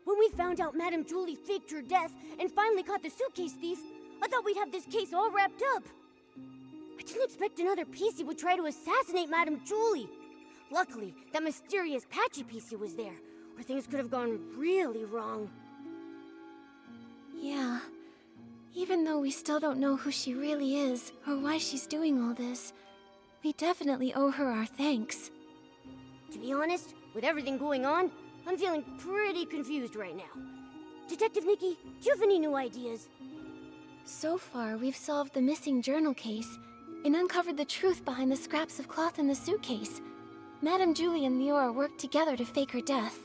When we found out Madame Julie faked her death and finally caught the suitcase thief, I thought we'd have this case all wrapped up. I didn't expect another PC would try to assassinate Madame Julie. Luckily, that mysterious patchy PC was there, or things could have gone really wrong. Yeah. Even though we still don't know who she really is, or why she's doing all this, we definitely owe her our thanks. To be honest, with everything going on, I'm feeling pretty confused right now. Detective Nikki, do you have any new ideas? So far, we've solved the missing journal case, and uncovered the truth behind the scraps of cloth in the suitcase. Madame Julie and Leora worked together to fake her death.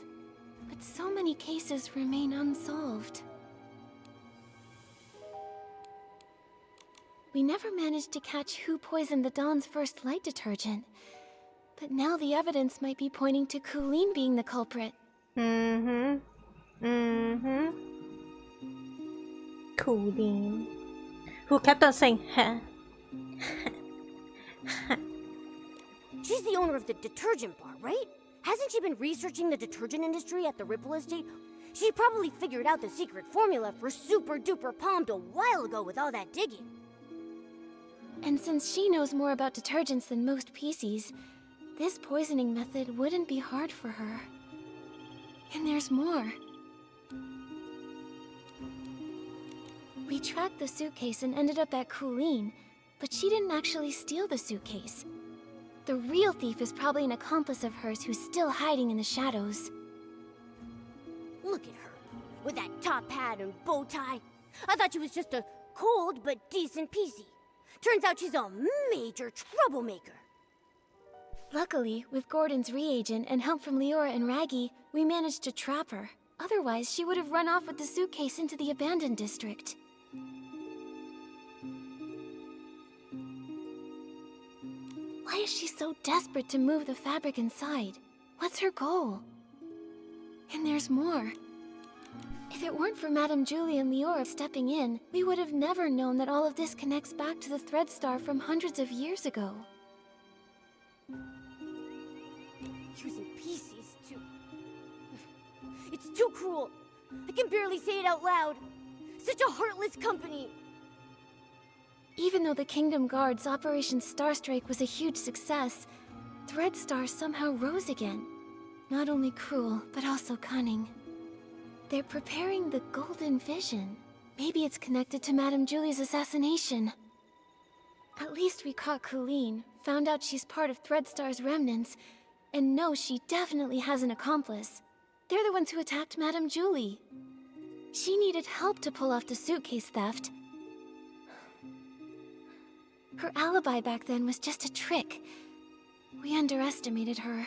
But so many cases remain unsolved. We never managed to catch who poisoned the Dawn's first light detergent. But now the evidence might be pointing to Colleen being the culprit. Colleen. Who kept on saying, heh. She's the owner of the detergent bar, right? Hasn't she been researching the detergent industry at the Ripple Estate? She probably figured out the secret formula for Super Duper Palmed a while ago with all that digging. And since she knows more about detergents than most PCs, this poisoning method wouldn't be hard for her. And there's more. We tracked the suitcase and ended up at Colleen, but she didn't actually steal the suitcase. The real thief is probably an accomplice of hers who's still hiding in the shadows. Look at her, with that top hat and bow tie. I thought she was just a cold but decent PC. Turns out she's a major troublemaker. Luckily, with Gordon's reagent and help from Leora and Raggy, we managed to trap her. Otherwise, she would have run off with the suitcase into the abandoned district. Why is she so desperate to move the fabric inside? What's her goal? And there's more. If it weren't for Madame Julie and Leora stepping in, we would have never known that all of this connects back to the Thread Star from hundreds of years ago. Using PCs too. It's too cruel. I can barely say it out loud. Such a heartless company. Even though the Kingdom Guard's Operation Starstrike was a huge success, Thread Star somehow rose again. Not only cruel, but also cunning. They're preparing the Golden Vision. Maybe it's connected to Madame Julie's assassination. At least we caught Colleen, found out she's part of Thread Star's remnants, and know she definitely has an accomplice. They're the ones who attacked Madame Julie. She needed help to pull off the suitcase theft. Her alibi back then was just a trick. We underestimated her.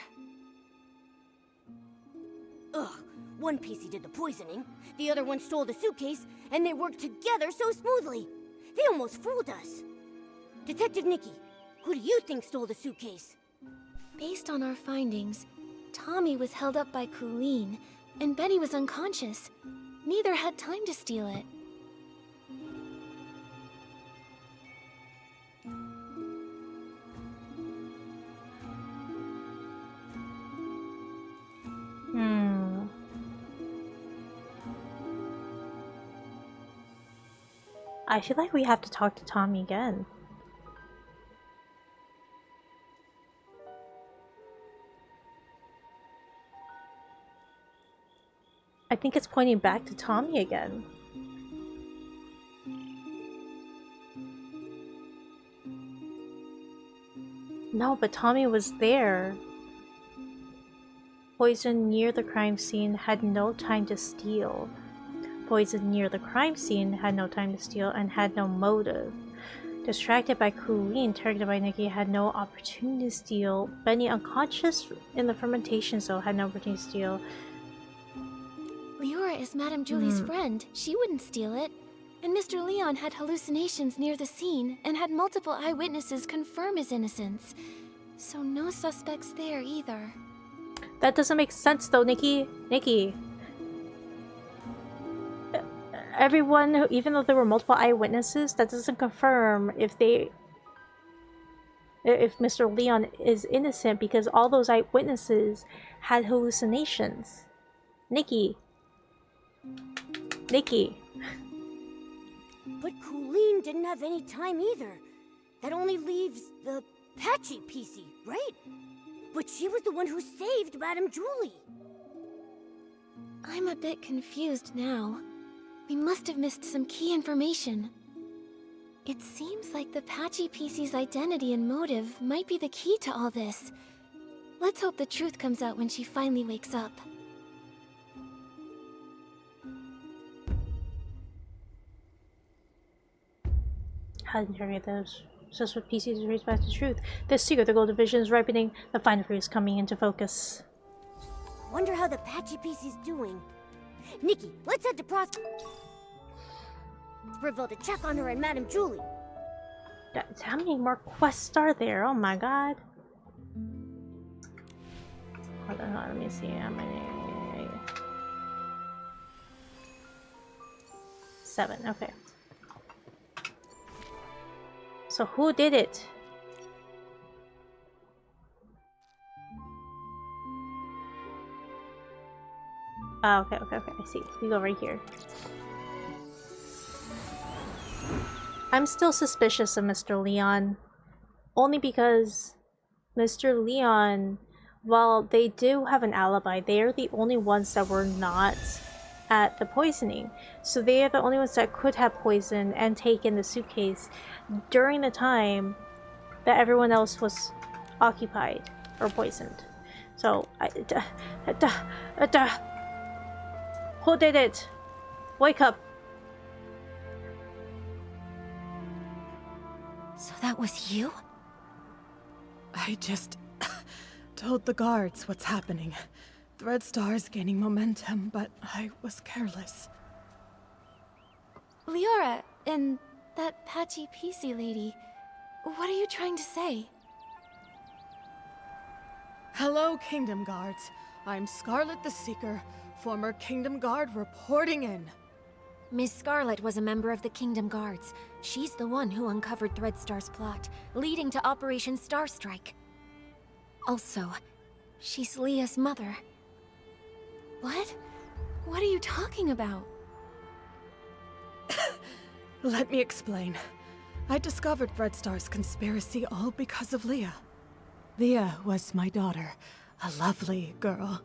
Ugh, one PC did the poisoning, the other one stole the suitcase, and they worked together so smoothly. They almost fooled us. Detective Nikki, who do you think stole the suitcase? Based on our findings, Tommy was held up by Colleen, and Benny was unconscious. Neither had time to steal it. I feel like we have to talk to Tommy again. I think it's pointing back to Tommy again. No, but Tommy was there. Poison near the crime scene, had no time to steal. Poison near the crime scene, had no time to steal, and had no motive. Distracted by Colleen, targeted by Nikki, had no opportunity to steal. Benny, unconscious in the fermentation zone, had no opportunity to steal. Leora is Madame Julie's friend. She wouldn't steal it. And Mr. Leon had hallucinations near the scene, and had multiple eyewitnesses confirm his innocence. So no suspects there either. That doesn't make sense though, Nikki. Nikki. Everyone, even though there were multiple eyewitnesses, that doesn't confirm if Mr. Leon is innocent, because all those eyewitnesses had hallucinations. Nikki. Nikki. But Colleen didn't have any time either. That only leaves the Patchy PC, right? But she was the one who saved Madame Julie. I'm a bit confused now. We must have missed some key information. It seems like the Patchy PC's identity and motive might be the key to all this. Let's hope the truth comes out when she finally wakes up. How to interrogate those obsessed with PCs to raise back the truth. The secret, the Golden Vision is ripening. The final fruit is coming into focus. Wonder how the Patchy PC's doing. Nikki, let's head to Prosperville to check on her and Madame Julie. How many more quests are there? Oh my god. Hold on, let me see how many. 7, okay. So who did it? Oh, okay, I see. We go right here. I'm still suspicious of Mr. Leon. Only because Mr. Leon, while they do have an alibi, they are the only ones that were not at the poisoning. So they are the only ones that could have poisoned and taken the suitcase during the time that everyone else was occupied or poisoned. So, who did it? Wake up. So that was you? I just told the guards what's happening. Threadstar's gaining momentum, but I was careless. Leora and that patchy PC lady, what are you trying to say? Hello, Kingdom Guards. I'm Scarlet the Seeker, former Kingdom Guard reporting in. Miss Scarlet was a member of the Kingdom Guards. She's the one who uncovered Threadstar's plot, leading to Operation Starstrike. Also, she's Leah's mother. What? What are you talking about? Let me explain. I discovered Threadstar's conspiracy all because of Leah. Leah was my daughter, a lovely girl.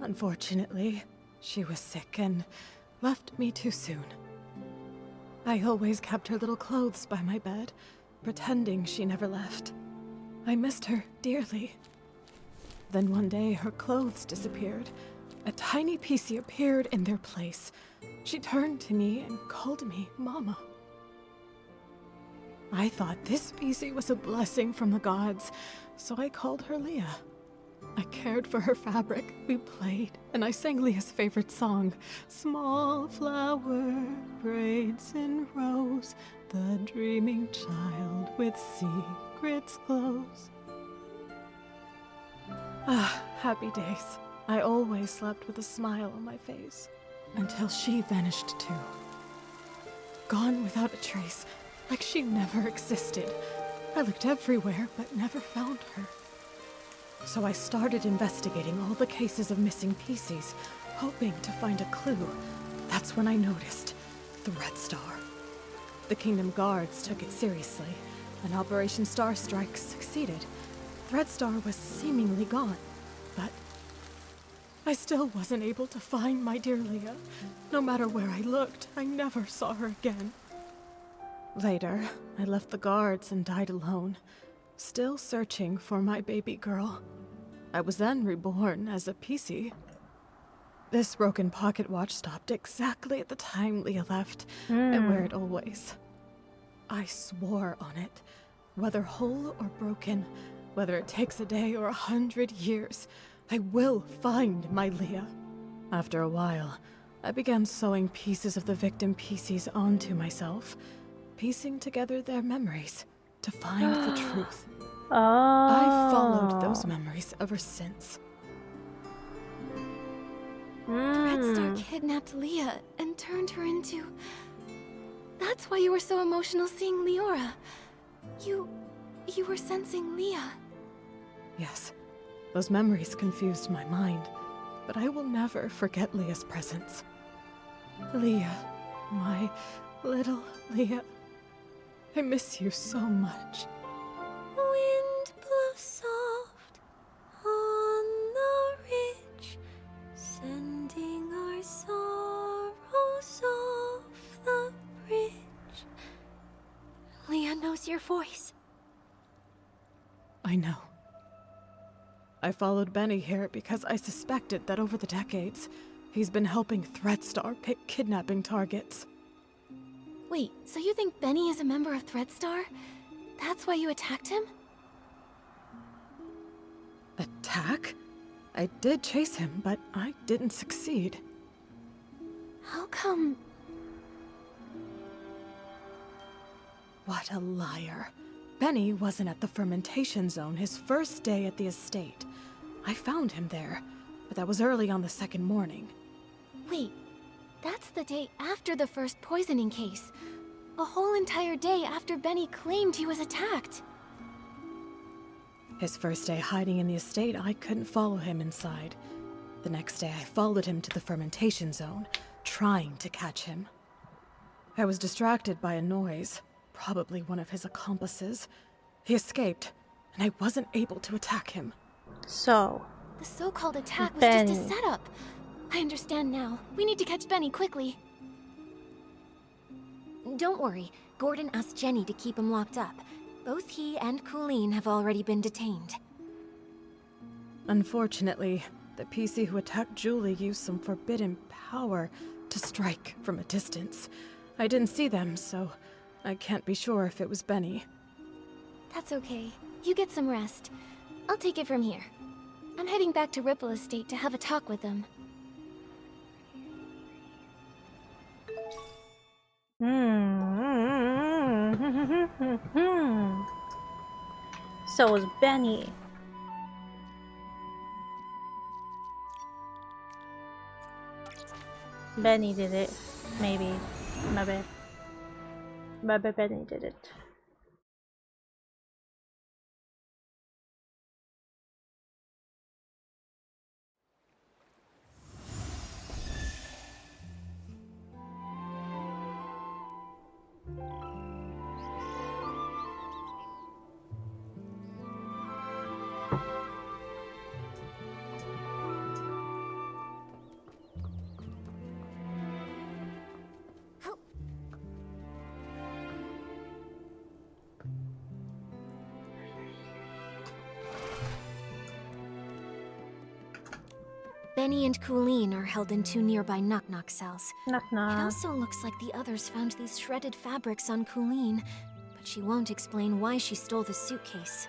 Unfortunately, she was sick and left me too soon. I always kept her little clothes by my bed, pretending she never left. I missed her dearly. Then one day, her clothes disappeared. A tiny PC appeared in their place. She turned to me and called me Mama. I thought this PC was a blessing from the gods, so I called her Leah. I cared for her fabric, we played, and I sang Leah's favorite song, Small flower braids in rows, the dreaming child with secrets glows. Ah, happy days. I always slept with a smile on my face, until she vanished too. Gone without a trace, like she never existed. I looked everywhere, but never found her. So I started investigating all the cases of missing PCs, hoping to find a clue. That's when I noticed Threadstar. The Kingdom Guards took it seriously, and Operation Starstrike succeeded. Threadstar was seemingly gone, but I still wasn't able to find my dear Leah. No matter where I looked, I never saw her again. Later, I left the guards and died alone, still searching for my baby girl. I was then reborn as a PC. This broken pocket watch stopped exactly at the time Leah left. I wear it always. I swore on it, whether whole or broken, whether it takes a day or 100 years, I will find my Leah. After a while, I began sewing pieces of the victim PCs onto myself, piecing together their memories to find the truth. I've followed those memories ever since. Threadstar kidnapped Leah and turned her into... That's why you were so emotional seeing Leora. You were sensing Leah. Yes, those memories confused my mind, but I will never forget Leah's presence. Leah, my little Leah, I miss you so much. Wind blows soft on the ridge, sending our sorrows off the bridge. Leah knows your voice. I know. I followed Benny here because I suspected that over the decades, he's been helping Threadstar pick kidnapping targets. Wait, so you think Benny is a member of Threadstar? That's why you attacked him? Attack? I did chase him, but I didn't succeed. How come? What a liar. Benny wasn't at the fermentation zone his first day at the estate. I found him there, but that was early on the second morning. Wait, that's the day after the first poisoning case. A whole entire day after Benny claimed he was attacked. His first day hiding in the estate, I couldn't follow him inside. The next day, I followed him to the fermentation zone, trying to catch him. I was distracted by a noise, probably one of his accomplices. He escaped, and I wasn't able to attack him. So, the so-called attack was Benny. just a setup. I understand now. We need to catch Benny quickly. Don't worry. Gordon asked Jenny to keep him locked up. Both he and Colleen have already been detained. Unfortunately, the PC who attacked Julie used some forbidden power to strike from a distance. I didn't see them, so I can't be sure if it was Benny. That's okay. You get some rest. I'll take it from here. I'm heading back to Ripple Estate to have a talk with them. So was Benny. Benny did it. Maybe. Maybe. Maybe Benny did it. Benny and Colleen are held in 2 nearby knock-knock cells. Knock-knock. It also looks like the others found these shredded fabrics on Colleen, but she won't explain why she stole the suitcase.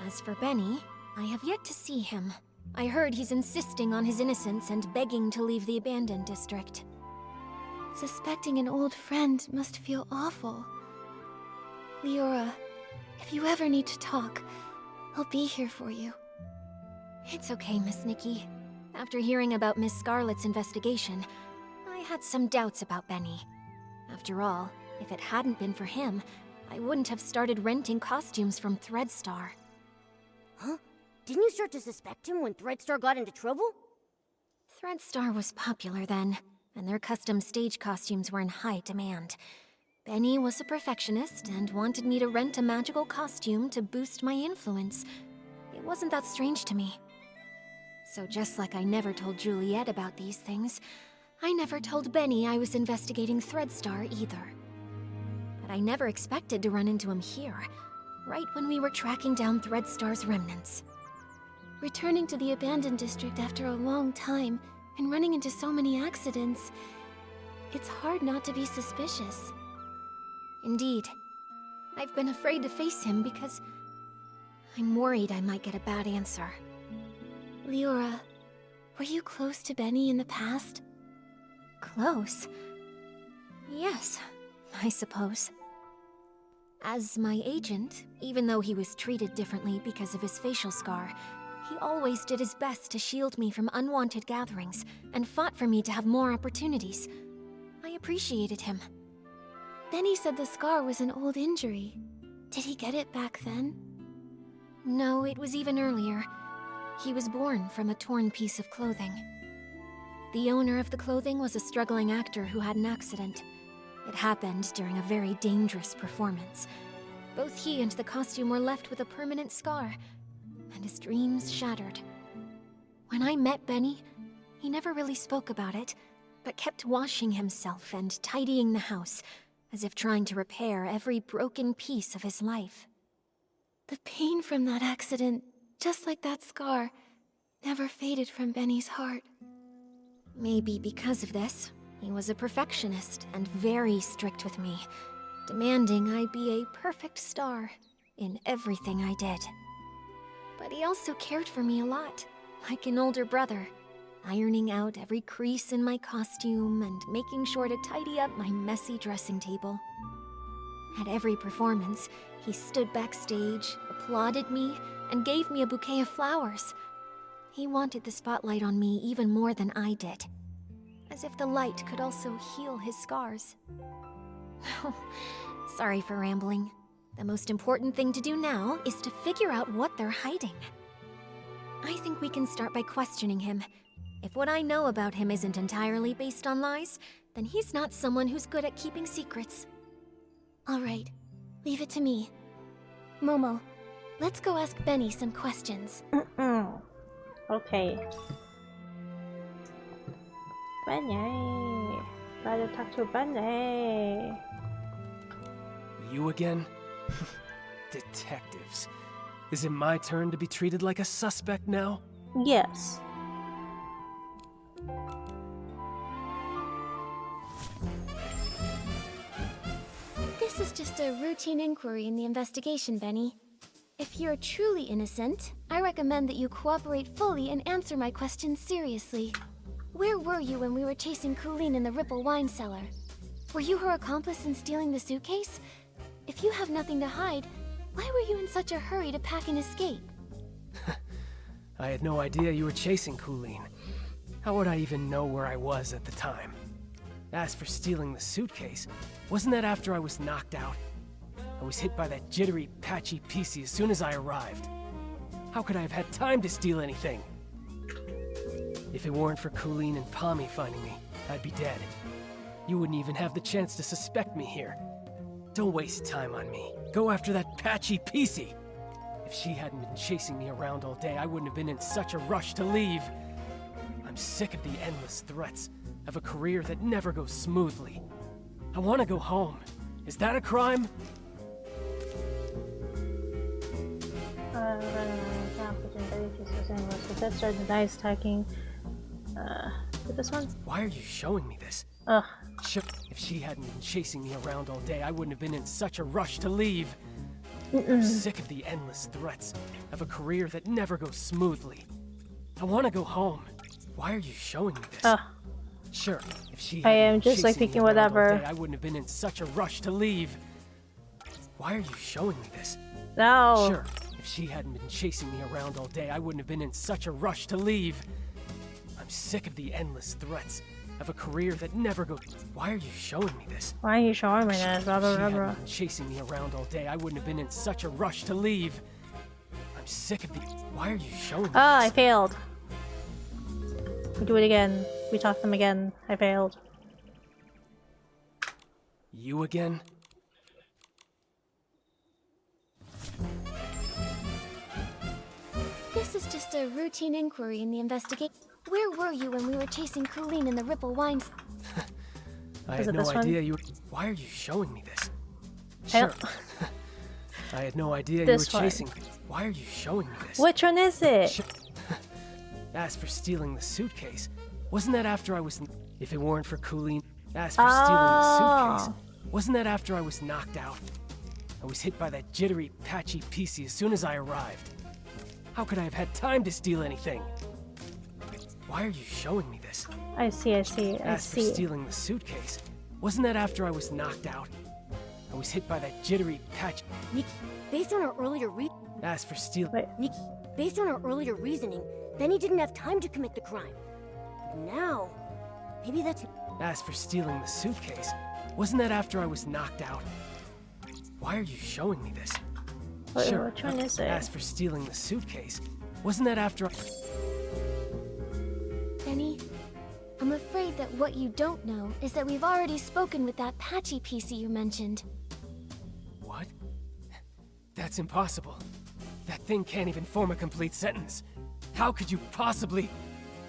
As for Benny, I have yet to see him. I heard he's insisting on his innocence and begging to leave the abandoned district. Suspecting an old friend must feel awful. Leora, if you ever need to talk, I'll be here for you. It's okay, Miss Nikki. After hearing about Miss Scarlet's investigation, I had some doubts about Benny. After all, if it hadn't been for him, I wouldn't have started renting costumes from Threadstar. Huh? Didn't you start to suspect him when Threadstar got into trouble? Threadstar was popular then, and their custom stage costumes were in high demand. Benny was a perfectionist and wanted me to rent a magical costume to boost my influence. It wasn't that strange to me. So just like I never told Juliet about these things, I never told Benny I was investigating Threadstar either. But I never expected to run into him here, right when we were tracking down Threadstar's remnants. Returning to the abandoned district after a long time and running into so many accidents, it's hard not to be suspicious. Indeed. I've been afraid to face him because I'm worried I might get a bad answer. Leora, were you close to Benny in the past? Close? Yes, I suppose. As my agent, even though he was treated differently because of his facial scar, he always did his best to shield me from unwanted gatherings and fought for me to have more opportunities. I appreciated him. Benny said the scar was an old injury. Did he get it back then? No, it was even earlier. He was born from a torn piece of clothing. The owner of the clothing was a struggling actor who had an accident. It happened during a very dangerous performance. Both he and the costume were left with a permanent scar, and his dreams shattered. When I met Benny, he never really spoke about it, but kept washing himself and tidying the house, as if trying to repair every broken piece of his life. The pain from that accident, just like that scar, never faded from Benny's heart. Maybe because of this, he was a perfectionist and very strict with me, demanding I be a perfect star in everything I did. But he also cared for me a lot, like an older brother, ironing out every crease in my costume and making sure to tidy up my messy dressing table. At every performance, he stood backstage, applauded me, and gave me a bouquet of flowers. He wanted the spotlight on me even more than I did, as if the light could also heal his scars. Sorry for rambling. The most important thing to do now is to figure out what they're hiding. I think we can start by questioning him. If what I know about him isn't entirely based on lies, then he's not someone who's good at keeping secrets. All right, leave it to me. Momo, let's go ask Benny some questions. Okay. Bunny. Gotta talk to Bunny. You again? Detectives. Is it my turn to be treated like a suspect now? Yes. This is just a routine inquiry in the investigation, Benny. If you're truly innocent, I recommend that you cooperate fully and answer my questions seriously. Where were you when we were chasing Colleen in the Ripple wine cellar? Were you her accomplice in stealing the suitcase? If you have nothing to hide, why were you in such a hurry to pack and escape? I had no idea you were chasing Colleen. How would I even know where I was at the time? As for stealing the suitcase, wasn't that after I was knocked out? I was hit by that jittery, patchy PC as soon as I arrived. How could I have had time to steal anything? If it weren't for Colleen and Pommy finding me, I'd be dead. You wouldn't even have the chance to suspect me here. Don't waste time on me. Go after that patchy PC. If she hadn't been chasing me around all day, I wouldn't have been in such a rush to leave. I'm sick of the endless threats of a career that never goes smoothly. I want to go home. Is that a crime? That's the dice attacking. This one? Why are you showing me this? Ugh. Sure. If she hadn't been chasing me around all day, I wouldn't have been in such a rush to leave. I'm sick of the endless threats of a career that never goes smoothly. I want to go home. Why are you showing me this? Sure. If she I am hadn't just like chasing me thinking around all whatever. day, I wouldn't have been in such a rush to leave. Why are you showing me this? No. Sure. If she hadn't been chasing me around all day, I wouldn't have been in such a rush to leave. I'm sick of the endless threats of a career that never goes. Why are you showing me this? Why are you showing me this? Blah, blah, If she blah, hadn't blah. been chasing me around all day, I wouldn't have been in such a rush to leave. I'm sick of the. Why are you showing me Oh, this? I failed. We do it again. We talk them again. I failed. You again? This is just a routine inquiry in the investigation. Where were you when we were chasing Colleen in the Ripple wine? I Is had it no this one? idea you. Why are you showing me this? I Sure. don't- I had no idea you This were one. chasing. Why are you showing me this? Which one is it? As for stealing the suitcase, wasn't that after I was? If it weren't for Colleen. As for stealing the suitcase, wasn't that after I was knocked out? I was hit by that jittery, patchy PC as soon as I arrived. How could I have had time to steal anything? Why are you showing me this? I see, I see, I As for see. stealing the suitcase, wasn't that after I was knocked out? I was hit by that jittery patch. Nikki, based on our earlier As for stealing. Nikki, based on our earlier reasoning, Benny didn't have time to commit the crime. But now, maybe that's. As for stealing the suitcase, wasn't that after I was knocked out? Why are you showing me this? Wait, Sure. which one is it? As for stealing the suitcase, wasn't that after? Benny, I'm afraid that what you don't know is that we've already spoken with that patchy PC you mentioned. What? That's impossible. That thing can't even form a complete sentence. How could you possibly?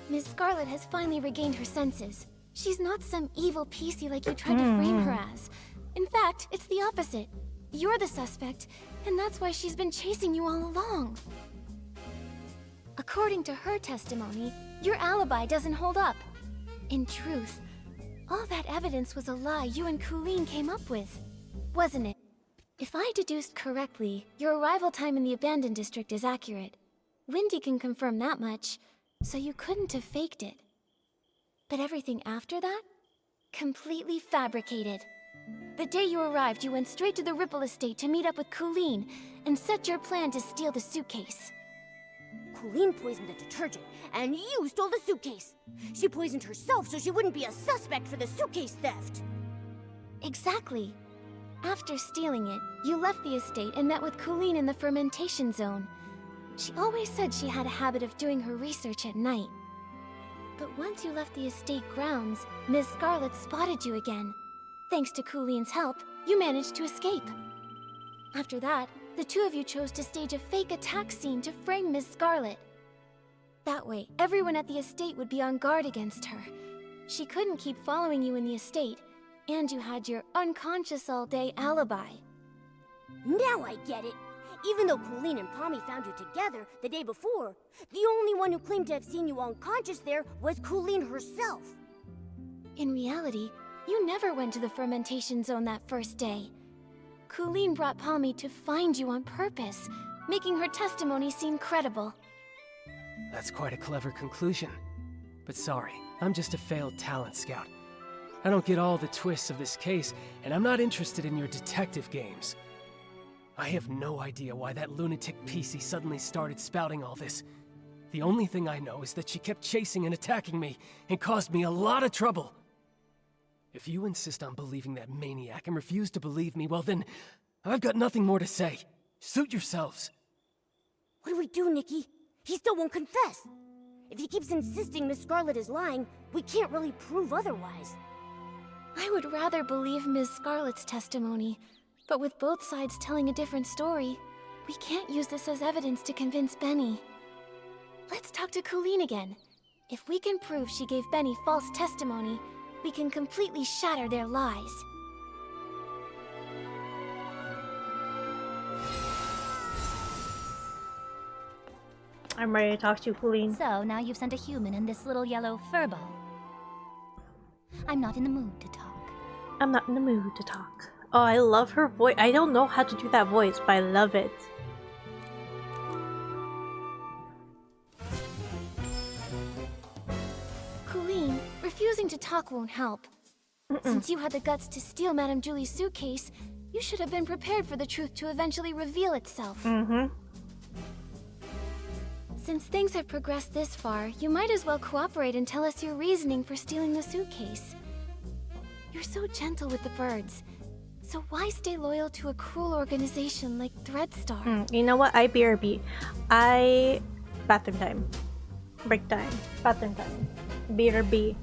Miss Scarlet has finally regained her senses. She's not some evil PC like you tried to frame her as. In fact, it's the opposite. You're the suspect, and that's why she's been chasing you all along. According to her testimony, your alibi doesn't hold up. In truth, all that evidence was a lie you and Colleen came up with, wasn't it? If I deduced correctly, your arrival time in the abandoned district is accurate. Windy can confirm that much, so you couldn't have faked it. But everything after that? Completely fabricated. The day you arrived, you went straight to the Ripple estate to meet up with Colleen and set your plan to steal the suitcase. Colleen poisoned the detergent, and you stole the suitcase. She poisoned herself so she wouldn't be a suspect for the suitcase theft. Exactly. After stealing it, you left the estate and met with Colleen in the fermentation zone. She always said she had a habit of doing her research at night. But once you left the estate grounds, Miss Scarlet spotted you again. Thanks to Colleen's help, you managed to escape. After that, the two of you chose to stage a fake attack scene to frame Miss Scarlet. That way, everyone at the estate would be on guard against her. She couldn't keep following you in the estate, and you had your unconscious all day alibi. Now I get it. Even though Colleen and Pommy found you together the day before, the only one who claimed to have seen you unconscious there was Colleen herself. In reality, you never went to the fermentation zone that first day. Colleen brought Pommy to find you on purpose, making her testimony seem credible. That's quite a clever conclusion. But sorry, I'm just a failed talent scout. I don't get all the twists of this case, and I'm not interested in your detective games. I have no idea why that lunatic PC suddenly started spouting all this. The only thing I know is that she kept chasing and attacking me, and caused me a lot of trouble. If you insist on believing that maniac and refuse to believe me, well then, I've got nothing more to say. Suit yourselves. What do we do, Nikki? He still won't confess. If he keeps insisting Miss Scarlet is lying, we can't really prove otherwise. I would rather believe Ms. Scarlet's testimony, but with both sides telling a different story, we can't use this as evidence to convince Benny. Let's talk to Colleen again. If we can prove she gave Benny false testimony, we can completely shatter their lies. I'm ready to talk to you, Colleen. So, now you've sent a human and this little yellow furball. I'm not in the mood to talk. I'm not in the mood to talk. Oh, I love her voice. I don't know how to do that voice, but I love it. Colleen, refusing to talk won't help. Since you had the guts to steal Madame Julie's suitcase, you should have been prepared for the truth to eventually reveal itself. Since things have progressed this far, you might as well cooperate and tell us your reasoning for stealing the suitcase. You're so gentle with the birds, so why stay loyal to a cruel organization like Threadstar? You know what? BRB. Bathroom time. Break time. Bathroom time. BRB.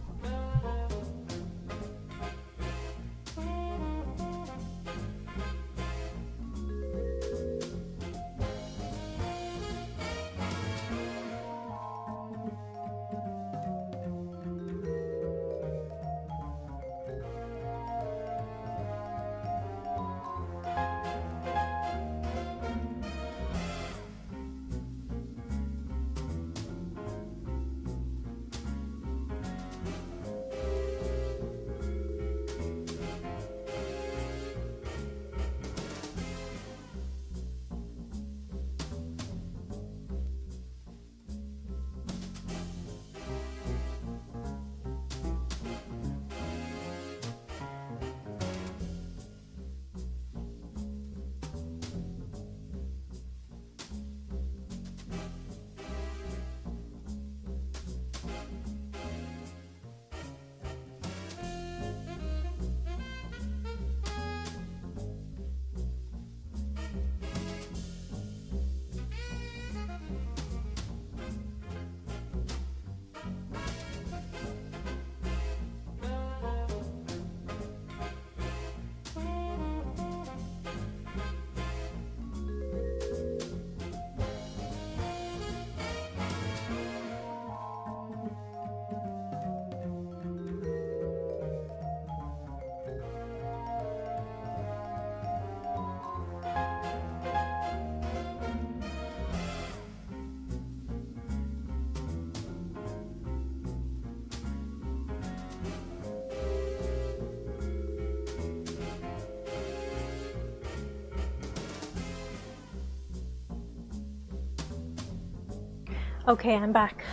Okay, I'm back.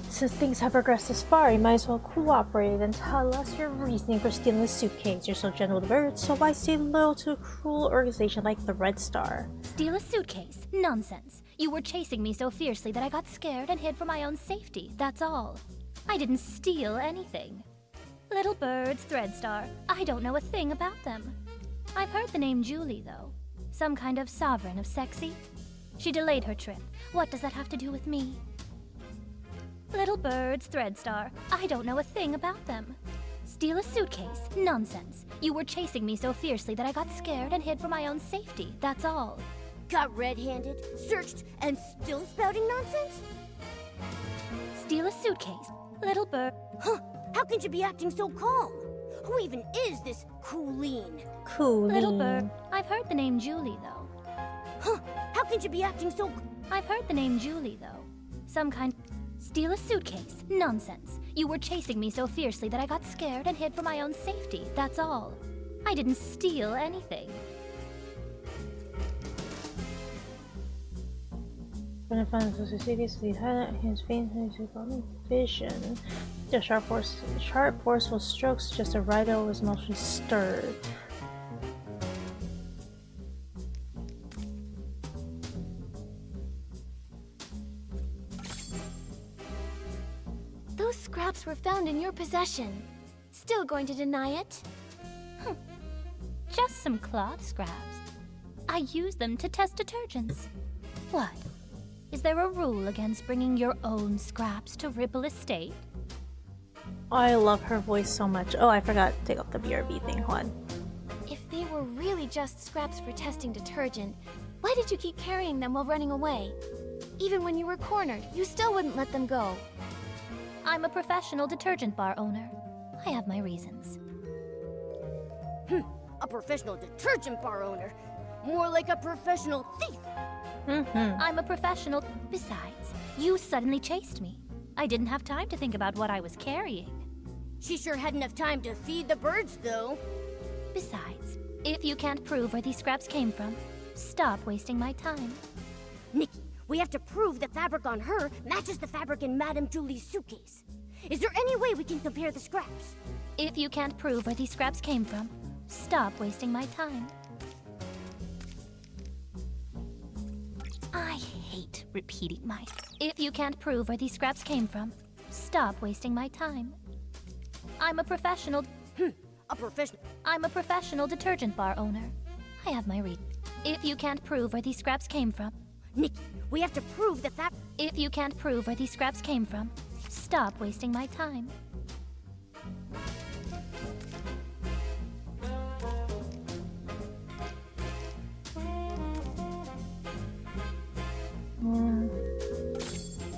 Since things have progressed this far, you might as well cooperate and tell us your reasoning for stealing the suitcase. You're so gentle with the birds, so why stay loyal to a cruel organization like the Red Star? Steal a suitcase? Nonsense. You were chasing me so fiercely that I got scared and hid for my own safety, that's all. I didn't steal anything. Little birds, Threadstar, I don't know a thing about them. I've heard the name Julie, though. Some kind of sovereign of sexy? She delayed her trip. What does that have to do with me? Little birds, Threadstar, I don't know a thing about them. Steal a suitcase? Nonsense. You were chasing me so fiercely that I got scared and hid for my own safety, that's all. Got red-handed, searched, and still spouting nonsense? Steal a suitcase? Little bird... Huh, How can you be acting so calm? Who even is this Colleen? Colleen. Little bird, I've heard the name Julie, though. Huh? How can you be acting so... I've heard the name Julie, though. Some kind... Steal a suitcase? Nonsense. You were chasing me so fiercely that I got scared and hid for my own safety, that's all. I didn't steal anything. When I found the suitcase, the highlight his veins vision. The sharp, forceful strokes just a rider was mostly stirred. Those scraps were found in your possession. Still going to deny it? Just some cloth scraps. I use them to test detergents. What? Is there a rule against bringing your own scraps to Ripple Estate? I love her voice so much. Oh, I forgot to take off the BRB thing. Hold on. If they were really just scraps for testing detergent, why did you keep carrying them while running away? Even when you were cornered, you still wouldn't let them go. I'm a professional detergent bar owner. I have my reasons. A professional detergent bar owner? More like a professional thief. I'm a professional. Besides, you suddenly chased me. I didn't have time to think about what I was carrying. She sure had enough time to feed the birds, though. Besides, if you can't prove where these scraps came from, stop wasting my time. Nikki, we have to prove the fabric on her matches the fabric in Madame Julie's suitcase. Is there any way we can compare the scraps? If you can't prove where these scraps came from, stop wasting my time. I hate repeating my... If you can't prove where these scraps came from, stop wasting my time. I'm a professional... I'm a professional detergent bar owner. I have my read. If you can't prove where these scraps came from... Nikki, we have to prove the fact... If you can't prove where these scraps came from, stop wasting my time.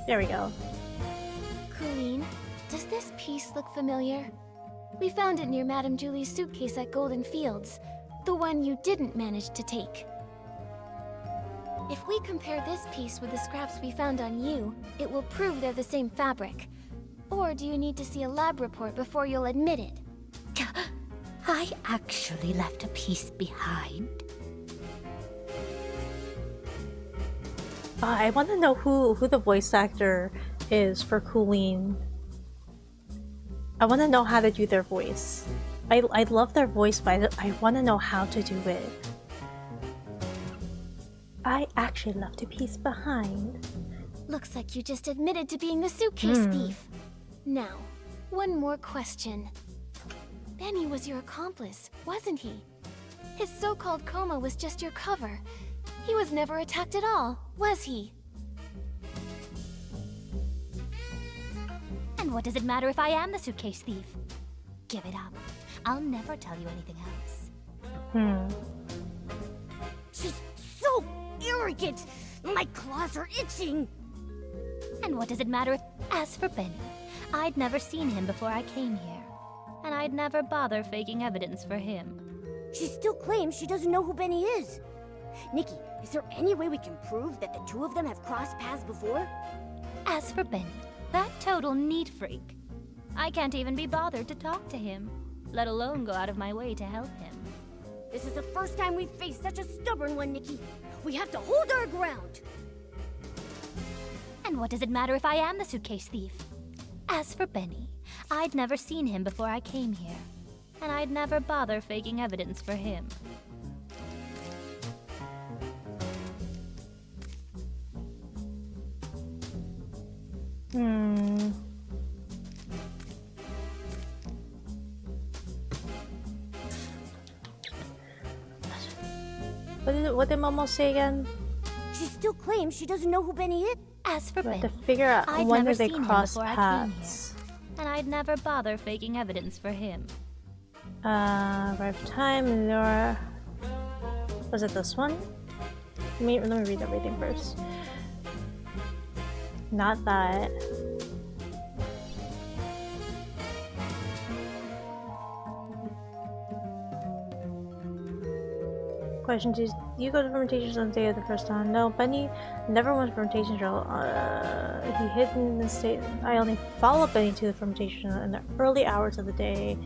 There we go. Colleen, does this piece look familiar? We found it near Madame Julie's suitcase at Golden Fields, the one you didn't manage to take. If we compare this piece with the scraps we found on you, it will prove they're the same fabric. Or do you need to see a lab report before you'll admit it? I actually left a piece behind. I want to know who the voice actor is for Colleen. I want to know how to do their voice. I love their voice, but I want to know how to do it. I actually left a piece behind. Looks like you just admitted to being the suitcase thief. Now, one more question. Benny was your accomplice, wasn't he? His so-called coma was just your cover. He was never attacked at all, was he? And what does it matter if I am the suitcase thief? Give it up. I'll never tell you anything else. She's so arrogant! My claws are itching! And what does it matter if... As for Benny, I'd never seen him before I came here. And I'd never bother faking evidence for him. She still claims she doesn't know who Benny is. Nikki, is there any way we can prove that the two of them have crossed paths before? As for Benny, that total neat freak, I can't even be bothered to talk to him, let alone go out of my way to help him. This is the first time we've faced such a stubborn one, Nikki. We have to hold our ground. And what does it matter if I am the suitcase thief? As for Benny, I'd never seen him before I came here, and I'd never bother faking evidence for him. What did Momo say again? She still claims she doesn't know who Benny is. As for Benny, To figure out I'd when never did they seen him cross before I came paths. here, and I'd never bother faking evidence for him. Arrive time, Laura. Was it this one? Let me read everything first. Not that. Question: Did you go to fermentation on the day of the first time? No, Benny never went to fermentation drill. He hid in the state. I only followed Benny to the fermentation in the early hours of the day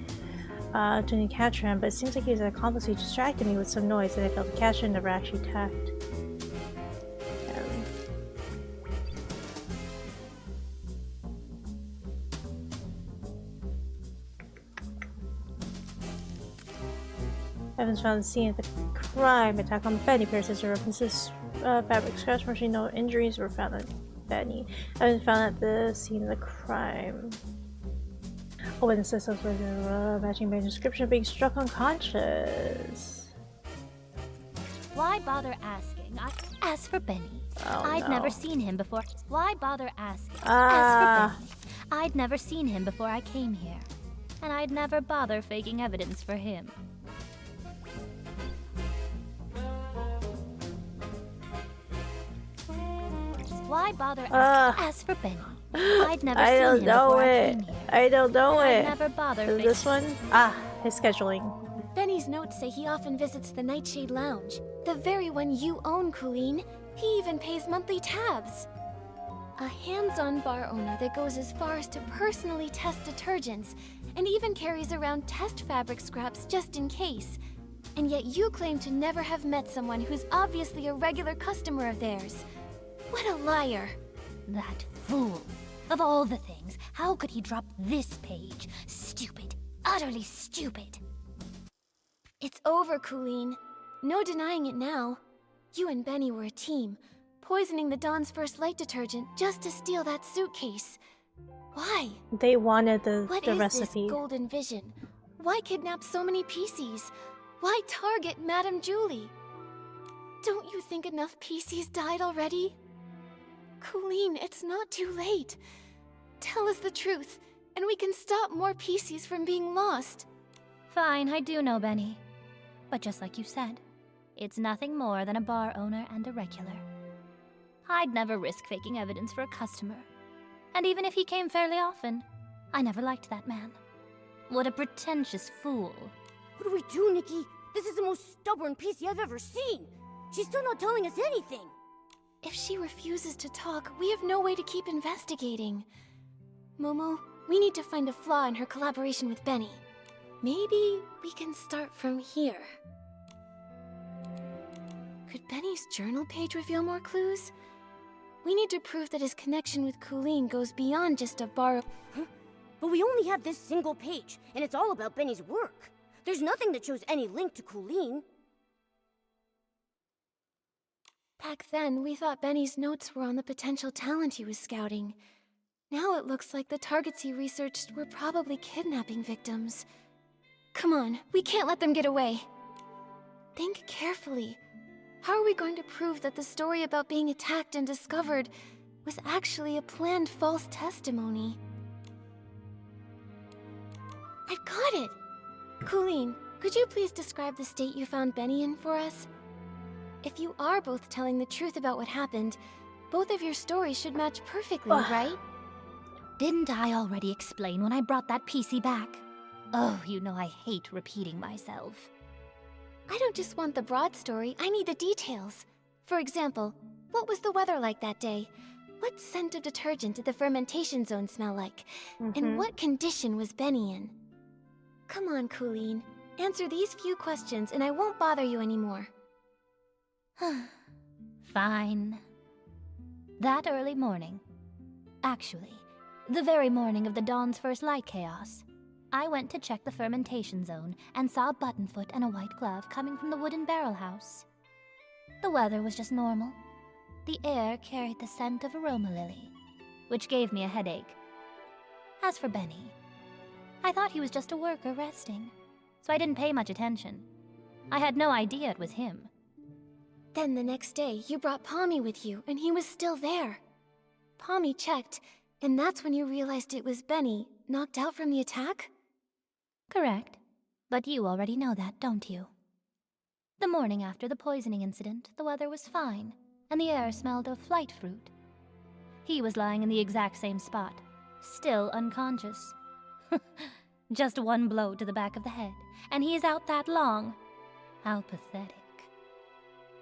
to catch him, but it seems like he was an accomplice who distracted me with some noise that I failed to catch and never actually attacked. Evans found the scene of the crime. Attack on Benny. Parasites or references. Fabric scratch machine. No injuries were found on Benny. Evans found at the scene of the crime. Oh, and it says matching by description of being struck unconscious. Why bother asking? As for Benny, I'd never seen him before. Why bother asking? As for Benny, I'd never seen him before I came here, and I'd never bother faking evidence for him. Why bother asking? As for Benny, I'd never seen him before I came here. I don't know it. I'd never bother Is this one? His scheduling. Benny's notes say he often visits the Nightshade Lounge, the very one you own, Colleen. He even pays monthly tabs. A hands-on bar owner that goes as far as to personally test detergents, and even carries around test fabric scraps just in case. And yet you claim to never have met someone who's obviously a regular customer of theirs. What a liar! That fool. Of all the things, how could he drop this page? Stupid. Utterly stupid. It's over, Colleen. No denying it now. You and Benny were a team, poisoning the Dawn's First Light detergent just to steal that suitcase. Why? They wanted the What recipe. is this golden vision? Why kidnap so many PCs? Why target Madame Julie? Don't you think enough PCs died already? Colleen, it's not too late. Tell us the truth, and we can stop more PCs from being lost. Fine, I do know Benny. But just like you said, it's nothing more than a bar owner and a regular. I'd never risk faking evidence for a customer. And even if he came fairly often, I never liked that man. What a pretentious fool. What do we do, Nikki? This is the most stubborn PC I've ever seen. She's still not telling us anything. If she refuses to talk, we have no way to keep investigating. Momo, we need to find a flaw in her collaboration with Benny. Maybe we can start from here. Could Benny's journal page reveal more clues? We need to prove that his connection with Colleen goes beyond just a bar. Huh? But we only have this single page, and it's all about Benny's work. There's nothing that shows any link to Colleen. Back then, we thought Benny's notes were on the potential talent he was scouting. Now it looks like the targets he researched were probably kidnapping victims. Come on, we can't let them get away. Think carefully. How are we going to prove that the story about being attacked and discovered was actually a planned false testimony? I've got it! Colleen, could you please describe the state you found Benny in for us? If you are both telling the truth about what happened, both of your stories should match perfectly, right? Didn't I already explain when I brought that PC back? Oh, you know I hate repeating myself. I don't just want the broad story, I need the details. For example, what was the weather like that day? What scent of detergent did the fermentation zone smell like? And what condition was Benny in? Come on, Colleen. Answer these few questions and I won't bother you anymore. Fine. That early morning, actually, the very morning of the Dawn's First Light chaos, I went to check the fermentation zone and saw a buttonfoot and a white glove coming from the wooden barrel house. The weather was just normal. The air carried the scent of aroma lily, which gave me a headache. As for Benny, I thought he was just a worker resting, so I didn't pay much attention. I had no idea it was him. Then the next day, you brought Pommy with you, and he was still there. Pommy checked, and that's when you realized it was Benny, knocked out from the attack? Correct. But you already know that, don't you? The morning after the poisoning incident, the weather was fine, and the air smelled of flight fruit. He was lying in the exact same spot, still unconscious. Just one blow to the back of the head, and he is out that long. How pathetic.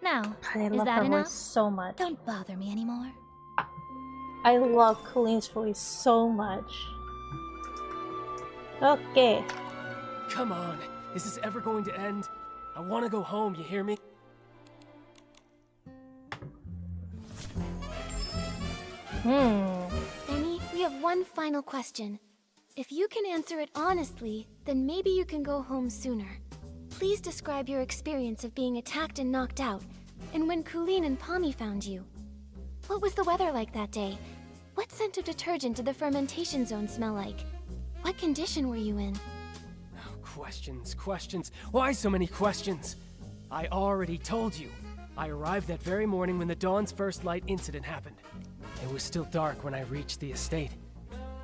Now, I is love that her enough? voice so much. Don't bother me anymore. I love Colleen's voice so much. Okay. Come on, is this ever going to end? I want to go home, you hear me? Benny, we have one final question. If you can answer it honestly, then maybe you can go home sooner. Please describe your experience of being attacked and knocked out, and when Colleen and Pommy found you. What was the weather like that day? What scent of detergent did the fermentation zone smell like? What condition were you in? Oh, questions, questions. Why so many questions? I already told you. I arrived that very morning when the Dawn's first light incident happened. It was still dark when I reached the estate.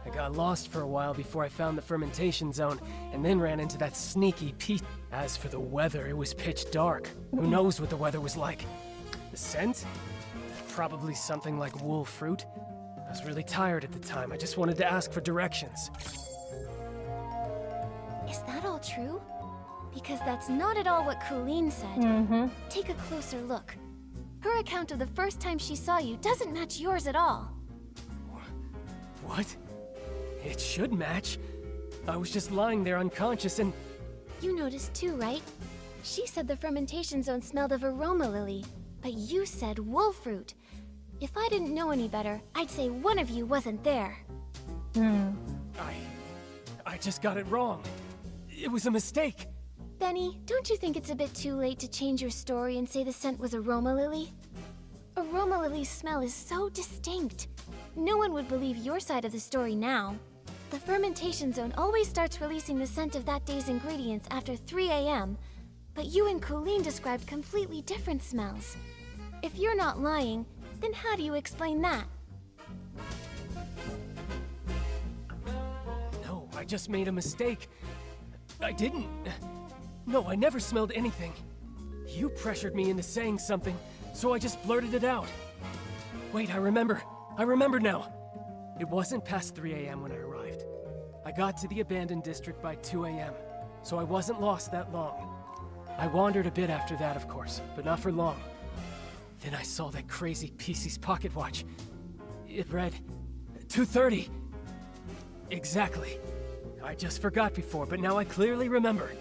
I got lost for a while before I found the fermentation zone, and then ran into that sneaky Pete. As for the weather, it was pitch dark. Who knows what the weather was like? The scent? Probably something like wool fruit. I was really tired at the time. I just wanted to ask for directions. Is that all true? Because that's not at all what Colleen said. Take a closer look. Her account of the first time she saw you doesn't match yours at all. What? It should match. I was just lying there unconscious and... You noticed too, right? She said the fermentation zone smelled of aroma lily, but you said wool fruit. If I didn't know any better, I'd say one of you wasn't there. I just got it wrong. It was a mistake. Benny, don't you think it's a bit too late to change your story and say the scent was aroma lily? Aroma lily's smell is so distinct. No one would believe your side of the story now. The fermentation zone always starts releasing the scent of that day's ingredients after 3 a.m., but you and Colleen described completely different smells. If you're not lying, then how do you explain that? No, I just made a mistake. I didn't... No, I never smelled anything. You pressured me into saying something, so I just blurted it out. Wait, I remember. I remember now. It wasn't past 3 a.m. when I arrived. I got to the abandoned district by 2 a.m., so I wasn't lost that long. I wandered a bit after that, of course, but not for long. Then I saw that crazy PC's pocket watch. It read 2:30. Exactly. I just forgot before, but now I clearly remember.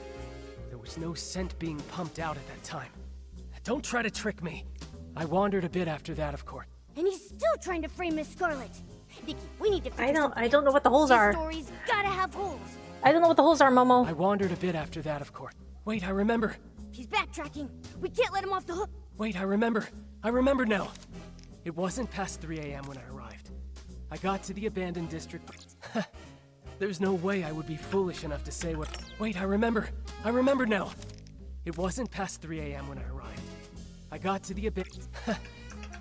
There was no scent being pumped out at that time. Don't try to trick me. I wandered a bit after that, of course. And he's still trying to frame Miss Scarlet. Nikki, we need to I don't know what the holes are. These stories gotta have holes. I don't know what the holes are, Momo. I wandered a bit after that, of course. Wait, I remember. He's backtracking. We can't let him off the hook. Wait, I remember. I remember now. It wasn't past 3 a.m. when I arrived. I got to the abandoned district. There's no way I would be foolish enough to say what... Wait, I remember. I remember now. It wasn't past 3 a.m. when I arrived. I got to the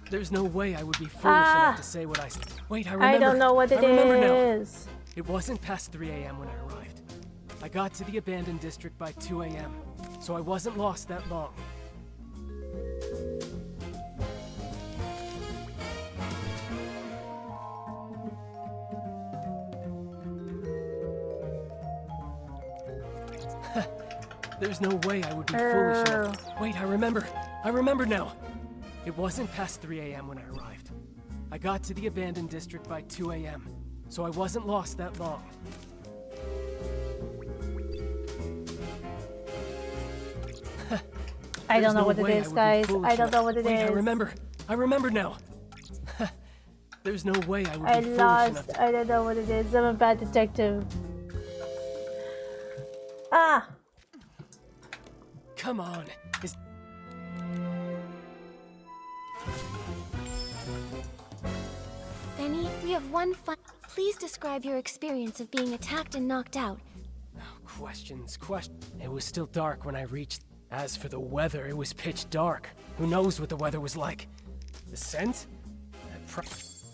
There's no way I would be foolish enough to say what I said. Wait, I remember. I don't know what it is. Now. It wasn't past 3 a.m. when I arrived. I got to the abandoned district by 2 a.m., so I wasn't lost that long. There's no way I would be foolish enough. Wait, I remember. I remember now. It wasn't past 3 a.m. when I arrived. I got to the abandoned district by 2 a.m., so I wasn't lost that long. I don't know what it is, guys. I don't know what it is. Wait, I remember. I remember now. There's no way I would be foolish enough to... I don't know what it is. I'm a bad detective. Ah! Come on. Benny, we have one Please describe your experience of being attacked and knocked out. Questions. It was still dark when I reached... As for the weather, it was pitch dark. Who knows what the weather was like? The scent? Is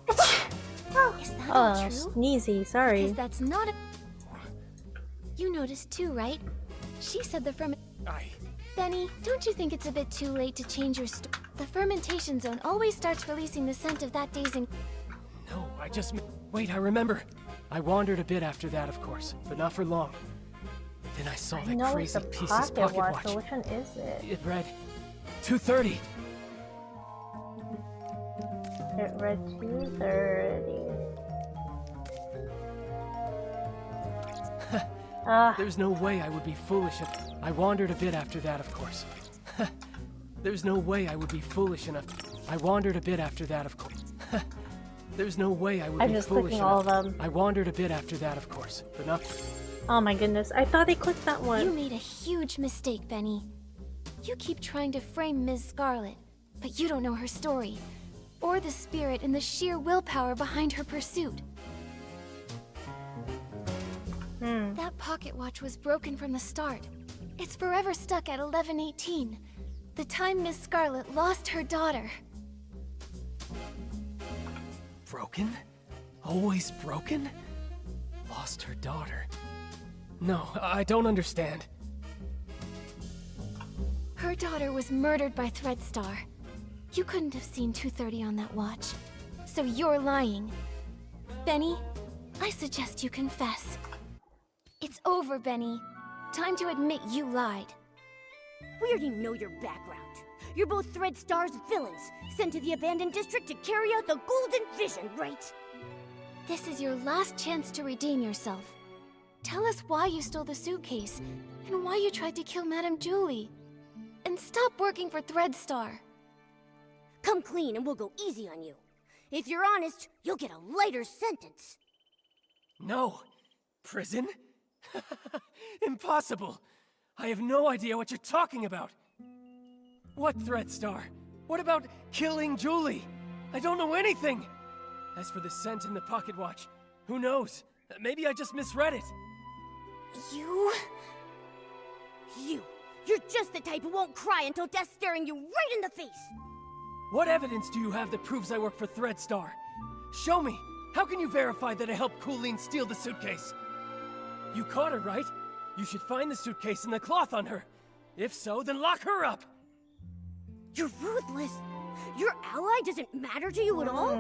that all true? Sneezy, sorry. Because that's not a... You noticed too, right? She said the Benny, don't you think it's a bit too late to change your The fermentation zone always starts releasing the scent of that day's No, I just... Wait, I remember. I wandered a bit after that, of course, but not for long. Then I saw that crazy piece's pocket watch. So which one is it? It read 2:30. It read 2:30. There's no way I would be foolish I wandered a bit after that, of course. There's no way I would be foolish enough. I wandered a bit after that, of course. There's no way I would I'm be just foolish clicking enough. all of them. I wandered a bit after that, of course, but not. Oh my goodness, I thought I clicked that one. You made a huge mistake, Benny. You keep trying to frame Ms. Scarlet, but you don't know her story, or the spirit and the sheer willpower behind her pursuit. That pocket watch was broken from the start. It's forever stuck at 11:18, the time Miss Scarlet lost her daughter. Broken? Always broken? Lost her daughter. No, I don't understand. Her daughter was murdered by Threadstar. You couldn't have seen 2:30 on that watch, so you're lying. Benny, I suggest you confess. It's over, Benny. Time to admit you lied. We already know your background. You're both Threadstar's villains, sent to the abandoned district to carry out the Golden Vision, right? This is your last chance to redeem yourself. Tell us why you stole the suitcase, and why you tried to kill Madame Julie. And stop working for Threadstar. Come clean and we'll go easy on you. If you're honest, you'll get a lighter sentence. No. Prison? Impossible. I have no idea what you're talking about. What Threadstar? What about killing Julie? I don't know anything. As for the scent in the pocket watch, who knows? Maybe I just misread it. You're just the type who won't cry until death's staring you right in the face. What evidence do you have that proves I work for Threadstar? Show me. How can you verify that I helped Colleen steal the suitcase? You caught her, right? You should find the suitcase and the cloth on her. If so, then lock her up! You're ruthless. Your ally doesn't matter to you at all?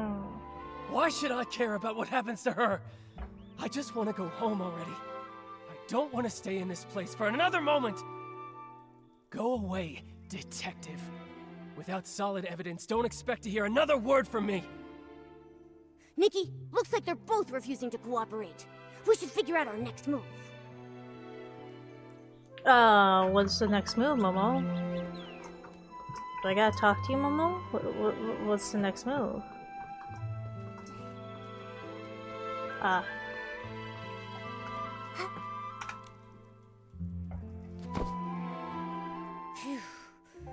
Why should I care about what happens to her? I just want to go home already. I don't want to stay in this place for another moment! Go away, detective. Without solid evidence, don't expect to hear another word from me! Nikki, looks like they're both refusing to cooperate. We should figure out our next move. What's the next move, Momo? Do I gotta talk to you, Momo? What's the next move?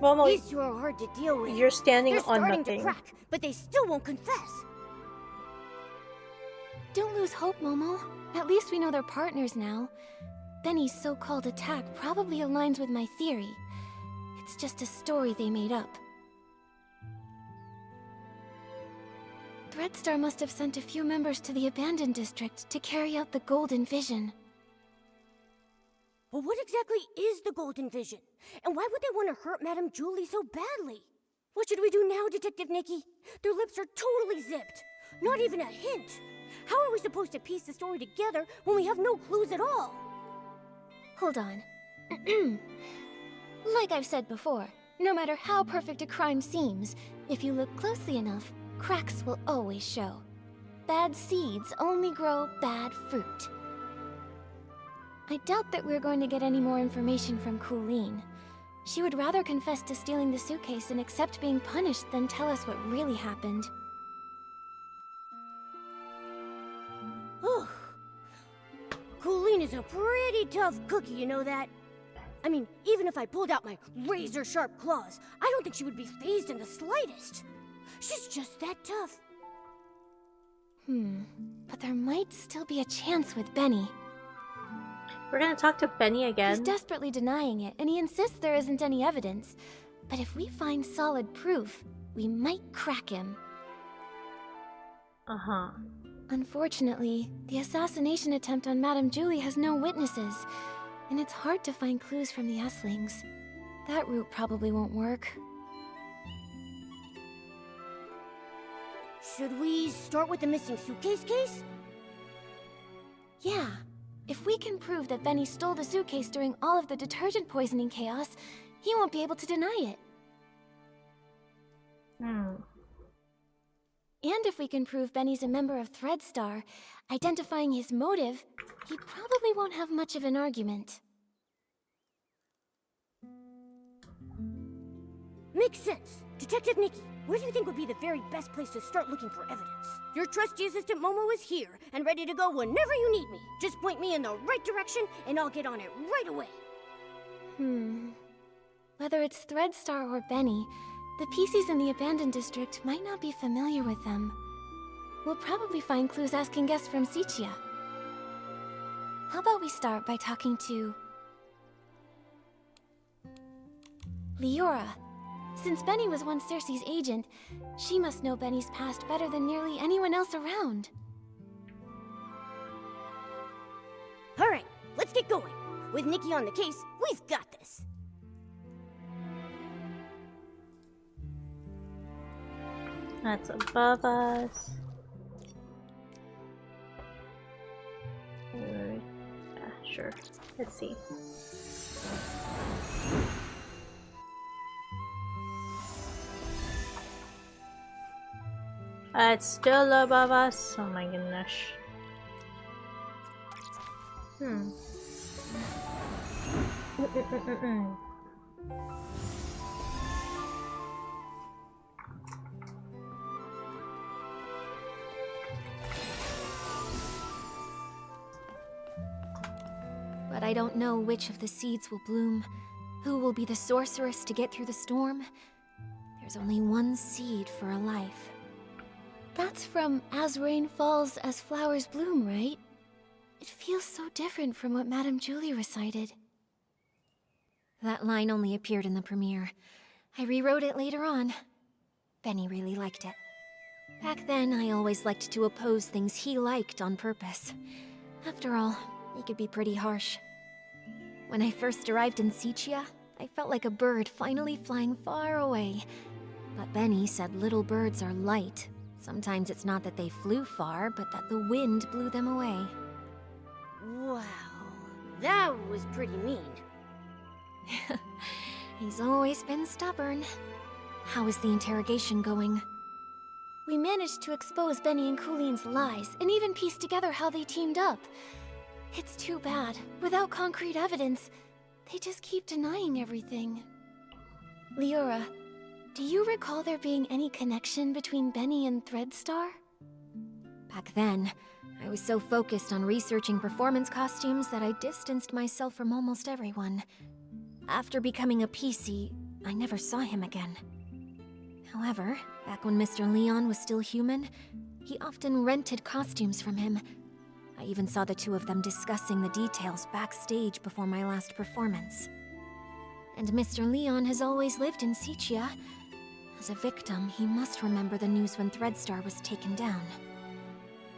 Momo, these two are hard to deal with. You're standing They're on starting nothing. to crack, but they still won't confess. Don't lose hope, Momo. At least we know they're partners now. Benny's so-called attack probably aligns with my theory. It's just a story they made up. Threadstar must have sent a few members to the abandoned district to carry out the Golden Vision. Well, what exactly is the Golden Vision? And why would they want to hurt Madame Julie so badly? What should we do now, Detective Nikki? Their lips are totally zipped. Not even a hint. How are we supposed to piece the story together when we have no clues at all? Hold on. Like I've said before, no matter how perfect a crime seems, if you look closely enough, cracks will always show. Bad seeds only grow bad fruit. I doubt that we're going to get any more information from Colleen. She would rather confess to stealing the suitcase and accept being punished than tell us what really happened. Colleen is a pretty tough cookie, you know that? I mean, even if I pulled out my razor-sharp claws, I don't think she would be fazed in the slightest. She's just that tough. But there might still be a chance with Benny. We're gonna talk to Benny again. He's desperately denying it, and he insists there isn't any evidence. But if we find solid proof, we might crack him. Unfortunately, the assassination attempt on Madame Julie has no witnesses, and it's hard to find clues from the Esslings. That route probably won't work. Should we start with the missing suitcase case? Yeah. If we can prove that Benny stole the suitcase during all of the detergent poisoning chaos, he won't be able to deny it. Hmm. And if we can prove Benny's a member of Threadstar, identifying his motive, he probably won't have much of an argument. Makes sense. Detective Nikki, where do you think would be the very best place to start looking for evidence? Your trusty assistant Momo is here and ready to go whenever you need me. Just point me in the right direction and I'll get on it right away. Whether it's Threadstar or Benny, the PCs in the abandoned district might not be familiar with them. We'll probably find clues asking guests from Sichia. How about we start by talking to Leora? Since Benny was once Cersei's agent, she must know Benny's past better than nearly anyone else around. Alright, let's get going. With Nikki on the case, we've got this. That's above us. Yeah, sure. Let's see. It's still above us. Oh my goodness. But I don't know which of the seeds will bloom, who will be the sorceress to get through the storm. There's only one seed for a life. That's from As Rain Falls, As Flowers Bloom, right? It feels so different from what Madame Julie recited. That line only appeared in the premiere. I rewrote it later on. Benny really liked it. Back then, I always liked to oppose things he liked on purpose. After all, he could be pretty harsh. When I first arrived in Sichia, I felt like a bird finally flying far away. But Benny said little birds are light. Sometimes it's not that they flew far, but that the wind blew them away. Wow, that was pretty mean. He's always been stubborn. How is the interrogation going? We managed to expose Benny and Cooline's lies, and even piece together how they teamed up. It's too bad. Without concrete evidence, they just keep denying everything. Leora, do you recall there being any connection between Benny and Threadstar? Back then, I was so focused on researching performance costumes that I distanced myself from almost everyone. After becoming a PC, I never saw him again. However, back when Mr. Leon was still human, he often rented costumes from him. I even saw the two of them discussing the details backstage before my last performance. And Mr. Leon has always lived in Sichia. As a victim, he must remember the news when Threadstar was taken down.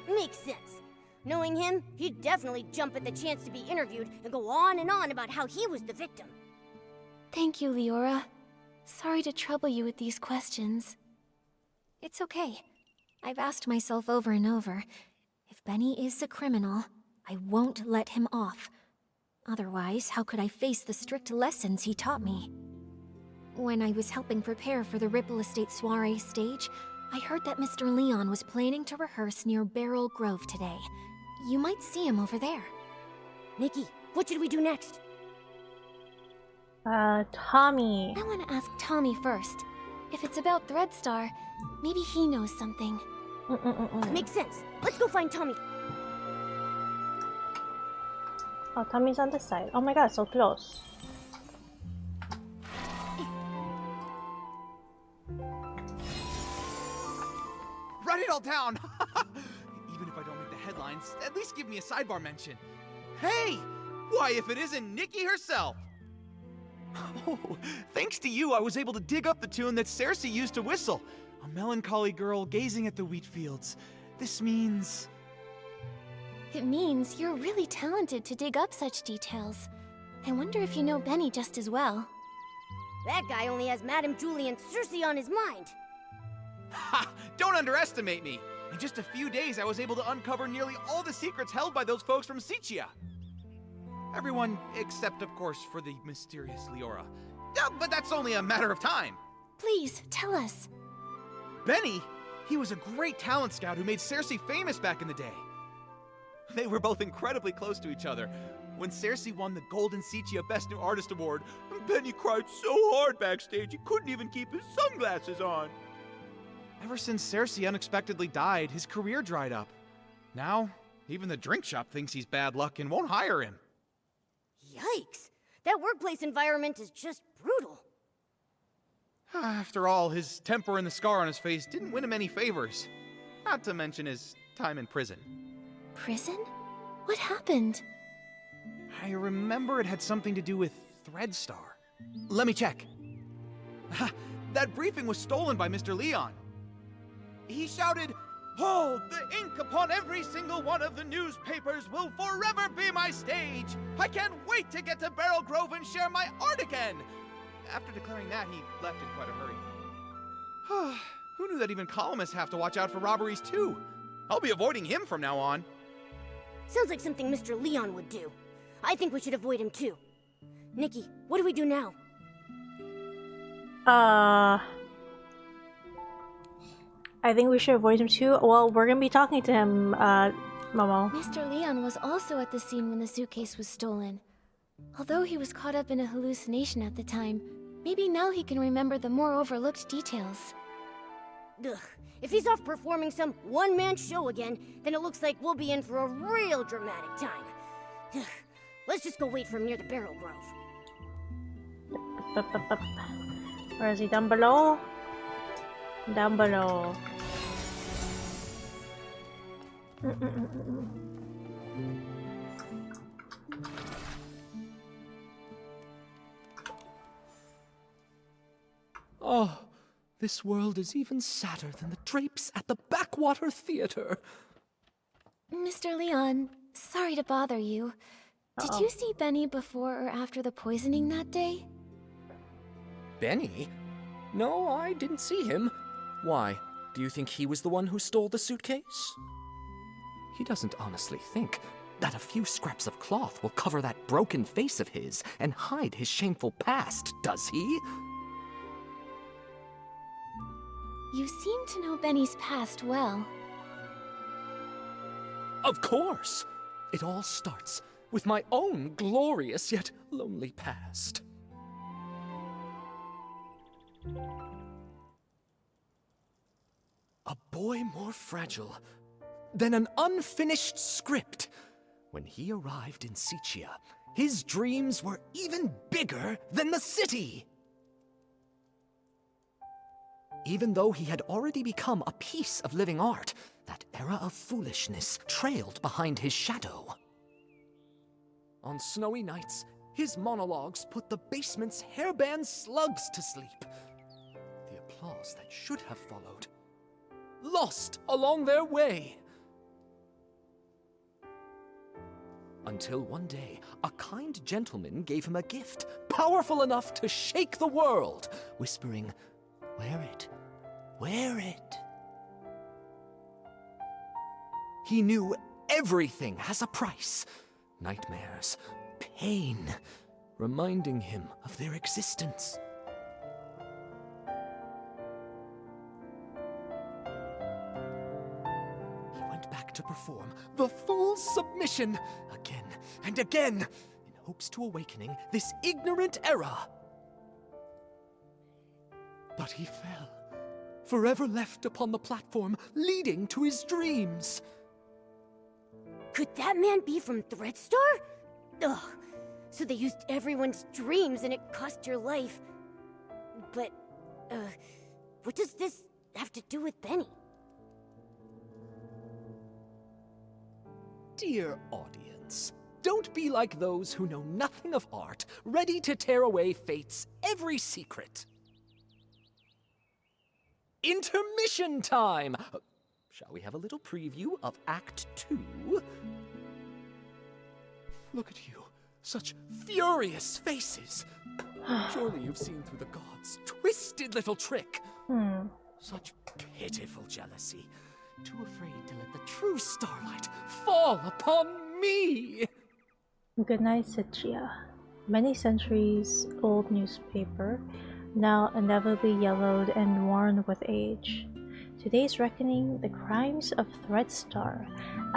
Makes sense. Knowing him, he'd definitely jump at the chance to be interviewed and go on and on about how he was the victim. Thank you, Leora. Sorry to trouble you with these questions. It's okay. I've asked myself over and over, if Benny is a criminal, I won't let him off. Otherwise, how could I face the strict lessons he taught me? When I was helping prepare for the Ripple Estate soiree stage, I heard that Mr. Leon was planning to rehearse near Beryl Grove today. You might see him over there. Nikki, what should we do next? Tommy. I want to ask Tommy first. If it's about Threadstar, maybe he knows something. Makes sense. Let's go find Tommy. Oh, Tommy's on this side. Oh my god, so close. Write it all down! Even if I don't make the headlines, at least give me a sidebar mention. Hey! Why, if it isn't Nikki herself! Oh, thanks to you, I was able to dig up the tune that Cersei used to whistle. A melancholy girl gazing at the wheat fields. This means... It means you're really talented to dig up such details. I wonder if you know Benny just as well. That guy only has Madame Julie and Cersei on his mind. Ha! Don't underestimate me! In just a few days, I was able to uncover nearly all the secrets held by those folks from Sichia. Everyone, except, of course, for the mysterious Leora. Yeah, but that's only a matter of time. Please, tell us. Benny? He was a great talent scout who made Cersei famous back in the day. They were both incredibly close to each other. When Cersei won the Golden Siccia Best New Artist Award, Benny cried so hard backstage he couldn't even keep his sunglasses on. Ever since Cersei unexpectedly died, his career dried up. Now, even the drink shop thinks he's bad luck and won't hire him. Yikes! That workplace environment is just brutal. After all, his temper and the scar on his face didn't win him any favors. Not to mention his time in prison. Prison? What happened? I remember it had something to do with Threadstar. Let me check. That briefing was stolen by Mr. Leon. He shouted, "Hold! The ink upon every single one of the newspapers will forever be my stage! I can't wait to get to Barrel Grove and share my art again!" After declaring that, he left in quite a hurry. Who knew that even columnists have to watch out for robberies too? I'll be avoiding him from now on. Sounds like something Mr. Leon would do. I think we should avoid him too. Nikki, what do we do now? I think we should avoid him too. Well, we're gonna be talking to him, Momo. Mr. Leon was also at the scene when the suitcase was stolen. Although he was caught up in a hallucination at the time, maybe now he can remember the more overlooked details. Ugh. If he's off performing some one-man show again, then it looks like we'll be in for a real dramatic time. Ugh. Let's just go wait for him near the Barrel Grove. Where is he? Down below? Down below. Oh, this world is even sadder than the drapes at the Backwater Theater. Mr. Leon, sorry to bother you. Did you see Benny before or after the poisoning that day? Benny? No, I didn't see him. Why? Do you think he was the one who stole the suitcase? He doesn't honestly think that a few scraps of cloth will cover that broken face of his and hide his shameful past, does he? You seem to know Benny's past well. Of course! It all starts with my own glorious yet lonely past. A boy more fragile than an unfinished script. When he arrived in Siccia, his dreams were even bigger than the city. Even though he had already become a piece of living art, that era of foolishness trailed behind his shadow. On snowy nights, his monologues put the basement's hairband slugs to sleep. The applause that should have followed, lost along their way. Until one day, a kind gentleman gave him a gift powerful enough to shake the world, whispering, "Wear it, wear it." He knew everything has a price. Nightmares, pain, reminding him of their existence. He went back to perform the full submission again and again in hopes to awakening this ignorant era. But he fell, forever left upon the platform leading to his dreams. Could that man be from Threadstar? Ugh. So they used everyone's dreams and it cost your life. But, what does this have to do with Benny? Dear audience, don't be like those who know nothing of art, ready to tear away fate's every secret. Intermission time! Shall we have a little preview of Act 2? Look at you, such furious faces. Surely you've seen through the gods' twisted little trick. Such pitiful jealousy, too afraid to let the true starlight fall upon me. Good night, Siccia. Many centuries old newspaper, now inevitably yellowed and worn with age. Today's reckoning, the crimes of Threadstar.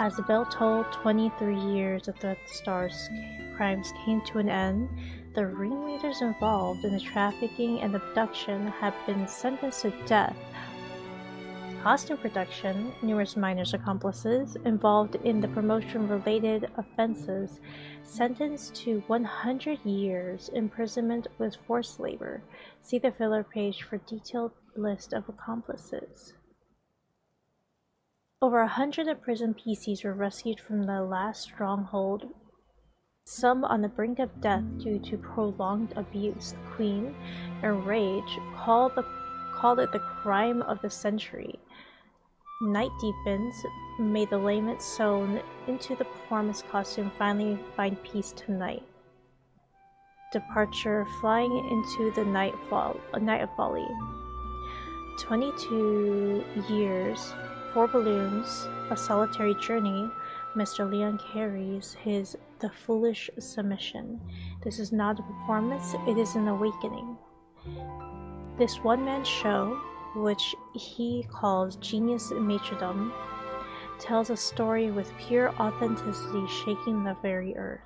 As the bell tolled 23 years of Threadstar's crimes came to an end, the ringleaders involved in the trafficking and abduction have been sentenced to death. Costume production, numerous minors' accomplices involved in the promotion-related offenses, sentenced to 100 years imprisonment with forced labor. See the filler page for detailed list of accomplices. Over 100 imprisoned PCs were rescued from the last stronghold, some on the brink of death due to prolonged abuse. The Queen, enraged, called it the crime of the century. Night deepens. May the lament sewn into the performance costume finally find peace tonight. Departure, flying into the night of folly. 22 years, 4 balloons, a solitary journey. Mr. Leon carries the foolish submission. This is not a performance, it is an awakening. This one-man show, which he calls Genius Matredom, tells a story with pure authenticity shaking the very earth.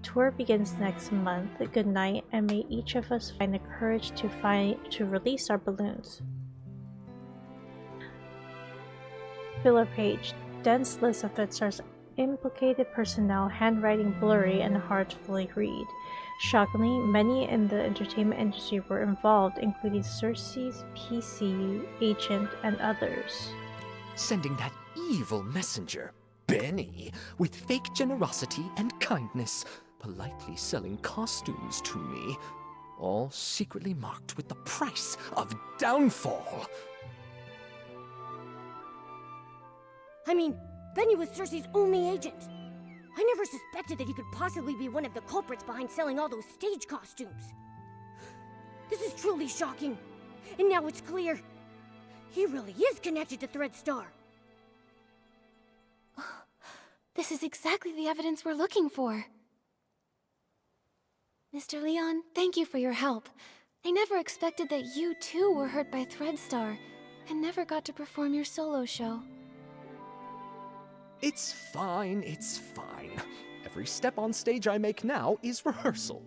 Tour begins next month. Good night, and may each of us find the courage to release our balloons. Filler page. Dense list of Threadstar's implicated personnel, handwriting blurry and hard to fully read. Shockingly, many in the entertainment industry were involved, including Cersei's PC agent and others. Sending that evil messenger, Benny, with fake generosity and kindness, politely selling costumes to me, all secretly marked with the price of downfall. I mean, Benny was Cersei's only agent. I never suspected that he could possibly be one of the culprits behind selling all those stage costumes. This is truly shocking. And now it's clear. He really is connected to Threadstar. This is exactly the evidence we're looking for. Mr. Leon, thank you for your help. I never expected that you too were hurt by Threadstar, and never got to perform your solo show. It's fine, it's fine. Every step on stage I make now is rehearsal.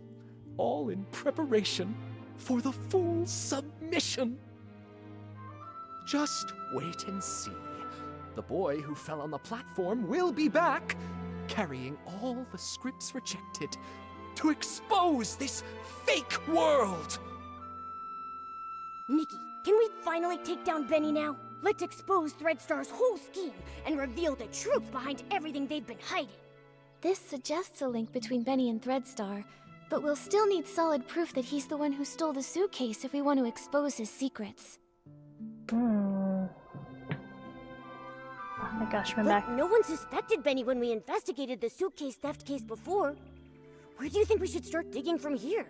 All in preparation for the full submission. Just wait and see. The boy who fell on the platform will be back, carrying all the scripts rejected to expose this fake world. Nikki, can we finally take down Benny now? Let's expose Threadstar's whole scheme and reveal the truth behind everything they've been hiding. This suggests a link between Benny and Threadstar, but we'll still need solid proof that he's the one who stole the suitcase if we want to expose his secrets. Oh my gosh, my back. No one suspected Benny when we investigated the suitcase theft case before. Where do you think we should start digging from here?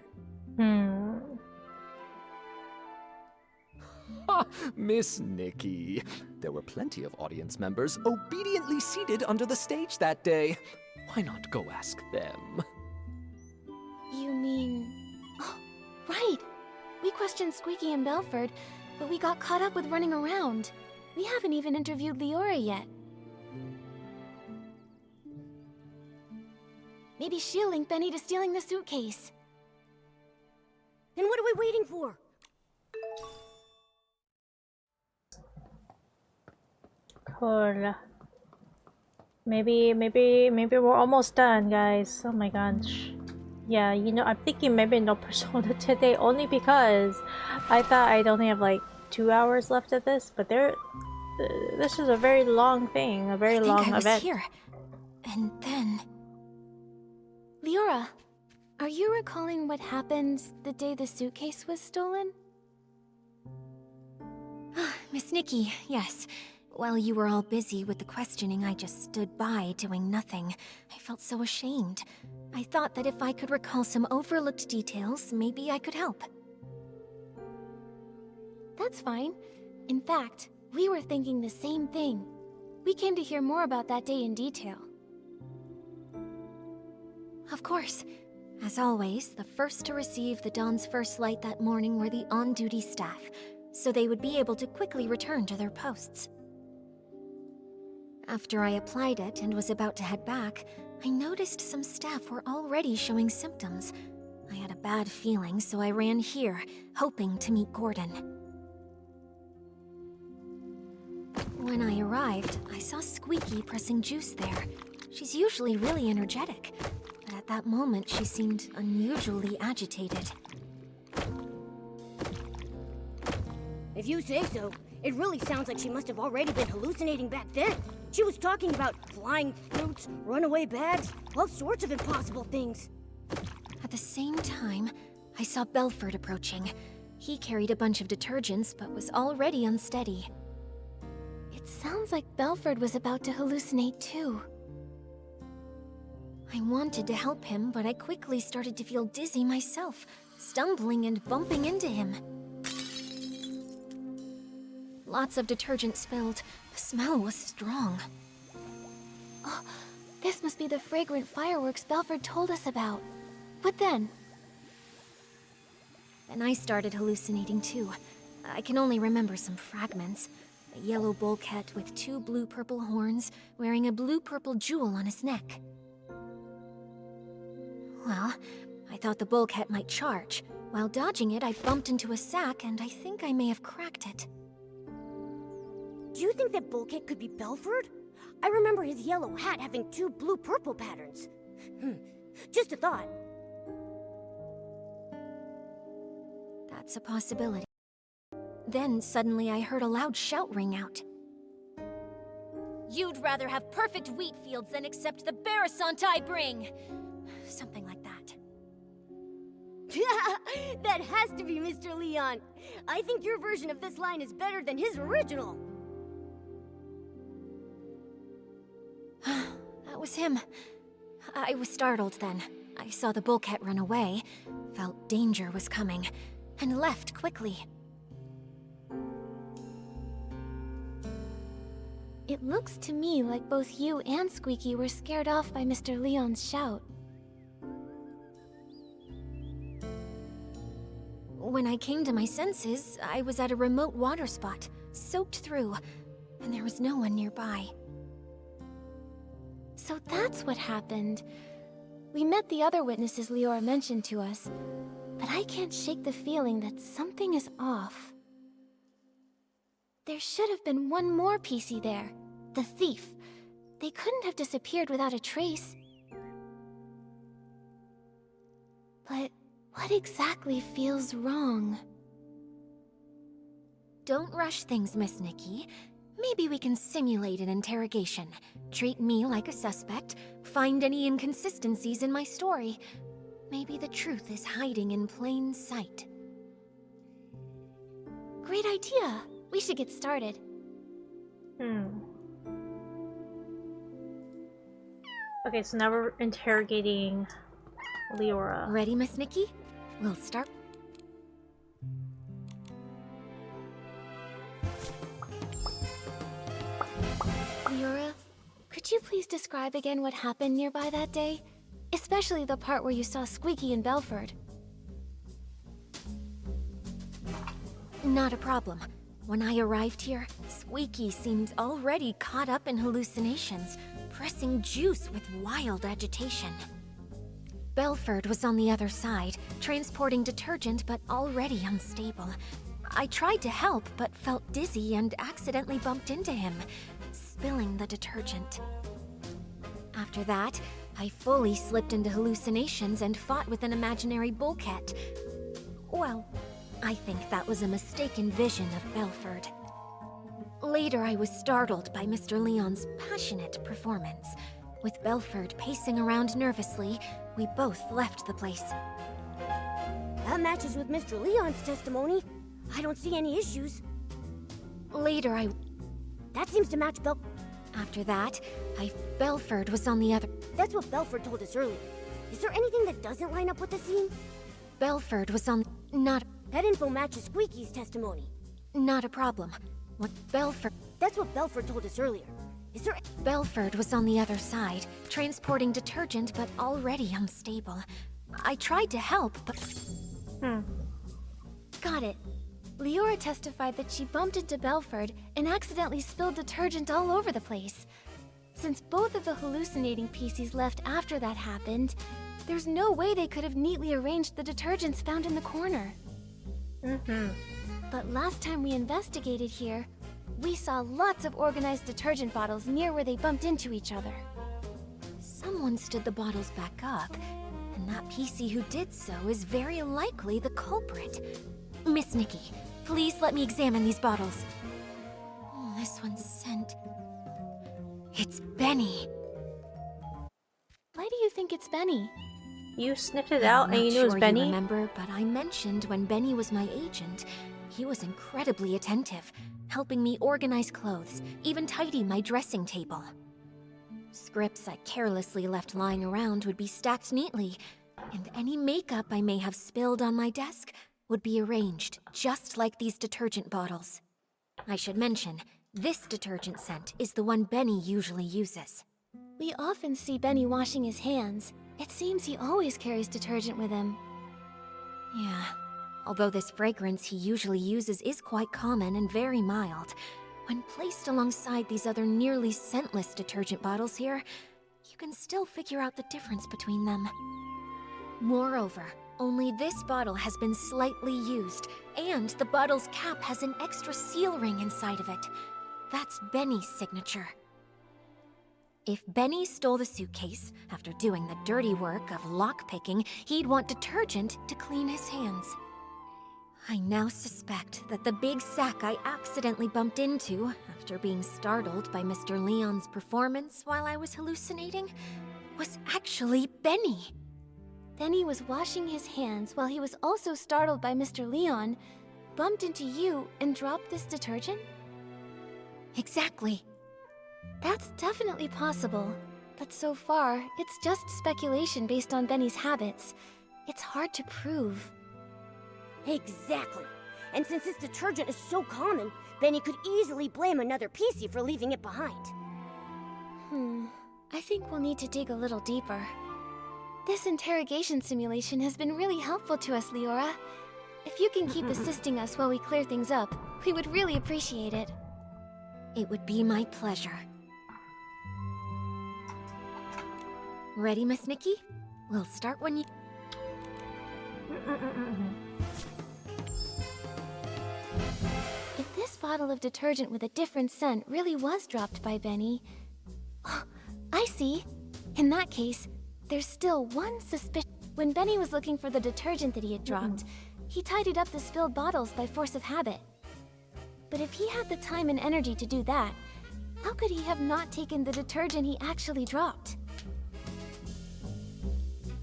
Miss Nikki. There were plenty of audience members obediently seated under the stage that day. Why not go ask them? You mean... Oh, right! We questioned Squeaky and Belford, but we got caught up with running around. We haven't even interviewed Leora yet. Maybe she'll link Benny to stealing the suitcase. Then what are we waiting for? Cool. Maybe we're almost done, guys. Oh my gosh. Yeah, you know, I'm thinking maybe no Persona today only because I thought I'd only have like 2 hours left of this, but this is a very long thing, a very long event. I was here. And then... Leora, are you recalling what happened the day the suitcase was stolen? Miss Nikki, yes. While you were all busy with the questioning, I just stood by doing nothing. I felt so ashamed. I thought that if I could recall some overlooked details, maybe I could help. That's fine. In fact, we were thinking the same thing. We came to hear more about that day in detail. Of course. As always, the first to receive the dawn's first light that morning were the on-duty staff. so they would be able to quickly return to their posts. After I applied it and was about to head back, I noticed some staff were already showing symptoms. I had a bad feeling, so I ran here, hoping to meet Gordon. When I arrived, I saw Squeaky pressing juice there. She's usually really energetic, but at that moment she seemed unusually agitated. If you say so, it really sounds like she must have already been hallucinating back then. She was talking about flying fruits, runaway bags, all sorts of impossible things. At the same time, I saw Belford approaching. He carried a bunch of detergents, but was already unsteady. It sounds like Belford was about to hallucinate too. I wanted to help him, but I quickly started to feel dizzy myself, stumbling and bumping into him. Lots of detergent spilled. The smell was strong. Oh, this must be the fragrant fireworks Belford told us about. What then? Then I started hallucinating too. I can only remember some fragments. A yellow bullcat with 2 blue-purple horns, wearing a blue-purple jewel on his neck. Well, I thought the bullcat might charge. While dodging it, I bumped into a sack, and I think I may have cracked it. Do you think that bullcat could be Belford? I remember his yellow hat having 2 blue-purple patterns. Just a thought. That's a possibility. Then suddenly I heard a loud shout ring out. You'd rather have perfect wheat fields than accept the Barasant I bring! Something like that. That has to be Mr. Leon. I think your version of this line is better than his original. That was him. I was startled then. I saw the bullcat run away, felt danger was coming, and left quickly. It looks to me like both you and Squeaky were scared off by Mr. Leon's shout. When I came to my senses, I was at a remote water spot, soaked through, and there was no one nearby. So that's what happened. We met the other witnesses Leora mentioned to us, but I can't shake the feeling that something is off. There should have been one more PC there, the thief. They couldn't have disappeared without a trace. But what exactly feels wrong? Don't rush things, Miss Nikki. Maybe we can simulate an interrogation. Treat me like a suspect, find any inconsistencies in my story. Maybe the truth is hiding in plain sight. Great idea! We should get started. Okay, so now we're interrogating Leora. Ready, Miss Nikki? We'll start. Leora, could you please describe again what happened nearby that day? Especially the part where you saw Squeaky and Belford. Not a problem. When I arrived here, Squeaky seemed already caught up in hallucinations, pressing juice with wild agitation. Belford was on the other side, transporting detergent but already unstable. I tried to help but felt dizzy and accidentally bumped into him, spilling the detergent. After that, I fully slipped into hallucinations and fought with an imaginary bullcat. Well, I think that was a mistaken vision of Belford. Later, I was startled by Mr. Leon's passionate performance. With Belford pacing around nervously, we both left the place. That matches with Mr. Leon's testimony. I don't see any issues. Later, That seems to match After that, Belford was on the other... That's what Belford told us earlier. Is there anything that doesn't line up with the scene? Belford was on... Not... That info matches Squeaky's testimony. Not a problem. What Belford... That's what Belford told us earlier. Is there... Belford was on the other side, transporting detergent but already unstable. I tried to help, but... Got it. Leora testified that she bumped into Belford and accidentally spilled detergent all over the place. Since both of the hallucinating PCs left after that happened, there's no way they could have neatly arranged the detergents found in the corner. But last time we investigated here, we saw lots of organized detergent bottles near where they bumped into each other. Someone stood the bottles back up, and that PC who did so is very likely the culprit. Miss Nikki, please let me examine these bottles. Oh, this one's scent. It's Benny. Why do you think it's Benny? You sniffed it out and you knew it was Benny? You remember, but I mentioned when Benny was my agent, he was incredibly attentive, helping me organize clothes, even tidy my dressing table. Scripts I carelessly left lying around would be stacked neatly, and any makeup I may have spilled on my desk would be arranged just like these detergent bottles. I should mention, this detergent scent is the one Benny usually uses. We often see Benny washing his hands. It seems he always carries detergent with him. Yeah, although this fragrance he usually uses is quite common and very mild, when placed alongside these other nearly scentless detergent bottles here, you can still figure out the difference between them. Moreover, only this bottle has been slightly used, and the bottle's cap has an extra seal ring inside of it. That's Benny's signature. If Benny stole the suitcase, after doing the dirty work of lockpicking, he'd want detergent to clean his hands. I now suspect that the big sack I accidentally bumped into, after being startled by Mr. Leon's performance while I was hallucinating, was actually Benny. Benny was washing his hands while he was also startled by Mr. Leon, bumped into you, and dropped this detergent? Exactly. That's definitely possible, but so far, it's just speculation based on Benny's habits. It's hard to prove. Exactly. And since this detergent is so common, Benny could easily blame another PC for leaving it behind. I think we'll need to dig a little deeper. This interrogation simulation has been really helpful to us, Leora. If you can keep assisting us while we clear things up, we would really appreciate it. It would be my pleasure. Ready, Miss Nikki? We'll start when you... If this bottle of detergent with a different scent really was dropped by Benny... Oh, I see. In that case, there's still one suspicion. When Benny was looking for the detergent that he had dropped, he tidied up the spilled bottles by force of habit. But if he had the time and energy to do that, how could he have not taken the detergent he actually dropped?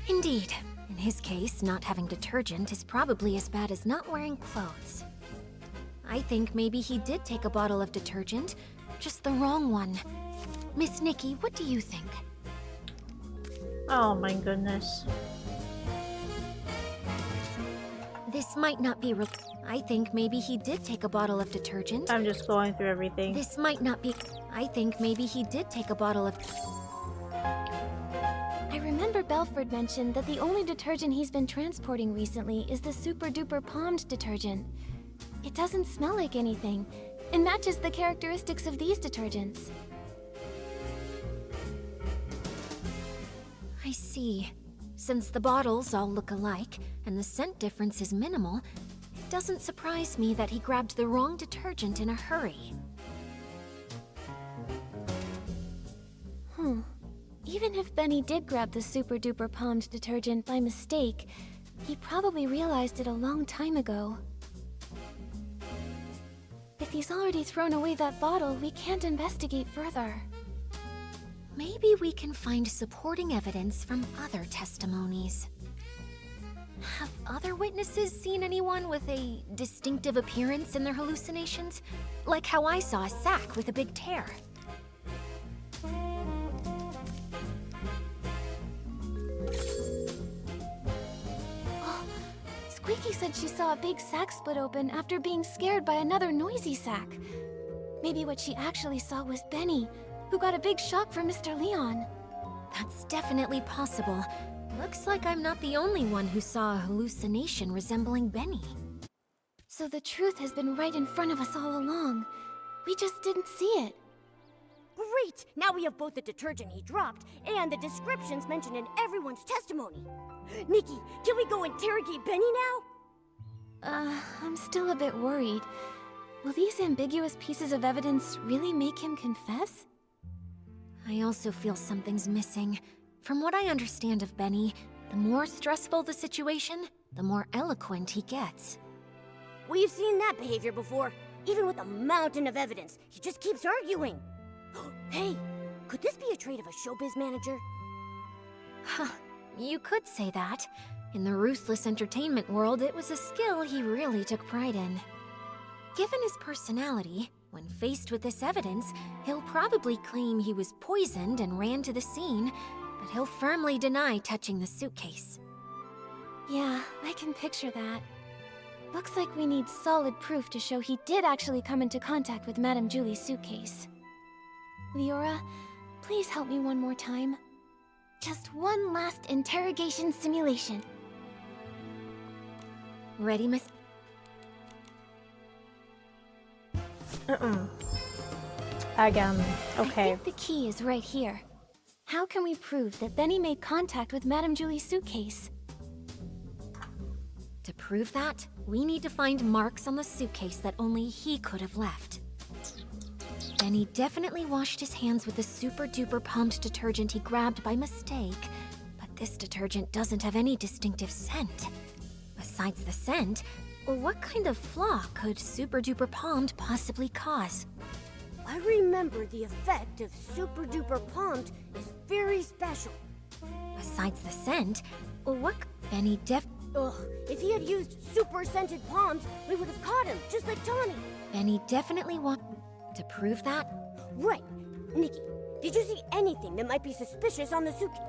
Indeed. In his case, not having detergent is probably as bad as not wearing clothes. I think maybe he did take a bottle of detergent, just the wrong one. Miss Nikki, what do you think? Oh my goodness. This might not be real. I think maybe he did take a bottle of detergent. I'm just going through everything. This might not be... I think maybe he did take a bottle of... I remember Belford mentioned that the only detergent he's been transporting recently is the super duper palmed detergent. It doesn't smell like anything, and matches the characteristics of these detergents. I see. Since the bottles all look alike, and the scent difference is minimal, it doesn't surprise me that he grabbed the wrong detergent in a hurry. Even if Benny did grab the super duper palmed detergent by mistake, he probably realized it a long time ago. If he's already thrown away that bottle, we can't investigate further. Maybe we can find supporting evidence from other testimonies. Have other witnesses seen anyone with a distinctive appearance in their hallucinations? Like how I saw a sack with a big tear. Squeaky said she saw a big sack split open after being scared by another noisy sack. Maybe what she actually saw was Benny, who got a big shock from Mr. Leon. That's definitely possible. Looks like I'm not the only one who saw a hallucination resembling Benny. So the truth has been right in front of us all along. We just didn't see it. Great! Now we have both the detergent he dropped and the descriptions mentioned in everyone's testimony. Nikki, can we go interrogate Benny now? I'm still a bit worried. Will these ambiguous pieces of evidence really make him confess? I also feel something's missing. From what I understand of Benny, the more stressful the situation, the more eloquent he gets. We've seen that behavior before. Even with a mountain of evidence, he just keeps arguing. Hey, could this be a trait of a showbiz manager? Huh, you could say that. In the ruthless entertainment world, it was a skill he really took pride in. Given his personality, when faced with this evidence, he'll probably claim he was poisoned and ran to the scene, but he'll firmly deny touching the suitcase. Yeah, I can picture that. Looks like we need solid proof to show he did actually come into contact with Madame Julie's suitcase. Leora, please help me one more time. Just one last interrogation simulation. Ready, Miss? Again, okay. I think the key is right here. How can we prove that Benny made contact with Madame Julie's suitcase? To prove that, we need to find marks on the suitcase that only he could have left. Benny definitely washed his hands with the super-duper pumped detergent he grabbed by mistake, but this detergent doesn't have any distinctive scent. Besides the scent, what kind of flaw could super-duper pumped possibly cause? I remember the effect of super duper pumped is very special. Besides the scent, what Benny if he had used super scented palms, we would have caught him, just like Tommy. Benny definitely to prove that? Right. Nikki, did you see anything that might be suspicious on the suitcase?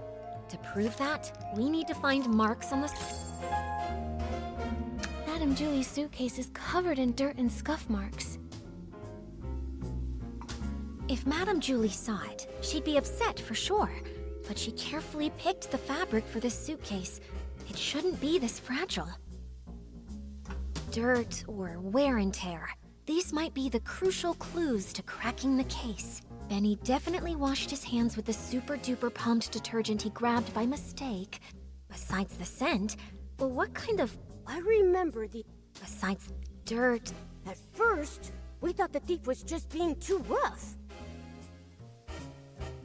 To prove that, we need to find marks on the... Madame Julie's suitcase is covered in dirt and scuff marks. If Madame Julie saw it, she'd be upset for sure. But she carefully picked the fabric for this suitcase. It shouldn't be this fragile. Dirt or wear and tear. These might be the crucial clues to cracking the case. Benny definitely washed his hands with the super-duper pumped detergent he grabbed by mistake. Besides the scent, what kind of... I remember the... Besides dirt... At first, we thought the thief was just being too rough.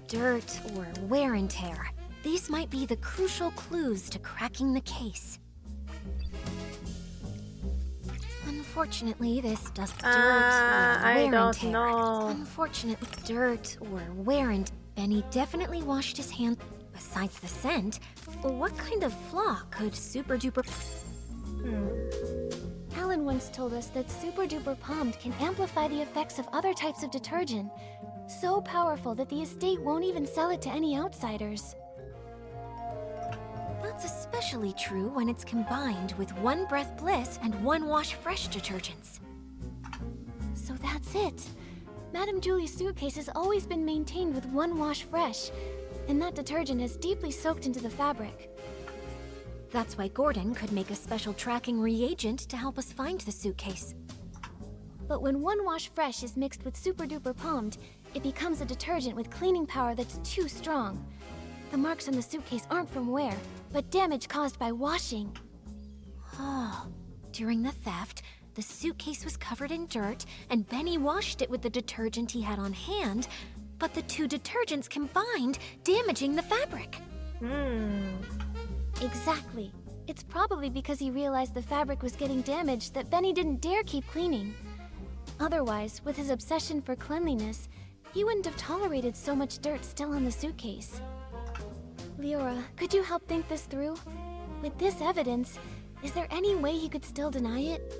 Dirt or wear and tear. These might be the crucial clues to cracking the case. Unfortunately, this does dirt or wear and tear. Unfortunately, dirt or wear and... Benny definitely washed his hands. Besides the scent, what kind of flaw could super-duper... Alan once told us that Super Duper Pumped can amplify the effects of other types of detergent. So powerful that the estate won't even sell it to any outsiders. That's especially true when it's combined with One Breath Bliss and One Wash Fresh detergents. So that's it. Madame Julie's suitcase has always been maintained with One Wash Fresh, and that detergent has deeply soaked into the fabric. That's why Gordon could make a special tracking reagent to help us find the suitcase. But when One Wash Fresh is mixed with Super Duper Pumped, it becomes a detergent with cleaning power that's too strong. The marks on the suitcase aren't from wear, but damage caused by washing. Oh, during the theft, the suitcase was covered in dirt, and Benny washed it with the detergent he had on hand, but the two detergents combined, damaging the fabric. Exactly. It's probably because he realized the fabric was getting damaged that Benny didn't dare keep cleaning. Otherwise, with his obsession for cleanliness, he wouldn't have tolerated so much dirt still on the suitcase. Leora, could you help think this through? With this evidence, is there any way he could still deny it?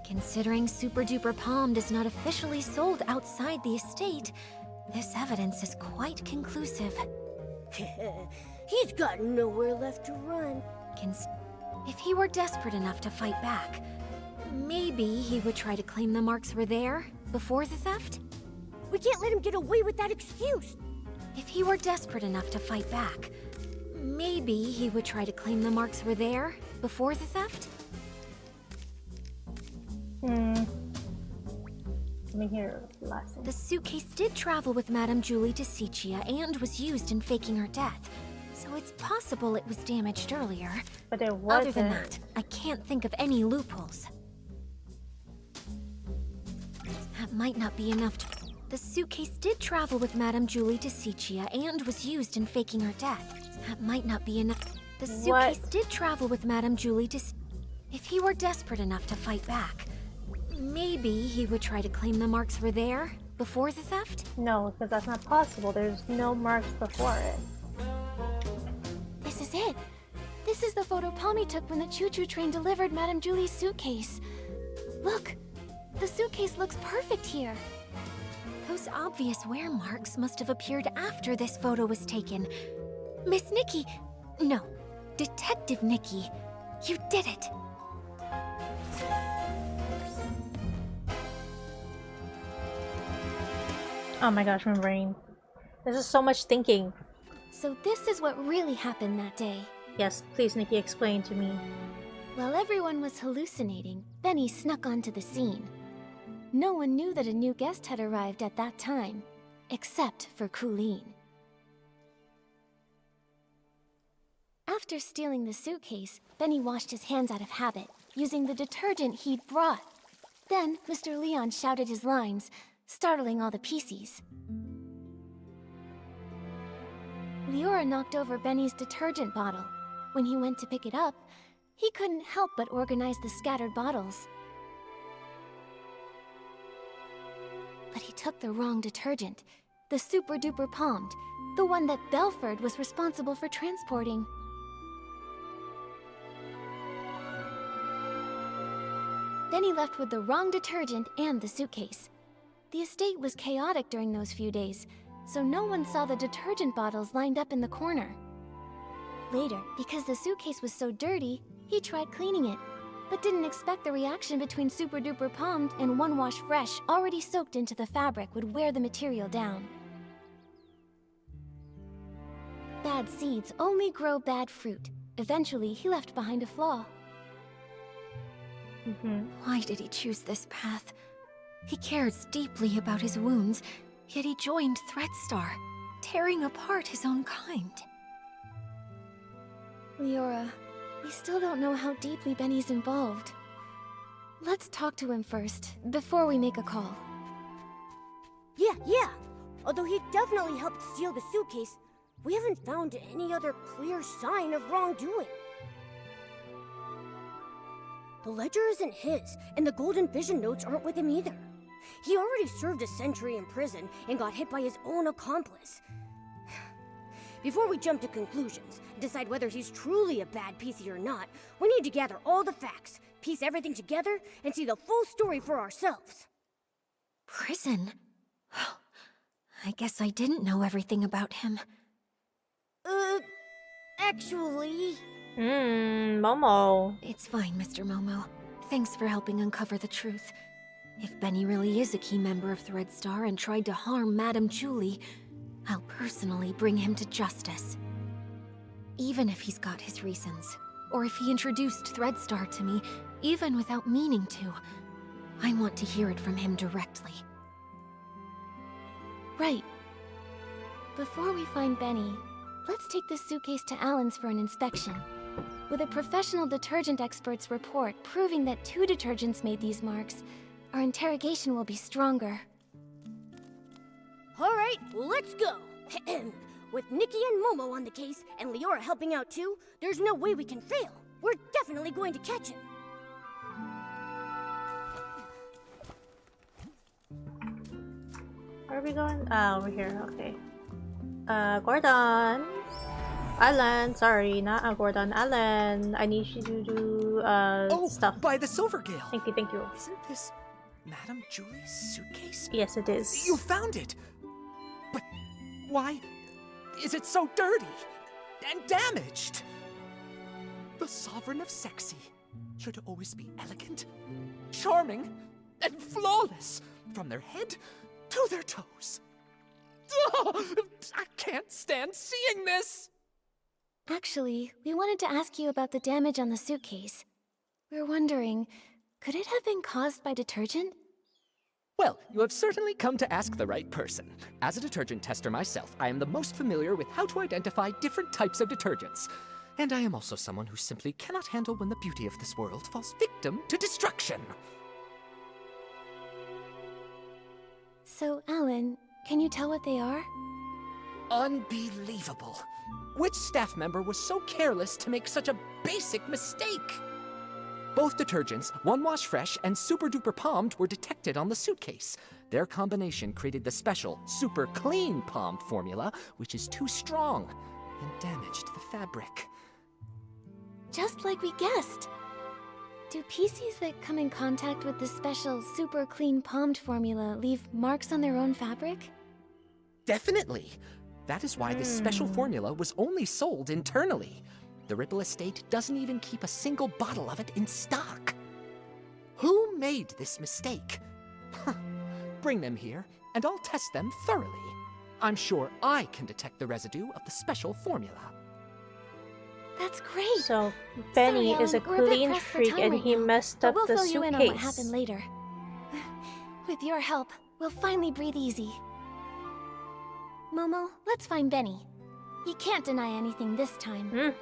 Considering Super Duper Palmed is not officially sold outside the estate, this evidence is quite conclusive. He's got nowhere left to run. If he were desperate enough to fight back, maybe he would try to claim the marks were there before the theft? We can't let him get away with that excuse. If he were desperate enough to fight back, maybe he would try to claim the marks were there before the theft? Let me hear the last thing. The suitcase did travel with Madame Julie to Sichia and was used in faking her death. So it's possible it was damaged earlier. But it wasn't. Other than that, I can't think of any loopholes. That might not be enough to... The suitcase did travel with Madame Julie to Sichia and was used in faking her death. That might not be enough. The suitcase did travel with Madame Julie to... If he were desperate enough to fight back, maybe he would try to claim the marks were there before the theft? No, because that's not possible. There's no marks before it. This is it. This is the photo Palmy took when the choo-choo train delivered Madame Julie's suitcase. Look, the suitcase looks perfect here. Those obvious wear marks must have appeared after this photo was taken. Miss Nikki... No, Detective Nikki. You did it! Oh my gosh, my brain. This is so much thinking. So this is what really happened that day. Yes, please, Nikki, explain to me. While everyone was hallucinating, Benny snuck onto the scene. No one knew that a new guest had arrived at that time, except for Colleen. After stealing the suitcase, Benny washed his hands out of habit, using the detergent he'd brought. Then, Mr. Leon shouted his lines, startling all the PCs. Leora knocked over Benny's detergent bottle. When he went to pick it up, he couldn't help but organize the scattered bottles. But he took the wrong detergent, the Super Duper Palmed, the one that Belford was responsible for transporting. Benny left with the wrong detergent and the suitcase. The estate was chaotic during those few days, so no one saw the detergent bottles lined up in the corner. Later, because the suitcase was so dirty, he tried cleaning it, but didn't expect the reaction between Super Duper Palmed and One Wash Fresh already soaked into the fabric would wear the material down. Bad seeds only grow bad fruit. Eventually, he left behind a flaw. Why did he choose this path? He cares deeply about his wounds, yet he joined Threadstar, tearing apart his own kind. Leora, we still don't know how deeply Benny's involved. Let's talk to him first, before we make a call. Yeah. Although he definitely helped steal the suitcase, we haven't found any other clear sign of wrongdoing. The ledger isn't his, and the Golden Vision notes aren't with him either. He already served a century in prison and got hit by his own accomplice. Before we jump to conclusions and decide whether he's truly a bad PC or not, we need to gather all the facts, piece everything together, and see the full story for ourselves. Prison? I guess I didn't know everything about him. Actually... Momo. It's fine, Mr. Momo. Thanks for helping uncover the truth. If Benny really is a key member of Threadstar and tried to harm Madame Julie, I'll personally bring him to justice. Even if he's got his reasons, or if he introduced Threadstar to me, even without meaning to, I want to hear it from him directly. Right. Before we find Benny, let's take this suitcase to Alan's for an inspection. With a professional detergent expert's report proving that 2 detergents made these marks, our interrogation will be stronger. Alright, let's go! With Nikki and Momo on the case, and Leora helping out too, there's no way we can fail. We're definitely going to catch him. Where are we going? Over here, okay. Gordon! Alan, sorry, not Gordon. Alan, I need you to do stuff. By the Silvergale. Thank you. Isn't this Madame Julie's suitcase? Yes, it is. You found it! But why is it so dirty and damaged? The Sovereign of Sexy should always be elegant, charming, and flawless from their head to their toes. Oh, I can't stand seeing this! Actually, we wanted to ask you about the damage on the suitcase. We're wondering, Could it have been caused by detergent? Well, you have certainly come to ask the right person. As a detergent tester myself, I am the most familiar with how to identify different types of detergents. And I am also someone who simply cannot handle when the beauty of this world falls victim to destruction. So, Alan, can you tell what they are? Unbelievable. Which staff member was so careless to make such a basic mistake? Both detergents, One Wash Fresh and Super Duper Palmed, were detected on the suitcase. Their combination created the special Super Clean Palmed formula, which is too strong and damaged the fabric. Just like we guessed. Do PCs that come in contact with the special Super Clean Palmed formula leave marks on their own fabric? Definitely. That is why this special formula was only sold internally. The Ripple estate doesn't even keep a single bottle of it in stock. Who made this mistake? Bring them here, and I'll test them thoroughly. I'm sure I can detect the residue of the special formula. That's great. So Benny Sorry, is a Alan, we're bit clean pressed for freak time and right he now, messed but up we'll the fill you in on what suitcase. happened later. With your help, we'll finally breathe easy. Momo, let's find Benny. He can't deny anything this time.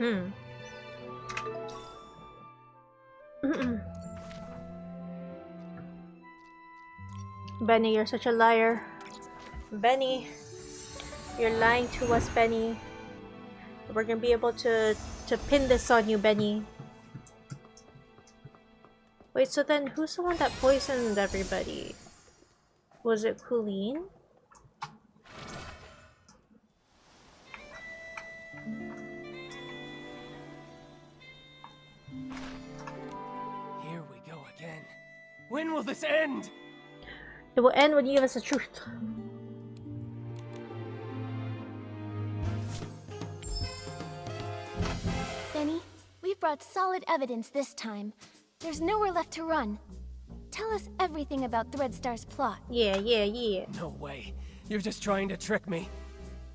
Benny, you're such a liar. Benny, you're lying to us, Benny. We're gonna be able to pin this on you, Benny. Wait, so then who's the one that poisoned everybody? Was it Colleen? Here we go again. When will this end? It will end when you give us the truth. Benny, we've brought solid evidence this time. There's nowhere left to run. Tell us everything about Threadstar's plot. Yeah. No way. You're just trying to trick me.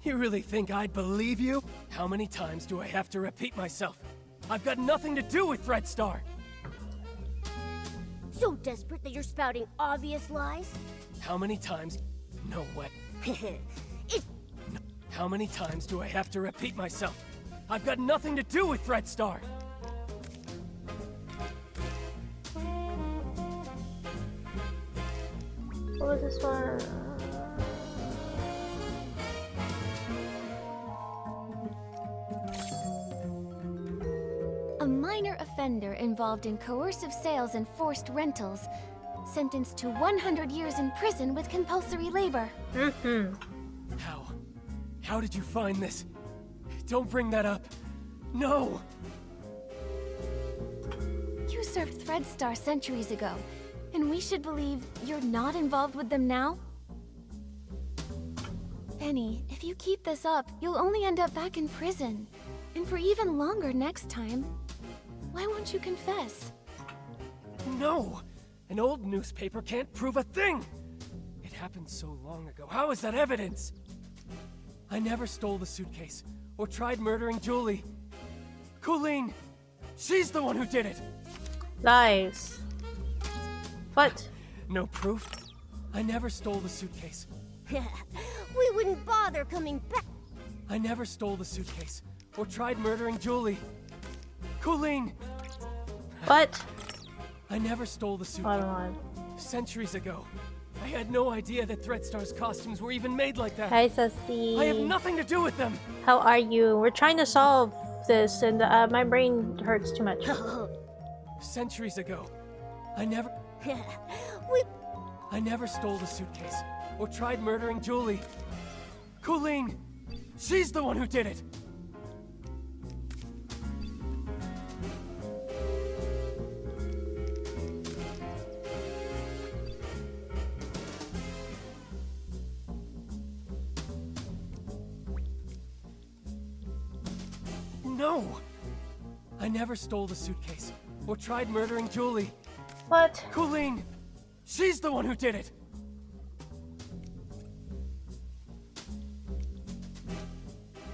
You really think I'd believe you? How many times do I have to repeat myself? I've got nothing to do with Threadstar. So desperate that you're spouting obvious lies? How many times? No way. How many times do I have to repeat myself? I've got nothing to do with Threadstar. What was this one? A minor offender involved in coercive sales and forced rentals, sentenced to 100 years in prison with compulsory labor. How did you find this? Don't bring that up. No! You served Threadstar centuries ago, and we should believe you're not involved with them now? Benny, if you keep this up, you'll only end up back in prison. And for even longer next time. Why won't you confess? No! An old newspaper can't prove a thing! It happened so long ago. How is that evidence? I never stole the suitcase, or tried murdering Julie. Colleen! She's the one who did it! Lies. What? No proof? I never stole the suitcase. We wouldn't bother coming back. I never stole the suitcase, or tried murdering Julie. Colleen! What? I never stole the suitcase. Hold on. Centuries ago. I had no idea that Threadstar's costumes were even made like that. Hi, Sassy. I have nothing to do with them. How are you? We're trying to solve this, and my brain hurts too much. Centuries ago. I never stole the suitcase, or tried murdering Julie. Colleen! She's the one who did it! No! I never stole the suitcase, or tried murdering Julie. What? Colleen! She's the one who did it!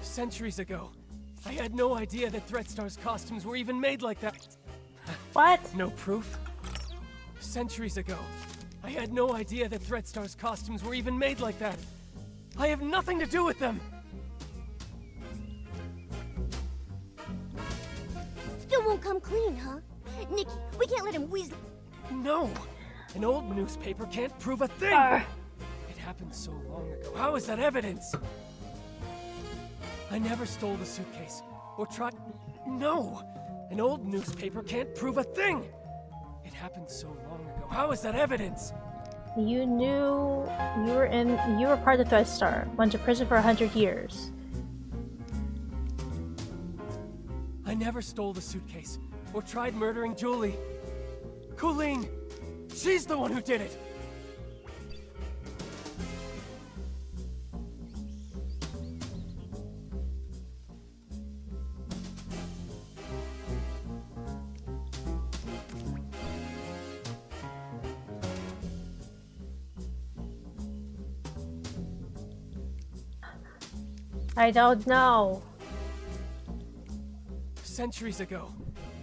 Centuries ago, I had no idea that Threadstar's costumes were even made like that. What? No proof? Centuries ago, I had no idea that Threadstar's costumes were even made like that. I have nothing to do with them. Still won't come clean, huh? Nikki, we can't let him whiz. No! An old newspaper can't prove a thing! It happened so long ago. How is that evidence? I never stole the suitcase. Or tried... No! An old newspaper can't prove a thing! It happened so long ago. How is that evidence? You knew you were part of Threadstar. Went to prison for 100 years. I never stole the suitcase. Or tried murdering Julie. Colleen! She's the one who did it! I don't know. Centuries ago,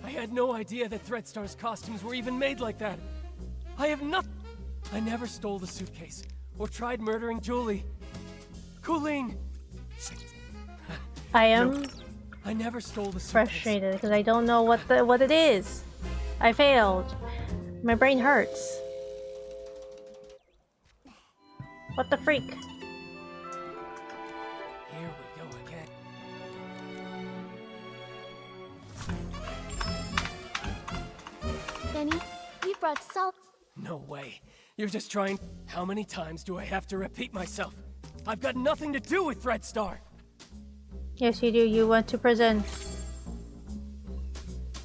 I had no idea that Threadstar's costumes were even made like that. I have nothing. I never stole the suitcase or tried murdering Julie. Colleen. I am No, I never stole the suitcase. frustrated because I don't know what it is. I failed. My brain hurts. What the freak? Here we go again. Benny, we brought salt. No way. You're just trying. How many times do I have to repeat myself? I've got nothing to do with Threadstar. Yes, you do. You went to prison.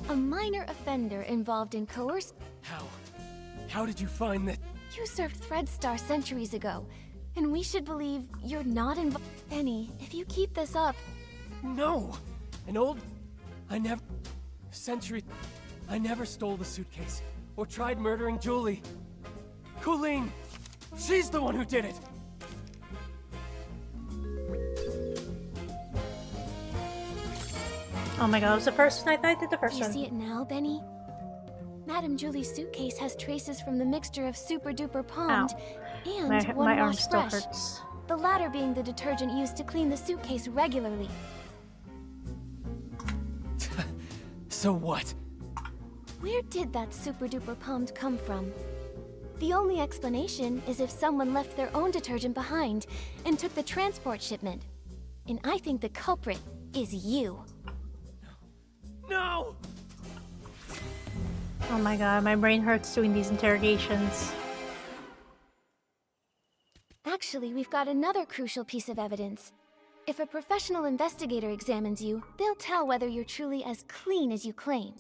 A minor offender involved in coercion. How did you find that? You served Threadstar centuries ago, and we should believe you're not involved. Benny, if you keep this up... No! An old... I never... Century... I never stole the suitcase, or tried murdering Julie. Colleen! She's the one who did it! Oh my god, it was the first one. I thought I did the first You one. see it now, Benny? Madame Julie's suitcase has traces from the mixture of Super Duper Pond and My One arm Wash still Fresh. hurts. The latter being the detergent used to clean the suitcase regularly. So what? Where did that Super Duper Pond come from? The only explanation is if someone left their own detergent behind and took the transport shipment. And I think the culprit is you. No! Oh my god, my brain hurts doing these interrogations. Actually, we've got another crucial piece of evidence. If a professional investigator examines you, they'll tell whether you're truly as clean as you claim.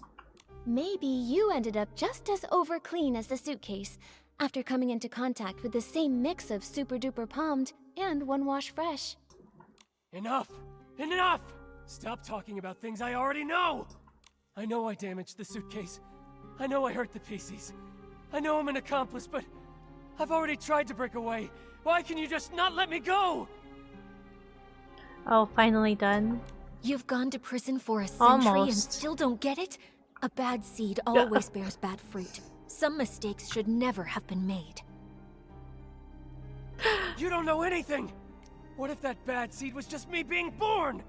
Maybe you ended up just as over-clean as the suitcase after coming into contact with the same mix of Super Duper Palmed and One Wash Fresh. Enough! Enough! Stop talking about things I already know! I know I damaged the suitcase. I know I hurt the PCs. I know I'm an accomplice, but I've already tried to break away. Why can you just not let me go? Oh, finally done. You've gone to prison for a century and Almost. still don't get it? A bad seed always bears bad fruit. Some mistakes should never have been made. You don't know anything! What if that bad seed was just me being born?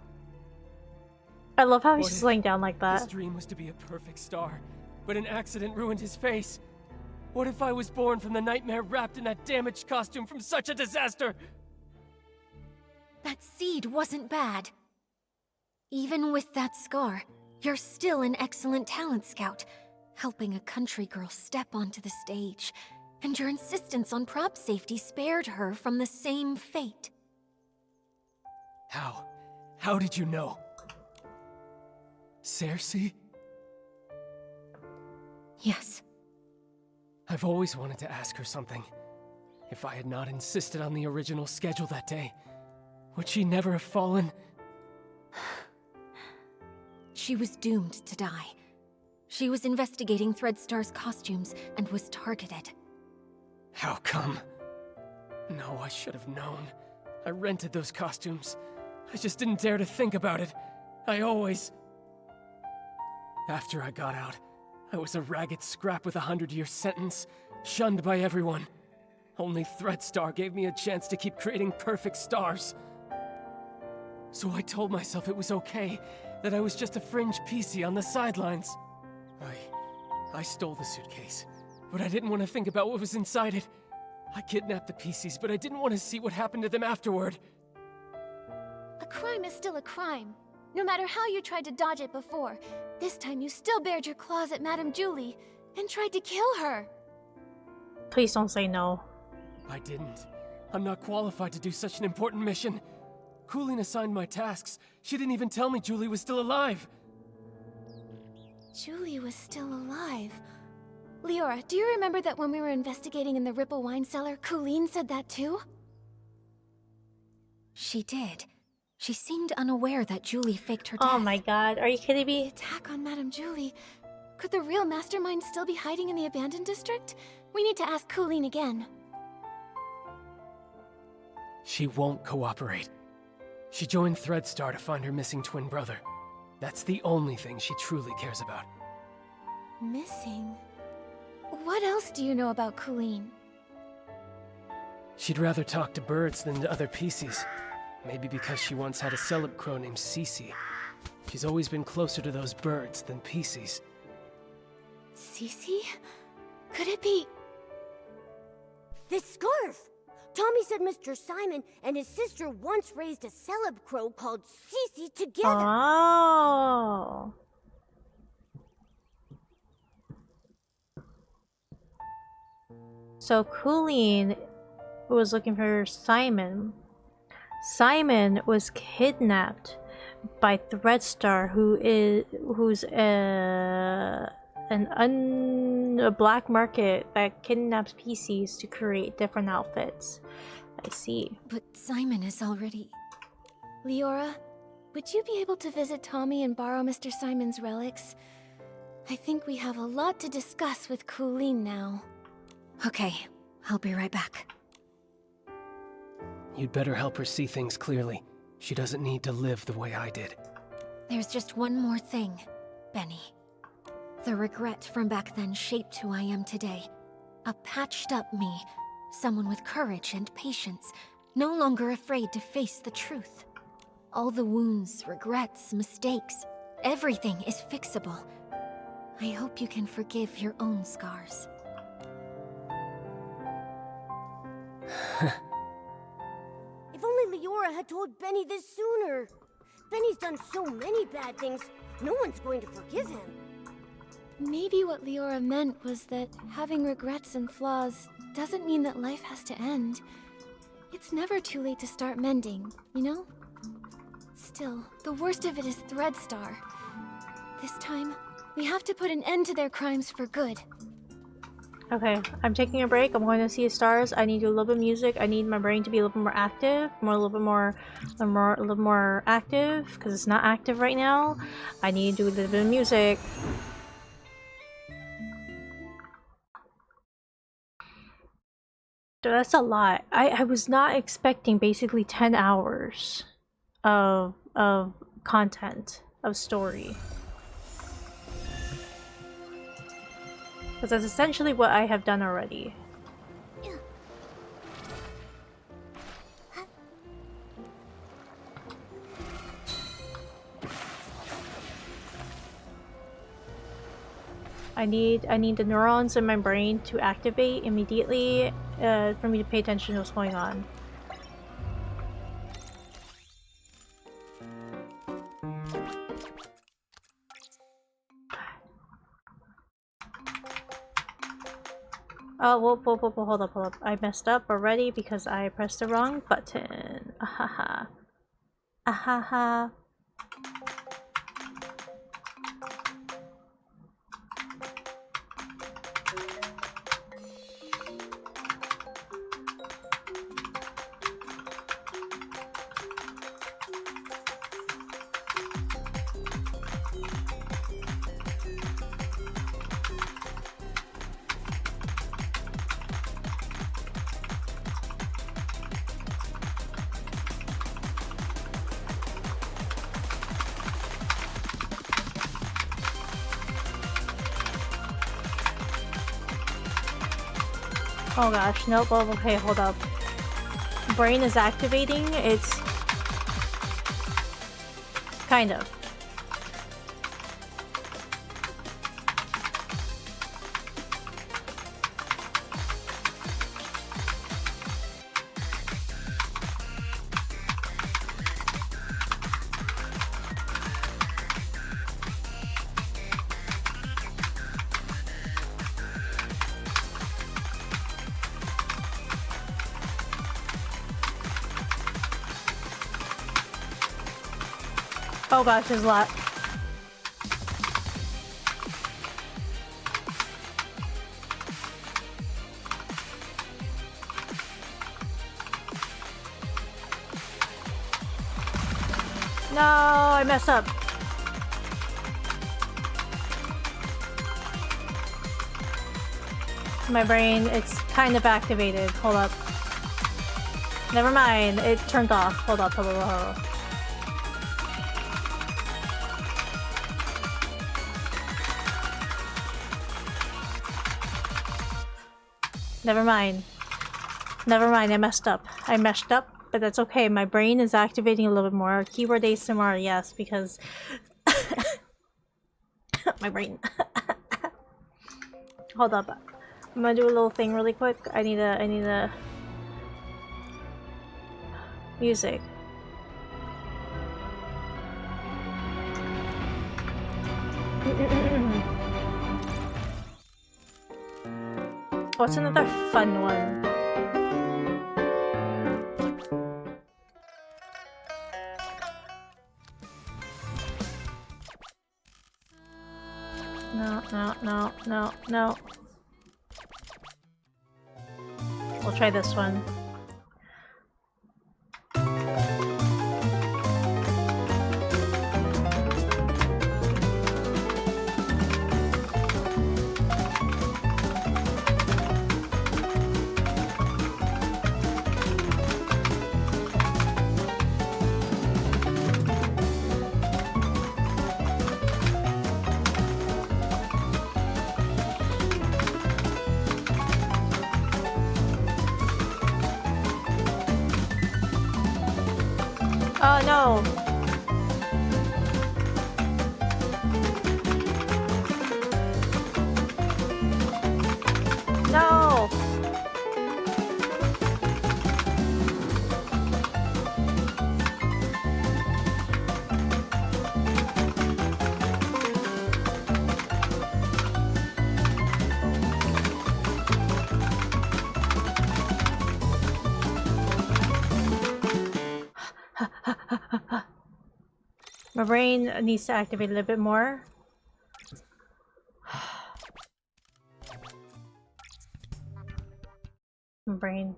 I love how he's What just if laying down like His that. dream was to be a perfect star, but an accident ruined his face. What if I was born from the nightmare wrapped in that damaged costume from such a disaster? That seed wasn't bad. Even with that scar, you're still an excellent talent scout, helping a country girl step onto the stage. And your insistence on prop safety spared her from the same fate. How? How did you know? Cersei? Yes. I've always wanted to ask her something. If I had not insisted on the original schedule that day, would she never have fallen? She was doomed to die. She was investigating Threadstar's costumes and was targeted. How come? No, I should have known. I rented those costumes. I just didn't dare to think about it. I always... After I got out, I was a ragged scrap with a 100-year sentence, shunned by everyone. Only Threadstar gave me a chance to keep creating perfect stars. So I told myself it was okay, that I was just a fringe PC on the sidelines. I stole the suitcase, but I didn't want to think about what was inside it. I kidnapped the PCs, but I didn't want to see what happened to them afterward. A crime is still a crime. No matter how you tried to dodge it before, this time you still bared your claws at Madame Julie and tried to kill her. Please don't say no. I didn't. I'm not qualified to do such an important mission. Coolin assigned my tasks. She didn't even tell me Julie was still alive. Julie was still alive. Leora, do you remember that when we were investigating in the Ripple wine cellar, Coolin said that too? She did. She seemed unaware that Julie faked her death. Oh my god, are you kidding me? The attack on Madame Julie. Could the real mastermind still be hiding in the abandoned district? We need to ask Coolin again. She won't cooperate. She joined Threadstar to find her missing twin brother. That's the only thing she truly cares about. Missing? What else do you know about Coolin? She'd rather talk to birds than to other PCs. Maybe because she once had a celeb crow named Cece. She's always been closer to those birds than PCs. Cece? Could it be... This scarf! Tommy said Mr. Simon and his sister once raised a celeb crow called Cece together. Oh. So Coolin was looking for Simon. Simon was kidnapped by Threadstar, who's a black market that kidnaps PCs to create different outfits. I see. But Simon is already... Leora, would you be able to visit Tommy and borrow Mr. Simon's relics? I think we have a lot to discuss with Coolin now. Okay, I'll be right back. You'd better help her see things clearly. She doesn't need to live the way I did. There's just one more thing, Benny. The regret from back then shaped who I am today. A patched-up me, someone with courage and patience, no longer afraid to face the truth. All the wounds, regrets, mistakes, everything is fixable. I hope you can forgive your own scars. If only Leora had told Benny this sooner. Benny's done so many bad things, no one's going to forgive him. Maybe what Leora meant was that having regrets and flaws doesn't mean that life has to end. It's never too late to start mending, you know? Still, the worst of it is Threadstar. This time, we have to put an end to their crimes for good. Okay, I'm taking a break. I'm going to see the stars. I need to do a little bit of music. I need my brain to be a little bit more active, a little bit more active, because it's not active right now. I need to do a little bit of music. Dude, that's a lot. I was not expecting basically 10 hours of content, of story. Because that's essentially what I have done already. I need the neurons in my brain to activate immediately for me to pay attention to what's going on. Oh, whoa, hold up. I messed up already because I pressed the wrong button. Ahaha. Ahaha. Oh gosh, nope. Oh, okay, hold up. Brain is activating. It's kind of. Oh gosh, there's a lot. No, I messed up. My brain, it's kind of activated. Hold up. Never mind, it turned off. Hold up, hold up, hold up. Never mind. Never mind, I messed up. I messed up, but that's okay. My brain is activating a little bit more. Keyboard ASMR, yes, because my brain. Hold up. I'm gonna do a little thing really quick. I need a music. What's another fun one? No, no, no, no, no. We'll try this one. Oh no! No! My brain needs to activate a little bit more. My brain.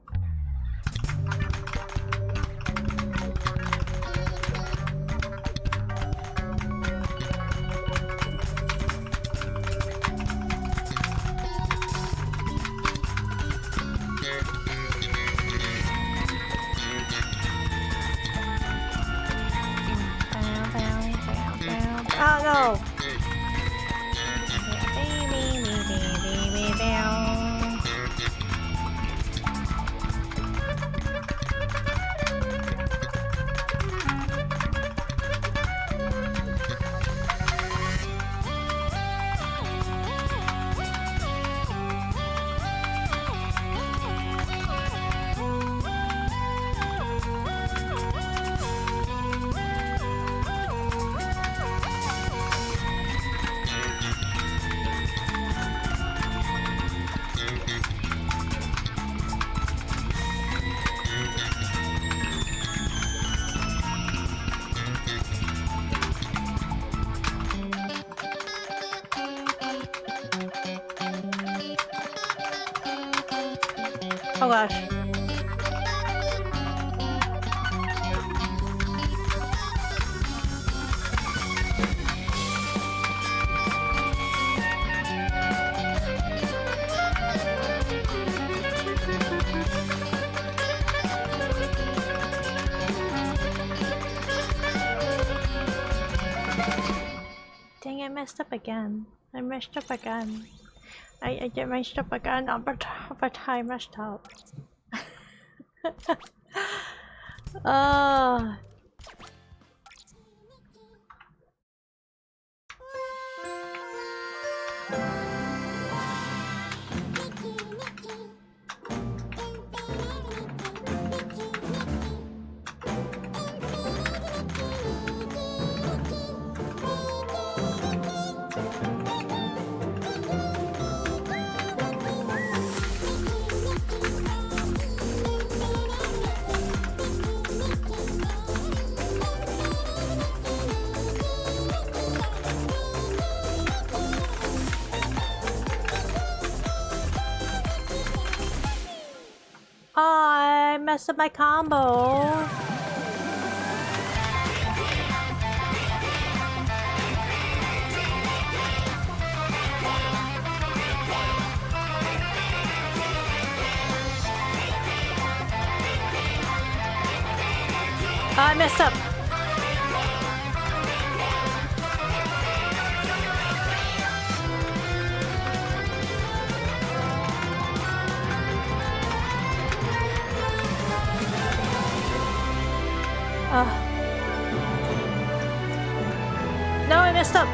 Oh no! Oh gosh. Dang, I messed up again. I messed up again. I get my stuff again, but I messed up. Oh. I messed up my combo. I messed up. No, I messed up.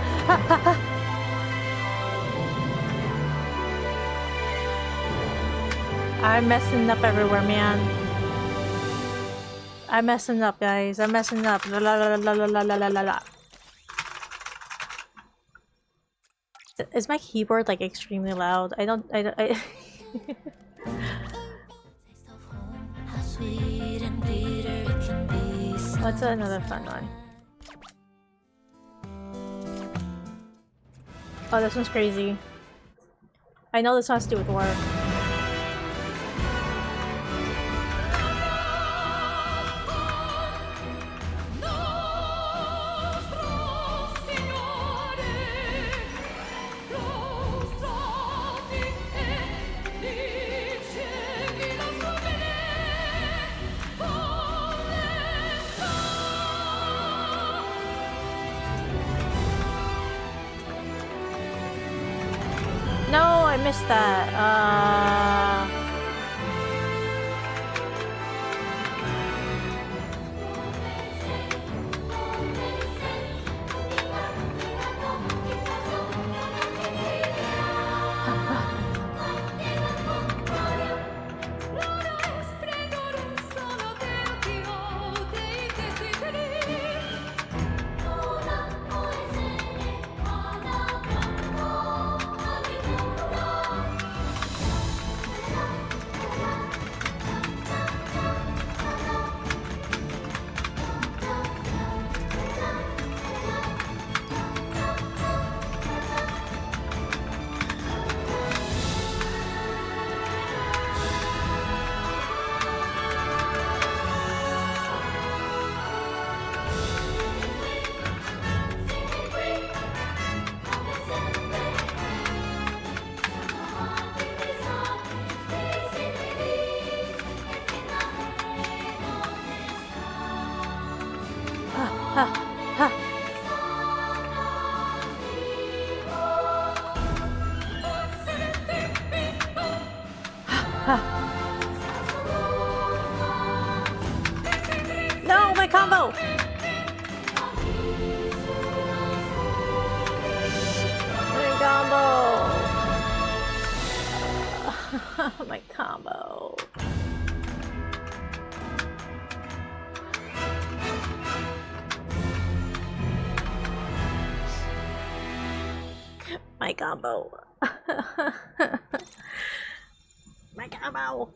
I'm messing up everywhere, man. I'm messing up, guys. I'm messing up. La la la la la la la la la. Is my keyboard like extremely loud? I What's another fun one? Oh, this one's crazy. I know this has to do with work. No, I missed that. No, my combo! My combo! My combo. My combo. My combo.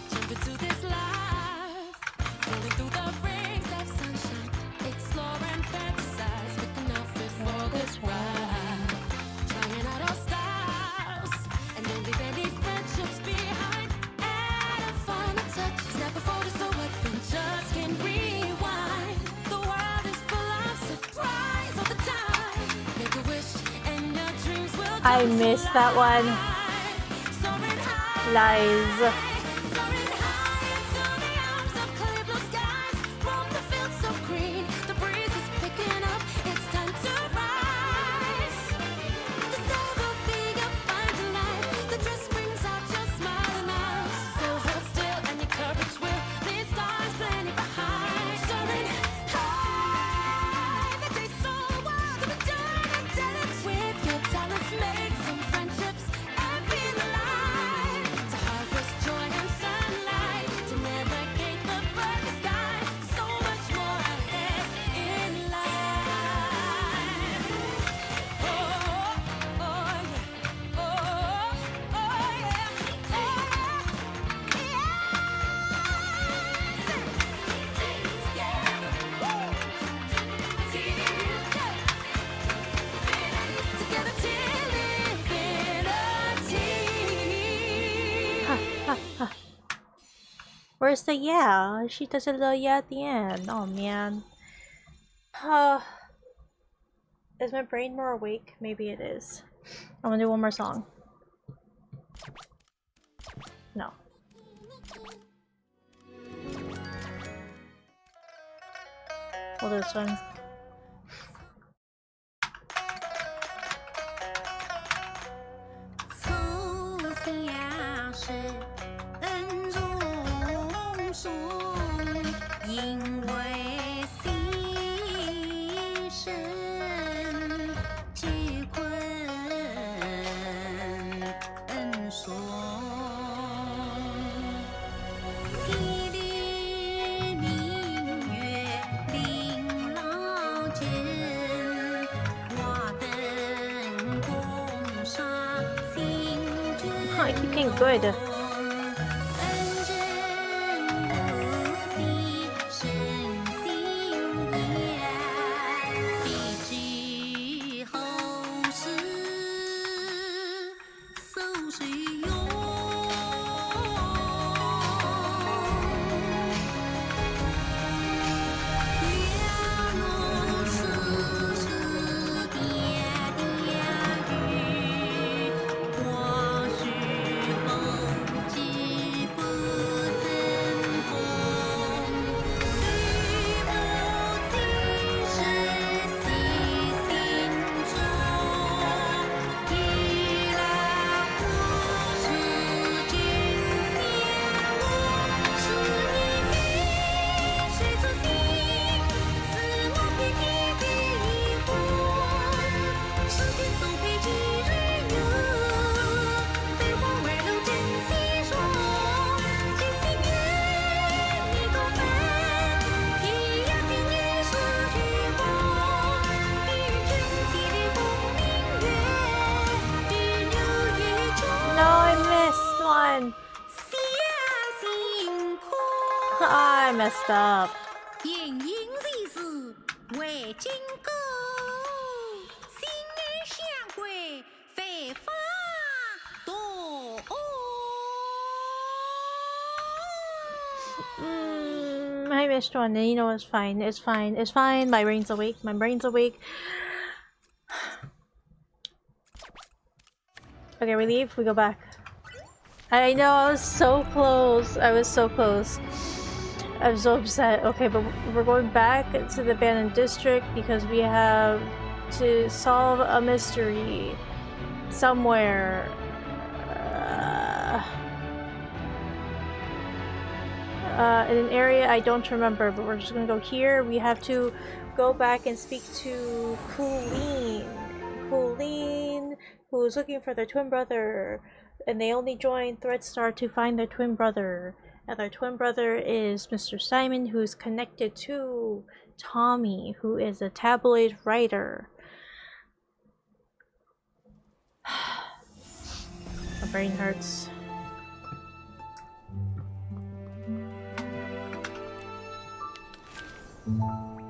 Jump into this life, falling through the rings of sunshine, explore and fantasize, picking outfit for this ride, trying out all styles, and don't leave any I missed that one. Lies. Where's the yeah? She does a little yeah at the end. Oh man. Is my brain more awake? Maybe it is. I'm gonna do one more song. No. We'll do this one. I keep getting good. I messed up. I missed one, and you know it's fine. It's fine. It's fine. My brain's awake. My brain's awake. Okay, we leave. We go back. I know, I was so close. I was so close. I'm so upset. Okay, but we're going back to the abandoned district because we have to solve a mystery somewhere. In an area I don't remember, but we're just gonna go here. We have to go back and speak to Colleen, who's looking for their twin brother, and they only joined Threadstar to find their twin brother. And their twin brother is Mr. Simon, who's connected to Tommy, who is a tabloid writer. My brain hurts.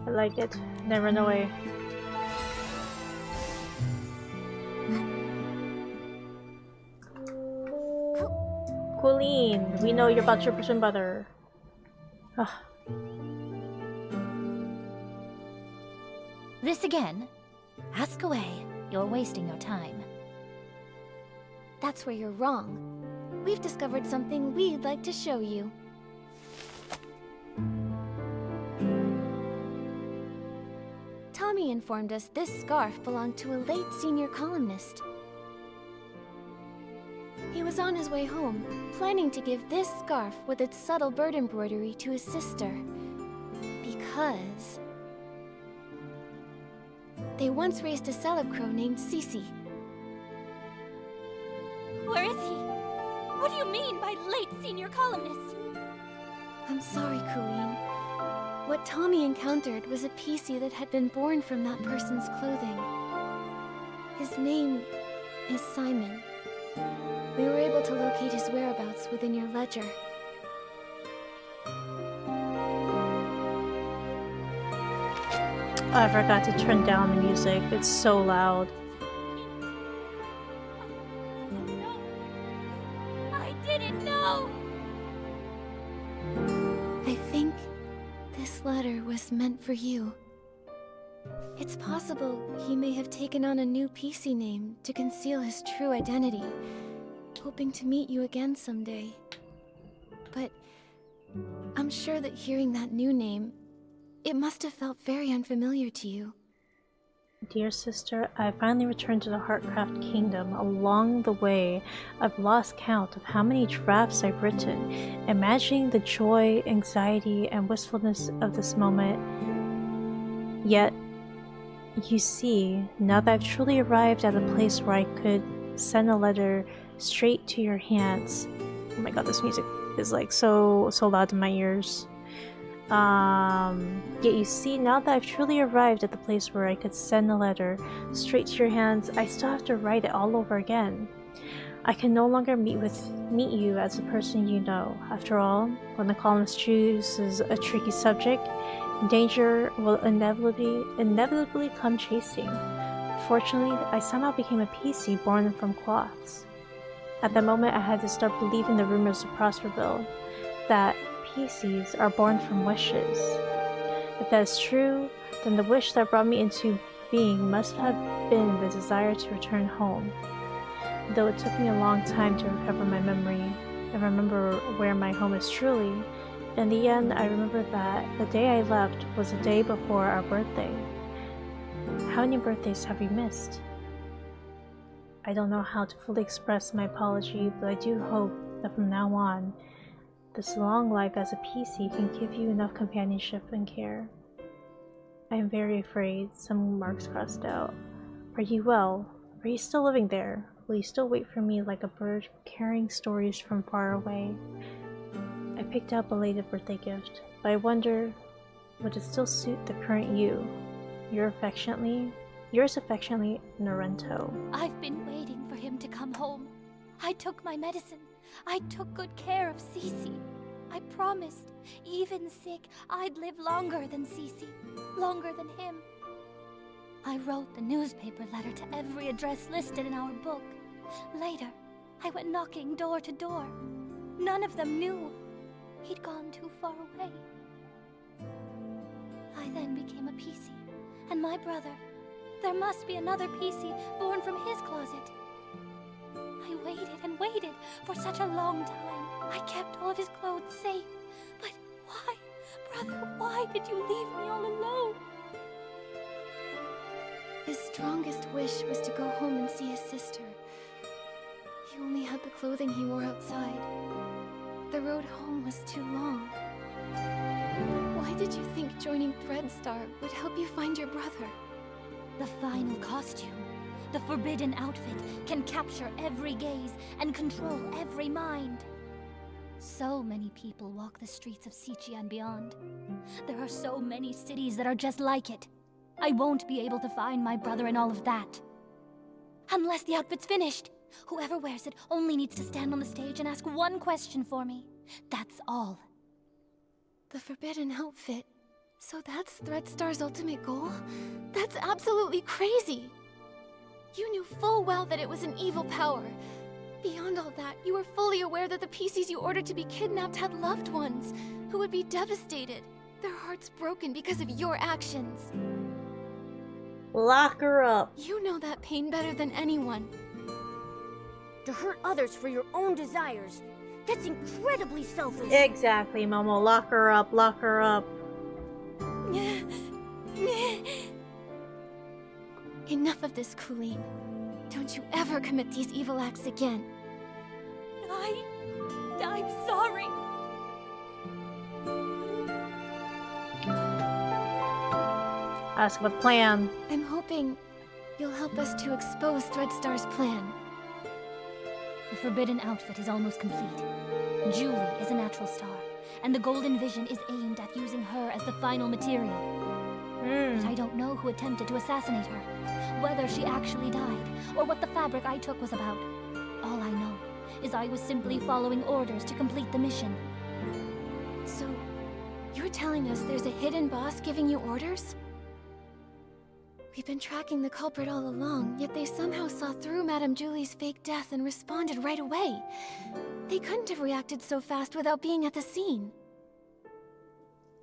I like it. Then run away. Colleen, we know you're about your twin brother. Ugh. This again? Ask away. You're wasting your time. that's where you're wrong. We've discovered something we'd like to show you. Tommy informed us this scarf belonged to a late senior columnist. He was on his way home, planning to give this scarf with its subtle bird embroidery to his sister. Because they once raised a celeb crow named Cece. Where is he? What do you mean by late senior columnist? I'm sorry, Colleen. What Tommy encountered was a PC that had been born from that person's clothing. His name is Simon. We were able to locate his whereabouts within your ledger. I forgot to turn down the music. It's so loud. I didn't know! I think this letter was meant for you. It's possible he may have taken on a new PC name to conceal his true identity, hoping to meet you again someday. But I'm sure that hearing that new name, it must have felt very unfamiliar to you. Dear sister, I finally returned to the Heartcraft Kingdom. Along the way, I've lost count of how many drafts I've written, imagining the joy, anxiety, and wistfulness of this moment. Yet, you see, now that I've truly arrived at a place where I could send a letter straight to your hands. Oh my god, this music is like so loud in my ears. Yet you see, now that I've truly arrived at the place where I could send a letter straight to your hands, I still have to write it all over again. I can no longer meet you as the person you know. After all, when the columnist chooses a tricky subject, danger will inevitably come chasing. Fortunately, I somehow became a PC born from cloths. At that moment, I had to start believing the rumors of Prosperville, that PCs are born from wishes. If that is true, then the wish that brought me into being must have been the desire to return home. Though it took me a long time to recover my memory and remember where my home is truly, in the end I remember that the day I left was the day before our birthday. How many birthdays have you missed? I don't know how to fully express my apology, but I do hope that from now on, this long life as a PC can give you enough companionship and care. I am very afraid, some marks crossed out. Are you well? Are you still living there? Will you still wait for me like a bird carrying stories from far away? I picked up a belated birthday gift, but I wonder, would it still suit the current you? Yours affectionately, Narento. I've been waiting for him to come home. I took my medicine. I took good care of Cece. I promised, even sick, I'd live longer than Cece, longer than him. I wrote the newspaper letter to every address listed in our book. Later, I went knocking door to door. None of them knew. He'd gone too far away. I then became a PC, and my brother. There must be another PC born from his closet. I waited and waited for such a long time. I kept all of his clothes safe. But why, brother, why did you leave me all alone? His strongest wish was to go home and see his sister. He only had the clothing he wore outside. The road home was too long. Why did you think joining Threadstar would help you find your brother? The final costume, the forbidden outfit, can capture every gaze and control every mind. So many people walk the streets of Sichi and beyond. There are so many cities that are just like it. I won't be able to find my brother in all of that. Unless the outfit's finished. Whoever wears it only needs to stand on the stage and ask one question for me. That's all. The forbidden outfit. So that's Threadstar's ultimate goal? That's absolutely crazy! You knew full well that it was an evil power. Beyond all that, you were fully aware that the PCs you ordered to be kidnapped had loved ones who would be devastated, their hearts broken because of your actions. Lock her up. You know that pain better than anyone. To hurt others for your own desires. That's incredibly selfish. Exactly, Momo. Lock her up, lock her up. Enough of this, Colleen. Don't you ever commit these evil acts again. I'm sorry. Ask what plan. I'm hoping you'll help us to expose Threadstar's plan. The Forbidden Outfit is almost complete. Julie is a natural star, and the Golden Vision is aimed at using her as the final material. But I don't know who attempted to assassinate her, whether she actually died, or what the fabric I took was about. All I know is I was simply following orders to complete the mission. So, you're telling us there's a hidden boss giving you orders? We've been tracking the culprit all along, yet they somehow saw through Madame Julie's fake death and responded right away. They couldn't have reacted so fast without being at the scene.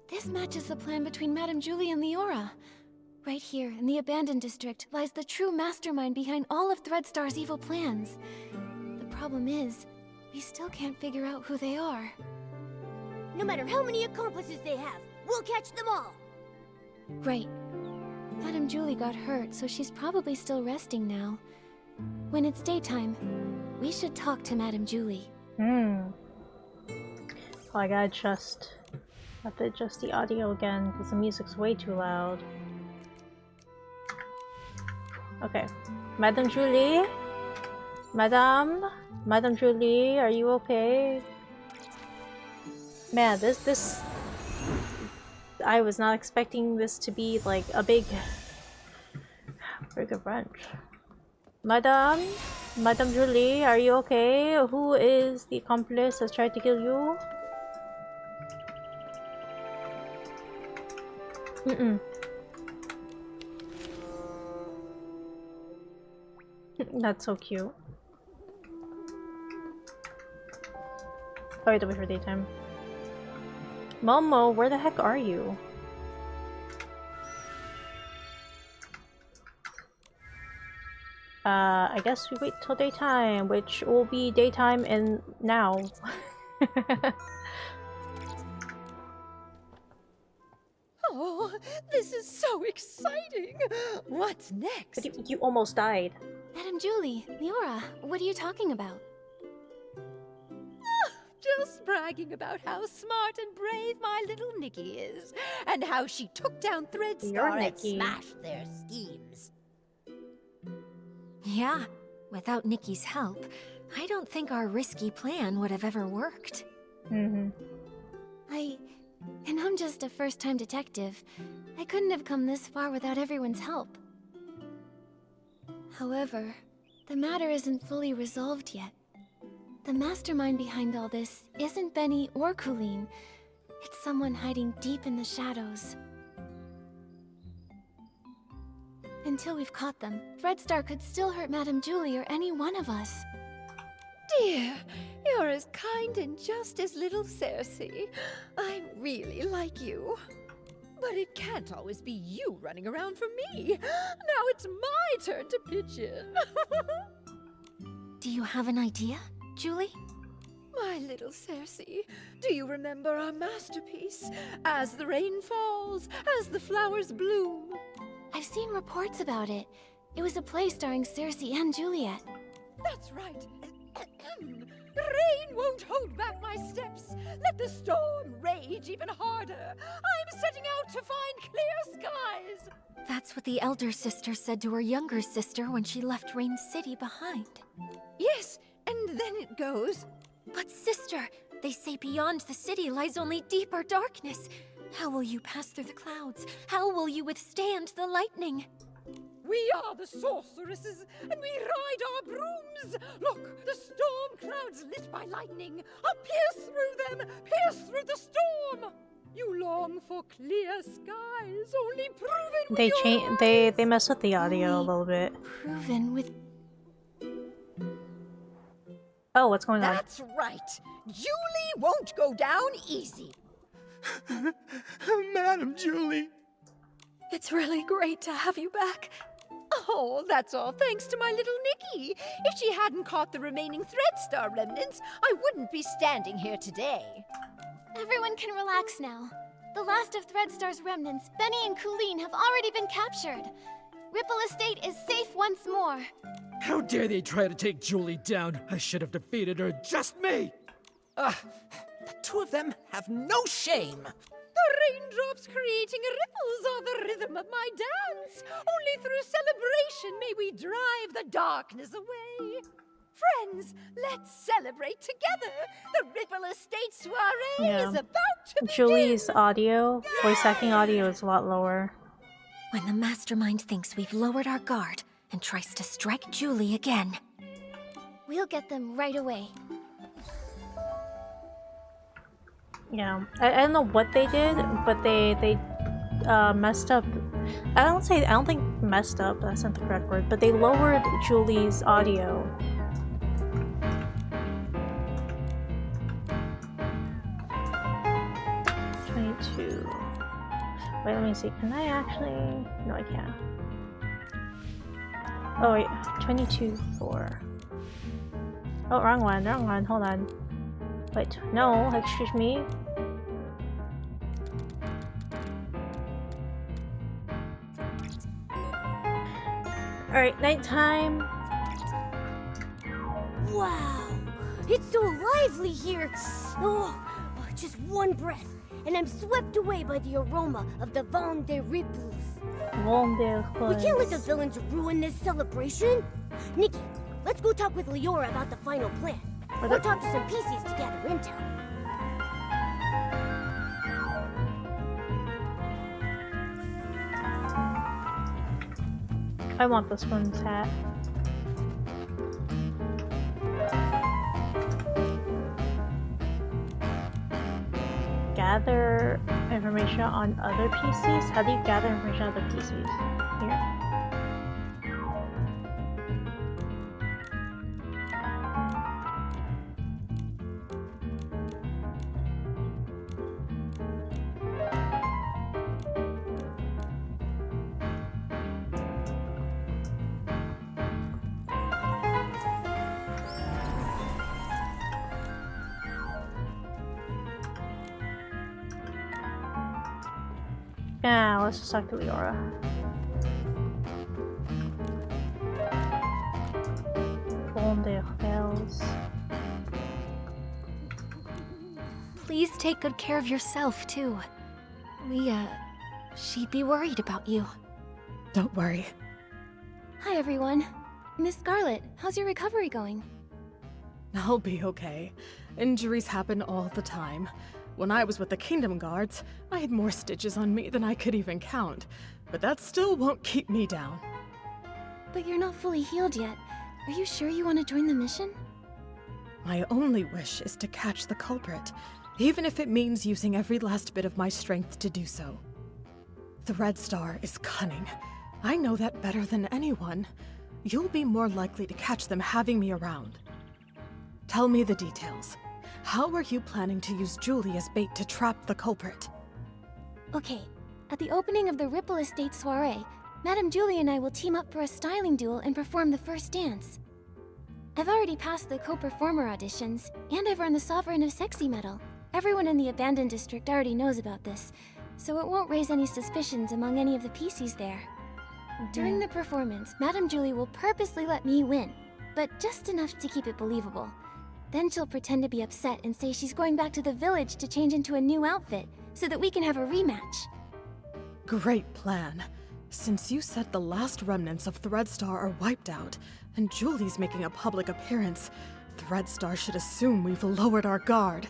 This matches the plan between Madame Julie and Leora. Right here, in the Abandoned District, lies the true mastermind behind all of Threadstar's evil plans. The problem is, we still can't figure out who they are. No matter how many accomplices they have, we'll catch them all! Right. Madame Julie got hurt, so she's probably still resting now. When it's daytime, we should talk to Madame Julie. Oh, I gotta adjust. I have to adjust the audio again because the music's way too loud. Okay. Madame Julie? Madame Julie, are you okay? Man, this I was not expecting this to be like a big wrench. Madame Julie, are you okay? Who is the accomplice that's tried to kill you? That's so cute. Sorry to wait for daytime. Momo, where the heck are you? I guess we wait till daytime, which will be daytime in now. Oh, this is so exciting! What's next? But you almost died. Madame Julie, Leora, what are you talking about? Just bragging about how smart and brave my little Nikki is, and how she took down Threadstar and smashed their schemes. Yeah, without Nikki's help, I don't think our risky plan would have ever worked. And I'm just a first-time detective. I couldn't have come this far without everyone's help. However, the matter isn't fully resolved yet. The mastermind behind all this isn't Benny or Colleen. It's someone hiding deep in the shadows. Until we've caught them, Threadstar could still hurt Madame Julie or any one of us. Dear, you're as kind and just as little Cersei. I really like you. But it can't always be you running around for me. Now it's my turn to pitch in. Do you have an idea, Julie? My little Cersei, do you remember our masterpiece? As the rain falls, as the flowers bloom. I've seen reports about it. It was a play starring Cersei and Juliet. That's right. Rain won't hold back my steps. Let the storm rage even harder. I'm setting out to find clear skies. That's what the elder sister said to her younger sister when she left Rain City behind. Yes, and then it goes... But sister, they say beyond the city lies only deeper darkness. How will you pass through the clouds? How will you withstand the lightning? We are the sorceresses, and we ride our brooms! Look, the storm clouds lit by lightning! I'll pierce through them! Pierce through the storm! You long for clear skies, only proven with They mess with the audio a little bit. Proven with... Oh, what's going on? That's right! Julie won't go down easy! Madam Julie! It's really great to have you back. Oh, that's all thanks to my little Nikki. If she hadn't caught the remaining Threadstar remnants, I wouldn't be standing here today. Everyone can relax now. The last of Threadstar's remnants, Benny and Colleen, have already been captured. Ripple Estate is safe once more. How dare they try to take Julie down? I should have defeated her, just me! The two of them have no shame. The raindrops creating ripples are the rhythm of my dance. Only through celebration may we drive the darkness away. Friends, let's celebrate together. The Ripple Estate soiree is about to begin. Julie's audio, voice acting audio is a lot lower. When the mastermind thinks we've lowered our guard and tries to strike Julie again. We'll get them right away. Yeah, I don't know what they did, but they messed up. I don't think messed up, that's not the correct word, but they lowered Julie's audio. Wait, let me see. Can I actually? No, I can't. Oh wait, 22.4. Oh, wrong one. Hold on. Wait, no, excuse me. Alright, nighttime. Wow, it's so lively here. Oh, just one breath, and I'm swept away by the aroma of the Vin des Ripples. We can't let the villains ruin this celebration. Nikki, let's go talk with Leora about the final plan. Or talk to some PCs to gather intel. I want this one's hat. Gather information on other PCs? How do you gather information on other PCs? Here? Yeah, let's just talk to Leora. Please take good care of yourself, too. She'd be worried about you. Don't worry. Hi, everyone. Miss Scarlet, how's your recovery going? I'll be okay. Injuries happen all the time. When I was with the Kingdom Guards, I had more stitches on me than I could even count. But that still won't keep me down. But you're not fully healed yet. Are you sure you want to join the mission? My only wish is to catch the culprit, even if it means using every last bit of my strength to do so. Threadstar is cunning. I know that better than anyone. You'll be more likely to catch them having me around. Tell me the details. How are you planning to use Julie as bait to trap the culprit? Okay, at the opening of the Ripple Estate soiree, Madame Julie and I will team up for a styling duel and perform the first dance. I've already passed the co-performer auditions, and I've earned the Sovereign of Sexy medal. Everyone in the Abandoned District already knows about this, so it won't raise any suspicions among any of the PCs there. During the performance, Madame Julie will purposely let me win, but just enough to keep it believable. Then she'll pretend to be upset and say she's going back to the village to change into a new outfit, so that we can have a rematch. Great plan. Since you said the last remnants of Threadstar are wiped out, and Julie's making a public appearance, Threadstar should assume we've lowered our guard.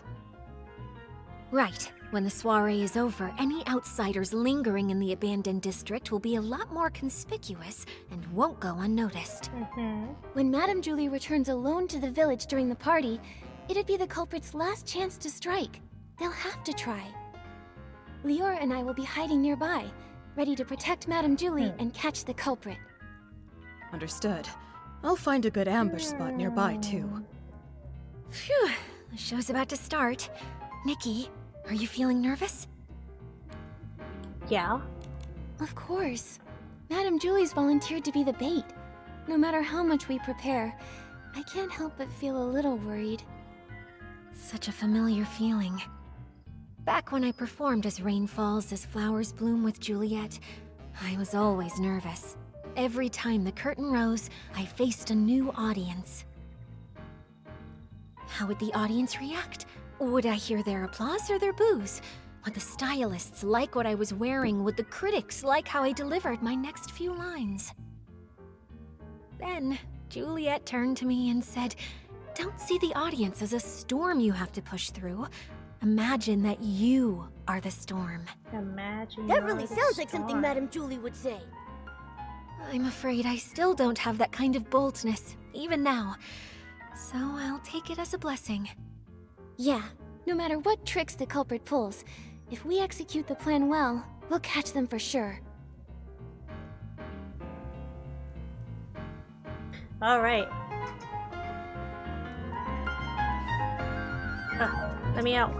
Right. When the soiree is over, any outsiders lingering in the Abandoned District will be a lot more conspicuous and won't go unnoticed. When Madame Julie returns alone to the village during the party, it'd be the culprit's last chance to strike. They'll have to try. Leora and I will be hiding nearby, ready to protect Madame Julie and catch the culprit. Understood. I'll find a good ambush spot nearby, too. Phew, the show's about to start. Nikki, are you feeling nervous? Yeah. Of course. Madame Julie's volunteered to be the bait. No matter how much we prepare, I can't help but feel a little worried. Such a familiar feeling. Back when I performed as Rain Falls as Flowers Bloom with Juliet, I was always nervous. Every time the curtain rose, I faced a new audience. How would the audience react? Would I hear their applause or their boos? Would the stylists like what I was wearing? Would the critics like how I delivered my next few lines? Then, Juliet turned to me and said, "Don't see the audience as a storm you have to push through. Imagine that you are the storm." Imagine. That really sounds like something Madame Julie would say. I'm afraid I still don't have that kind of boldness, even now. So I'll take it as a blessing. Yeah, no matter what tricks the culprit pulls, if we execute the plan well, we'll catch them for sure. Alright. Let me out.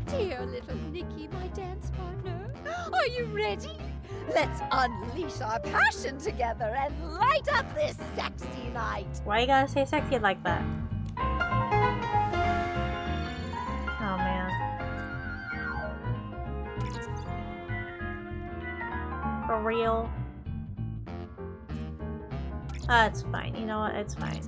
Dear little Nikki, my dance partner, are you ready? Let's unleash our passion together and light up this sexy night. Why you gotta say sexy like that? Oh man. For real? Ah, it's fine. You know what? It's fine.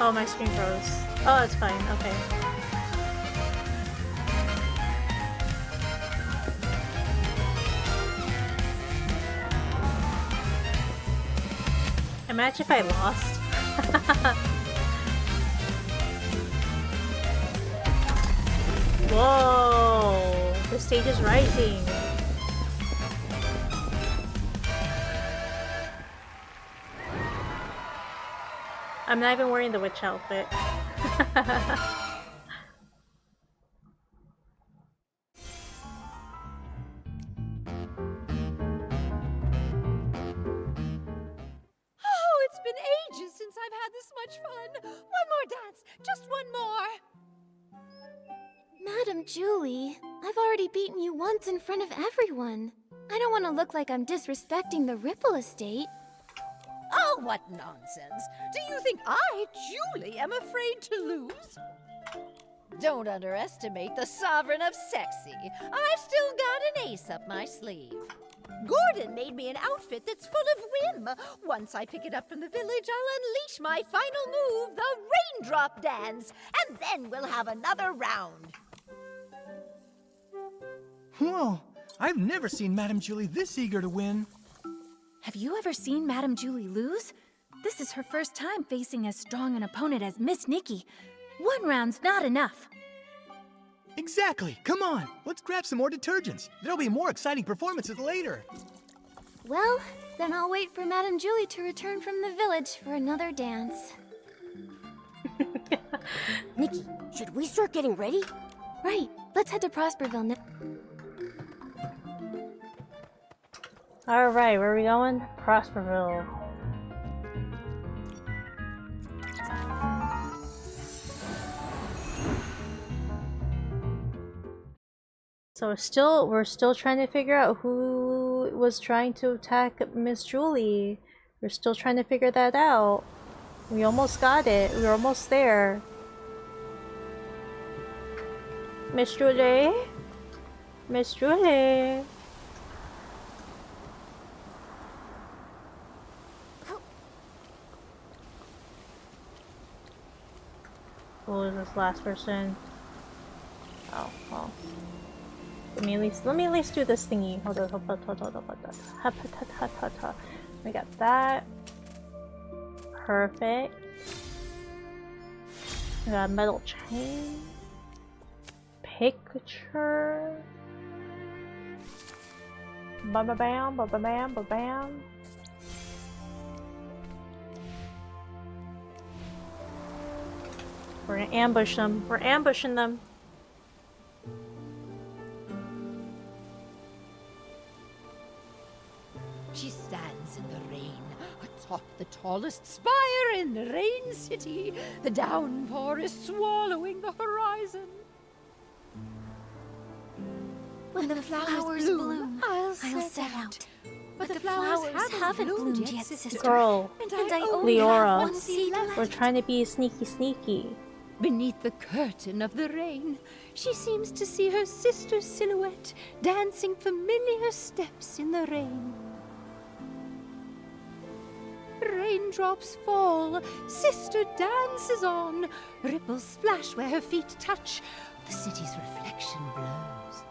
Oh, my screen froze. Oh, it's fine. Okay. Imagine if I lost. Whoa! The stage is rising. I'm not even wearing the witch outfit. Oh, it's been ages since I've had this much fun. One more dance, just one more. Madame Julie, I've already beaten you once in front of everyone. I don't want to look like I'm disrespecting the Ripple Estate. Oh, what nonsense. Do you think I, Julie, am afraid to lose? Don't underestimate the Sovereign of Sexy. I've still got an ace up my sleeve. Gordon made me an outfit that's full of whim. Once I pick it up from the village, I'll unleash my final move, the Raindrop Dance, and then we'll have another round. Whoa, I've never seen Madame Julie this eager to win. Have you ever seen Madame Julie lose? This is her first time facing as strong an opponent as Miss Nikki. One round's not enough. Exactly. Come on, let's grab some more detergents. There'll be more exciting performances later. Well, then I'll wait for Madame Julie to return from the village for another dance. Nikki, should we start getting ready? Right, let's head to Prosperville now. Alright, where are we going? Prosperville. So we're still trying to figure out who was trying to attack Miss Julie. We're still trying to figure that out. We almost got it. We're almost there. Miss Julie? Miss Julie? Who is this last person? Oh, well. Let me at least do this thingy. Hold on. We got that. Perfect. We got a metal chain. Picture. Bam, bam, bam, bam, bam, bam. We're gonna ambush them. We're ambushing them. She stands in the rain, atop the tallest spire in Rain City. The downpour is swallowing the horizon. When the flowers bloom, I'll set out. But the flowers haven't bloomed yet, sister. Girl, And I only have Leora, one seed left. we're trying to be sneaky. Beneath the curtain of the rain, she seems to see her sister's silhouette dancing familiar steps in the rain. Raindrops fall, sister dances on, ripples splash where her feet touch, the city's reflection blurs.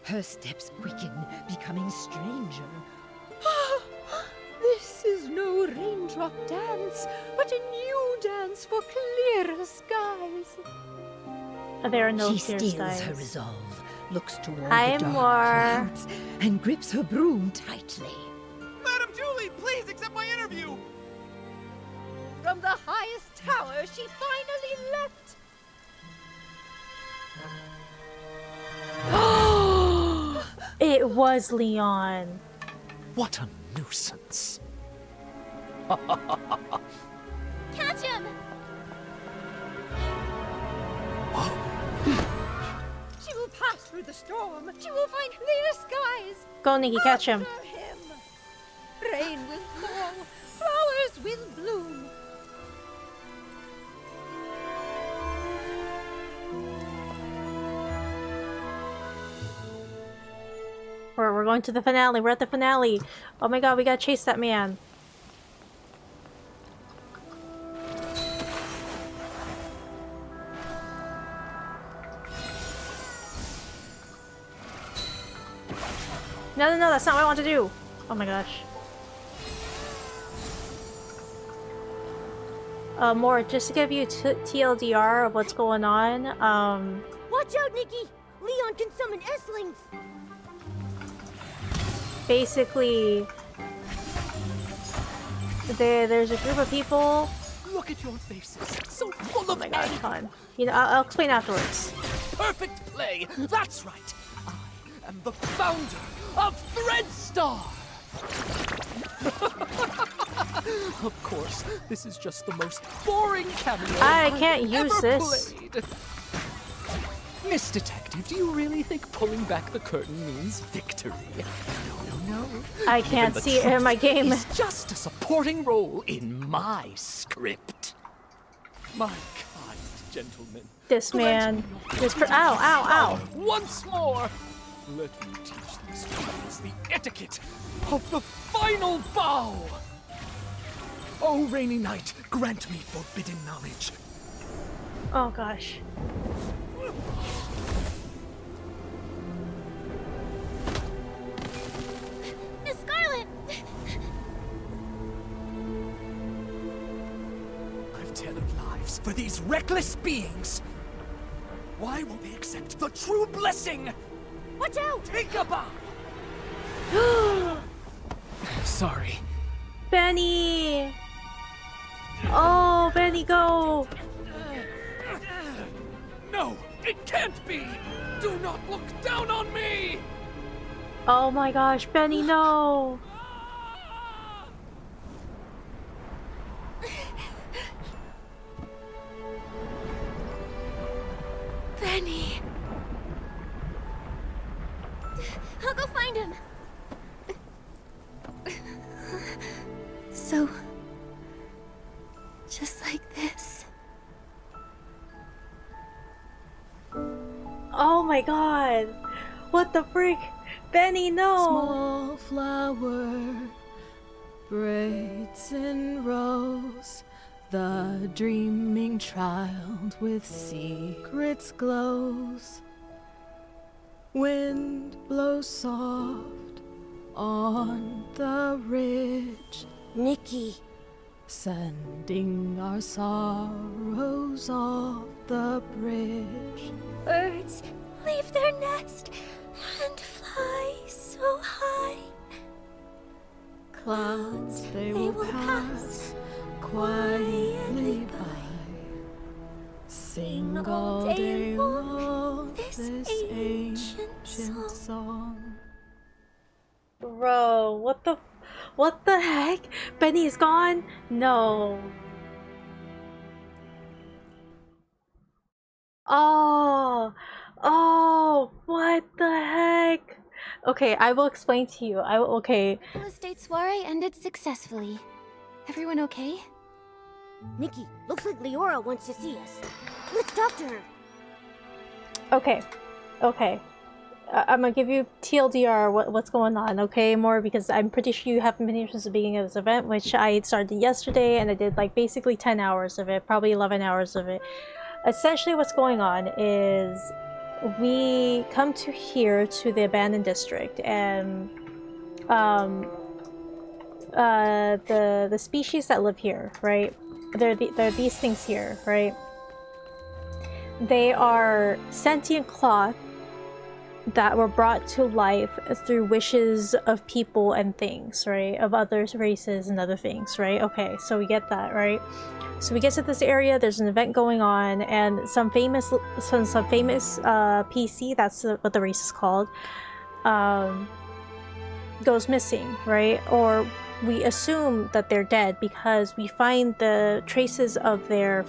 Her steps quicken, becoming stranger. This is no raindrop dance, but a new dance for clearer skies. There are no She clear steels skies. her resolve, looks toward I'm the dark more- clouds, and grips her broom tightly. Madam Julie, please accept my interview! From the highest tower, she finally leapt. It was Leon. What a nuisance. Catch him! She will pass through the storm. She will find clear skies. Go, Nikki, catch him. After him. Rain will fall. Flowers will bloom. We're going to the finale. We're at the finale. Oh my god, we gotta chase that man. No, that's not what I want to do. Oh my gosh. More, just to give you TLDR of what's going on, Watch out, Nikki! Leon can summon S-lings! basically, there's a group of people. Look at your faces, so full of God, fun. You know, I'll explain afterwards. Perfect play! That's right! I am the founder of Threadstar! Of course, this is just the most boring cameo I I've can't use ever this. played. Miss Detective, do you really think pulling back the curtain means victory? No. I Even can't the see it in my truth game. is just a supporting role in my script. My kind gentlemen. This man. This ow, ow. Once more, let me teach these fools the etiquette of the final bow. Oh, rainy night, grant me forbidden knowledge. Oh gosh. Miss Scarlet! I've tailored lives for these reckless beings. Why won't they accept the true blessing? Watch out! Take a bow. Sorry. Benny! Oh, Benny, go! No, it can't be! Do not look down on me! Oh my gosh, Benny, no! Benny! I'll go find him! So... just like this. Oh my god! What the freak? Benny, no! Small flower braids in rows, the dreaming child with secrets glows. Wind blows soft on the ridge. Nikki. Sending our sorrows off the bridge. Birds leave their nest and fly so high. Clouds they will pass quietly by. Sing all day long this ancient song. Bro, what the heck? Benny is gone? No. Oh, what the heck? Okay, I will explain to you. Okay. The estate soiree ended successfully. Everyone okay? Nikki, looks like Leora wants to see us. Let's talk to her. Okay. I'm gonna give you TLDR what's going on, okay? More because I'm pretty sure you haven't been here since the beginning of this event, which I started yesterday, and I did like basically 10 hours of it, probably 11 hours of it. Essentially what's going on is we come to here to the abandoned district, and the species that live here, right? They're these things here, right? They are sentient cloth that were brought to life through wishes of people and things, right? Of other races and other things, right? Okay, so we get that, right? So we get to this area, there's an event going on, and some famous PC, that's what the race is called, goes missing, right? Or we assume that they're dead because we find the traces of their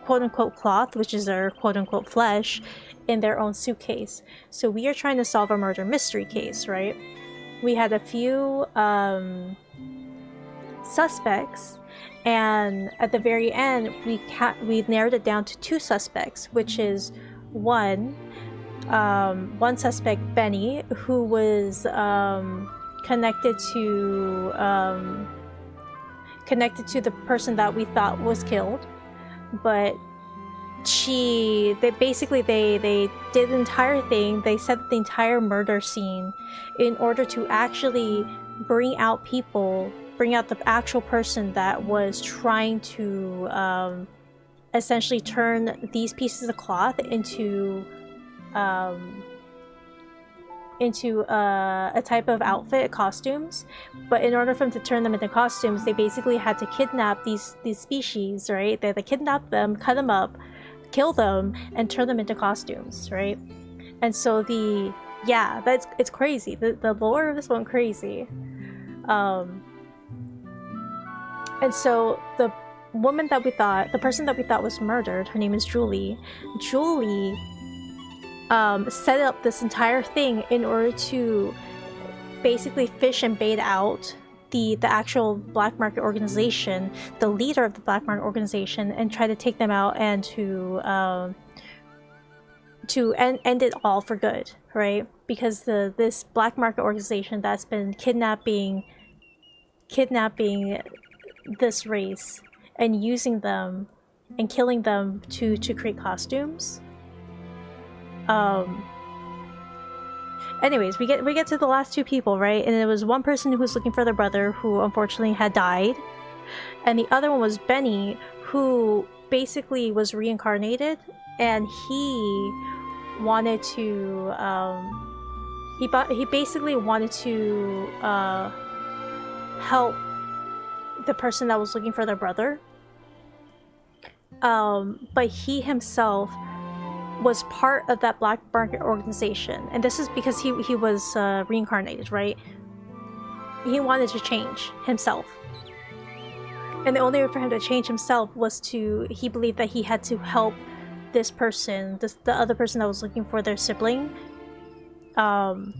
quote-unquote cloth, which is their quote-unquote flesh, in their own suitcase. So we are trying to solve a murder mystery case, right? We had a few suspects, and at the very end we narrowed it down to 2 suspects, which is one suspect, Benny, who was connected to the person that we thought was killed, but they did the entire thing. They set up the entire murder scene in order to actually bring out the actual person that was trying to essentially turn these pieces of cloth into a type of outfit, costumes. But in order for them to turn them into costumes, they basically had to kidnap these species, right? They kidnap them, cut them up, kill them, and turn them into costumes, right? And so it's crazy. The lore of this went crazy. And so the person that we thought was murdered, her name is Julie. Julie set up this entire thing in order to basically fish and bait out the actual black market organization, the leader of the black market organization, and try to take them out and to end it all for good, right? Because this black market organization that's been kidnapping this race and using them and killing them to create costumes. Anyways, we get to the last 2 people, right? And it was one person who was looking for their brother, who unfortunately had died, and the other one was Benny, who basically was reincarnated, and he wanted to he basically wanted to help the person that was looking for their brother, but he himself was part of that black market organization, and this is because he was reincarnated, right? He wanted to change himself, and the only way for him to change himself was he believed that he had to help this person, the other person that was looking for their sibling. And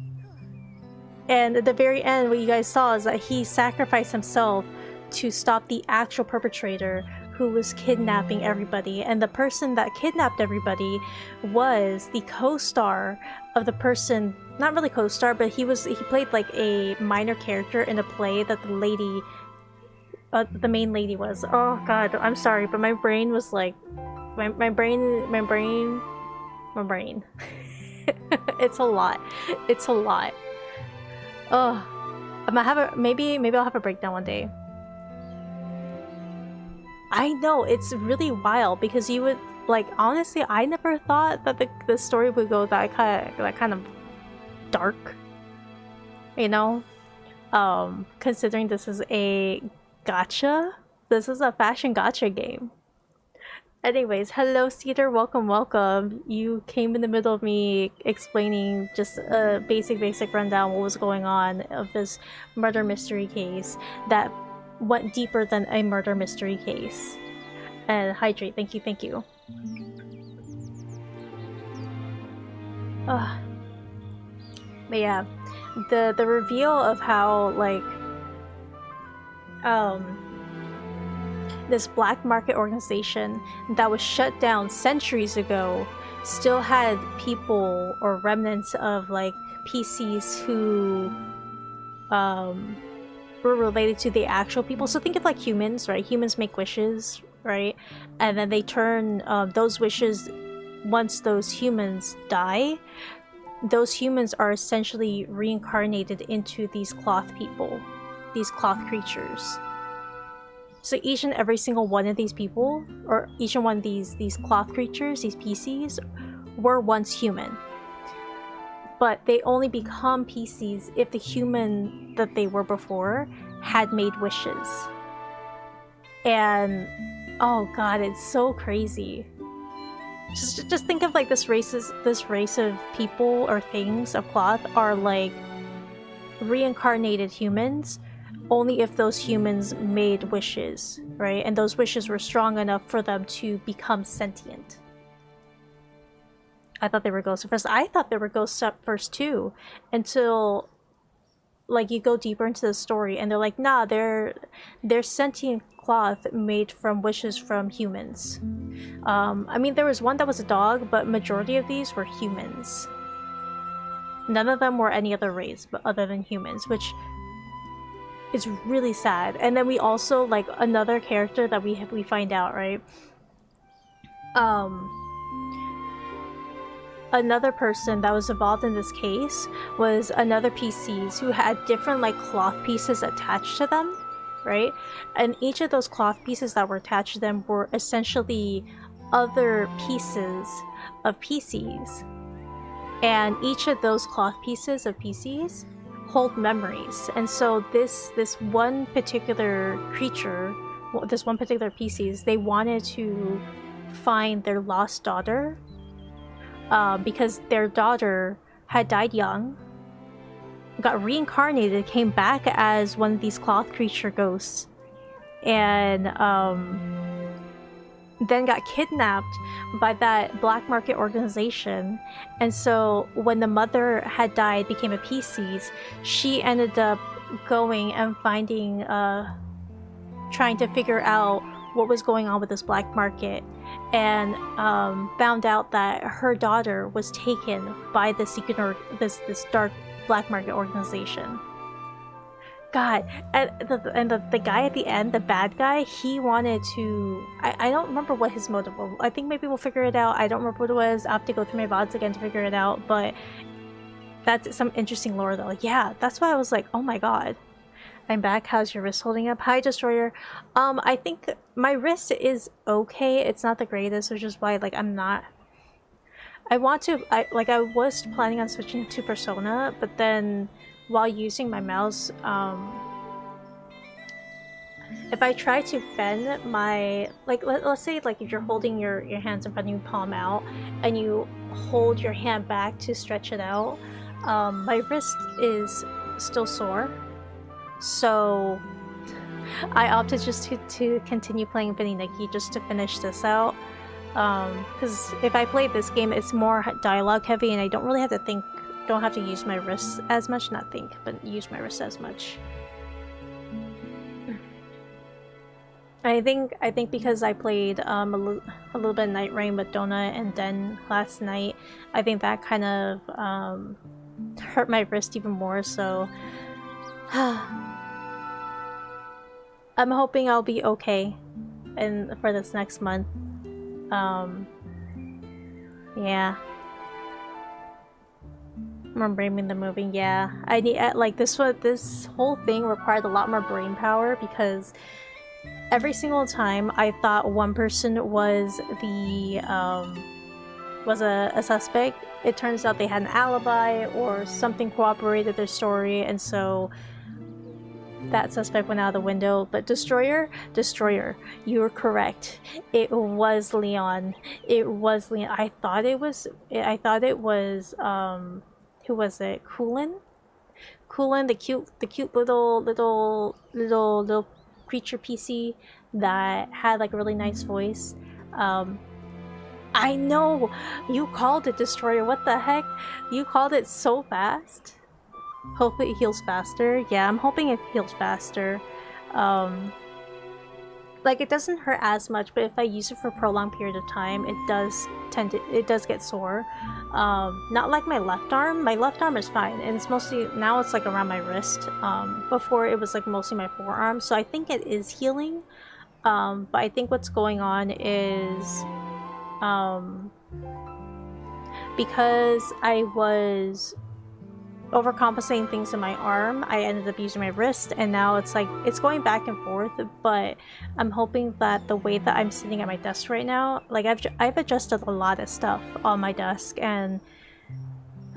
at the very end, what you guys saw is that he sacrificed himself to stop the actual perpetrator, who was kidnapping everybody. And the person that kidnapped everybody was the co-star of the person, not really co-star, but he played like a minor character in a play that the main lady was. Oh god, I'm sorry, but my brain was like, my brain It's a lot. It's a lot. Oh, I'm gonna have a maybe I'll have a breakdown one day. I know, it's really wild because you would like honestly I never thought that the story would go that kind of dark. You know? Considering this is a gacha. This is a fashion gacha game. Anyways, hello Cedar, welcome, welcome. You came in the middle of me explaining just a basic rundown what was going on of this murder mystery case that went deeper than a murder mystery case. And hydrate, thank you, thank you. But yeah, the reveal of how like this black market organization that was shut down centuries ago still had people or remnants of like PCs who were related to the actual people. So think of like humans, right? Humans make wishes, right? And then they turn those wishes, once those humans die, those humans are essentially reincarnated into these cloth people, these cloth creatures. So each and every single one of these people, or each and one of these cloth creatures, these PCs, were once human. But they only become PCs if the human that they were before had made wishes. And oh god, it's so crazy. Just think of like this race of people or things of cloth are like reincarnated humans only if those humans made wishes, right? And those wishes were strong enough for them to become sentient. I thought they were ghosts at first. I thought they were ghosts at first too, until like you go deeper into the story and they're like, nah, they're sentient cloth made from wishes from humans. I mean, there was one that was a dog, but majority of these were humans. None of them were any other race but other than humans, which is really sad. And then we also, like, another character that we find out, right? Another person that was involved in this case was another PCs who had different like cloth pieces attached to them, right? And each of those cloth pieces that were attached to them were essentially other pieces of PCs. And each of those cloth pieces of PCs hold memories. And so this one particular creature, this one particular PCs, they wanted to find their lost daughter because their daughter had died young, got reincarnated, came back as one of these cloth creature ghosts, and then got kidnapped by that black market organization. And so when the mother had died, became a PCs, she ended up going and finding, trying to figure out what was going on with this black market, and found out that her daughter was taken by the this dark black market organization. God, and the guy at the end, the bad guy, he wanted to... I don't remember what his motive was. I think maybe we'll figure it out. I don't remember what it was. I have to go through my VODs again to figure it out, but that's some interesting lore though. Yeah, that's why I was like, oh my god. I'm back. How's your wrist holding up? Hi, Destroyer. I think my wrist is okay. It's not the greatest, which is why like I'm not... I was planning on switching to Persona, but then while using my mouse, if I try to bend my, like, let's say like if you're holding your hands in front of you, palm out, and you hold your hand back to stretch it out, my wrist is still sore. So I opted just to continue playing Vinny Nikki just to finish this out. Because if I play this game, it's more dialogue heavy and I don't really have to think, don't have to use my wrists as much, not think, but use my wrists as much. I think because I played a little bit of Night Rain with Donut and then last night, I think that kind of hurt my wrist even more, so I'm hoping I'll be okay for this next month. Yeah. More brain in the movie, yeah. I need like this whole thing required a lot more brain power because every single time I thought one person was a suspect, it turns out they had an alibi or something corroborated their story, and so that suspect went out the window. But Destroyer, you were correct. It was Leon. It was Leon. I thought it was who was it? Kulin, the cute little creature PC that had like a really nice voice. I know you called it Destroyer. What the heck? You called it so fast. Hope it heals faster. Yeah, I'm hoping it heals faster. Like it doesn't hurt as much, but if I use it for a prolonged period of time, it does get sore. Not like my left arm. My left arm is fine, and it's mostly now it's like around my wrist. Before it was like mostly my forearm, so I think it is healing. But I think what's going on is because I was overcompensating things in my arm, I ended up using my wrist, and now it's like it's going back and forth. But I'm hoping that the way that I'm sitting at my desk right now, like I've adjusted a lot of stuff on my desk and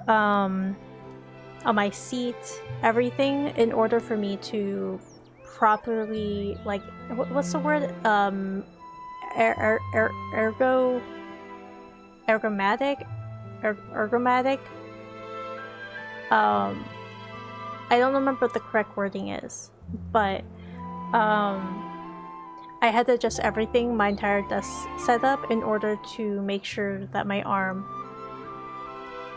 on my seat, everything, in order for me to properly, like, what's the word, ergomatic. I don't remember what the correct wording is, but I had to adjust everything, my entire desk setup, in order to make sure that my arm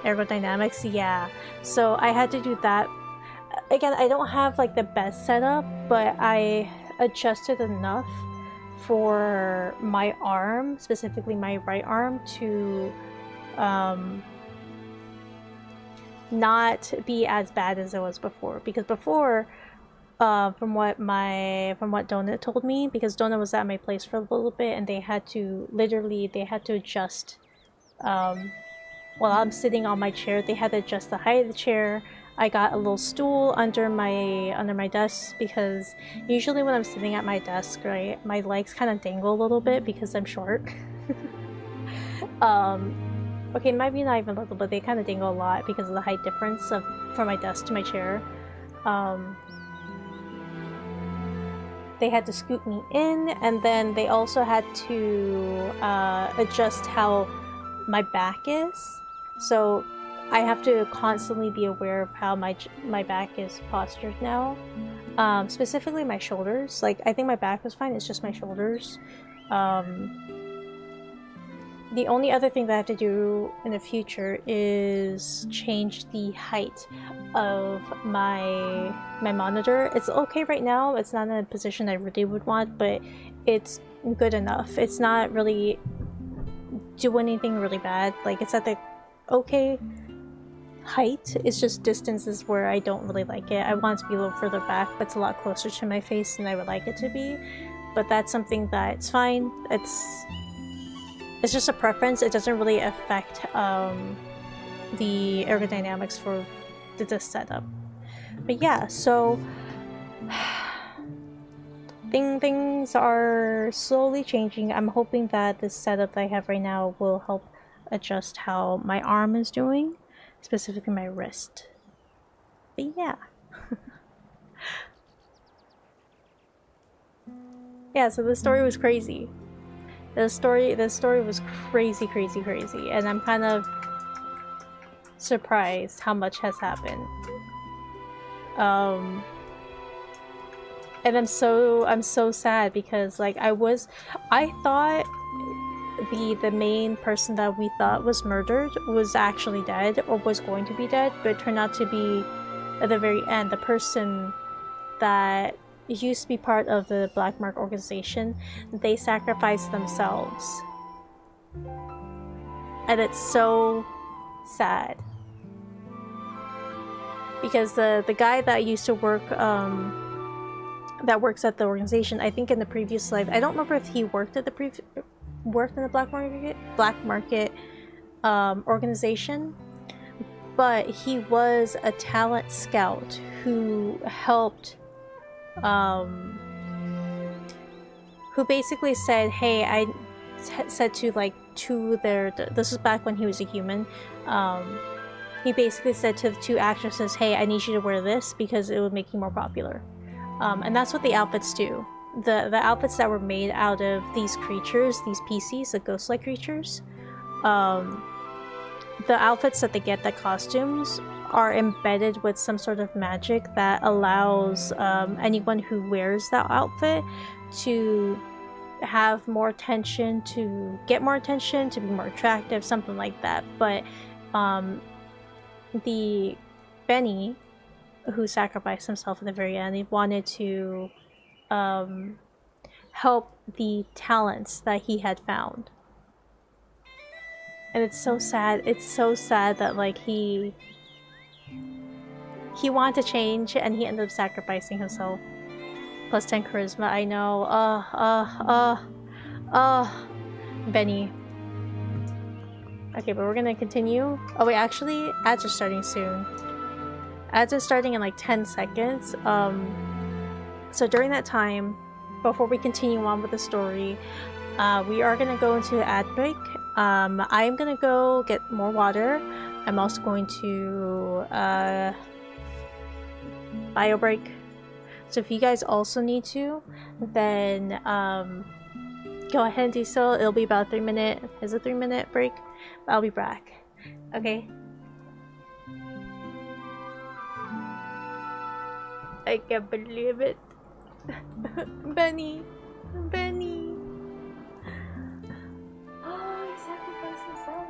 ergodynamics, yeah. So I had to do that. Again, I don't have like the best setup, but I adjusted enough for my arm, specifically my right arm, to not be as bad as it was before. Because before, from what Donut told me, because Donut was at my place for a little bit, and they had to adjust, while I'm sitting on my chair, they had to adjust the height of the chair. I got a little stool under my desk, because usually when I'm sitting at my desk, right, my legs kind of dangle a little bit because I'm short. Okay, maybe not even a little, but they kind of dangle a lot because of the height difference from my desk to my chair. They had to scoot me in, and then they also had to adjust how my back is. So I have to constantly be aware of how my back is postured now. Specifically my shoulders. Like, I think my back was fine, it's just my shoulders. The only other thing that I have to do in the future is change the height of my monitor. It's okay right now, it's not in a position I really would want, but it's good enough. It's not really do anything really bad. Like, it's at the okay height. It's just distances where I don't really like it. I want it to be a little further back, but it's a lot closer to my face than I would like it to be. But that's something that's fine. It's just a preference. It doesn't really affect the ergodynamics for this setup. But yeah, so things are slowly changing. I'm hoping that this setup that I have right now will help adjust how my arm is doing, specifically my wrist. But yeah. Yeah, so the story was crazy. The story was crazy, and I'm kind of surprised how much has happened. And I'm so sad because, like, I thought the main person that we thought was murdered was actually dead, or was going to be dead, but it turned out to be, at the very end, the person that used to be part of the Black Mark organization. They sacrificed themselves. And it's so sad. Because the guy that used to work, that works at the organization, I think in the previous life, I don't remember if he worked in the Black Market organization, but he was a talent scout who helped, who basically said, hey, I said to like this was back when he was a human, he basically said to the two actresses, hey, I need you to wear this because it would make you more popular. And that's what the outfits do. The outfits that were made out of these creatures, these PCs, the ghost-like creatures, the outfits that they get, the costumes, are embedded with some sort of magic that allows anyone who wears that outfit to have more attention, to get more attention, to be more attractive, something like that. But the Benny, who sacrificed himself at the very end, he wanted to help the talents that he had found. And it's so sad. It's so sad that like he wanted to change and he ended up sacrificing himself. Plus 10 charisma, I know. Benny. Okay, but we're gonna continue. Oh wait, actually, ads are starting soon. Ads are starting in like 10 seconds. So during that time, before we continue on with the story, we are gonna go into an ad break. I'm gonna go get more water. I'm also going to bio break. So if you guys also need to, then go ahead and do so. It'll be about 3 minute. It's a 3-minute break. I'll be back. Okay. I can't believe it. Benny. Benny. Oh, he sacrificed himself.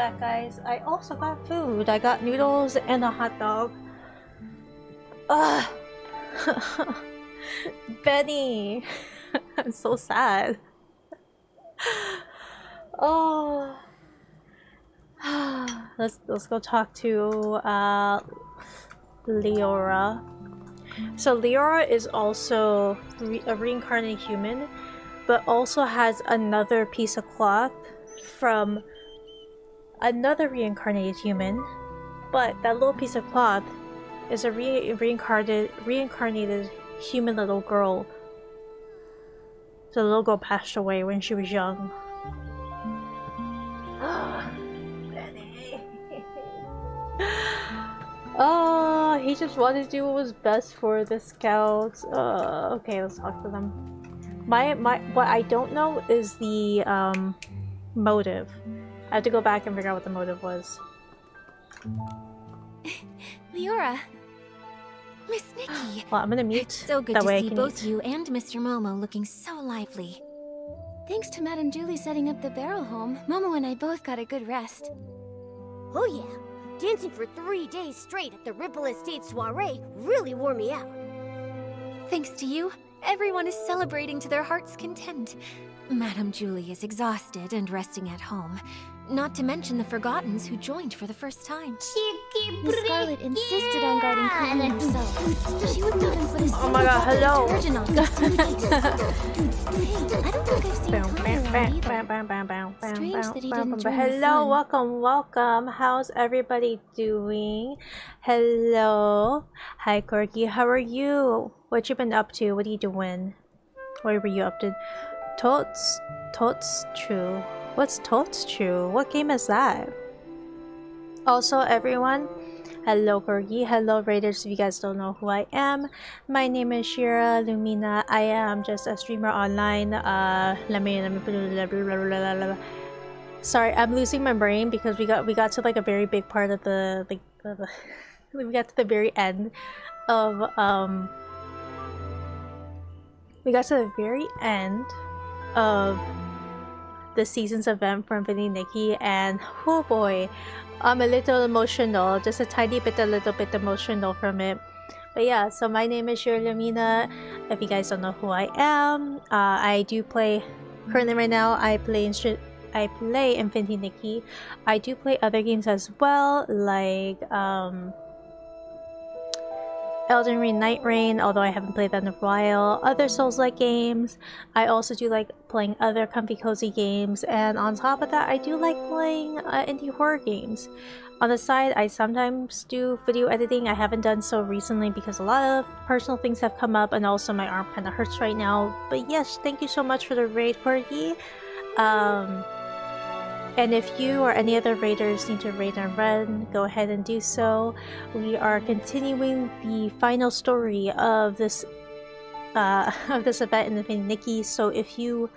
back, guys. I also got food. I got noodles and a hot dog. Ugh. Benny. I'm so sad. Oh. Let's go talk to Leora. So Leora is also a reincarnated human, but also has another piece of cloth from another reincarnated human. But that little piece of cloth is a reincarnated human little girl. The little girl passed away when she was young. Oh, he just wanted to do what was best for the scouts. Okay, let's talk to them. What I don't know is the motive. I have to go back and figure out what the motive was. Leora. Miss Nikki. Well, I'm gonna mute. It's so good that to way see I can both eat. you and Mr. Momo looking so lively. Thanks to Madame Julie setting up the barrel home, Momo and I both got a good rest. Oh yeah, dancing for 3 days straight at the Ripple Estate soiree really wore me out. Thanks to you, everyone is celebrating to their heart's content. Madame Julie is exhausted and resting at home. Not to mention the Forgottens who joined for the first time. Miss Scarlet insisted on guarding Colleen herself. She wouldn't even put a Oh my god, hello! detergent on the suitcase. Hey, I don't think I've seen Connor around either. Strange that he didn't join the Hello, fun. welcome. How's everybody doing? Hello. Hi, Corky. How are you? What you been up to? What are you doing? What were you up to? Tots True. What's Tots True? What game is that? Also, everyone, hello Corgi, hello Raiders. If you guys don't know who I am, my name is Shira Lumina. I am just a streamer online. Let me sorry, I'm losing my brain because we got to like a very big part of the we got to the very end of we got to the very end of the season's event from Vinny Nikki, and oh boy, I'm a little emotional, just a little bit emotional from it. But yeah, so my name is Shira Lumina. If you guys don't know who I am, I do play, currently right now, I play Infinity Nikki. I do play other games as well, like Elden Ring, Night Rain, although I haven't played that in a while. Other Souls-like games. I also do like playing other comfy cozy games, and on top of that, I do like playing indie horror games. On the side, I sometimes do video editing. I haven't done so recently because a lot of personal things have come up, and also my arm kind of hurts right now. But yes, thank you so much for the raid, Corgi. And if you or any other raiders need to raid and run, go ahead and do so. We are continuing the final story of this event in Infinity Nikki. So if you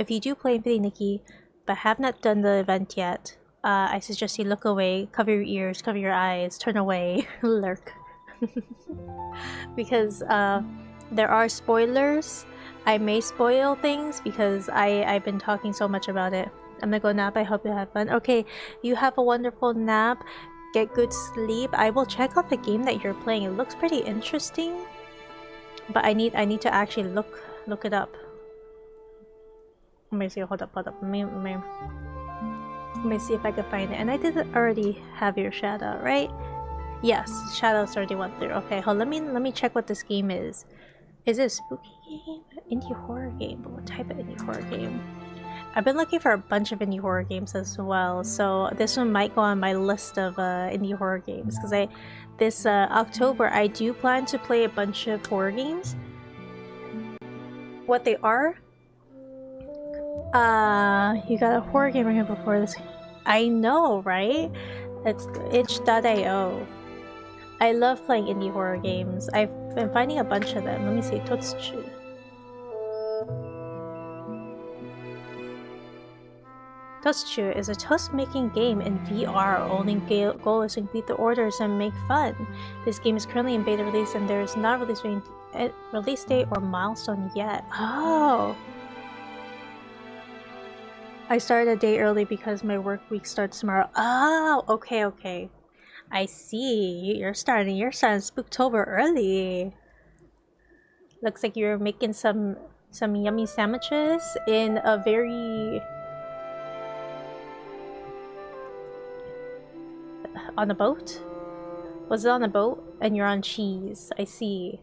do play Infinity Nikki but have not done the event yet, I suggest you look away, cover your ears, cover your eyes, turn away, lurk, because there are spoilers. I may spoil things because I've been talking so much about it. I'm gonna go nap. I hope you have fun. Okay, you have a wonderful nap. Get good sleep. I will check out the game that you're playing. It looks pretty interesting, but I need to actually look it up. Let me see. Hold up. Let me see if I can find it. And I did already have your shout out, right? Yes, shadows already went through. Okay, hold. Let me check what this game is. Is it a spooky game? Indie horror game? But what type of indie horror game? I've been looking for a bunch of indie horror games as well, so this one might go on my list of indie horror games, because this October I do plan to play a bunch of horror games. What they are? You got a horror game right here before this. I know, right? It's itch.io. I love playing indie horror games. I've been finding a bunch of them. Let me see. Totsu. Totsu is a toast-making game in VR. Only goal is to complete the orders and make fun. This game is currently in beta release, and there is not a release date or milestone yet. Oh! I started a day early because my work week starts tomorrow. Oh, okay. I see. You're starting Spooktober early. Looks like you're making some yummy sandwiches in a very on a boat? Was it on a boat? And you're on cheese. I see.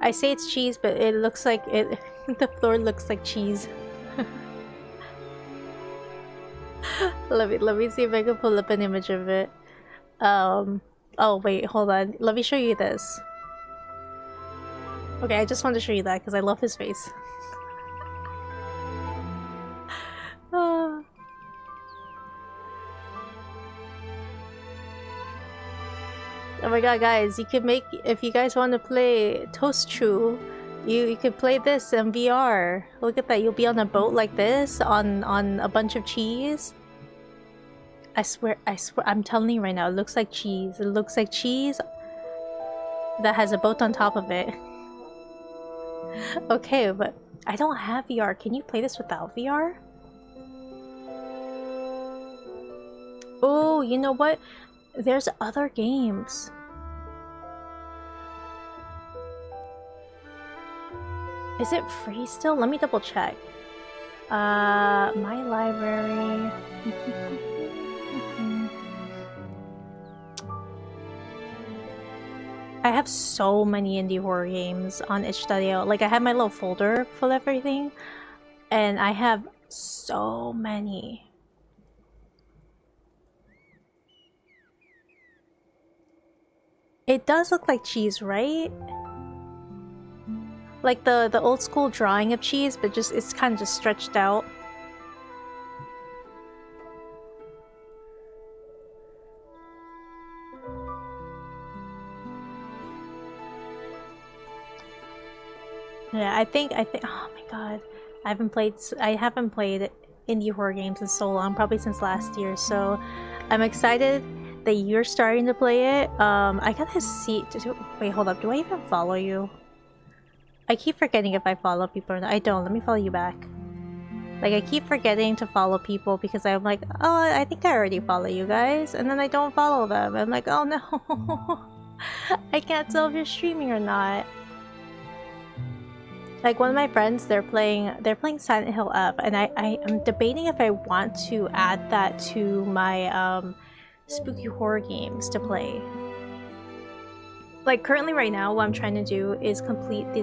I say it's cheese, but it looks like it the floor looks like cheese. Let me see if I can pull up an image of it. Oh wait, hold on. Let me show you this. Okay, I just wanted to show you that because I love his face. Oh. Oh my god, guys, you can make, if you guys want to play Toast True, you could play this in VR. Look at that, you'll be on a boat like this on a bunch of cheese. I swear, I'm telling you right now, it looks like cheese. It looks like cheese that has a boat on top of it. Okay, but I don't have VR. Can you play this without VR? Oh, you know what? There's other games. Is it free still? Let me double check. My library. I have so many indie horror games on itch.io. Like, I have my little folder full of everything, and I have so many. It does look like cheese, right? Like the old school drawing of cheese, but just it's kind of just stretched out. Yeah, I think oh my god. I haven't played indie horror games in so long, probably since last year, so I'm excited that you're starting to play it. I gotta see. Wait, hold up. Do I even follow you? I keep forgetting if I follow people or not. I don't. Let me follow you back. Like, I keep forgetting to follow people because I'm like, oh, I think I already follow you guys, and then I don't follow them. I'm like, oh no. I can't tell if you're streaming or not. Like, one of my friends, they're playing Silent Hill Up, and I am debating if I want to add that to my spooky horror games to play. Like, currently right now, what I'm trying to do is complete the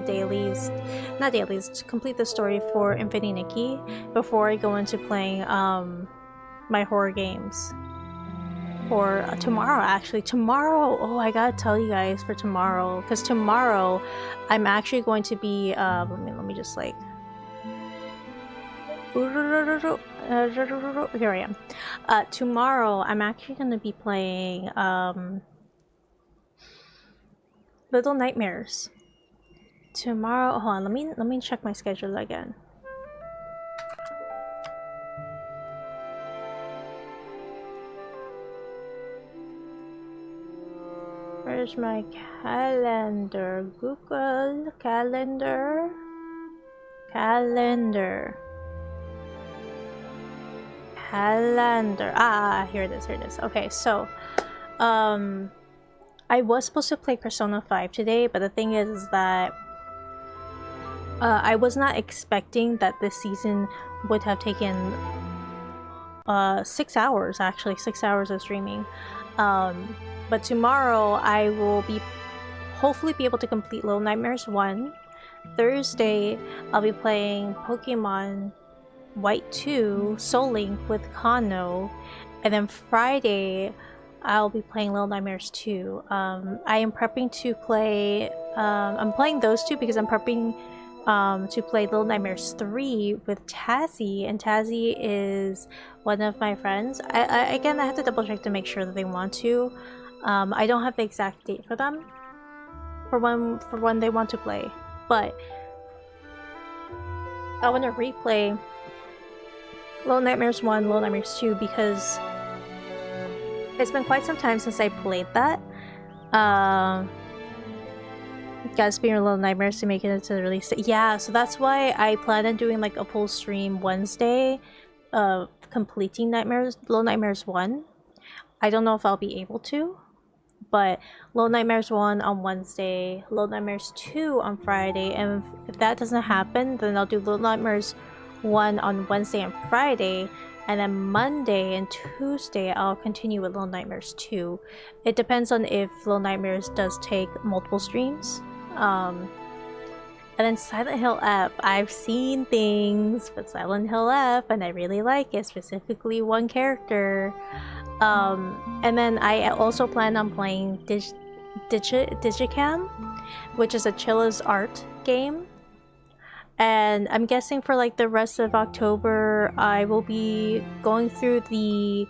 complete the story for Infinity Nikki before I go into playing my horror games. Or tomorrow, actually. Tomorrow, oh, I gotta tell you guys for tomorrow, because tomorrow I'm actually going to be let me just like here I am. Tomorrow I'm actually going to be playing Little Nightmares. Tomorrow, hold on, let me check my schedule again. Where's my calendar? Google calendar. Calendar. Ah, here it is. Okay, so I was supposed to play Persona 5 today, but the thing is that I was not expecting that this season would have taken 6 hours, actually 6 hours of streaming. But tomorrow I will hopefully be able to complete Little Nightmares 1. Thursday I'll be playing Pokemon White 2 Soul Link with Kano, and then Friday I'll be playing Little Nightmares 2. I am prepping to play I'm playing those two because I'm prepping to play Little Nightmares 3 with Tazzy, and Tazzy is one of my friends. Again, I have to double check to make sure that they want to. I don't have the exact date for them for when they want to play, but I want to replay Little Nightmares 1, Little Nightmares 2 because it's been quite some time since I played that. Gatsby and Little Nightmares to make it into the release. Yeah, so that's why I plan on doing like a full stream Wednesday of completing Little Nightmares 1. I don't know if I'll be able to, but Little Nightmares 1 on Wednesday, Little Nightmares 2 on Friday, and if that doesn't happen, then I'll do Little Nightmares 1 on Wednesday and Friday, and then Monday and Tuesday I'll continue with Little Nightmares 2. It depends on if Little Nightmares does take multiple streams. And then Silent Hill F, I've seen things with Silent Hill F and I really like it, specifically one character. And then I also plan on playing Digicam, which is a Chilla's art game. And I'm guessing for like the rest of October, I will be going through the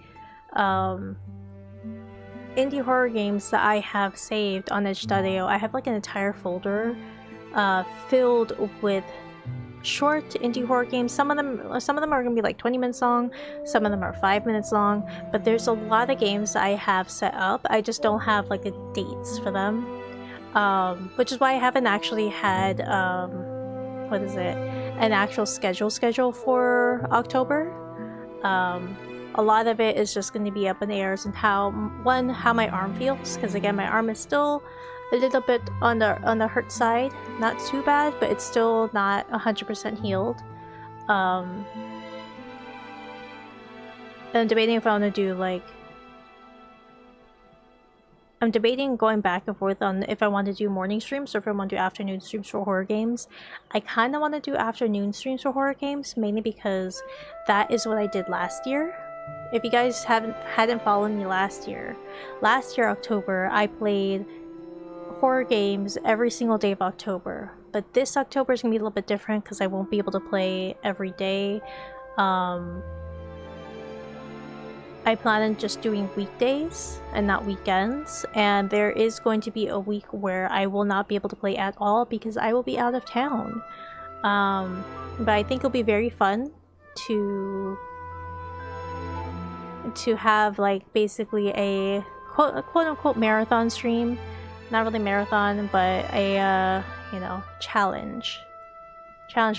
indie horror games that I have saved on itch.io. I have like an entire folder filled with short indie horror games. Some of them are gonna be like 20 minutes long, some of them are 5 minutes long, but there's a lot of games that I have set up. I just don't have like the dates for them, which is why I haven't actually had an actual schedule for October. A lot of it is just going to be up in the air and how my arm feels, because again my arm is still a little bit on the hurt side. Not too bad, but it's still not 100% healed. And I'm debating if I want to do like... I'm debating going back and forth on if I want to do morning streams or if I want to do afternoon streams for horror games. I kind of want to do afternoon streams for horror games, mainly because that is what I did last year. If you guys hadn't followed me last year October, I played horror games every single day of October. But this October is going to be a little bit different because I won't be able to play every day. I plan on just doing weekdays and not weekends, and there is going to be a week where I will not be able to play at all because I will be out of town. But I think it'll be very fun to have like basically a quote-unquote marathon stream. Not really marathon, but a challenge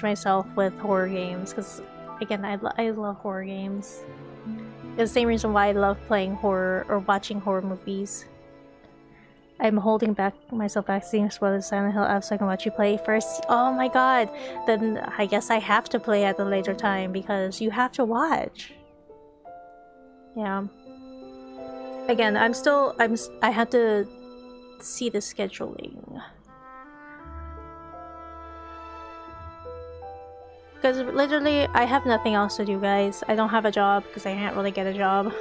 myself with horror games, because again I love horror games. It's the same reason why I love playing horror or watching horror movies. I'm holding myself back seeing spoilers Silent Hill F so I can watch you play first. Oh my god! Then I guess I have to play at a later time because you have to watch. Yeah. Again, I had to see the scheduling. Because literally, I have nothing else to do, guys. I don't have a job because I can't really get a job.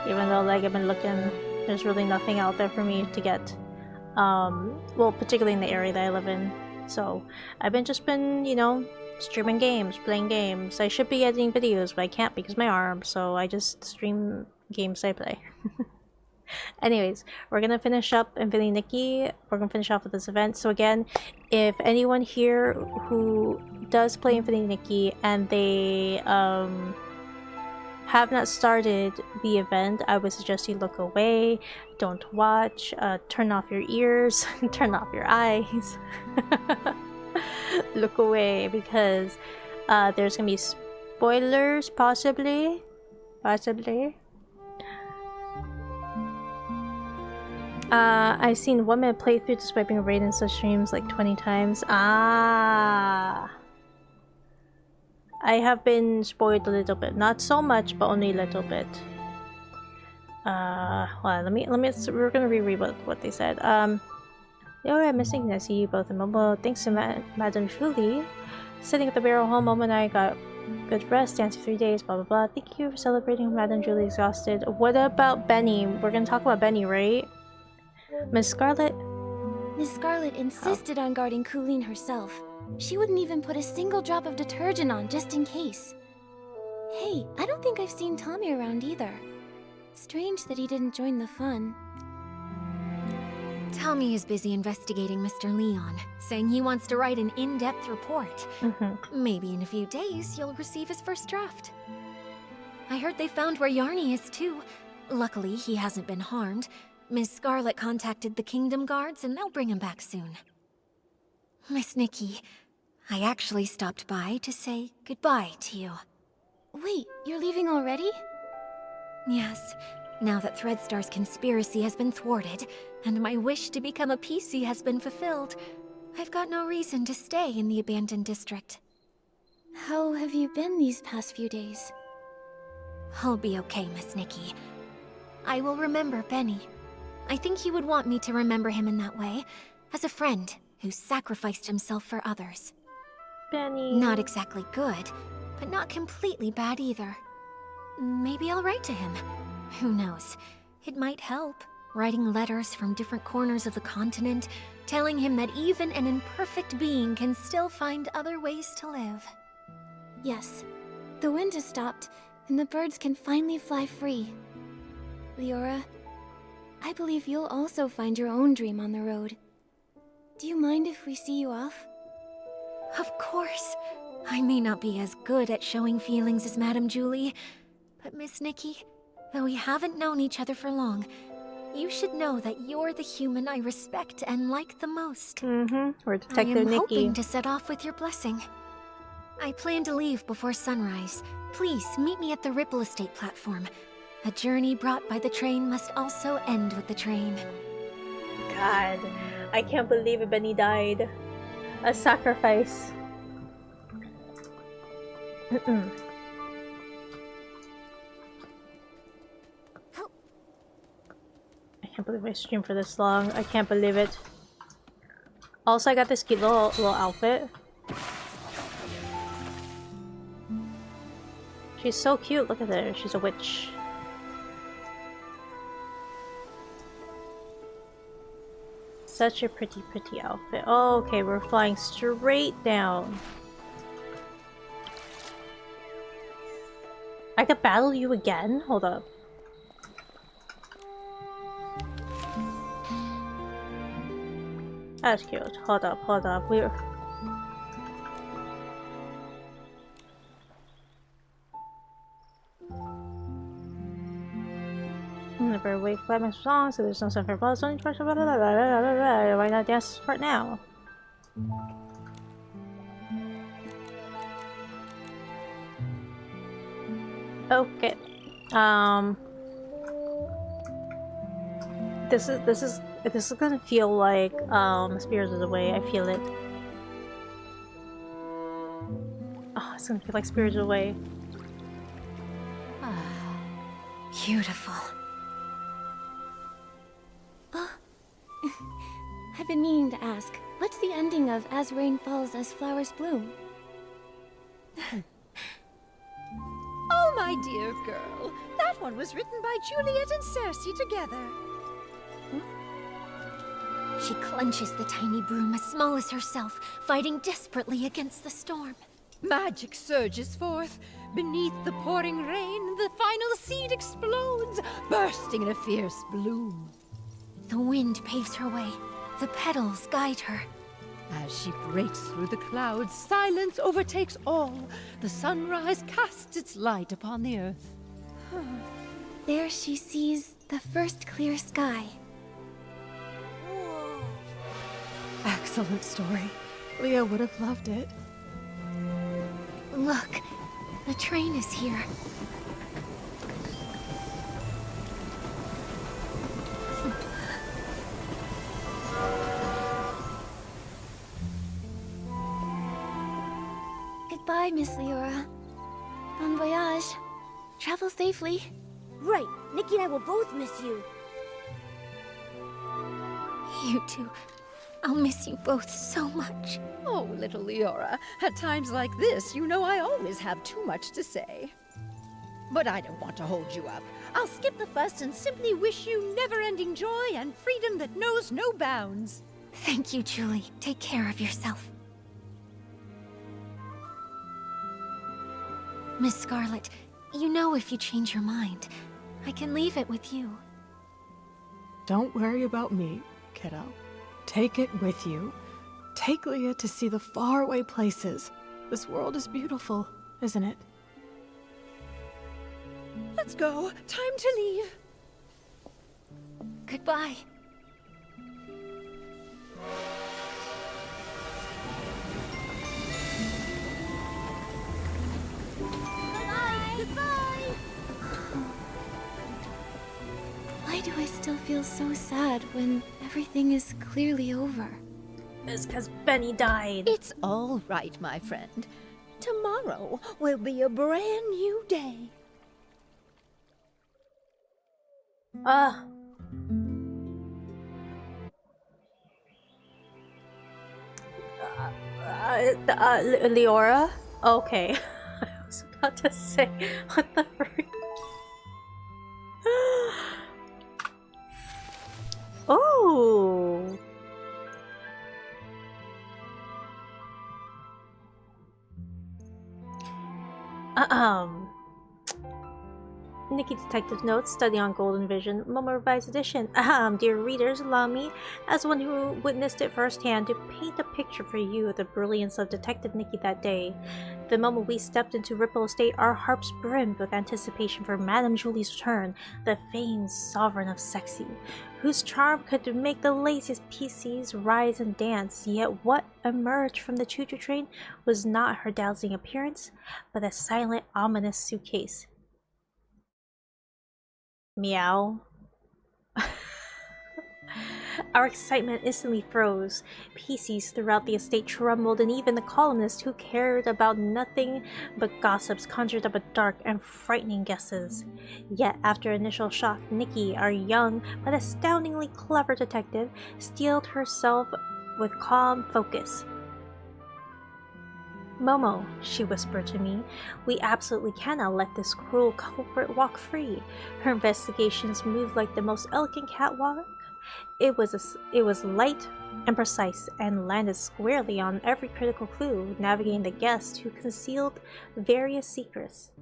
Even though, like, I've been looking, there's really nothing out there for me to get. Well, particularly in the area that I live in. So, I've just been, streaming games, playing games. I should be editing videos, but I can't because of my arm. So, I just stream games I play. Anyways, we're gonna finish up Infinity Nikki. We're gonna finish off with this event. So again, if anyone here who does play Infinity Nikki and they have not started the event, I would suggest you look away, don't watch, turn off your ears, turn off your eyes. Look away, because there's gonna be spoilers, possibly. I've seen 1 minute playthrough despite being rated in such streams like 20 times. I have been spoiled a little bit. Not so much, but only a little bit. Well, we're gonna reread what they said. They were missing Nessie, both in mobile. Thanks to Madame Julie. Sitting at the barrel home, Mom and I got good rest, danced for 3 days, blah blah blah. Thank you for celebrating Madame Julie exhausted. What about Benny? We're gonna talk about Benny, right? Miss Scarlet insisted on guarding Colleen herself. She wouldn't even put a single drop of detergent on just in case. Hey, I don't think I've seen Tommy around either. Strange that he didn't join the fun. Tommy is busy investigating Mr. Leon, saying he wants to write an in-depth report. Maybe in a few days you'll receive his first draft. I heard they found where Yarny is too. Luckily, he hasn't been harmed. Miss Scarlet contacted the Kingdom Guards and they'll bring him back soon. Miss Nikki, I actually stopped by to say goodbye to you. Wait, you're leaving already? Yes, now that Threadstar's conspiracy has been thwarted, and my wish to become a PC has been fulfilled, I've got no reason to stay in the abandoned district. How have you been these past few days? I'll be okay, Miss Nikki. I will remember Benny. I think he would want me to remember him in that way, as a friend who sacrificed himself for others. Benny. Not exactly good, but not completely bad either. Maybe I'll write to him. Who knows? It might help. Writing letters from different corners of the continent, telling him that even an imperfect being can still find other ways to live. Yes. The wind has stopped, and the birds can finally fly free. Leora, I believe you'll also find your own dream on the road. Do you mind if we see you off? Of course. I may not be as good at showing feelings as Madame Julie, but Miss Nikki, though we haven't known each other for long, you should know that you're the human I respect and like the most. We're Detective I am Nikki. hoping to set off with your blessing. I plan to leave before sunrise. Please meet me at the Ripple Estate platform. A journey brought by the train must also end with the train. God, I can't believe Benny died. A sacrifice. I can't believe I streamed for this long. I can't believe it. Also, I got this cute little outfit. She's so cute. Look at her. She's a witch. Such a pretty, pretty outfit. Oh, okay, we're flying straight down. I could battle you again? Hold up. That's cute. Hold up, hold up. We're... Never wait for my song, so there's no time for buzz. Why not dance right now? Okay. This is gonna feel like Spirits of the Way. I feel it. Oh, it's gonna feel like Spirits of the Way. Beautiful. I've been meaning to ask, what's the ending of As Rain Falls, As Flowers Bloom? Oh, my dear girl. That one was written by Juliet and Cersei together. She clenches the tiny broom as small as herself, fighting desperately against the storm. Magic surges forth. Beneath the pouring rain, the final seed explodes, bursting in a fierce bloom. The wind paves her way. The petals guide her. As she breaks through the clouds, silence overtakes all. The sunrise casts its light upon the earth. There she sees the first clear sky. Excellent story. Leah would have loved it. Look, the train is here. Goodbye, Miss Leora. Bon voyage. Travel safely. Right. Nikki and I will both miss you. You two. I'll miss you both so much. Oh, little Leora, at times like this, you know I always have too much to say. But I don't want to hold you up. I'll skip the fuss and simply wish you never-ending joy and freedom that knows no bounds. Thank you, Julie. Take care of yourself. Miss Scarlet, you know if you change your mind, I can leave it with you. Don't worry about me, kiddo. Take it with you. Take Leah to see the faraway places. This world is beautiful, isn't it? Let's go. Time to leave. Goodbye. Goodbye. Goodbye! Why do I still feel so sad when everything is clearly over? It's because Benny died. It's all right, my friend. Tomorrow will be a brand new day. Leora? Okay. I was about to say, what the frick? Oh! Nikki Detective Notes, Study on Golden Vision, Momo Revised Edition. Dear readers, allow me, as one who witnessed it firsthand, to paint a picture for you of the brilliance of Detective Nikki that day. The moment we stepped into Ripple Estate, our hearts brimmed with anticipation for Madame Julie's return, the famed sovereign of sexy, whose charm could make the laziest PCs rise and dance. Yet what emerged from the choo-choo train was not her dazzling appearance, but a silent, ominous suitcase. Meow. Our excitement instantly froze. PCs throughout the estate trembled, and even the columnists who cared about nothing but gossips conjured up a dark and frightening guesses. Yet, after initial shock, Nikki, our young but astoundingly clever detective, steeled herself with calm focus. Momo, she whispered to me, we absolutely cannot let this cruel culprit walk free. Her investigations moved like the most elegant catwalk. It was light and precise and landed squarely on every critical clue, navigating the guest who concealed various secrets.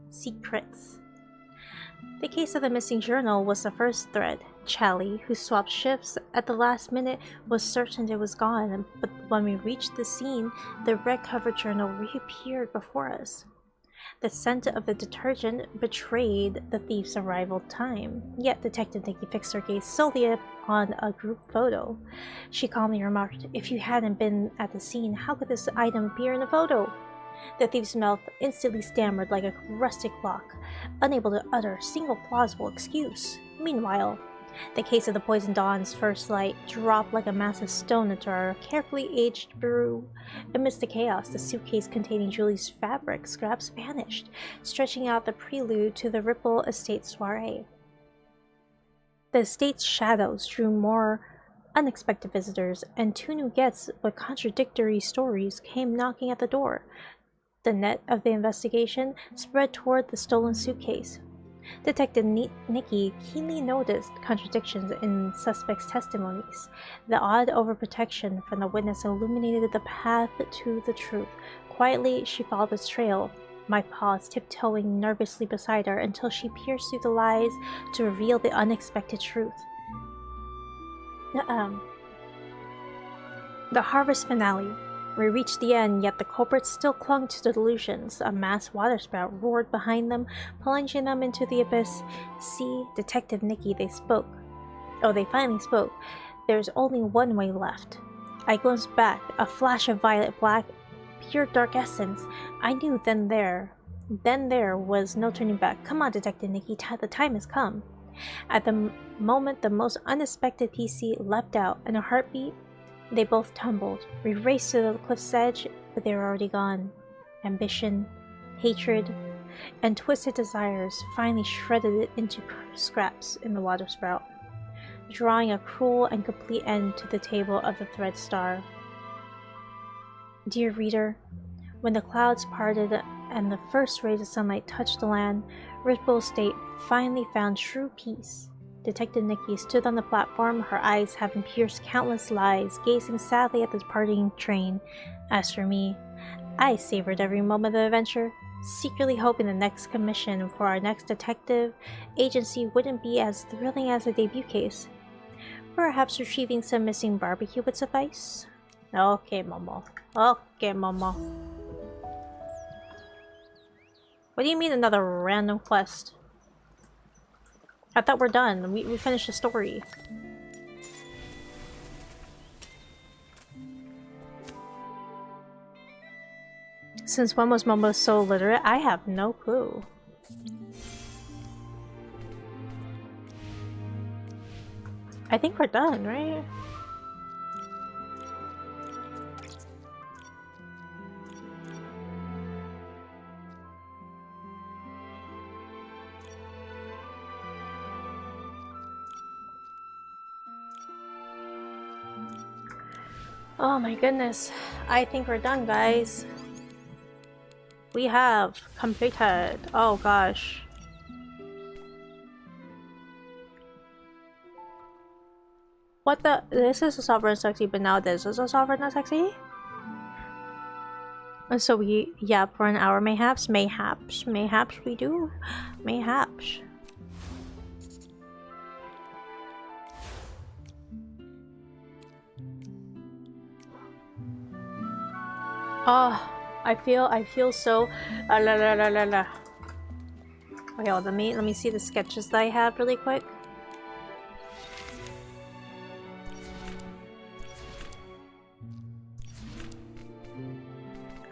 The case of the missing journal was the first thread. Charlie, who swapped shifts at the last minute, was certain it was gone, but when we reached the scene, the red-covered journal reappeared before us. The scent of the detergent betrayed the thief's arrival time, yet Detective Nikki fixed her gaze solely upon a group photo. She calmly remarked, "If you hadn't been at the scene, how could this item appear in the photo?" The thief's mouth instantly stammered like a rustic clock, unable to utter a single plausible excuse. Meanwhile, the case of the Poison Dawn's first light dropped like a massive stone into our carefully aged brew. Amidst the chaos, the suitcase containing Julie's fabric scraps vanished, stretching out the prelude to the Ripple Estate soiree. The estate's shadows drew more unexpected visitors, and two new guests with contradictory stories came knocking at the door. The net of the investigation spread toward the stolen suitcase. Detective Nikki keenly noticed contradictions in suspects' testimonies. The odd overprotection from the witness illuminated the path to the truth. Quietly, she followed the trail, my paws tiptoeing nervously beside her until she pierced through the lies to reveal the unexpected truth. The harvest finale. We reached the end, yet the culprits still clung to the delusions. A mass waterspout roared behind them, plunging them into the abyss. "See, Detective Nikki," they spoke. Oh, they finally spoke. "There's only one way left." I glimpsed back, a flash of violet black, pure dark essence. I knew then there was no turning back. "Come on, Detective Nikki, the time has come." At the moment the most unexpected PC leapt out, and a heartbeat, they both tumbled. We raced to the cliff's edge, but they were already gone. Ambition, hatred, and twisted desires finally shredded it into scraps in the waterspout, drawing a cruel and complete end to the tale of the Thread Star. Dear reader, when the clouds parted and the first rays of sunlight touched the land, Ripple Estate finally found true peace. Detective Nikki stood on the platform, her eyes having pierced countless lies, gazing sadly at the departing train. As for me, I savored every moment of the adventure, secretly hoping the next commission for our next detective agency wouldn't be as thrilling as the debut case. Perhaps retrieving some missing barbecue would suffice? Okay, Momo. Okay, Momo. What do you mean another random quest? I thought we're done. We finished the story. Since when was Momo so literate? I have no clue. I think we're done, right? Oh my goodness. I think we're done, guys. We have completed. Oh gosh. What the? This is a sovereign sexy, but now this is a sovereign sexy? And so we, yeah, for an hour mayhaps? Mayhaps. Mayhaps we do. Mayhaps. Oh, I feel so la la la la la. Okay, well, let me see the sketches that I have really quick.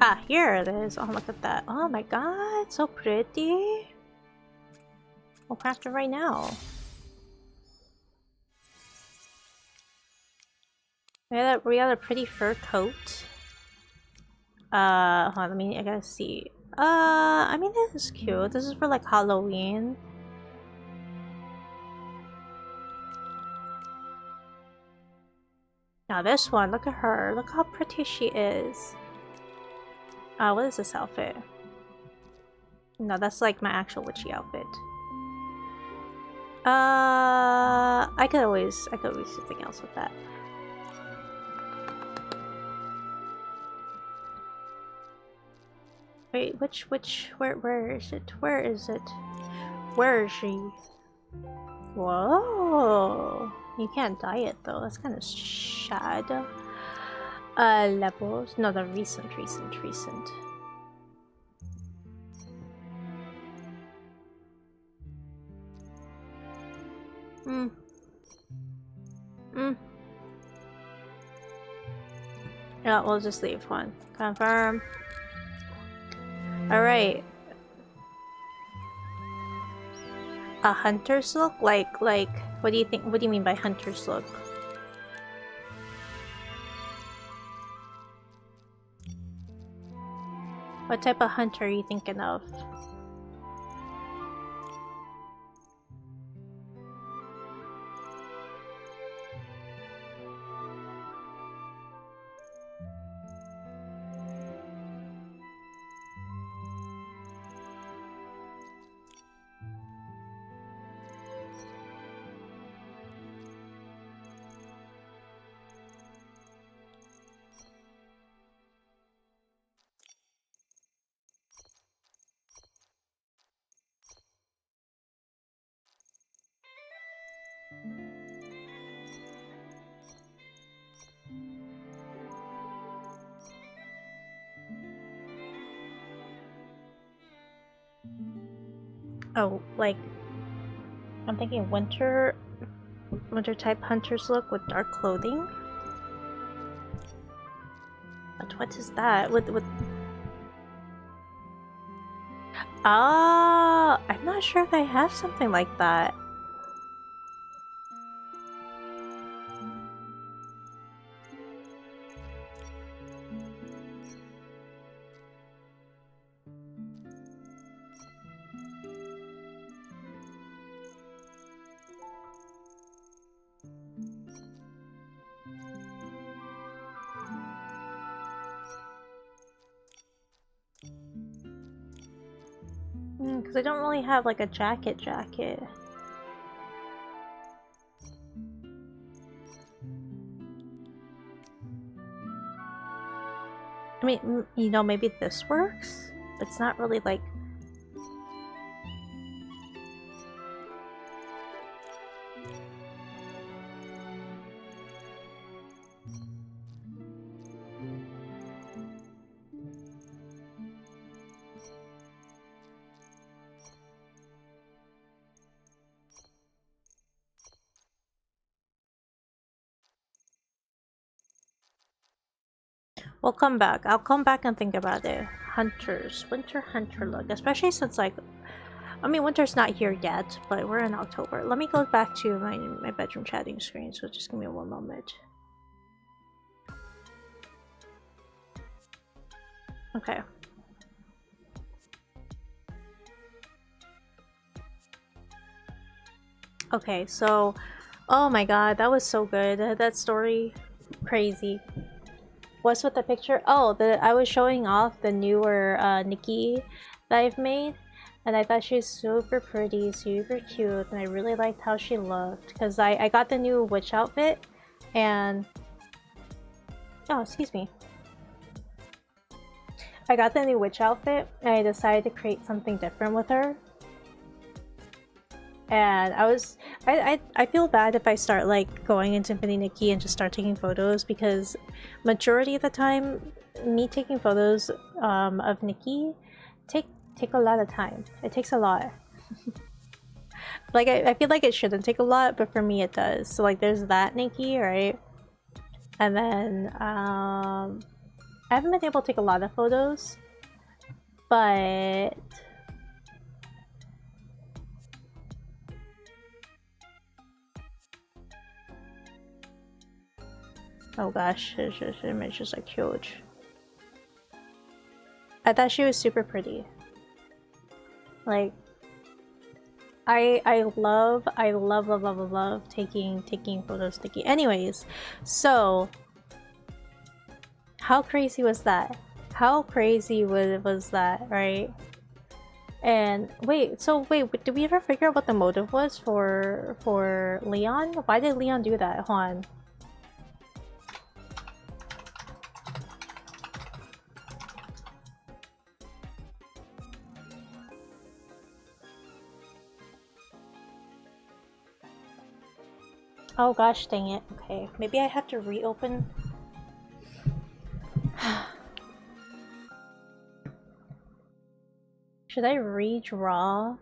Ah, here it is. Oh, look at that. Oh my god, so pretty. We'll craft it right now. We got a pretty fur coat. Hold on, I gotta see. I mean, this is cute. This is for like Halloween. Now this one, look at her. Look how pretty she is. What is this outfit? No, that's like my actual witchy outfit. I could always do something else with that. Wait, where is it? Where is it? Where is she? Whoa! You can't dye it though, that's kind of sad. Levels? No, the recent. Yeah, we'll just leave one. Confirm. Alright. A hunter's look? Like, what do you think? What do you mean by hunter's look? What type of hunter are you thinking of? Oh, like, I'm thinking winter type hunter's look with dark clothing. But what is that? With I'm not sure if I have something like that. Because I don't really have like a jacket. I mean, you know, maybe this works, but it's not really like... We'll come back. I'll come back and think about it. hunters, winter hunter look, especially since like, I mean, winter's not here yet, but we're in October. Let me go back to my bedroom chatting screen, so just give me one moment. Okay. Okay, so, oh my god, that was so good. That story, crazy. What's with the picture? Oh, I was showing off the newer Nikki that I've made, and I thought she was super pretty, super cute, and I really liked how she looked, because I got the new witch outfit, and... Oh, excuse me. I got the new witch outfit, and I decided to create something different with her. And I feel bad if I start like going into Mini Nikki and just start taking photos, because majority of the time me taking photos of Nikki take a lot of time. It takes a lot. Like I feel like it shouldn't take a lot, but for me it does. So like there's that Nikki, right? And then I haven't been able to take a lot of photos, but oh gosh, this image is like huge. I thought she was super pretty. Like, I love taking photos of Nikki. Anyways, so how crazy was that? How crazy was that, right? And wait, did we ever figure out what the motive was for Leon? Why did Leon do that, Juan? Oh gosh, dang it. Okay, maybe I have to reopen. Should I redraw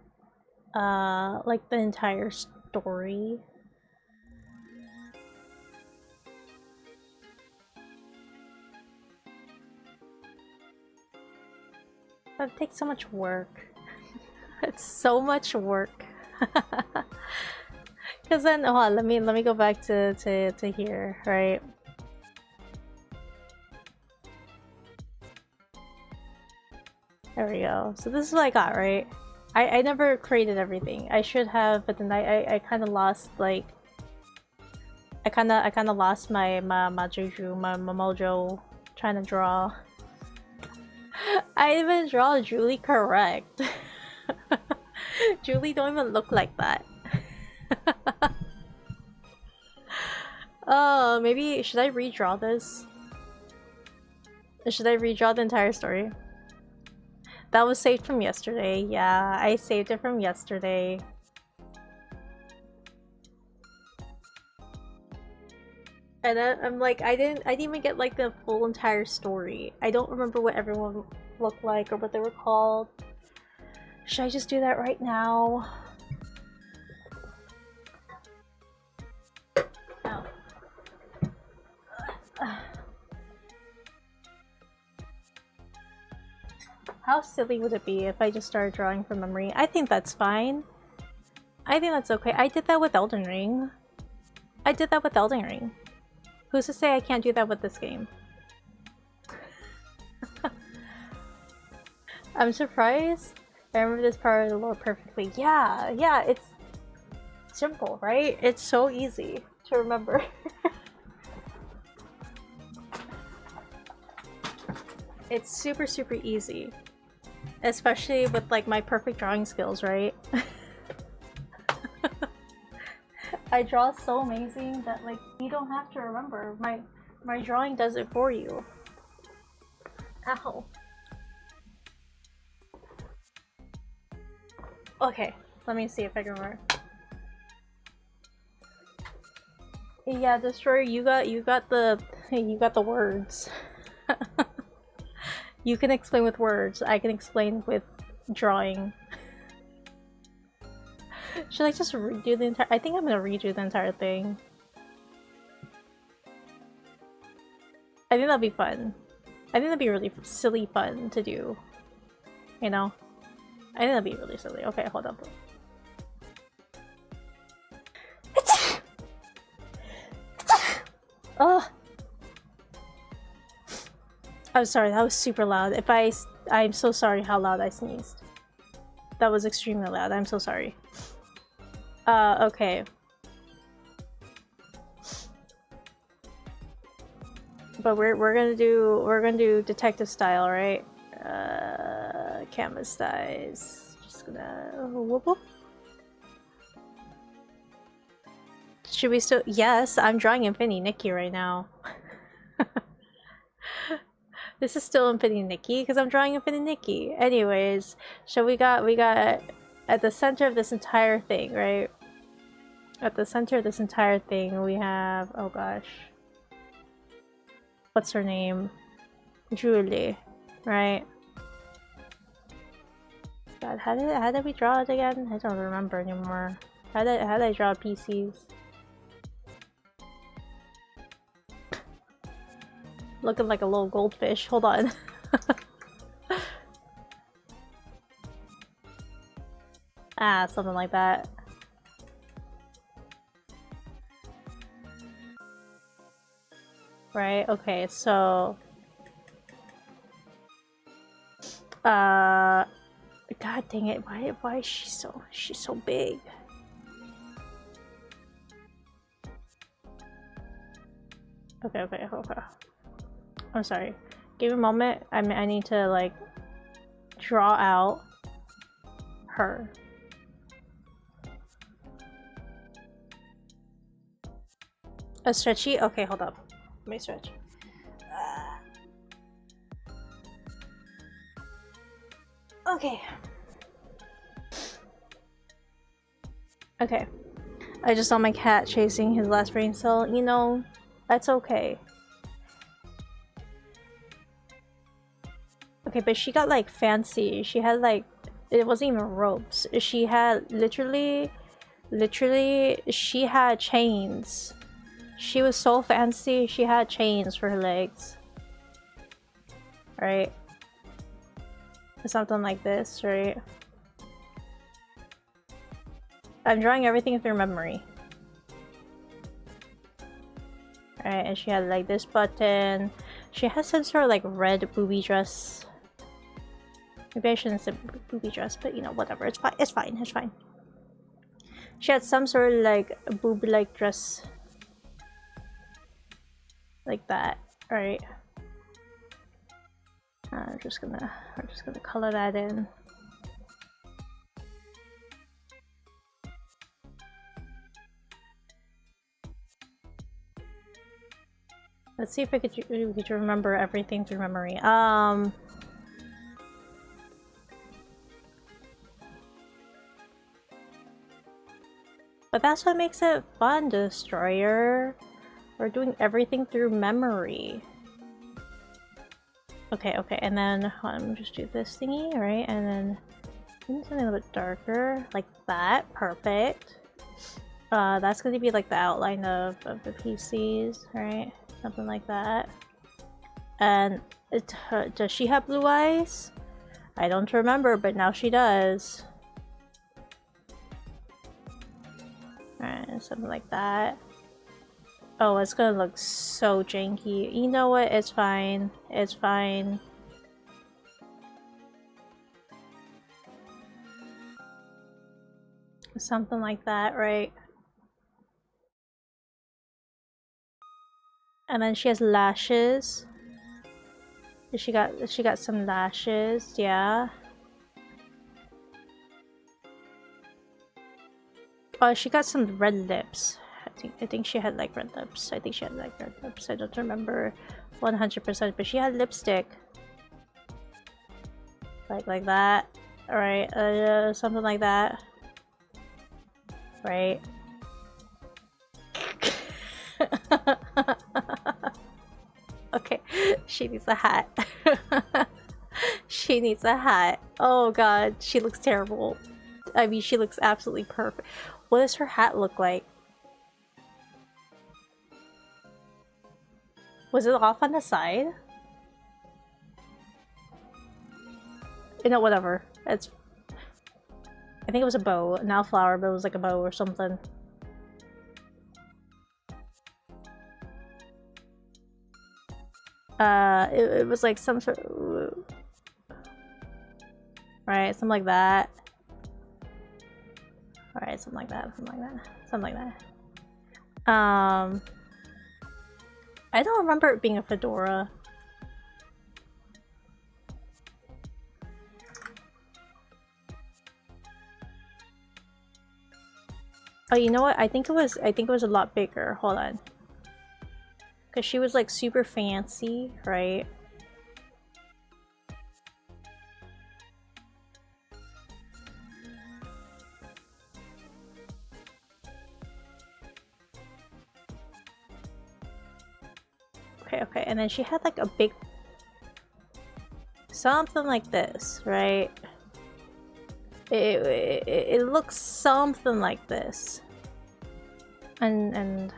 like the entire story? That takes so much work. It's so much work. Because then, hold on, let me go back to here, right? There we go. So this is what I got, right? I never created everything. I should have, but then I kind of lost, like, I kind of lost my juju, my mojo trying to draw. I didn't even draw Julie correct. Julie don't even look like that. Oh, maybe should I redraw this? Should I redraw the entire story? That was saved from yesterday. Yeah, I saved it from yesterday. And I'm like, I didn't even get like the full entire story. I don't remember what everyone looked like or what they were called. Should I just do that right now? No. How silly would it be if I just started drawing from memory? I think that's fine. I think that's okay. I did that with Elden Ring. I did that with Elden Ring. Who's to say I can't do that with this game? I'm surprised. I remember this part of the lore perfectly. Yeah, it's simple, right? It's so easy to remember. It's super easy. Especially with like my perfect drawing skills, right? I draw so amazing that like you don't have to remember. My drawing does it for you. Ow. Okay, let me see if I can remember. Yeah, Destroyer, you got the words. You can explain with words, I can explain with drawing. Should I just redo the entire— I think I'm gonna redo the entire thing. I think that'll be fun. I think that'd be really silly fun to do. You know? I think that'd be really silly. Okay, hold up. Oh, I'm sorry, that was super loud. I'm so sorry how loud I sneezed. That was extremely loud. I'm so sorry. Okay. But we're gonna do detective style, right? Canvas size. Just gonna whoop whoop. Should we still? Yes, I'm drawing Infinity Nikki right now. This is still Infinity Nikki because I'm drawing Infinity Nikki. Anyways, so we got at the center of this entire thing, right? At the center of this entire thing, we have, oh gosh, what's her name? Julie, right? God, how did we draw it again? I don't remember anymore. How did I draw PCs? Looking like a little goldfish. Hold on. Ah, something like that. Right, okay, so god dang it, why is she's so big? Okay. I'm sorry. Give me a moment. I need to like draw out her. A stretchy? Okay, hold up. Let me stretch. Okay. Okay. I just saw my cat chasing his last brain cell. You know, that's okay. Okay, but she got like fancy. She had like, it wasn't even ropes. She had literally, she had chains. She was so fancy, she had chains for her legs. Right? Something like this, right? I'm drawing everything through memory. Alright, and she had like this button. She has some sort of like red booby dress. Maybe I shouldn't say booby dress, but you know, whatever. It's fine. It's fine. It's fine. She had some sort of like boob-like dress. Like that. Alright. We're just gonna color that in. Let's see if we could remember everything through memory. But that's what makes it fun, Destroyer. We're doing everything through memory. Okay, and then let me just do this thingy, right? And then something a little bit darker, like that. Perfect. That's going to be like the outline of the PCs, right? Something like that. And does she have blue eyes? I don't remember, but now she does. Alright, something like that. Oh, it's gonna look so janky. You know what? It's fine. It's fine. Something like that, right? And then she has lashes. She got some lashes, yeah. Oh, she got some red lips. I think she had like red lips. I don't remember 100%, but she had lipstick. Like that. Alright, something like that. Right. Okay, she needs a hat. She needs a hat. Oh god, she looks terrible. I mean, she looks absolutely perfect. What does her hat look like? Was it off on the side? You know, whatever. It's. I think it was a bow, not a flower, but it was like a bow or something. It was like some sort of... Right, something like that. Alright, something like that, something like that, something like that. I don't remember it being a fedora. Oh, you know what? I think it was a lot bigger. Hold on. Cause she was like super fancy, right? Okay, and then she had like a big... something like this, right? It looks something like this. And...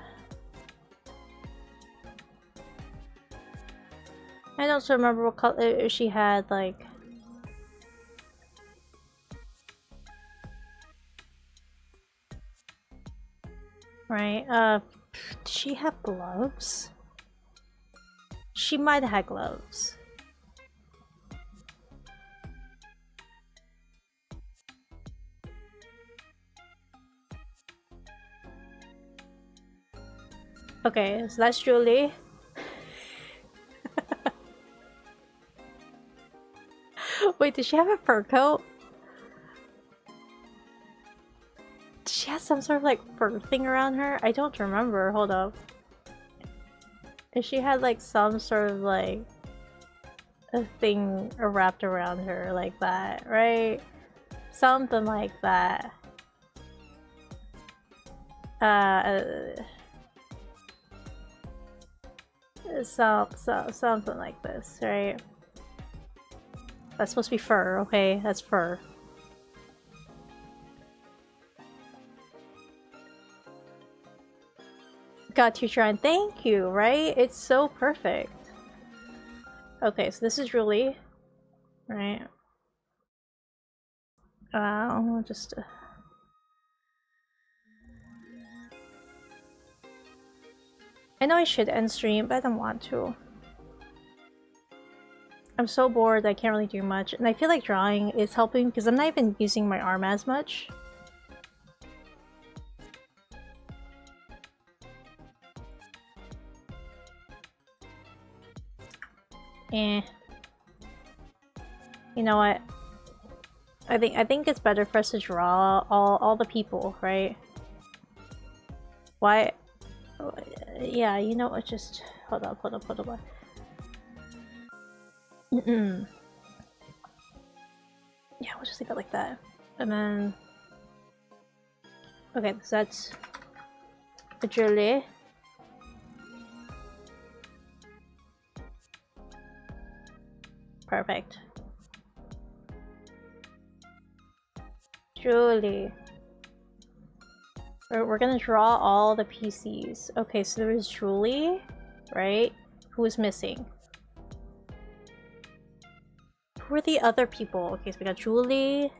I don't remember what color she had, like... Right, did she have gloves? She might have had gloves. Okay, so that's Julie. Wait, did she have a fur coat? Did she have some sort of like fur thing around her? I don't remember. Hold up. If she had like some sort of like a thing wrapped around her like that, right? Something like that. Something like this, right? That's supposed to be fur, okay? That's fur. Got you, Tron. Thank you, right? It's so perfect. Okay, so this is Julie, right? Just... I know I should end stream, but I don't want to. I'm so bored I can't really do much, and I feel like drawing is helping because I'm not even using my arm as much. Eh. You know what? I think it's better for us to draw all the people, right? Why? Yeah, you know what? Just hold up. Yeah, we'll just leave it like that, and then okay, so that's Julie. Perfect. Julie. We're gonna draw all the PCs. Okay, so there was Julie, right? Who was missing? Who are the other people? Okay, so we got Julie.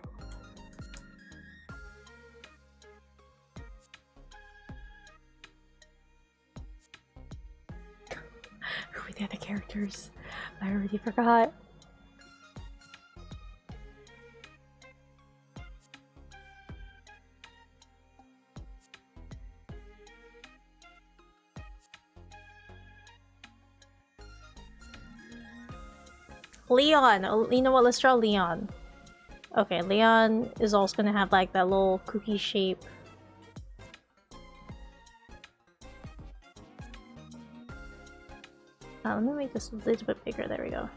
Who are the other characters? I already forgot. Leon! Oh, you know what? Let's draw Leon. Okay, Leon is also gonna have like that little cookie shape. Let me make this a little bit bigger. There we go.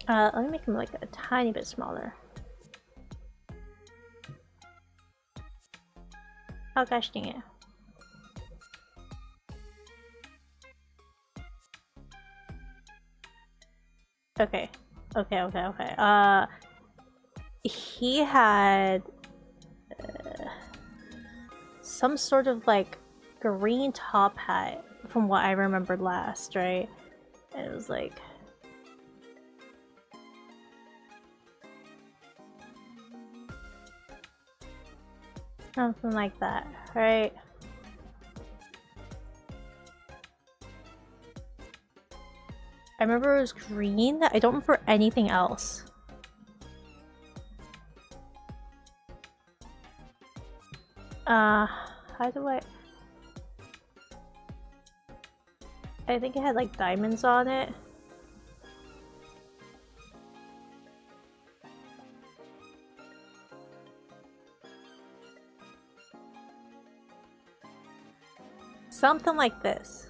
Let me make him like a tiny bit smaller. Oh gosh dang it. Okay. he had some sort of like green top hat from what I remembered last, right? And it was like something like that, right? I remember it was green. I don't remember anything else. How do I think it had like diamonds on it. Something like this.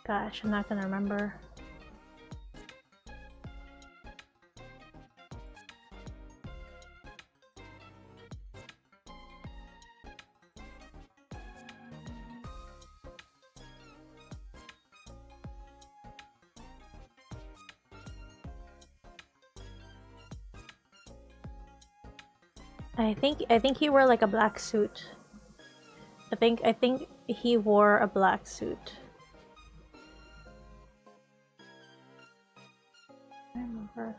Gosh, I'm not gonna remember. I think he wore like a black suit. I think he wore a black suit. I remember.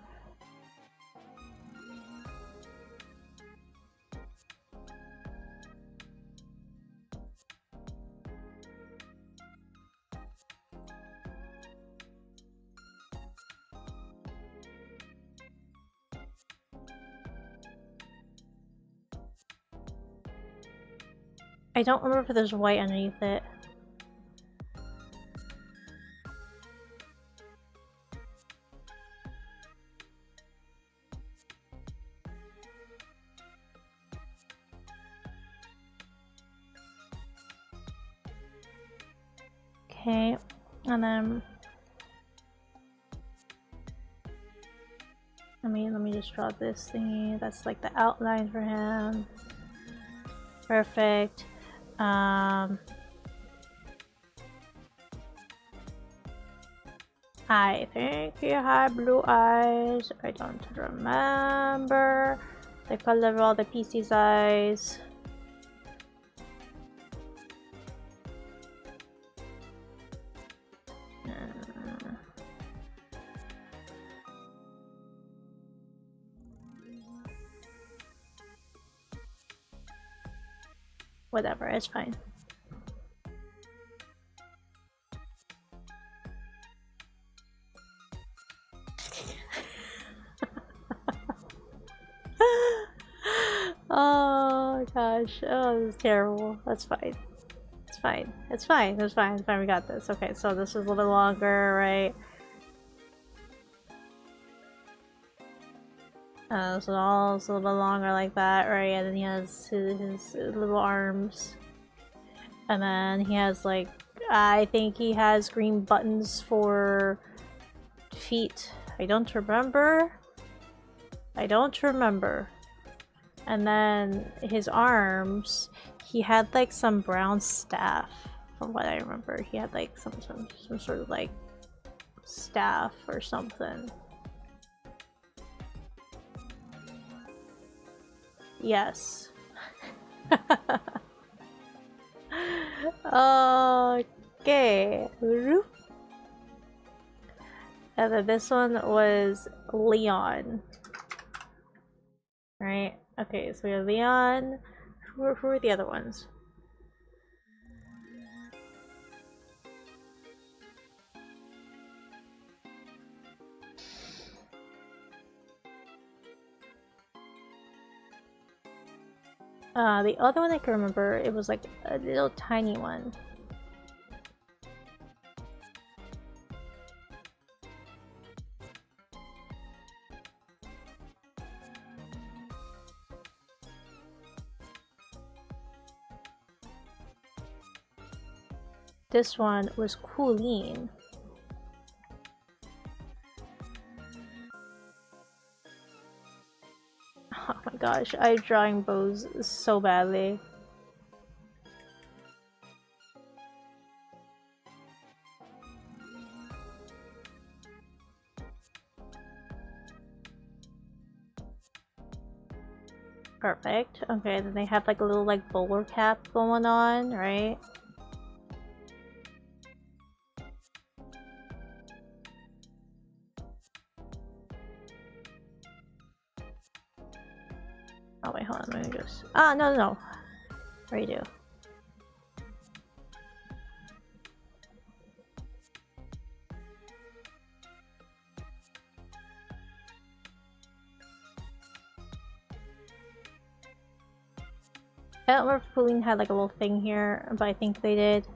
I don't remember if there's white underneath it. Okay, and then let me just draw this thingy. That's like the outline for him. Perfect. I think he had blue eyes. I don't remember the color of all the PC's eyes. Whatever, it's fine. Oh gosh, oh, this is terrible. That's fine. It's fine. It's fine. It's fine. It's fine. We got this. Okay, so this is a little bit longer, right? So all it's a little bit longer like that, right? And then he has his little arms. And then he has like, I think he has green buttons for feet. I don't remember. I don't remember. And then his arms, he had like some brown staff from what I remember. He had like some sort of like staff or something. Yes. Okay. And then this one was Leon. Right? Okay, so we have Leon. Who are the other ones? The other one I can remember, it was like a little tiny one. This one was Coolene. gosh, I'm drawing bows so badly. Perfect. Okay, then they have like a little like bowler cap going on, right? Oh wait, hold on, let me just... Ah, no. Redo. I don't remember if Pauline had like a little thing here, but I think they did.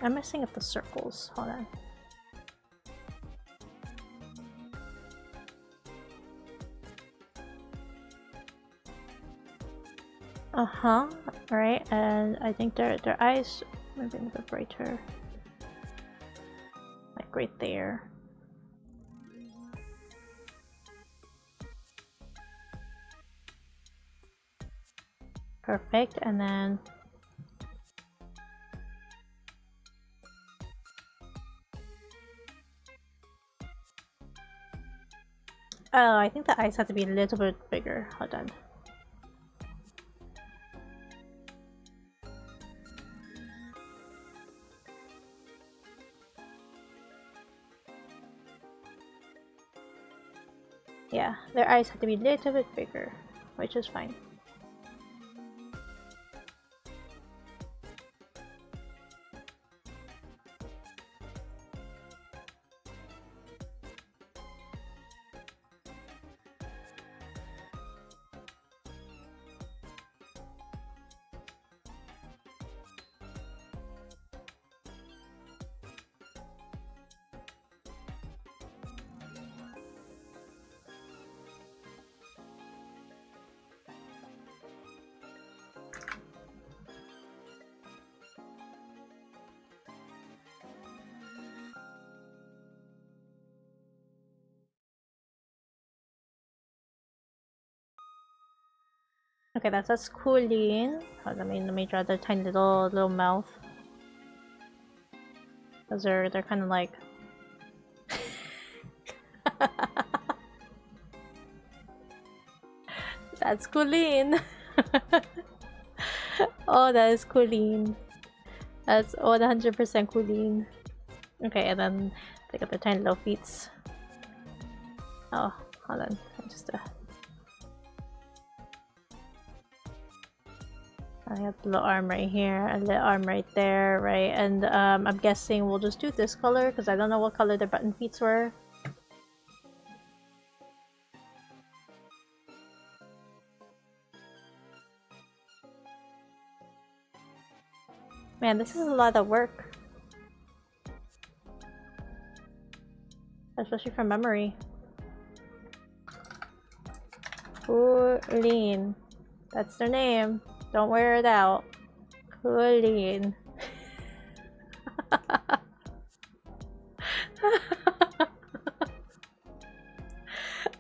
I'm messing up the circles. Hold on. Alright, and I think their eyes maybe a little bit brighter. Like right there. Perfect, and then oh, I think the eyes have to be a little bit bigger. Hold on. Yeah, their eyes have to be a little bit bigger, which is fine. Okay, that's cooling. Oh, let me draw the tiny little mouth. Those they're kind of like. That's Colleen. Oh, that is Colleen. That's 100% Colleen. Okay, and then they got the tiny little feet. Oh, hold on. I have the little arm right here, and the arm right there, right? And I'm guessing we'll just do this color because I don't know what color their button feet were. Man, this is a lot of work. Especially from memory. Colleen. That's their name. Don't wear it out. Colleen.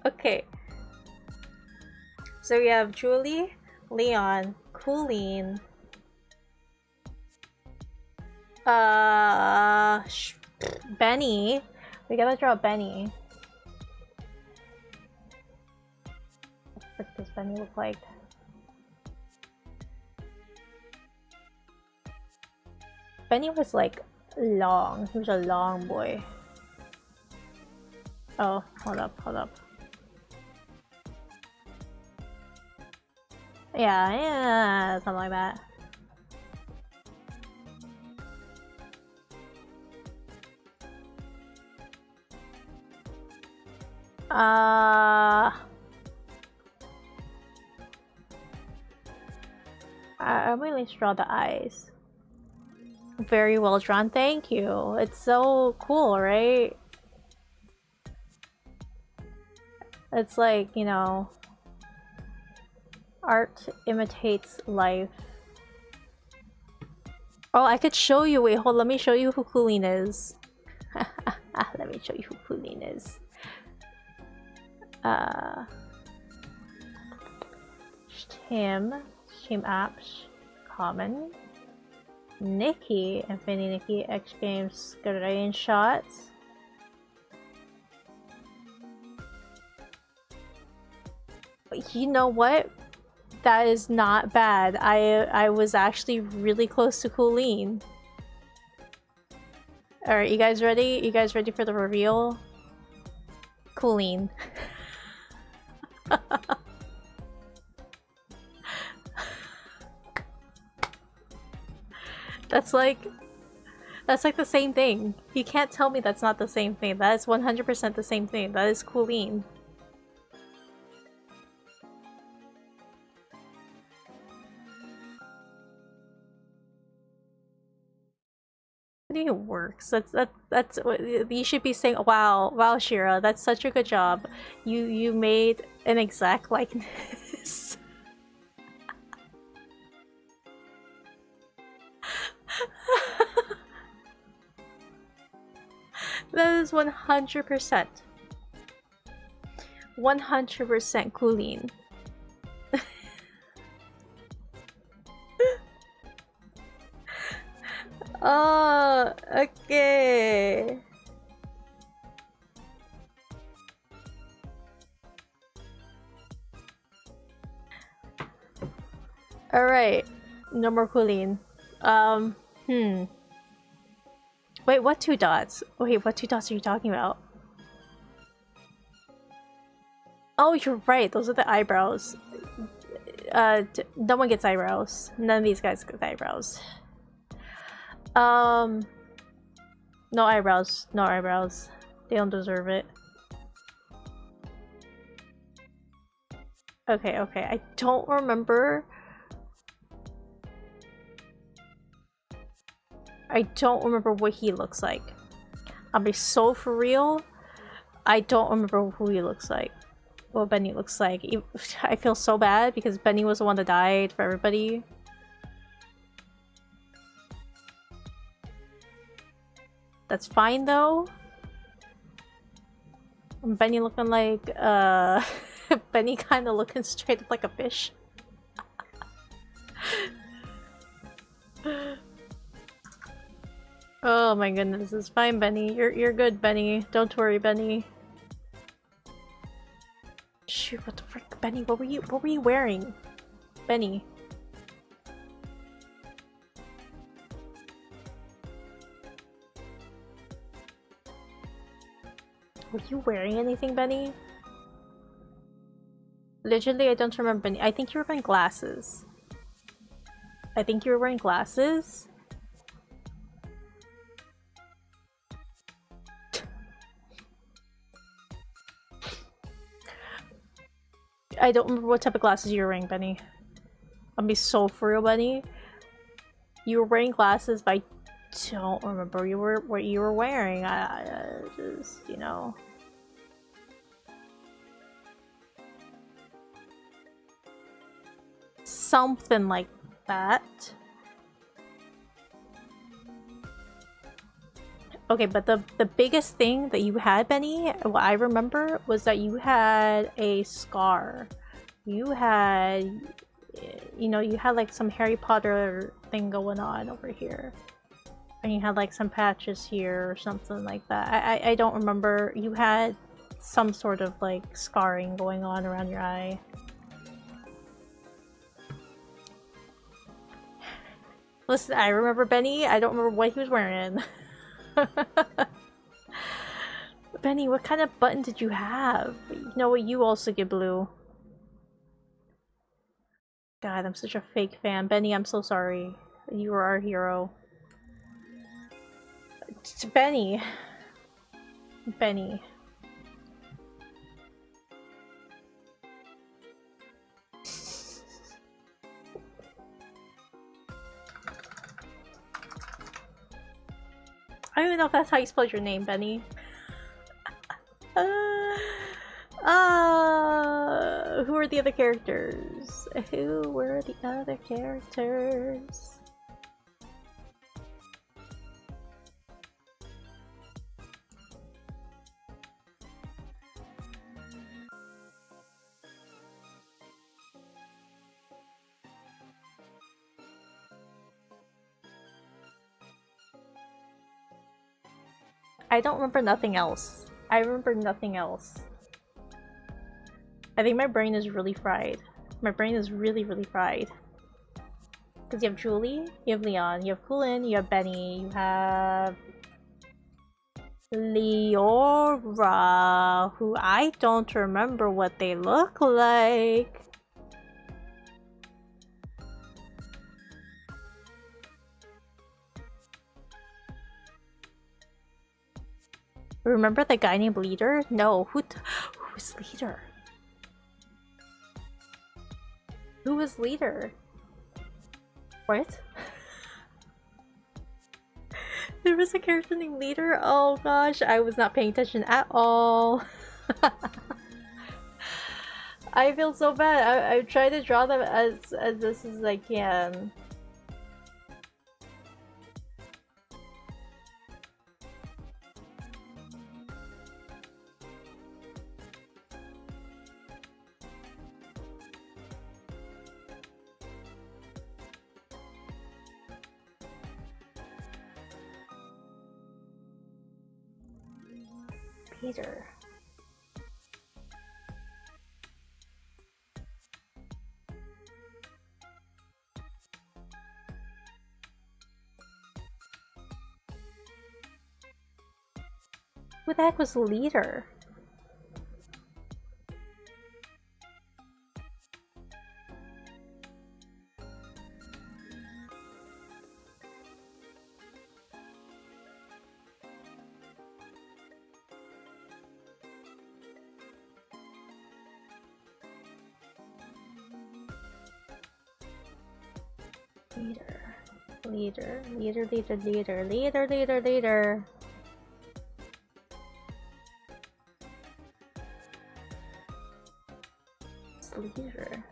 Okay. So we have Julie, Leon, Colleen, Benny. We gotta draw Benny. What does Benny look like? Benny was like long. He was a long boy. Oh, hold up. Yeah, something like that. I'm willing to draw the eyes. Very well drawn, thank you. It's so cool, right? It's like, you know, Art imitates life. Oh, I could show you. Wait, hold. Let me show you who Colleen is. Let me show you who Colleen is. Him, Apps, Common, Nikki, Infinity Nikki, X Games, Screenshots. You know what? That is not bad. I was actually really close to Colleen. Alright, you guys ready? You guys ready for the reveal? Colleen. That's like the same thing. You can't tell me that's not the same thing. That is 100% the same thing. That is Colleen. I think it works. That's what you should be saying. Wow, Shira, that's such a good job. You made an exact likeness. That is 100%. 100% Colleen. Oh, okay. Alright. No more Colleen. Wait, what 2 dots? Wait, what 2 dots are you talking about? Oh, you're right. Those are the eyebrows. No one gets eyebrows. None of these guys get eyebrows. No eyebrows. No eyebrows. They don't deserve it. Okay. I don't remember. I don't remember what he looks like. I'll be so for real. I don't remember who he looks like. What Benny looks like. I feel so bad because Benny was the one that died for everybody. That's fine though. Benny looking like Benny kind of looking straight up like a fish. Oh my goodness, it's fine, Benny. You're good, Benny. Don't worry, Benny. Shoot, what the frick, Benny? What were you wearing, Benny? Were you wearing anything, Benny? Literally, I don't remember, Benny. I think you were wearing glasses. I think you were wearing glasses. I don't remember what type of glasses you were wearing, Benny. I'll be so for real, Benny. You were wearing glasses, but I don't remember what you were wearing. I just, you know. Something like that. Okay, but the biggest thing that you had, Benny, what I remember was that you had a scar. You had, you know, you had like some Harry Potter thing going on over here. And you had like some patches here or something like that. I don't remember. You had some sort of like scarring going on around your eye. Listen, I remember Benny. I don't remember what he was wearing. Benny, what kind of button did you have? You know what? You also get blue. God, I'm such a fake fan. Benny, I'm so sorry. You were our hero. Benny. Benny. I don't even know if that's how you spell your name, Benny. Who are the other characters? Who were the other characters? I don't remember nothing else. I remember nothing else. I think my brain is really fried. My brain is really, really fried. Because you have Julie, you have Leon, you have Kulin, you have Benny, you have Leora, who I don't remember what they look like. Remember the guy named Leader? No, who was Leader? Who was Leader? What? There was a character named Leader? Oh gosh, I was not paying attention at all. I feel so bad. I try to draw them as this as I can. Peter. Who the heck was Leader? Leader. It's Leader.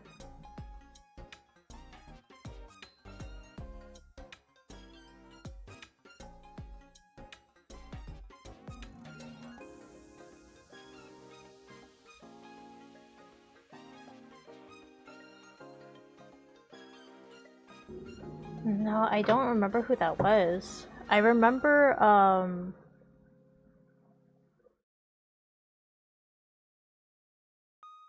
No, I don't remember who that was. I remember,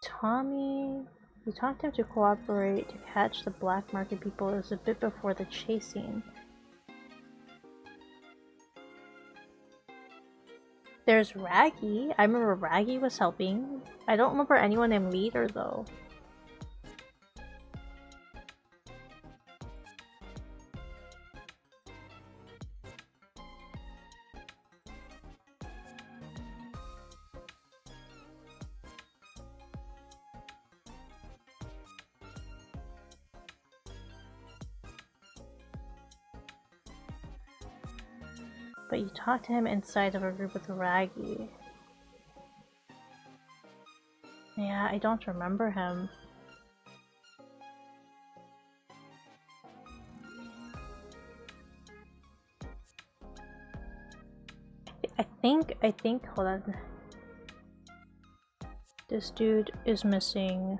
Tommy... You talked him to cooperate to catch the black market people. It was a bit before the chasing. There's Raggy. I remember Raggy was helping. I don't remember anyone named Leader, though. But you talked to him inside of a group with Raggy. Yeah, I don't remember him. I think, hold on. This dude is missing,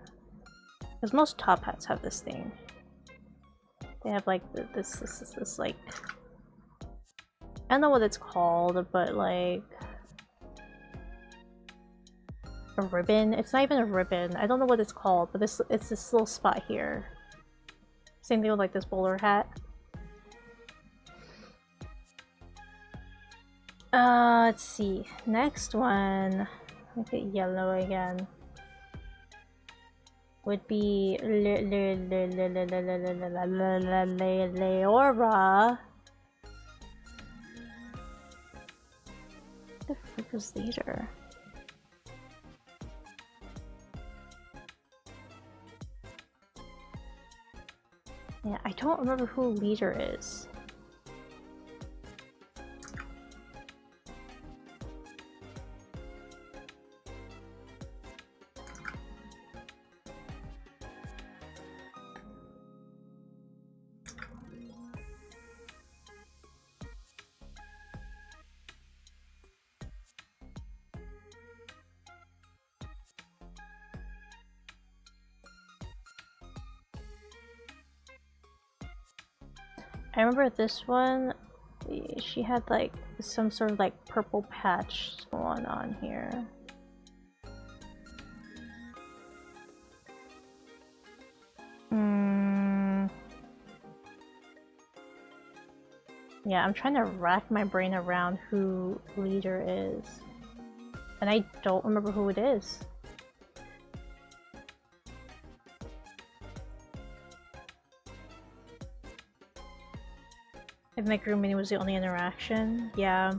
because most top hats have this thing. They have like this like, I don't know what it's called, but like a ribbon. It's not even a ribbon. I don't know what it's called, but it's this little spot here. Same thing with like this bowler hat. Let's see. Next one, make it yellow again. Would be Leora. The frick was Leader? Yeah, I don't remember who Leader is. I remember this one, she had like some sort of like purple patch going on here. Yeah, I'm trying to rack my brain around who leader is. And I don't remember who it is. If Megumi was the only interaction, yeah.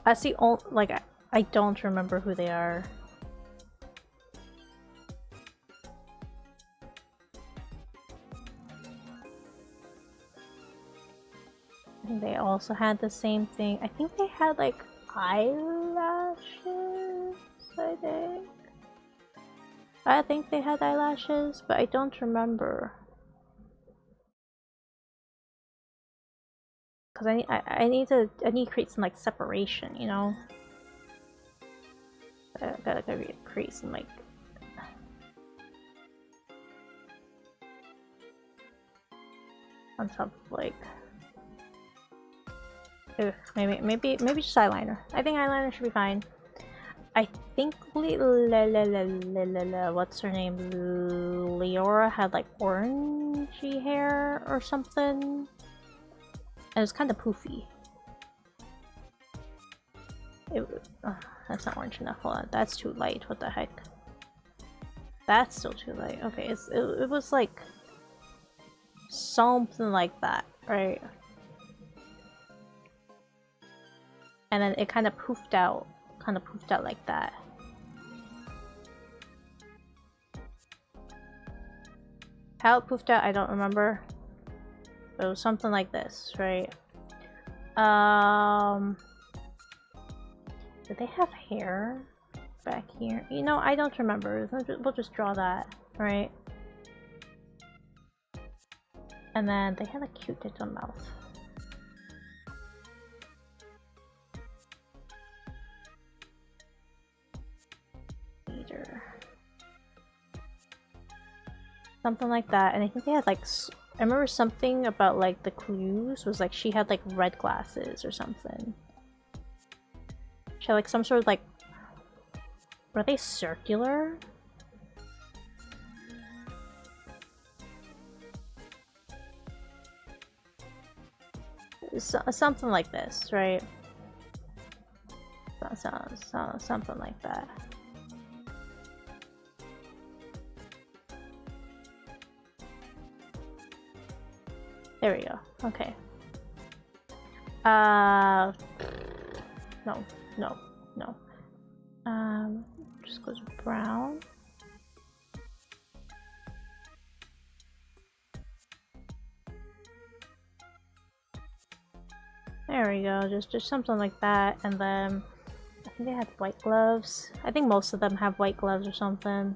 That's the only, like, I don't remember who they are. I think they also had the same thing. I think they had like eyelashes, I think they had eyelashes, but I don't remember. Cause I need to create some like separation, you know. I gotta create some like. On top of like. Ugh, maybe just eyeliner. I think eyeliner should be fine. I think what's her name? Leora had like orangey hair or something. And it was kind of poofy. That's not orange enough. Hold on, that's too light. What the heck? That's still too light. Okay, it was like something like that, right? And then it kind of poofed out like that. How it poofed out, I don't remember. It was something like this, right? Did they have hair back here? You know, I don't remember. We'll just draw that, right? And then they had a cute little mouth. Something like that, and I think they had like, I remember something about like the clues was like she had like red glasses or something. She had like some sort of like, were they circular? Something like this, right? Something like that. There we go. Okay. No. Just goes brown. There we go. Just something like that, and then I think they had white gloves. I think most of them have white gloves or something.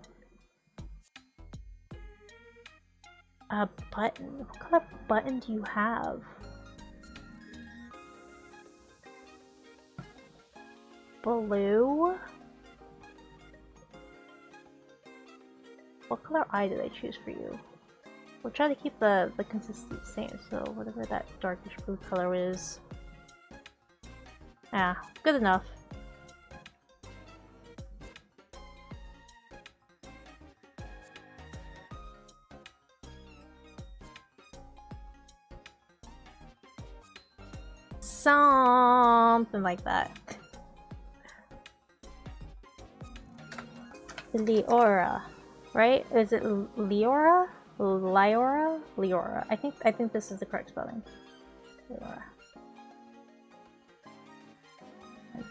A button. What color button do you have? Blue? What color eye did I choose for you? We'll try to keep the consistency the same, so whatever that darkish blue color is. Yeah, good enough. Something like that. Leora, right? Is it Leora? Leora. I think this is the correct spelling. Leora.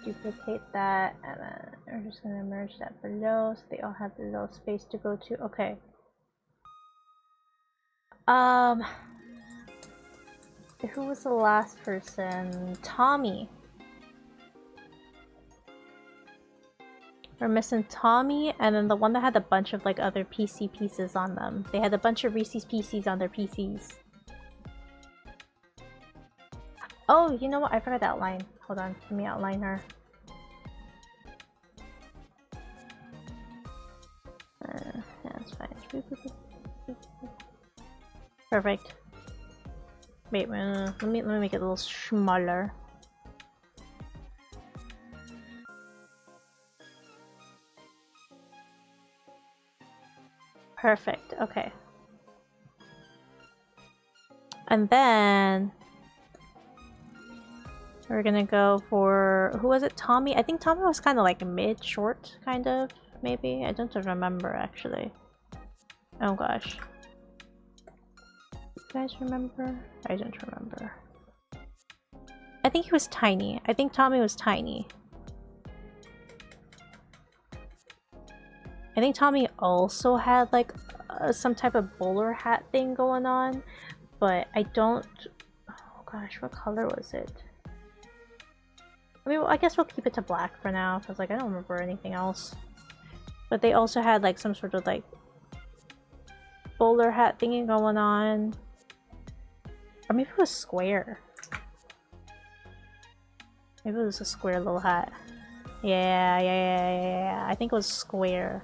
Duplicate that, and then we're just gonna merge that below so they all have the little space to go to. Okay. Who was the last person? Tommy. We're missing Tommy, and then the one that had a bunch of like other PC pieces on them. They had a bunch of Reese's PCs on their PCs. Oh, you know what? I forgot to outline. Hold on, let me outline her. Yeah, that's fine. Perfect. Wait, let me make it a little smaller. Perfect. Okay. And then we're gonna go for, who was it? Tommy? I think Tommy was kind of like mid-short, kind of, maybe. I don't remember actually. Oh gosh. You guys remember? I don't remember. I think he was tiny. I think Tommy was tiny. I think Tommy also had like some type of bowler hat thing going on, but I don't... Oh gosh, what color was it? I mean, I guess we'll keep it to black for now, because like I don't remember anything else. But they also had like some sort of like bowler hat thingy going on. Or maybe it was square. Maybe it was a square little hat. Yeah. I think it was square.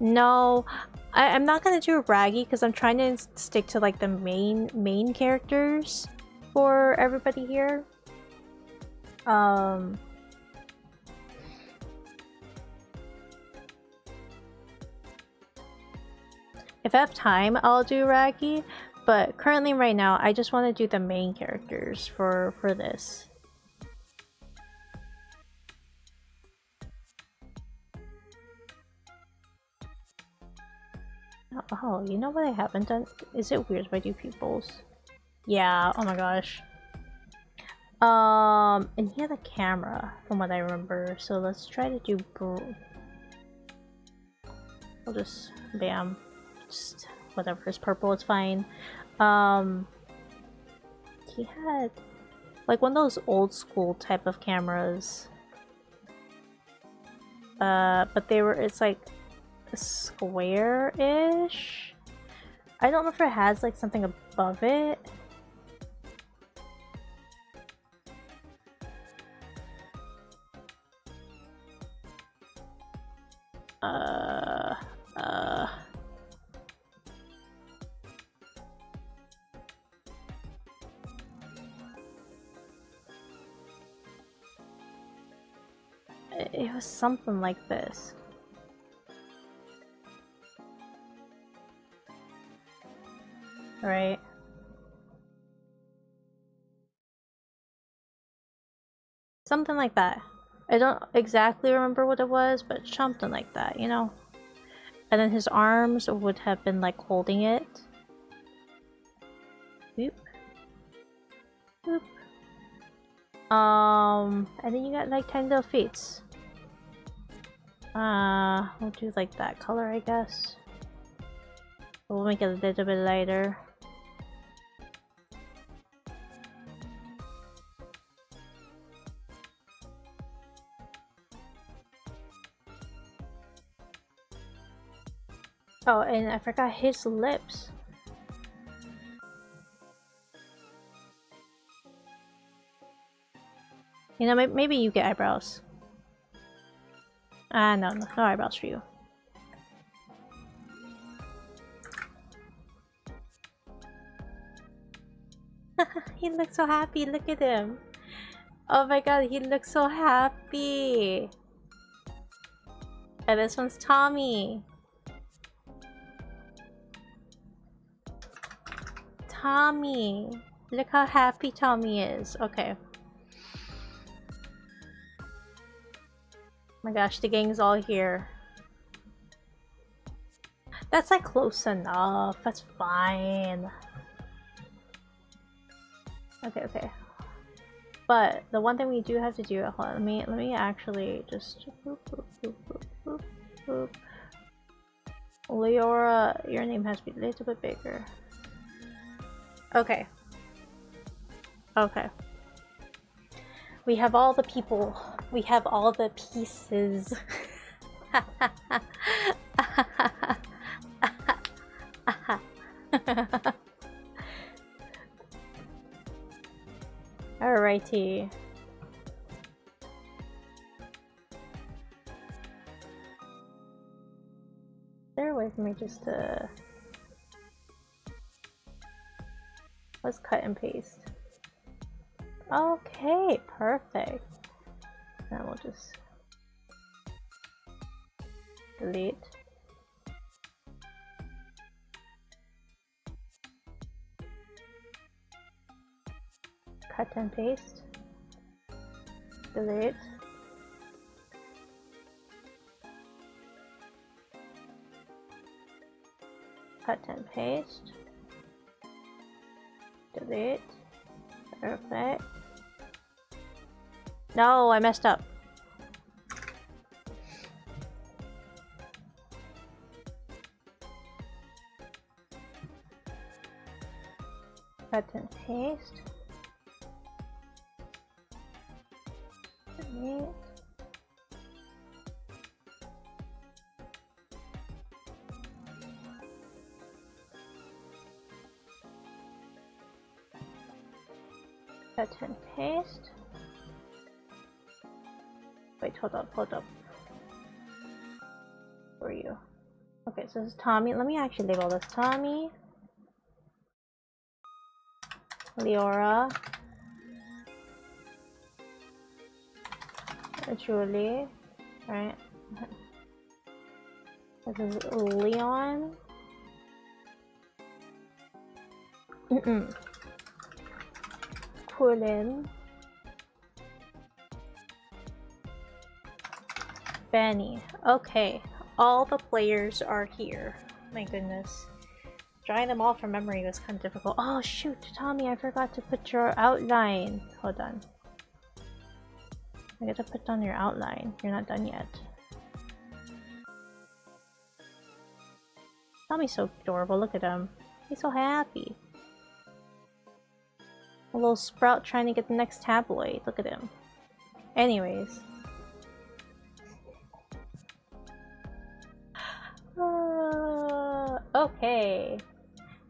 No, I'm not gonna do Raggy because I'm trying to stick to like the main characters for everybody here. If I have time, I'll do Raggy, but currently right now, I just want to do the main characters for this. Oh, you know what I haven't done? Is it weird if I do pupils? Yeah, oh my gosh. And he had a camera, from what I remember, so let's try to do we'll just, bam. Just, whatever, it's purple, it's fine. He had, like, one of those old school type of cameras. But it's like, square-ish. I don't know if it has like something above it. It was something like this. Right. Something like that. I don't exactly remember what it was, but something like that, you know? And then his arms would have been like holding it. Boop. Boop. And then you got like 10 little feet. We'll do like that color, I guess. We'll make it a little bit lighter. Oh, and I forgot his lips. You know, maybe you get eyebrows. No eyebrows for you. He looks so happy, look at him. Oh my god, he looks so happy. And this one's Tommy. Tommy. Look how happy Tommy is. Okay. Oh my gosh, the gang's all here. That's like close enough. That's fine. Okay. But the one thing we do have to do, hold on, let me actually just boop. Leora, your name has to be a little bit bigger. Okay. We have all the people. We have all the pieces. Alrighty. Is there a way for me just to... Let's cut and paste. Okay, perfect. Now we'll just delete. Cut and paste. Delete. Cut and paste. Delete. Perfect. No, I messed up. Cut and paste. Delete. Cut and paste. Wait, hold up. Where are you? Okay, so this is Tommy. Let me actually label this Tommy. Leora. Julie. Right. This is Leon. Kulin. Benny. Okay, all the players are here. My goodness. Drawing them all from memory was kind of difficult. Oh shoot, Tommy, I forgot to put your outline. Hold on. I gotta put down your outline. You're not done yet. Tommy's so adorable. Look at him. He's so happy. A little sprout trying to get the next tabloid. Look at him. Anyways. Okay.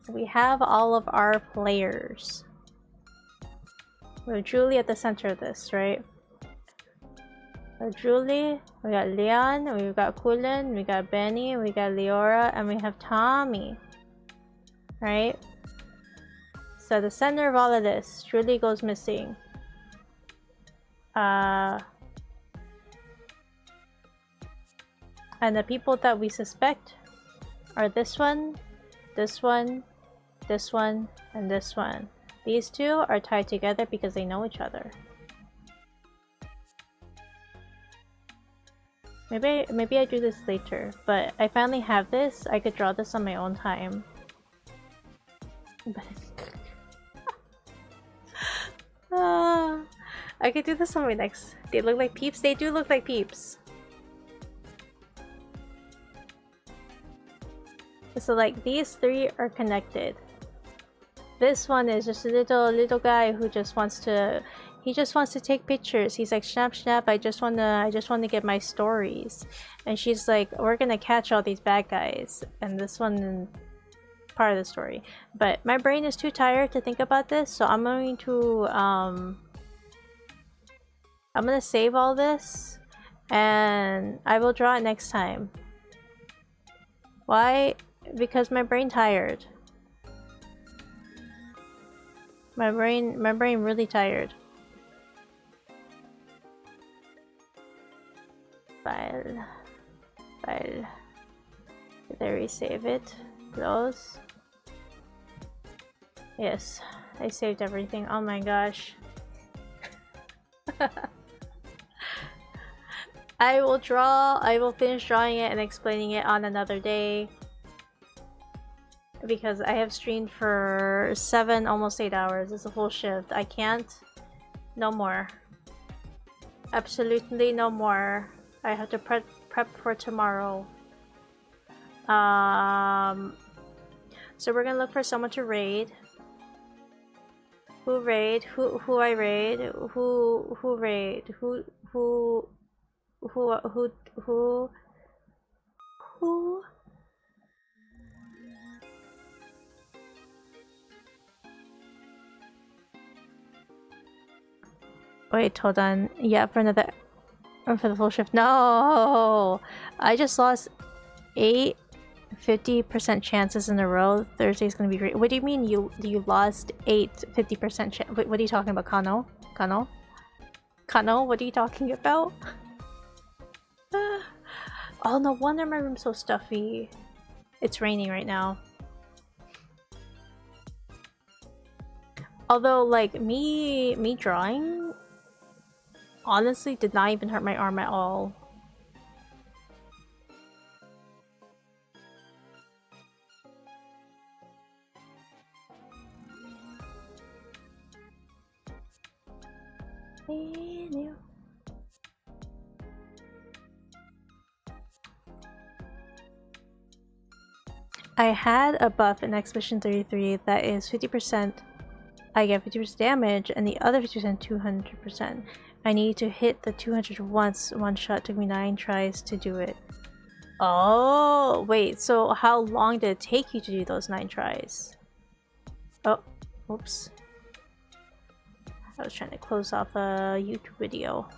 So we have all of our players. We have Julie at the center of this, right? We have Julie, we got Leon, we've got Kulin, we got Benny, we got Leora, and we have Tommy. Right? So the center of all of this, Julie goes missing. And the people that we suspect are this one, this one, this one, and this one. These two are tied together because they know each other. Maybe I do this later, but I finally have this. I could draw this on my own time. But I could do this on my next. They look like peeps. They do look like peeps. So like these three are connected. This one is just a little guy who just wants to. He just wants to take pictures. He's like, snap, snap. I just wanna get my stories. And she's like, we're gonna catch all these bad guys. And this one, part of the story. But my brain is too tired to think about this, so I'm going to I'm gonna save all this, and I will draw it next time. Why? Because my brain tired. My brain really tired. File. There we save it. Close. Yes, I saved everything. Oh my gosh. I will finish drawing it and explaining it on another day. Because I have streamed for 7, almost 8 hours. It's a full shift. I can't. No more. Absolutely no more. I have to prep for tomorrow. So we're gonna look for someone to raid. Who raid? Who I raid? Who raid? Who? Wait, hold on. Yeah, for the full shift. No, I just lost 8 50% chances in a row. Thursday's gonna be great. What do you mean you lost 50% chance? What are you talking about, Kano? Kano? Kano? What are you talking about? Oh, no wonder my room's so stuffy. It's raining right now. Although, like, me drawing honestly did not even hurt my arm at all. I had a buff in Expedition 33 that is 50%. I get 50% damage, and the other 50% 200%. I need to hit the 200 once. One shot took me 9 tries to do it. Oh, wait. So how long did it take you to do those 9 tries? Oh, oops. I was trying to close off a YouTube video.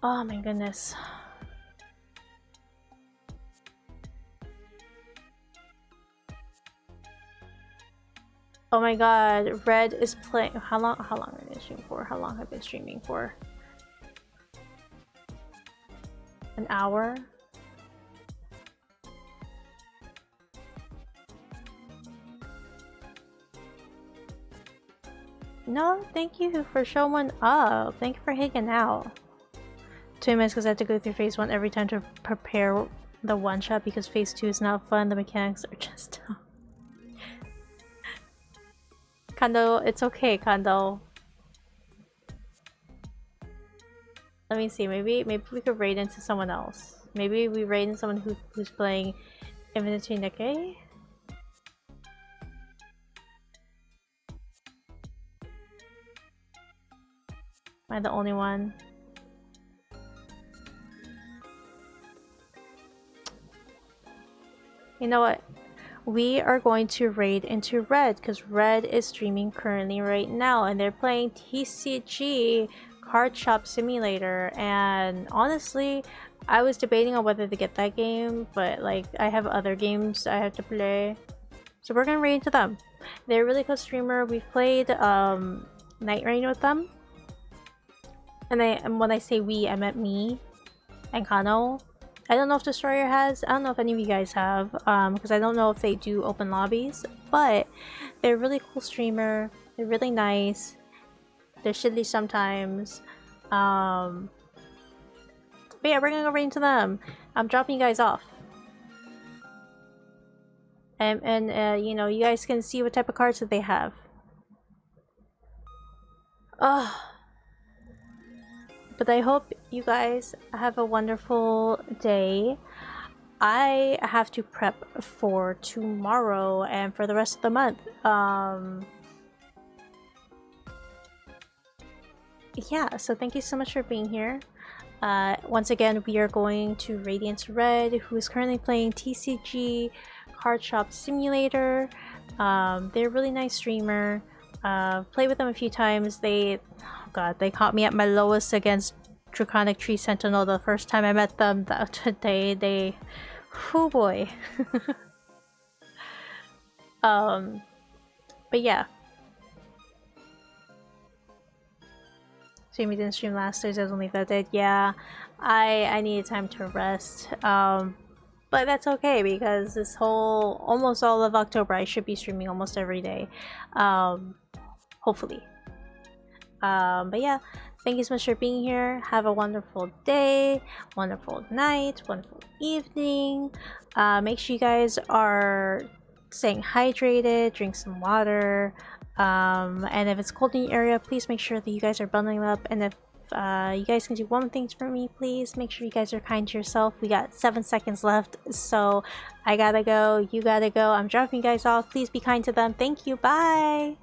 Oh my goodness. Oh my god, Red is playing. How long have I been streaming for? How long have I been streaming for? An hour? No, thank you for showing up. Thank you for hanging out. 2 minutes because I have to go through phase 1 every time to prepare the one shot because phase 2 is not fun. The mechanics are just Kando, it's okay, Kando. Let me see, maybe we could raid into someone else. Maybe we raid into someone who's playing Infinity Nikki. Am I the only one? You know what? We are going to raid into Red because Red is streaming currently right now and they're playing TCG Card Shop Simulator, and honestly I was debating on whether to get that game, but like I have other games I have to play, so we're gonna raid into them. They're a really cool streamer. We've played Night Rain with them, and when I say we, I meant me and Kano. I don't know if Destroyer has. I don't know if any of you guys have, because I don't know if they do open lobbies, but they're a really cool streamer. They're really nice. They're shitty sometimes. But yeah, we're gonna go right into them. I'm dropping you guys off. And you know, you guys can see what type of cards that they have. But I hope you guys have a wonderful day. I have to prep for tomorrow and for the rest of the month. Yeah, so thank you so much for being here. Once again, we are going to Radiance Red, who is currently playing TCG Card Shop Simulator. They're a really nice streamer. Played with them a few times. They caught me at my lowest against Draconic Tree Sentinel the first time I met them. Oh boy. But yeah. Jamie didn't stream last Thursday, I was only that day. Yeah, I needed time to rest. But that's okay because this whole, almost all of October, I should be streaming almost every day. Hopefully. But yeah, thank you so much for being here. Have a wonderful day, wonderful night, wonderful evening. Make sure you guys are staying hydrated, drink some water. And if it's cold in the area, please make sure that you guys are bundling up. And if you guys can do one thing for me, please make sure you guys are kind to yourself. We got 7 seconds left, so I gotta go, you gotta go. I'm dropping you guys off. Please be kind to them. Thank you. Bye.